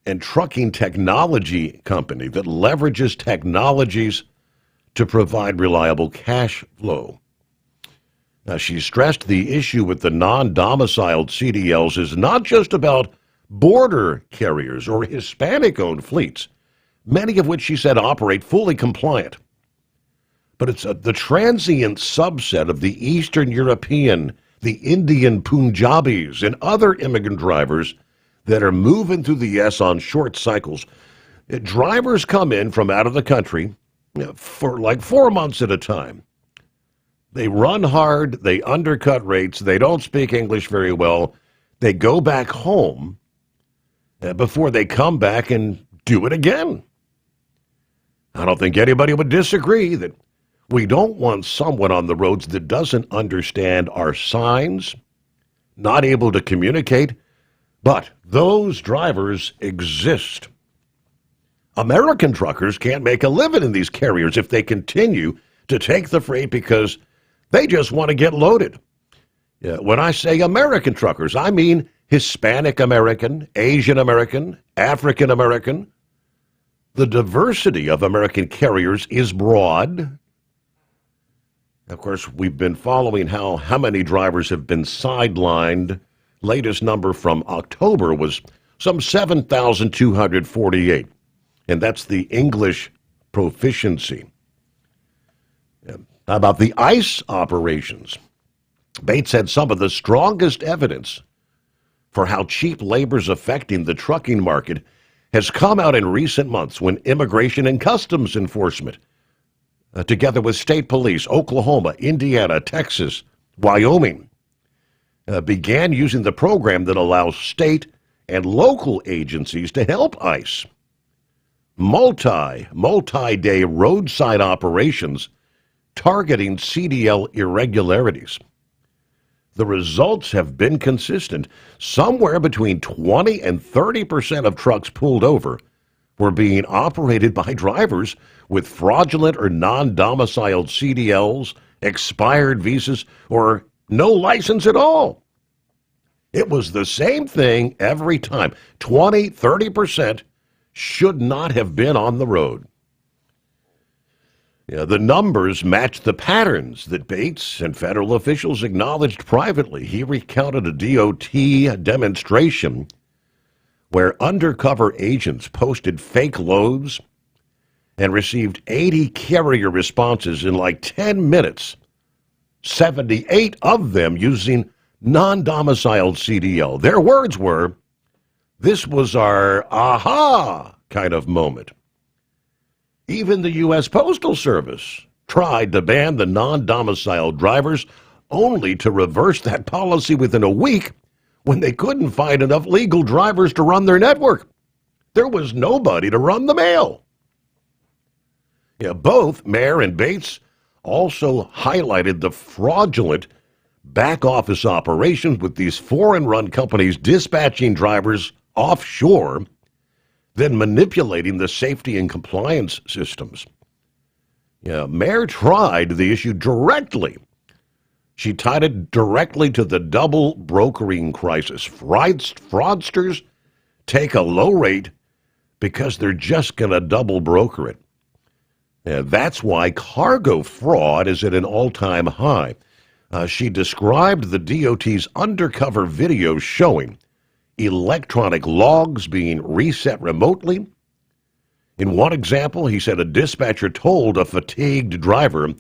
and trucking technology company that leverages technologies to provide reliable cash flow. Now, she stressed the issue with the non-domiciled CDLs is not just about border carriers or Hispanic-owned fleets, many of which she said operate fully compliant. But it's the transient subset of the Eastern European, the Indian Punjabis, and other immigrant drivers that are moving through the S on short cycles. Drivers come in from out of the country for like 4 months at a time. They run hard, they undercut rates, they don't speak English very well. They go back home before they come back and do it again. I don't think anybody would disagree that we don't want someone on the roads that doesn't understand our signs, not able to communicate, but those drivers exist. American truckers can't make a living in these carriers if they continue to take the freight because they just want to get loaded. When I say American truckers, I mean Hispanic American, Asian American, African American. The diversity of American carriers is broad. Of course, we've been following how many drivers have been sidelined. Latest number from October was some 7,248, and that's the English proficiency. How about the ICE operations? Bates had some of the strongest evidence for how cheap labor is affecting the trucking market has come out in recent months when Immigration and Customs Enforcement, together with state police, Oklahoma, Indiana, Texas, Wyoming, began using the program that allows state and local agencies to help ICE. Multi-day roadside operations targeting CDL irregularities. The results have been consistent. Somewhere between 20 and 30% of trucks pulled over were being operated by drivers with fraudulent or non-domiciled CDLs, expired visas, or no license at all. It was the same thing every time. 20, 30% should not have been on the road. The numbers match the patterns that Bates and federal officials acknowledged privately. He recounted a DOT demonstration where undercover agents posted fake loads and received 80 carrier responses in like 10 minutes, 78 of them using non-domiciled CDL. Their words were, "This was our aha kind of moment." Even the U.S. Postal Service tried to ban the non-domiciled drivers, only to reverse that policy within a week when they couldn't find enough legal drivers to run their network. There was nobody to run the mail. Both Mayer and Bates also highlighted the fraudulent back-office operations with these foreign-run companies dispatching drivers offshore, then manipulating the safety and compliance systems. Mayer tried the issue directly. She tied it directly to the double brokering crisis. Fraudsters take a low rate because they're just going to double broker it. That's why cargo fraud is at an all-time high. She described the DOT's undercover video showing electronic logs being reset remotely. In one example, he said a dispatcher told a fatigued driver,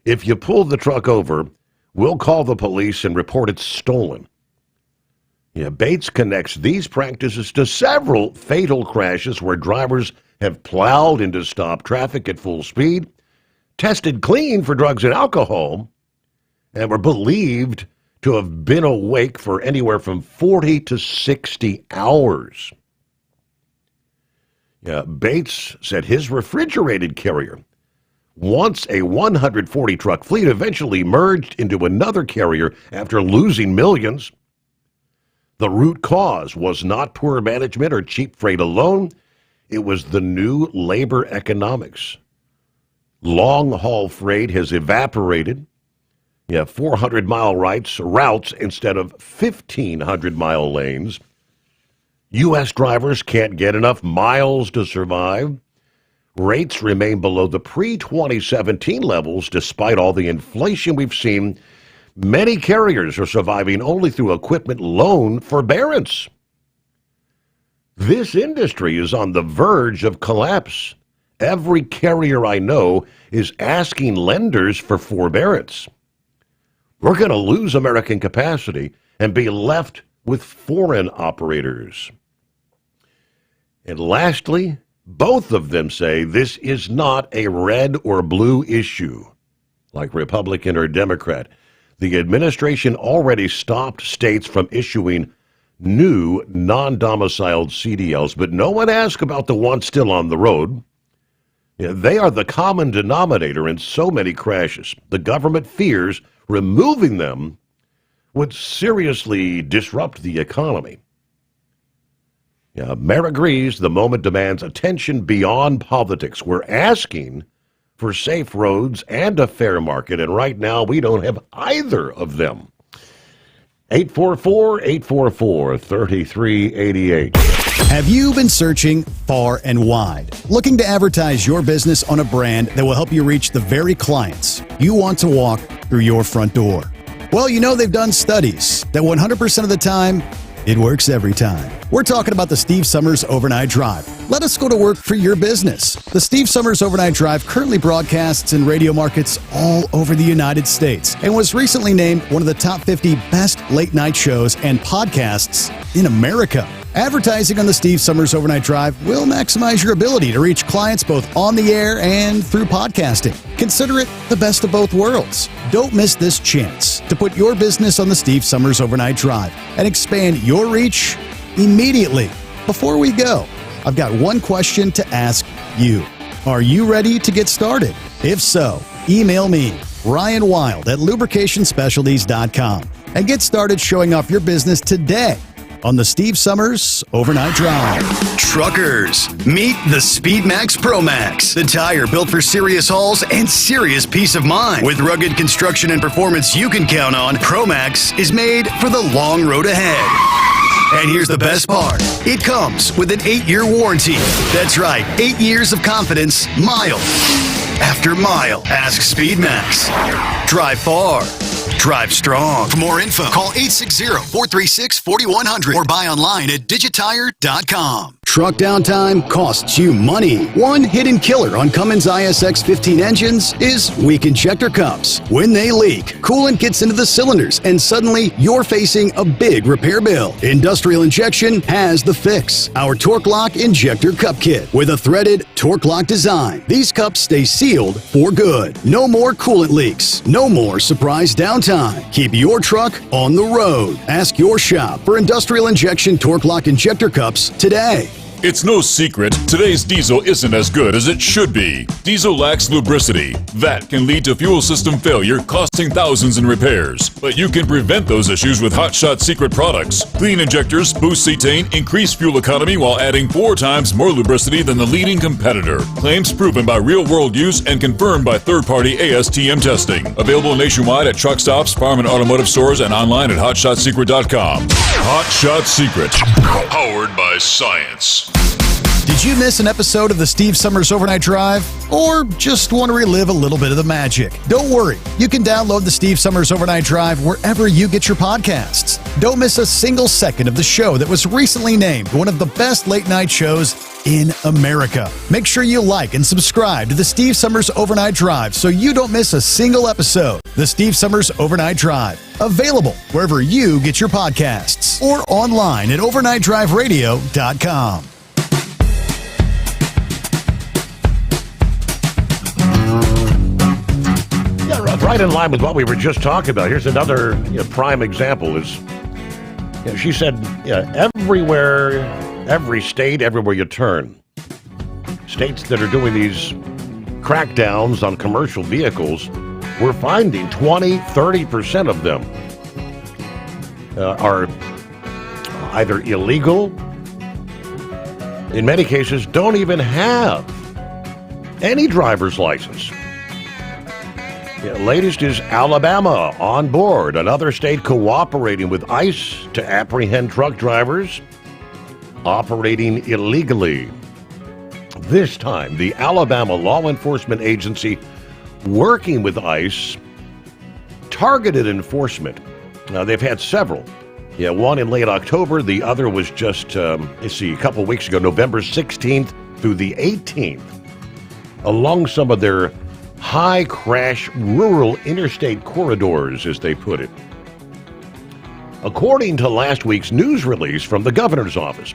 "If you pull the truck over, we'll call the police and report it's stolen." Bates connects these practices to several fatal crashes where drivers have plowed into stop traffic at full speed, tested clean for drugs and alcohol, and were believed to have been awake for anywhere from 40 to 60 hours. Bates said his refrigerated carrier, once a 140-truck fleet, eventually merged into another carrier after losing millions. The root cause was not poor management or cheap freight alone. It was the new labor economics. Long-haul freight has evaporated. 400-mile routes instead of 1,500-mile lanes. U.S. drivers can't get enough miles to survive. Rates remain below the pre-2017 levels despite all the inflation we've seen. Many carriers are surviving only through equipment loan forbearance. This industry is on the verge of collapse. Every carrier I know is asking lenders for forbearance. We're going to lose American capacity and be left with foreign operators. And lastly, both of them say this is not a red or blue issue, like Republican or Democrat. The administration already stopped states from issuing new non-domiciled CDLs, but no one asked about the ones still on the road. They are the common denominator in so many crashes. The government fears removing them would seriously disrupt the economy. Mayor agrees the moment demands attention beyond politics. We're asking for safe roads and a fair market, and right now we don't have either of them. 844-844-3388. Have you been searching far and wide, looking to advertise your business on a brand that will help you reach the very clients you want to walk through your front door? Well, you know they've done studies that 100% of the time, it works every time. We're talking about the Steve Sommers Overnight Drive. Let us go to work for your business. The Steve Sommers Overnight Drive currently broadcasts in radio markets all over the United States and was recently named one of the top 50 best late night shows and podcasts in America. Advertising on the Steve Sommers Overnight Drive will maximize your ability to reach clients both on the air and through podcasting. Consider it the best of both worlds. Don't miss this chance to put your business on the Steve Sommers Overnight Drive and expand your reach immediately. Before we go, I've got one question to ask you. Are you ready to get started? If so, email me, Ryan Wild at lubricationspecialties.com, and get started showing off your business today on the Steve Sommers Overnight Drive. Truckers, meet the Speedmax Pro Max, the tire built for serious hauls and serious peace of mind. With rugged construction and performance you can count on, Pro Max is made for the long road ahead. And here's the best part. It comes with an 8-year warranty. That's right, 8 years of confidence, mile after mile. Ask Speedmax. Drive far. Drive strong. For more info, call 860-436-4100 or buy online at digitire.com. Truck downtime costs you money. One hidden killer on Cummins ISX 15 engines is weak injector cups. When they leak, coolant gets into the cylinders and suddenly you're facing a big repair bill. Industrial Injection has the fix. Our Torque Lock Injector Cup Kit with a threaded Torque Lock design. These cups stay sealed for good. No more coolant leaks. No more surprise downtime. Keep your truck on the road. Ask your shop for Industrial Injection Torque Lock Injector Cups today. It's no secret, today's diesel isn't as good as it should be. Diesel lacks lubricity. That can lead to fuel system failure, costing thousands in repairs. But you can prevent those issues with Hot Shot Secret products. Clean injectors boost cetane, increase fuel economy while adding 4 times more lubricity than the leading competitor. Claims proven by real-world use and confirmed by third-party ASTM testing. Available nationwide at truck stops, farm and automotive stores, and online at hotshotsecret.com. Hot Shot Secret. Powered by science. Did you miss an episode of the Steve Sommers Overnight Drive? Or just want to relive a little bit of the magic? Don't worry. You can download the Steve Sommers Overnight Drive wherever you get your podcasts. Don't miss a single second of the show that was recently named one of the best late night shows in America. Make sure you like and subscribe to the Steve Sommers Overnight Drive so you don't miss a single episode. The Steve Sommers Overnight Drive. Available wherever you get your podcasts or online at overnightdriveradio.com. Right in line with what we were just talking about. Here's another prime example. She said, everywhere, every state, everywhere you turn, states that are doing these crackdowns on commercial vehicles, we're finding 20-30% of them are either illegal, in many cases don't even have any driver's license. Latest is Alabama on board, another state cooperating with ICE to apprehend truck drivers operating illegally. This time, the Alabama Law Enforcement Agency, working with ICE, targeted enforcement. Now, they've had several. One in late October, the other was just, a couple weeks ago, November 16th through the 18th, along some of their high-crash rural interstate corridors, as they put it. According to last week's news release from the governor's office,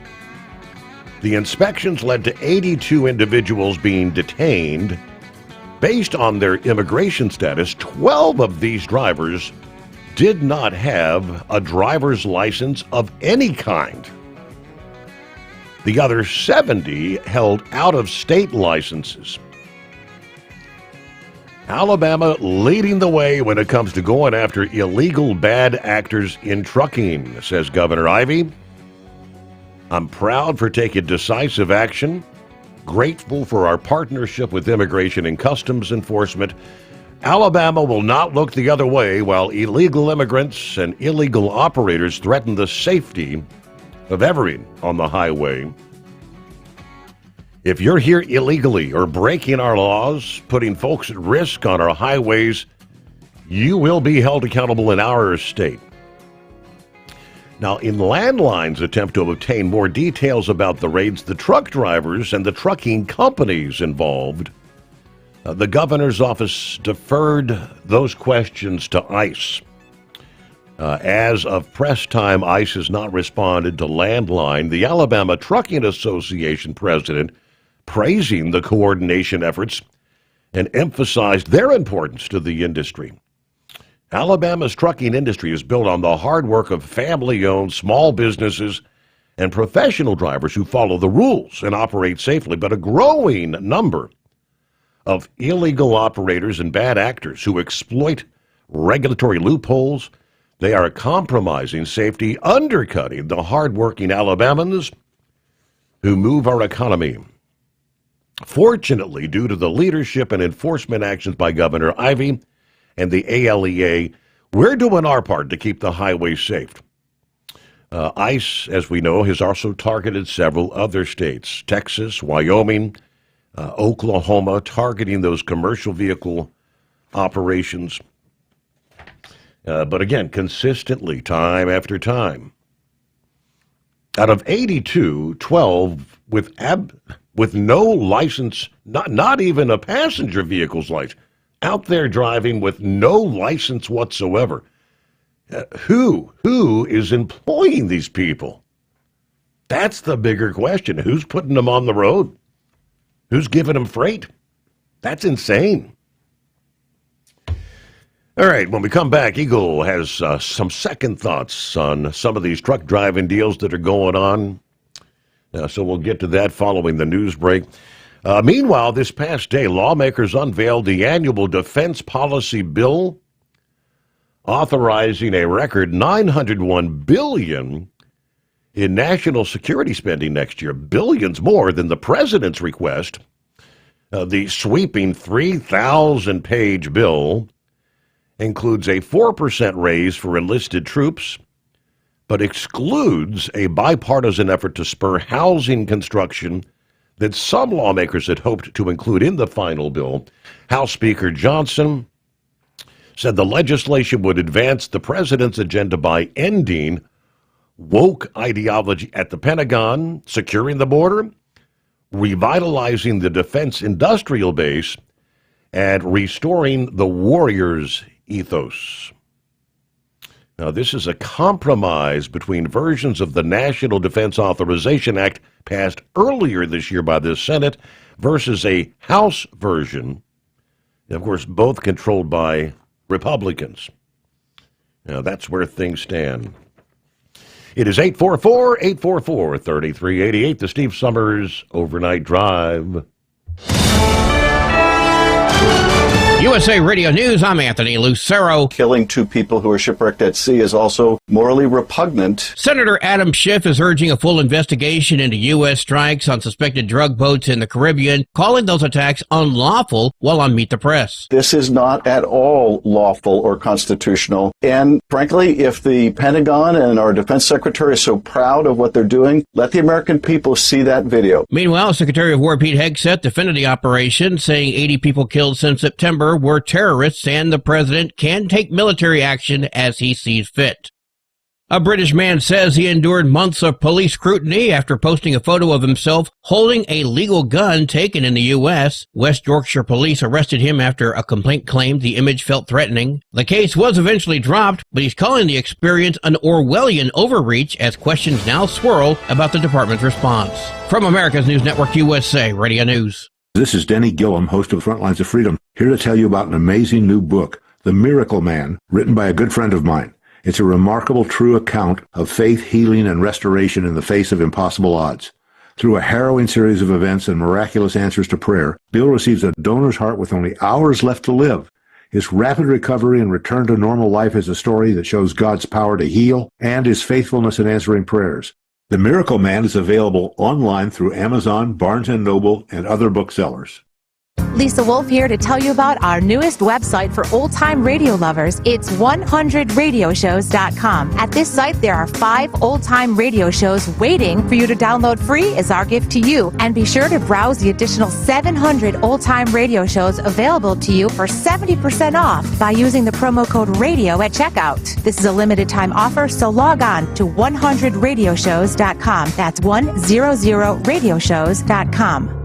the inspections led to 82 individuals being detained. Based on their immigration status, 12 of these drivers did not have a driver's license of any kind. The other 70 held out-of-state licenses. Alabama leading the way when it comes to going after illegal bad actors in trucking, says Governor Ivey. I'm proud for taking decisive action, grateful for our partnership with Immigration and Customs Enforcement. Alabama will not look the other way while illegal immigrants and illegal operators threaten the safety of everything on the highway. If you're here illegally or breaking our laws, putting folks at risk on our highways, you will be held accountable in our state. Now, in Landline's attempt to obtain more details about the raids, the truck drivers and the trucking companies involved, the governor's office deferred those questions to ICE. As of press time, ICE has not responded to Landline. The Alabama Trucking Association president praising the coordination efforts and emphasized their importance to the industry. Alabama's trucking industry is built on the hard work of family-owned small businesses and professional drivers who follow the rules and operate safely, but a growing number of illegal operators and bad actors who exploit regulatory loopholes. They are compromising safety, undercutting the hardworking Alabamans who move our economy. Fortunately, due to the leadership and enforcement actions by Governor Ivey and the ALEA, we're doing our part to keep the highway safe. ICE, as we know, has also targeted several other states, Texas, Wyoming, Oklahoma, targeting those commercial vehicle operations. But again, consistently, time after time. Out of 82, 12 with no license, not even a passenger vehicle's license, out there driving with no license whatsoever. Who is employing these people? That's the bigger question. Who's putting them on the road? Who's giving them freight? That's insane. All right, when we come back, Eagle has some second thoughts on some of these truck driving deals that are going on. So we'll get to that following the news break. Meanwhile, this past day, lawmakers unveiled the annual defense policy bill, authorizing a record $901 billion in national security spending next year, billions more than the president's request. The sweeping 3,000-page bill includes a 4% raise for enlisted troops, but excludes a bipartisan effort to spur housing construction that some lawmakers had hoped to include in the final bill. House Speaker Johnson said the legislation would advance the president's agenda by ending woke ideology at the Pentagon, securing the border, revitalizing the defense industrial base, and restoring the warrior's ethos. Now, this is a compromise between versions of the National Defense Authorization Act passed earlier this year by the Senate versus a House version, and of course, both controlled by Republicans. Now, that's where things stand. It is 844-844-3388, the Steve Summers Overnight Drive. USA Radio News, I'm Anthony Lucero. Killing two people who are shipwrecked at sea is also morally repugnant. Senator Adam Schiff is urging a full investigation into U.S. strikes on suspected drug boats in the Caribbean, calling those attacks unlawful while on Meet the Press. This is not at all lawful or constitutional. And frankly, if the Pentagon and our Defense Secretary is so proud of what they're doing, let the American people see that video. Meanwhile, Secretary of War Pete Hegseth defended the operation, saying 80 people killed since September were terrorists and the president can take military action as he sees fit. A British man says he endured months of police scrutiny after posting a photo of himself holding a legal gun taken in the U.S. West Yorkshire police arrested him after a complaint claimed the image felt threatening. The case was eventually dropped, but he's calling the experience an Orwellian overreach as questions now swirl about the department's response. From America's News Network USA Radio News. This is Denny Gillum, host of Frontlines of Freedom, here to tell you about an amazing new book, The Miracle Man, written by a good friend of mine. It's a remarkable, true account of faith, healing, and restoration in the face of impossible odds. Through a harrowing series of events and miraculous answers to prayer, Bill receives a donor's heart with only hours left to live. His rapid recovery and return to normal life is a story that shows God's power to heal and his faithfulness in answering prayers. The Miracle Man is available online through Amazon, Barnes & Noble, and other booksellers. Lisa Wolf here to tell you about our newest website for old-time radio lovers. It's 100radioshows.com. At this site, there are 5 old-time radio shows waiting for you to download free as our gift to you. And be sure to browse the additional 700 old-time radio shows available to you for 70% off by using the promo code RADIO at checkout. This is a limited-time offer, so log on to 100radioshows.com. That's 100radioshows.com.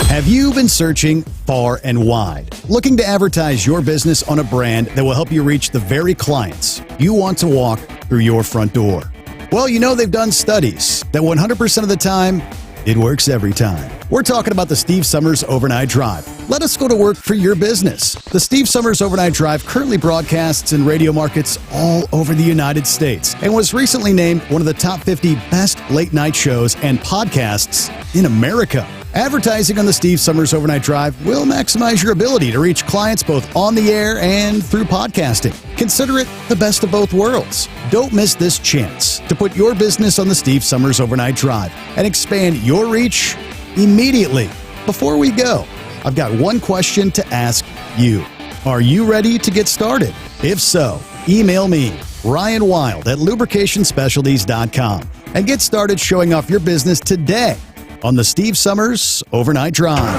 Have you been searching far and wide, looking to advertise your business on a brand that will help you reach the very clients you want to walk through your front door? Well, you know they've done studies that 100% of the time, it works every time. We're talking about the Steve Sommers Overnight Drive. Let us go to work for your business. The Steve Sommers Overnight Drive currently broadcasts in radio markets all over the United States and was recently named one of the top 50 best late night shows and podcasts in America. Advertising on the Steve Sommers Overnight Drive will maximize your ability to reach clients both on the air and through podcasting. Consider it the best of both worlds. Don't miss this chance to put your business on the Steve Sommers Overnight Drive and expand your reach immediately. Before we go, I've got one question to ask you. Are you ready to get started? If so, email me, Ryan Wild at lubricationspecialties.com, and get started showing off your business today on the Steve Sommers Overnight Drive.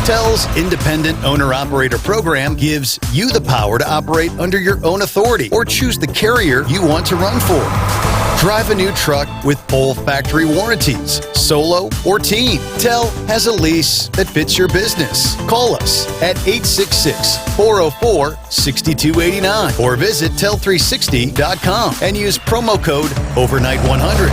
TEL's Independent Owner-Operator Program gives you the power to operate under your own authority or choose the carrier you want to run for. Drive a new truck with full factory warranties, solo or team. TEL has a lease that fits your business. Call us at 866-404-6289 or visit tel360.com and use promo code OVERNIGHT100.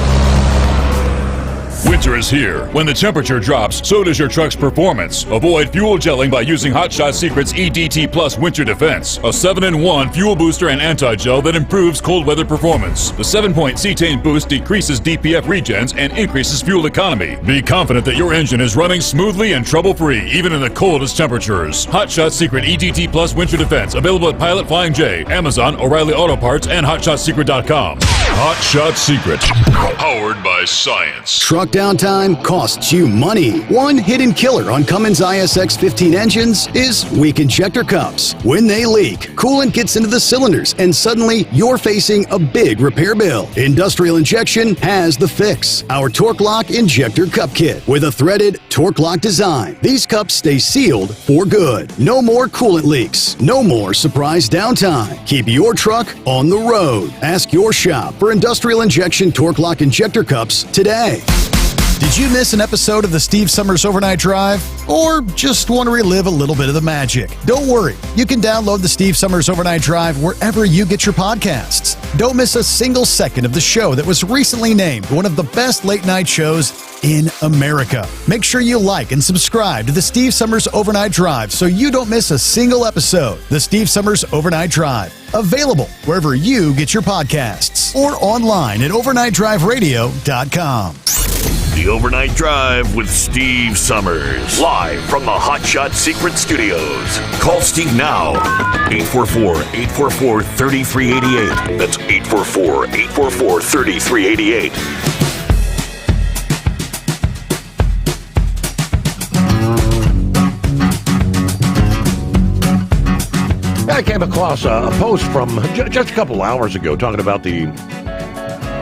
Winter is here. When the temperature drops, so does your truck's performance. Avoid fuel gelling by using Hot Shot Secret's EDT Plus Winter Defense, a 7-in-1 fuel booster and anti-gel that improves cold weather performance. The 7-point cetane boost decreases DPF regens and increases fuel economy. Be confident that your engine is running smoothly and trouble-free, even in the coldest temperatures. Hot Shot Secret EDT Plus Winter Defense, available at Pilot Flying J, Amazon, O'Reilly Auto Parts, and HotShotSecret.com. Hot Shot Secret, powered by science. Truck downtime costs you money. One hidden killer on Cummins ISX 15 engines is weak injector cups. When they leak, coolant gets into the cylinders and suddenly you're facing a big repair bill. Industrial Injection has the fix. Our Torque Lock Injector Cup Kit with a threaded Torque Lock design. These cups stay sealed for good. No more coolant leaks. No more surprise downtime. Keep your truck on the road. Ask your shop for Industrial Injection Torque Lock Injector Cups today. Did you miss an episode of the Steve Sommers Overnight Drive? Or just want to relive a little bit of the magic? Don't worry. You can download the Steve Sommers Overnight Drive wherever you get your podcasts. Don't miss a single second of the show that was recently named one of the best late night shows in America. Make sure you like and subscribe to the Steve Sommers Overnight Drive so you don't miss a single episode. The Steve Sommers Overnight Drive. Available wherever you get your podcasts or online at overnightdriveradio.com. The Overnight Drive with Steve Sommers. Live from the Hot Shot Secret Studios. Call Steve now. 844-844-3388. That's 844-844-3388. I came across a post from just a couple hours ago talking about the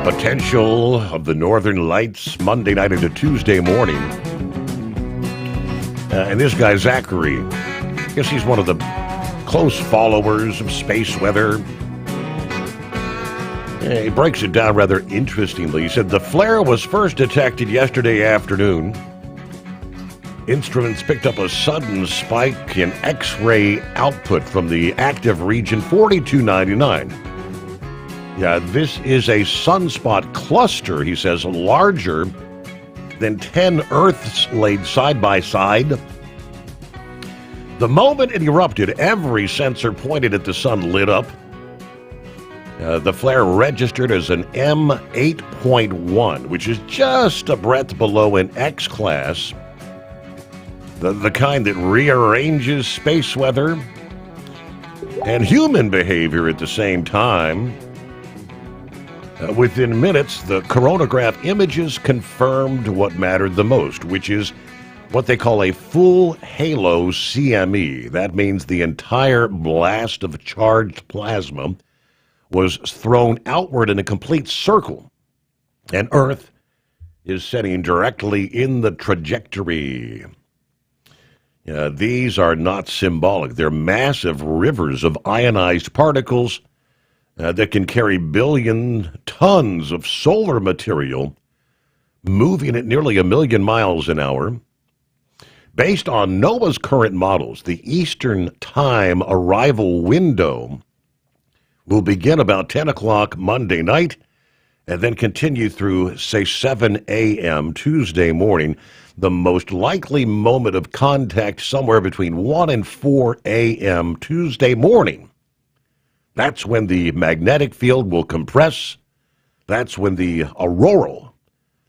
potential of the Northern Lights Monday night into Tuesday morning. And this guy, Zachary, I guess he's one of the close followers of space weather. He breaks it down rather interestingly. He said the flare was first detected yesterday afternoon. Instruments picked up a sudden spike in X-ray output from the active region 4299. Yeah, this is a sunspot cluster, he says, larger than 10 Earths laid side by side. The moment it erupted, every sensor pointed at the sun lit up. The flare registered as an M8.1, which is just a breadth below an X class. The kind that rearranges space weather and human behavior at the same time. Within minutes, the coronagraph images confirmed what mattered the most, which is what they call a full halo CME. That means the entire blast of charged plasma was thrown outward in a complete circle, and Earth is setting directly in the trajectory. These are not symbolic. They're massive rivers of ionized particles that can carry billion tons of solar material moving at nearly 1 million miles an hour. Based on NOAA's current models, the Eastern Time arrival window will begin about 10 o'clock Monday night and then continue through, say, 7 a.m. Tuesday morning. The most likely moment of contact somewhere between 1 and 4 a.m. Tuesday morning. That's when the magnetic field will compress. That's when the auroral,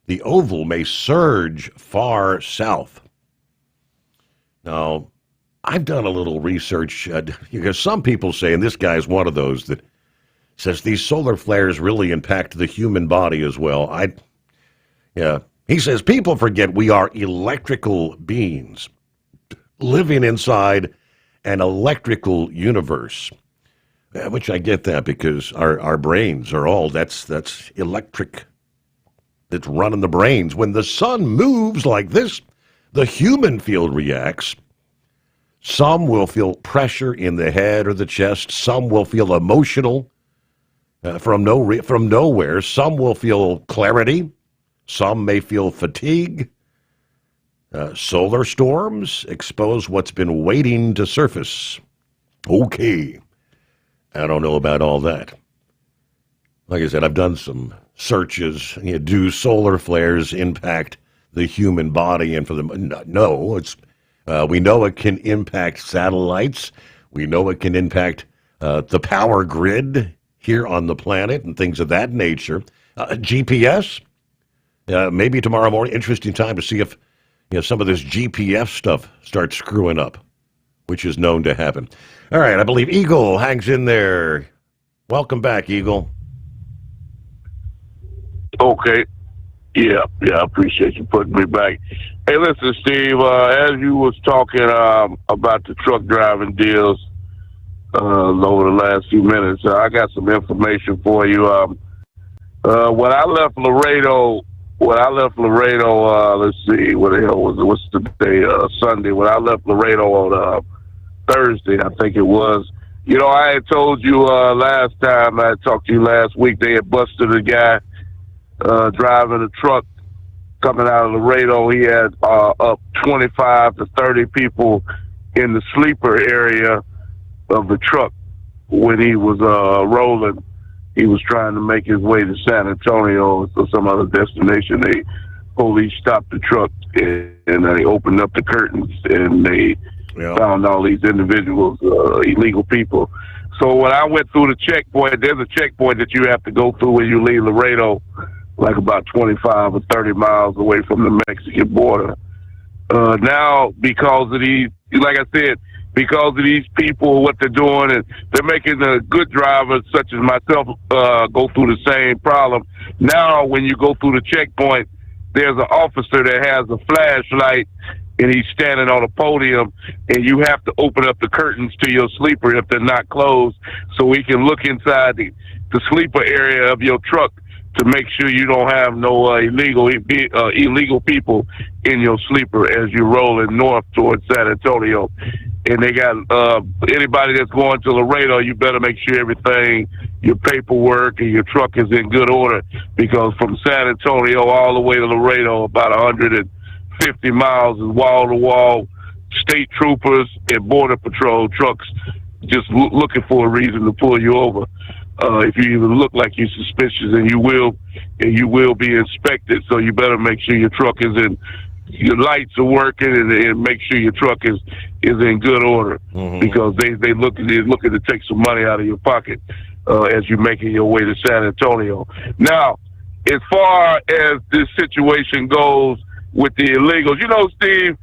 the oval, may surge far south. Now, I've done a little research because some people say, and this guy's one of those that says these solar flares really impact the human body as well. He says people forget we are electrical beings living inside an electrical universe, which I get that because our brains are all, that's electric. That's running the brains. When the sun moves like this, the human field reacts. Some will feel pressure in the head or the chest. Some will feel emotional from nowhere. Some will feel clarity. Some may feel fatigue. Solar storms expose what's been waiting to surface. Okay. I don't know about all that. Like I said, I've done some searches. Do solar flares impact the human body? And for them, no. It's we know it can impact satellites. We know it can impact the power grid here on the planet and things of that nature. GPS. Maybe tomorrow morning, interesting time to see if some of this GPS stuff starts screwing up, which is known to happen. All right, I believe Eagle hangs in there. Welcome back, Eagle. Okay. Yeah, I appreciate you putting me back. Hey, listen, Steve, as you was talking about the truck driving deals over the last few minutes, I got some information for you. When I left Laredo, let's see, what the hell was it? What's the day? Sunday. When I left Laredo on Thursday, I think it was. I had told you last time, I talked to you last week, they had busted a guy driving a truck coming out of Laredo. He had up 25 to 30 people in the sleeper area of the truck when he was rolling. He was trying to make his way to San Antonio or some other destination. Police stopped the truck and they opened up the curtains and they found all these individuals, illegal people. So when I went through the checkpoint, there's a checkpoint that you have to go through when you leave Laredo, like about 25 or 30 miles away from the Mexican border. Now, because of these, like I said, because of these people, what they're doing, and they're making the good drivers, such as myself, go through the same problem. Now, when you go through the checkpoint, there's an officer that has a flashlight, and he's standing on a podium, and you have to open up the curtains to your sleeper if they're not closed, so he can look inside the sleeper area of your truck to make sure you don't have no illegal people in your sleeper as you're rolling north towards San Antonio. And they got anybody that's going to Laredo, you better make sure everything, your paperwork and your truck is in good order, because from San Antonio all the way to Laredo, about 150 miles is wall-to-wall state troopers and border patrol trucks just looking for a reason to pull you over. If you even look like you're suspicious, and you will be inspected. So you better make sure your truck is in, your lights are working, and make sure your truck is in good order, because they're looking to take some money out of your pocket as you're making your way to San Antonio. Now, as far as this situation goes with the illegals, Steve,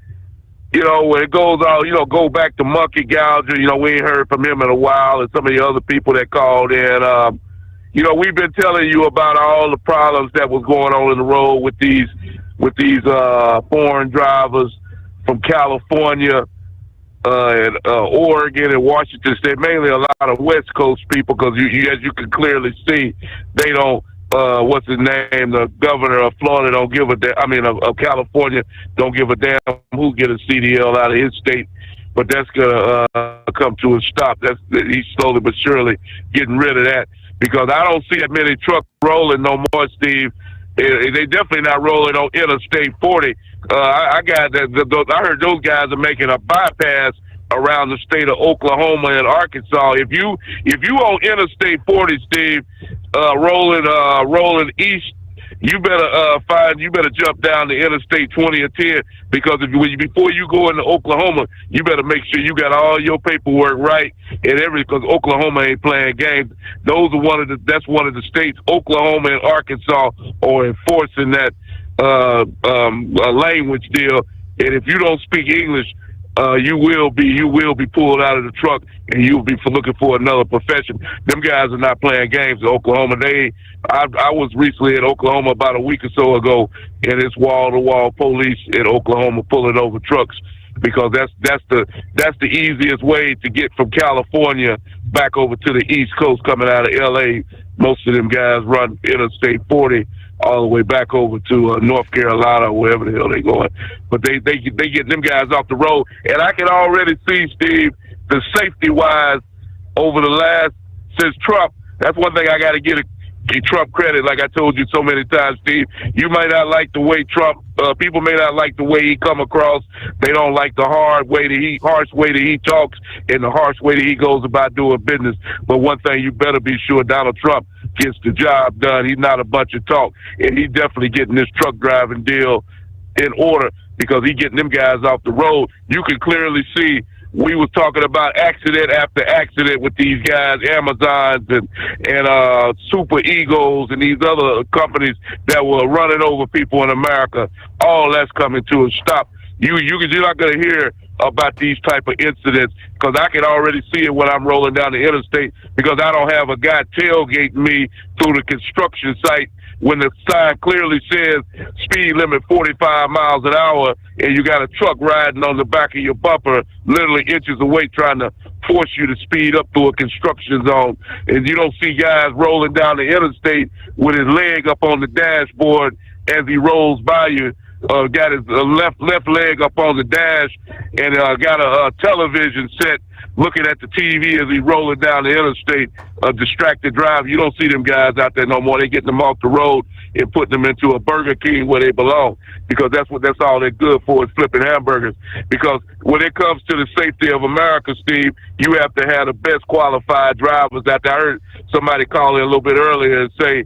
when it goes out, go back to Monkey Gouger, we ain't heard from him in a while, and some of the other people that called in. We've been telling you about all the problems that was going on in the road with these foreign drivers. from California and Oregon and Washington State, mainly a lot of West Coast people, because as you can clearly see, they don't. What's his name? The governor of Florida don't give a damn. I mean, of California don't give a damn who get a CDL out of his state. But that's gonna come to a stop. He's slowly but surely getting rid of that, because I don't see that many trucks rolling no more, Steve. They definitely not rolling on Interstate 40. I heard those guys are making a bypass around the state of Oklahoma and Arkansas. If you on Interstate 40, Steve, rolling east, you better jump down to Interstate 20 or 10, because before you go into Oklahoma, you better make sure you got all your paperwork right and everything, because Oklahoma ain't playing games. That's one of the states. Oklahoma and Arkansas are enforcing that language deal, and if you don't speak English, you will be pulled out of the truck, and you'll be looking for another profession. Them guys are not playing games in Oklahoma. I was recently in Oklahoma about a week or so ago, and it's wall-to-wall police in Oklahoma pulling over trucks, because that's the easiest way to get from California back over to the East Coast coming out of L.A. Most of them guys run Interstate 40 all the way back over to North Carolina or wherever the hell they going. But they get them guys off the road. And I can already see, Steve, the safety-wise over since Trump, that's one thing I got to give Trump credit. Like I told you so many times, Steve, you might not like the way people may not like the way he come across. They don't like the harsh way that he talks and the harsh way that he goes about doing business. But one thing you better be sure, Donald Trump gets the job done. He's not a bunch of talk, and he's definitely getting this truck driving deal in order, because he's getting them guys off the road. You can clearly see we was talking about accident after accident with these guys, Amazons and Super Eagles and these other companies that were running over people in America. All that's coming to a stop. You're not going to hear about these type of incidents, because I can already see it when I'm rolling down the interstate, because I don't have a guy tailgating me through the construction site when the sign clearly says speed limit 45 miles an hour, and you got a truck riding on the back of your bumper literally inches away trying to force you to speed up through a construction zone. And you don't see guys rolling down the interstate with his leg up on the dashboard as he rolls by you. Got his left leg up on the dash, and got a television set looking at the TV as he's rolling down the interstate, a distracted drive. You don't see them guys out there no more. They getting them off the road and putting them into a Burger King where they belong, because that's all they're good for, is flipping hamburgers. Because when it comes to the safety of America, Steve, you have to have the best qualified drivers out there. I heard somebody call in a little bit earlier and say,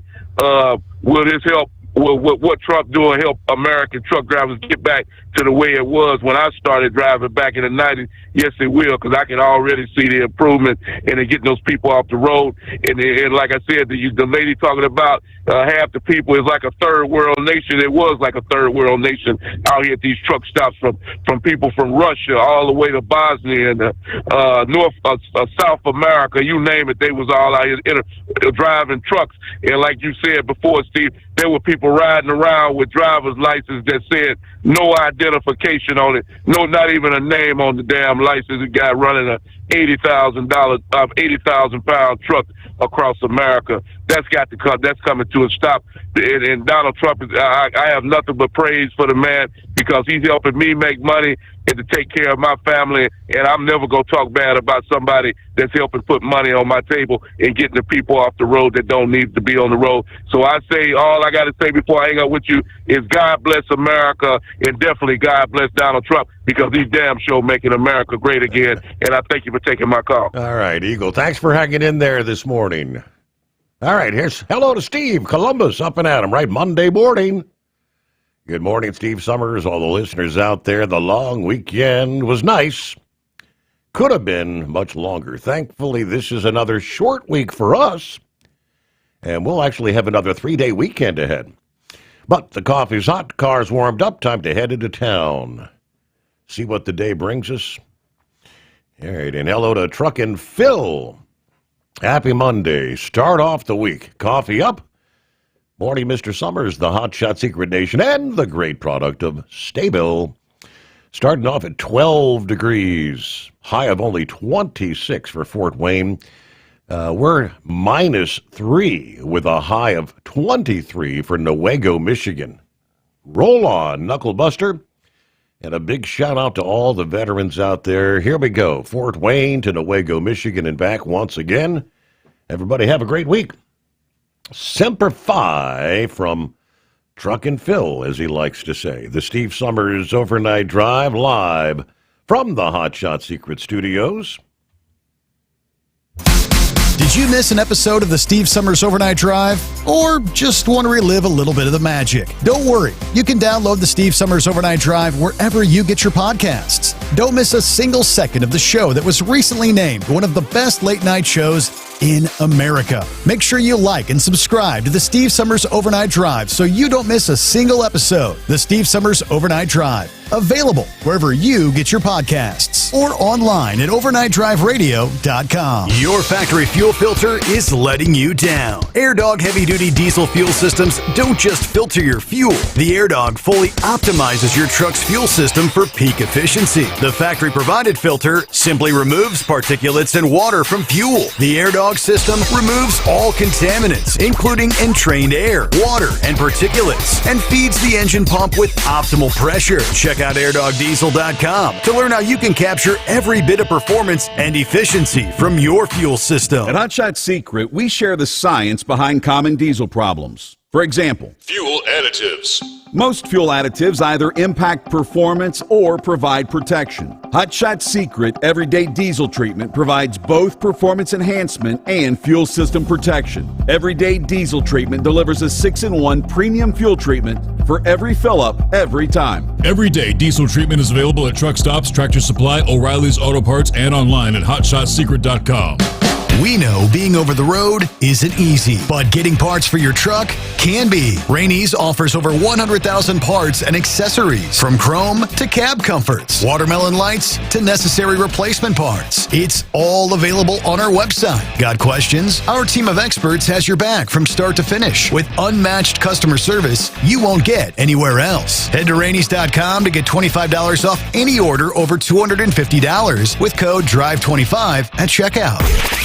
will this help? What Trump doing help American truck drivers get back to the way it was when I started driving back in the 90s? Yes, it will, because I can already see the improvement in getting those people off the road. And like I said, the lady talking about half the people is like a third world nation. It was like a third world nation out here at these truck stops, from people from Russia all the way to Bosnia and South America, you name it. They was all out here driving trucks. And like you said before, Steve, there were people riding around with driver's license that said no identification on it, not even a name on the damn license. A guy running a $80,000 pound truck across America. That's got to come. That's coming to a stop. And Donald Trump I have nothing but praise for the man, because he's helping me make money and to take care of my family. And I'm never going to talk bad about somebody that's helping put money on my table and getting the people off the road that don't need to be on the road. So I say, all I got to say before I hang up with you is God bless America, and definitely God bless Donald Trump, because he's damn sure making America great again. And I thank you for taking my call. All right, Eagle. Thanks for hanging in there this morning. All right, here's hello to Steve, Columbus, up and at 'em, right? Monday morning. Good morning, Steve Summers, all the listeners out there. The long weekend was nice. Could have been much longer. Thankfully, this is another short week for us, and we'll actually have another 3-day weekend ahead. But the coffee's hot, car's warmed up, time to head into town. See what the day brings us. All right, and hello to Truckin' Phil. Happy Monday. Start off the week. Coffee up. Morning, Mr. Summers, the Hot Shot Secret Nation, and the great product of Staybill. Starting off at 12 degrees, high of only 26 for Fort Wayne. We're -3 with a high of 23 for Newaygo, Michigan. Roll on, Knuckle Buster. And a big shout out to all the veterans out there. Here we go. Fort Wayne to Newaygo, Michigan and back once again. Everybody have a great week. Semper Fi from Truckin' Phil, as he likes to say. The Steve Summers Overnight Drive live from the Hot Shot Secret Studios. Did you miss an episode of the Steve Summers Overnight Drive? Or just want to relive a little bit of the magic? Don't worry. You can download the Steve Summers Overnight Drive wherever you get your podcasts. Don't miss a single second of the show that was recently named one of the best late night shows in America. Make sure you like and subscribe to the Steve Summers Overnight Drive so you don't miss a single episode. The Steve Summers Overnight Drive. Available wherever you get your podcasts or online at overnightdriveradio.com. Your factory fuel filter is letting you down. AirDog heavy-duty diesel fuel systems don't just filter your fuel. The AirDog fully optimizes your truck's fuel system for peak efficiency. The factory-provided filter simply removes particulates and water from fuel. The AirDog system removes all contaminants, including entrained air, water, and particulates, and feeds the engine pump with optimal pressure. Check out airdogdiesel.com to learn how you can capture every bit of performance and efficiency from your fuel system. At Hot Shot Secret, we share the science behind common diesel problems. For example, Fuel additives. most fuel additives either impact performance or provide protection. Hot Shot Secret Everyday Diesel Treatment provides both performance enhancement and fuel system protection. Everyday Diesel Treatment delivers a 6-in-1 premium fuel treatment for every fill-up, every time. Everyday diesel treatment is available at truck stops, Tractor Supply, O'Reilly's Auto Parts, and online at hotshotsecret.com. We know being over the road isn't easy, but getting parts for your truck can be. Rainey's offers over 100,000 parts and accessories, from chrome to cab comforts, watermelon lights to necessary replacement parts. It's all available on our website. Got questions? Our team of experts has your back from start to finish with unmatched customer service you won't get anywhere else. Head to Rainey's.com to get $25 off any order over $250 with code DRIVE25 at checkout.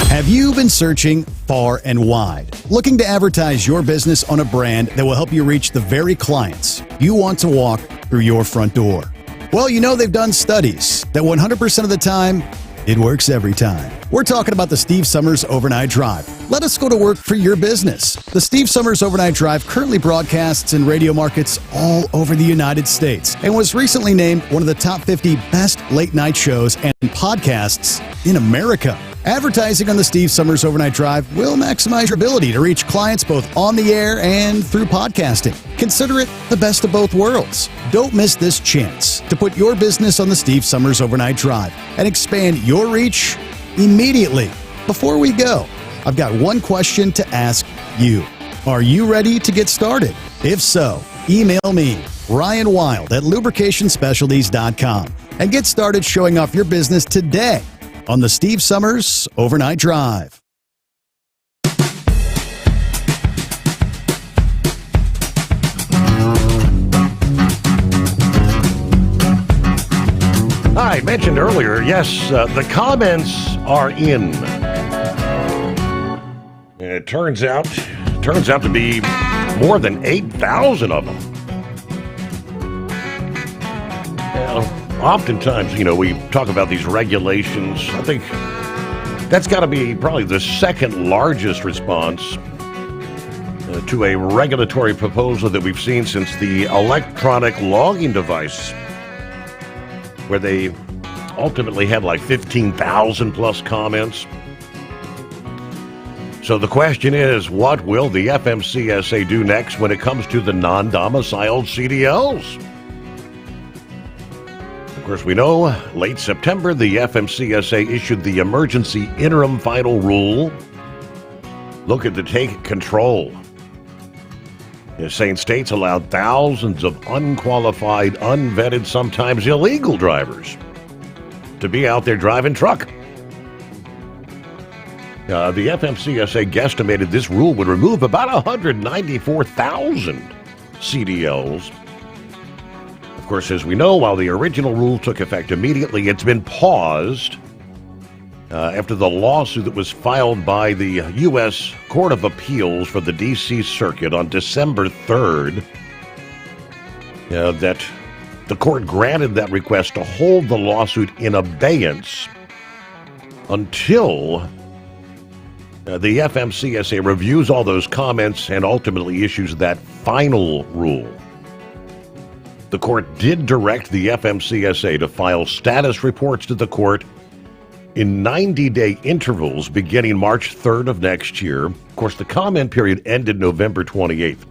Have you been searching far and wide, looking to advertise your business on a brand that will help you reach the very clients you want to walk through your front door? Well, you know they've done studies that 100% of the time, it works every time. We're talking about the Steve Summers Overnight Drive. Let us go to work for your business. The Steve Summers Overnight Drive currently broadcasts in radio markets all over the United States and was recently named one of the top 50 best late night shows and podcasts in America. Advertising on the Steve Summers Overnight Drive will maximize your ability to reach clients both on the air and through podcasting. Consider it the best of both worlds. Don't miss this chance to put your business on the Steve Summers Overnight Drive and expand your reach immediately. Before we go, I've got one question to ask you. Are you ready to get started? If so, email me, Ryan Wild at lubricationspecialties.com, and get started showing off your business today on the Steve Summers Overnight Drive. I mentioned earlier, yes, the comments are in. And it turns out to be more than 8,000 of them. Well, oftentimes, we talk about these regulations. I think that's got to be probably the second largest response to a regulatory proposal that we've seen since the electronic logging device, where they ultimately had like 15,000 plus comments. So the question is, what will the FMCSA do next when it comes to the non-domiciled CDLs? Of course, we know late September, the FMCSA issued the emergency interim final rule looking to take control. It's saying states allowed thousands of unqualified, unvetted, sometimes illegal drivers to be out there driving truck. The FMCSA guesstimated this rule would remove about 194,000 CDLs Of course, as we know, while the original rule took effect immediately, it's been paused after the lawsuit that was filed by the U.S. Court of Appeals for the D.C. Circuit on December 3rd, that the court granted that request to hold the lawsuit in abeyance until the FMCSA reviews all those comments and ultimately issues that final rule. The court did direct the FMCSA to file status reports to the court in 90-day intervals beginning March 3rd of next year. Of course, the comment period ended November 28th.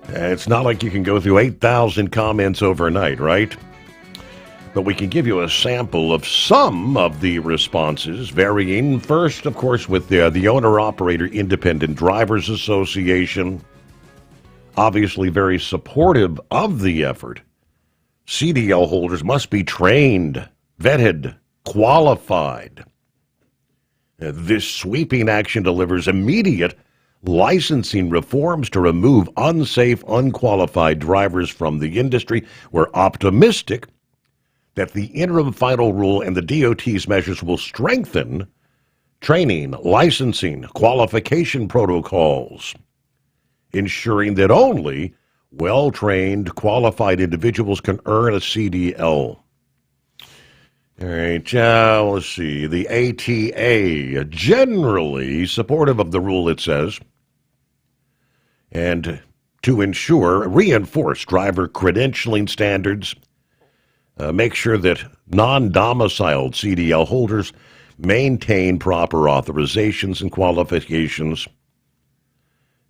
It's not like you can go through 8,000 comments overnight, right? But we can give you a sample of some of the responses, varying first, of course, with the Owner-Operator Independent Drivers Association, obviously very supportive of the effort. CDL holders must be trained, vetted, qualified. This sweeping action delivers immediate licensing reforms to remove unsafe, unqualified drivers from the industry. We're optimistic that the interim final rule and the DOT's measures will strengthen training, licensing, qualification protocols, ensuring that only well-trained, qualified individuals can earn a CDL. All right, let's see. The ATA, generally supportive of the rule, it says, and to reinforce driver credentialing standards, make sure that non-domiciled CDL holders maintain proper authorizations and qualifications.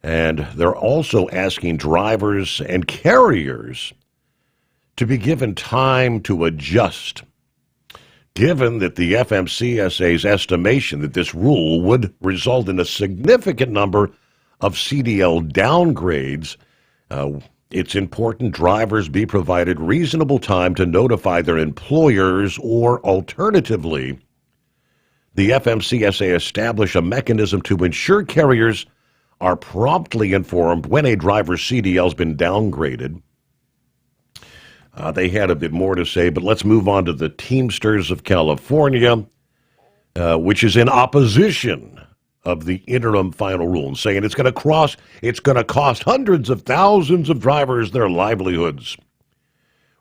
And they're also asking drivers and carriers to be given time to adjust, given that the FMCSA's estimation that this rule would result in a significant number of CDL downgrades. It's important drivers be provided reasonable time to notify their employers, or alternatively, the FMCSA establish a mechanism to ensure carriers are promptly informed when a driver's CDL has been downgraded. They had a bit more to say, but let's move on to the Teamsters of California, which is in opposition of the interim final rule, and saying it's going to cost hundreds of thousands of drivers their livelihoods.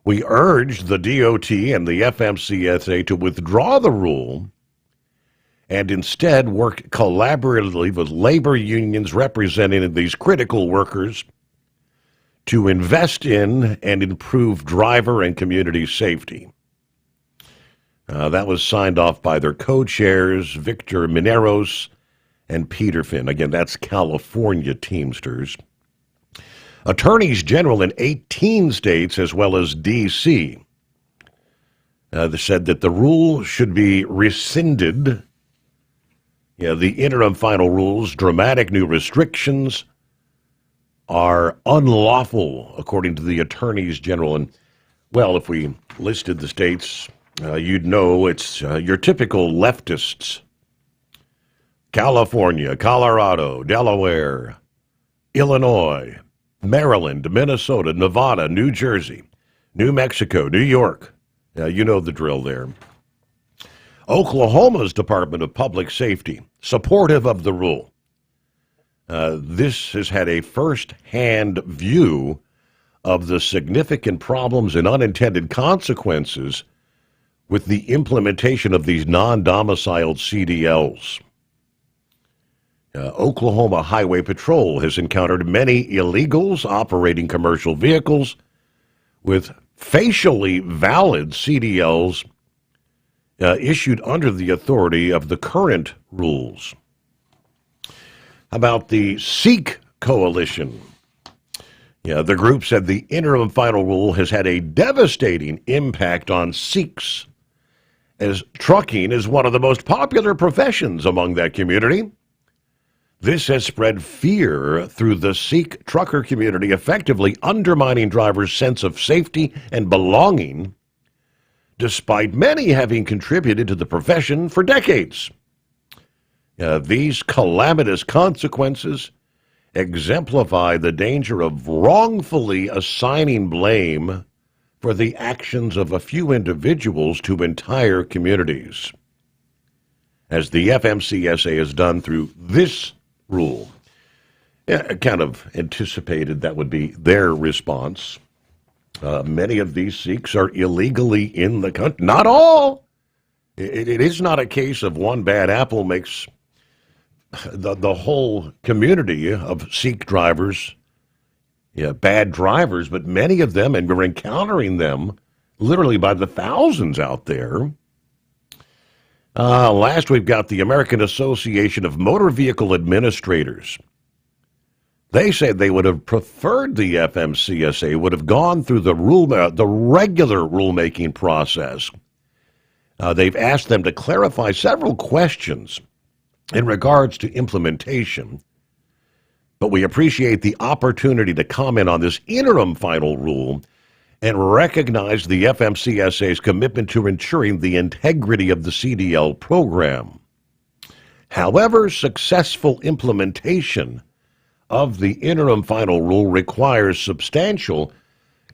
We urge the DOT and the FMCSA to withdraw the rule and instead work collaboratively with labor unions representing these critical workers to invest in and improve driver and community safety. That was signed off by their co-chairs, Victor Mineros and Peter Finn. Again, that's California Teamsters. Attorneys general in 18 states, as well as D.C., said that the rule should be rescinded. The interim final rule's dramatic new restrictions are unlawful, according to the attorneys general. And, well, if we listed the states, you'd know it's your typical leftists. California, Colorado, Delaware, Illinois, Maryland, Minnesota, Nevada, New Jersey, New Mexico, New York. You know the drill there. Oklahoma's Department of Public Safety, supportive of the rule. This has had a first-hand view of the significant problems and unintended consequences with the implementation of these non-domiciled CDLs. Oklahoma Highway Patrol has encountered many illegals operating commercial vehicles with facially valid CDLs issued under the authority of the current rules. How about the Sikh Coalition? The group said the interim final rule has had a devastating impact on Sikhs, as trucking is one of the most popular professions among that community. This has spread fear through the Sikh trucker community, effectively undermining drivers' sense of safety and belonging, despite many having contributed to the profession for decades. These calamitous consequences exemplify the danger of wrongfully assigning blame for the actions of a few individuals to entire communities, as the FMCSA has done through this rule. Yeah, I kind of anticipated that would be their response. Many of these Sikhs are illegally in the country. Not all. It is not a case of one bad apple makes the whole community of Sikh drivers bad drivers, but many of them, and we're encountering them literally by the thousands out there. Last, we've got the American Association of Motor Vehicle Administrators. They said they would have preferred the FMCSA would have gone through the regular rulemaking process. They've asked them to clarify several questions in regards to implementation, but we appreciate the opportunity to comment on this interim final rule and recognize the FMCSA's commitment to ensuring the integrity of the CDL program. However, successful implementation of the interim final rule requires substantial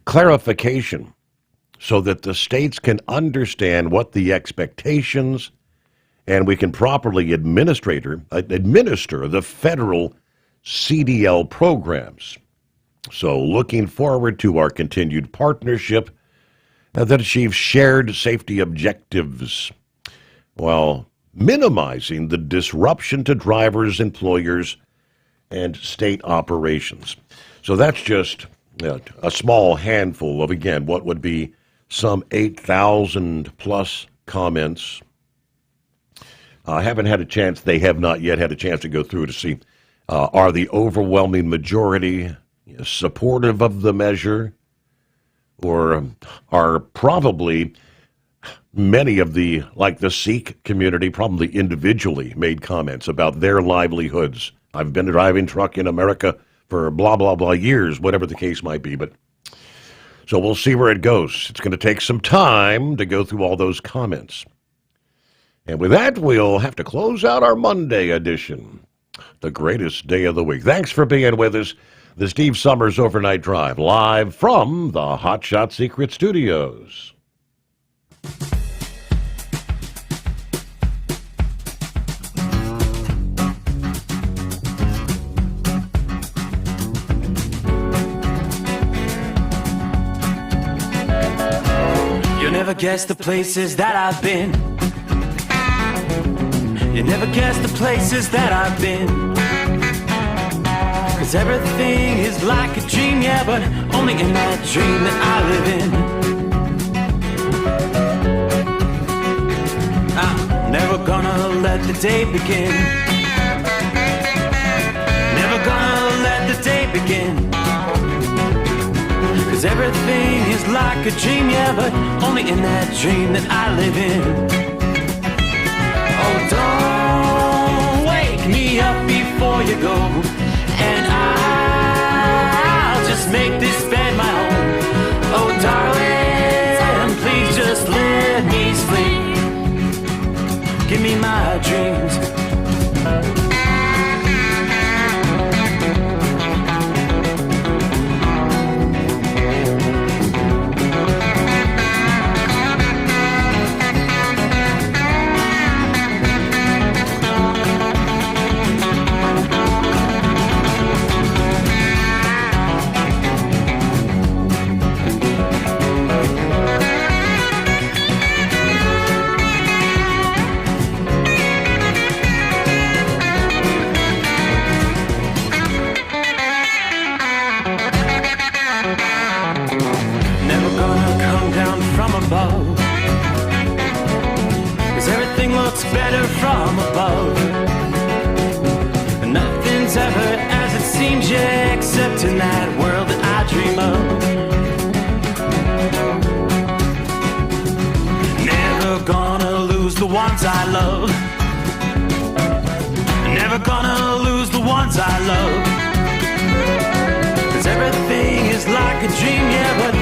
clarification so that the states can understand what the expectations and we can properly administer the federal CDL programs. So looking forward to our continued partnership that achieves shared safety objectives while minimizing the disruption to drivers, employers, and state operations. So that's just a small handful of, again, what would be some 8,000 plus comments. I haven't had a chance, they have not yet had a chance to go through to see are the overwhelming majority supportive of the measure, or are probably many of the Sikh community probably individually made comments about their livelihoods. I've been a driving truck in America for blah, blah, blah years, whatever the case might be. But so we'll see where it goes. It's going to take some time to go through all those comments. And with that, we'll have to close out our Monday edition, the greatest day of the week. Thanks for being with us. The Steve Sommers Overnight Drive, live from the Hot Shot Secret Studios. You never guess the places that I've been. You never guess the places that I've been. 'Cause everything is like a dream, yeah, but only in that dream that I live in. I'm never gonna let the day begin. Never gonna let the day begin. 'Cause everything is like a dream, yeah, but only in that dream that I live in. Oh, don't wake me up before you go, and I'll just make this bed my own. Oh, darling, please just let me sleep. Give me my dreams. Better from above. Nothing's ever as it seems, yeah, except in that world that I dream of. Never gonna lose the ones I love. Never gonna lose the ones I love. 'Cause everything is like a dream, yeah, but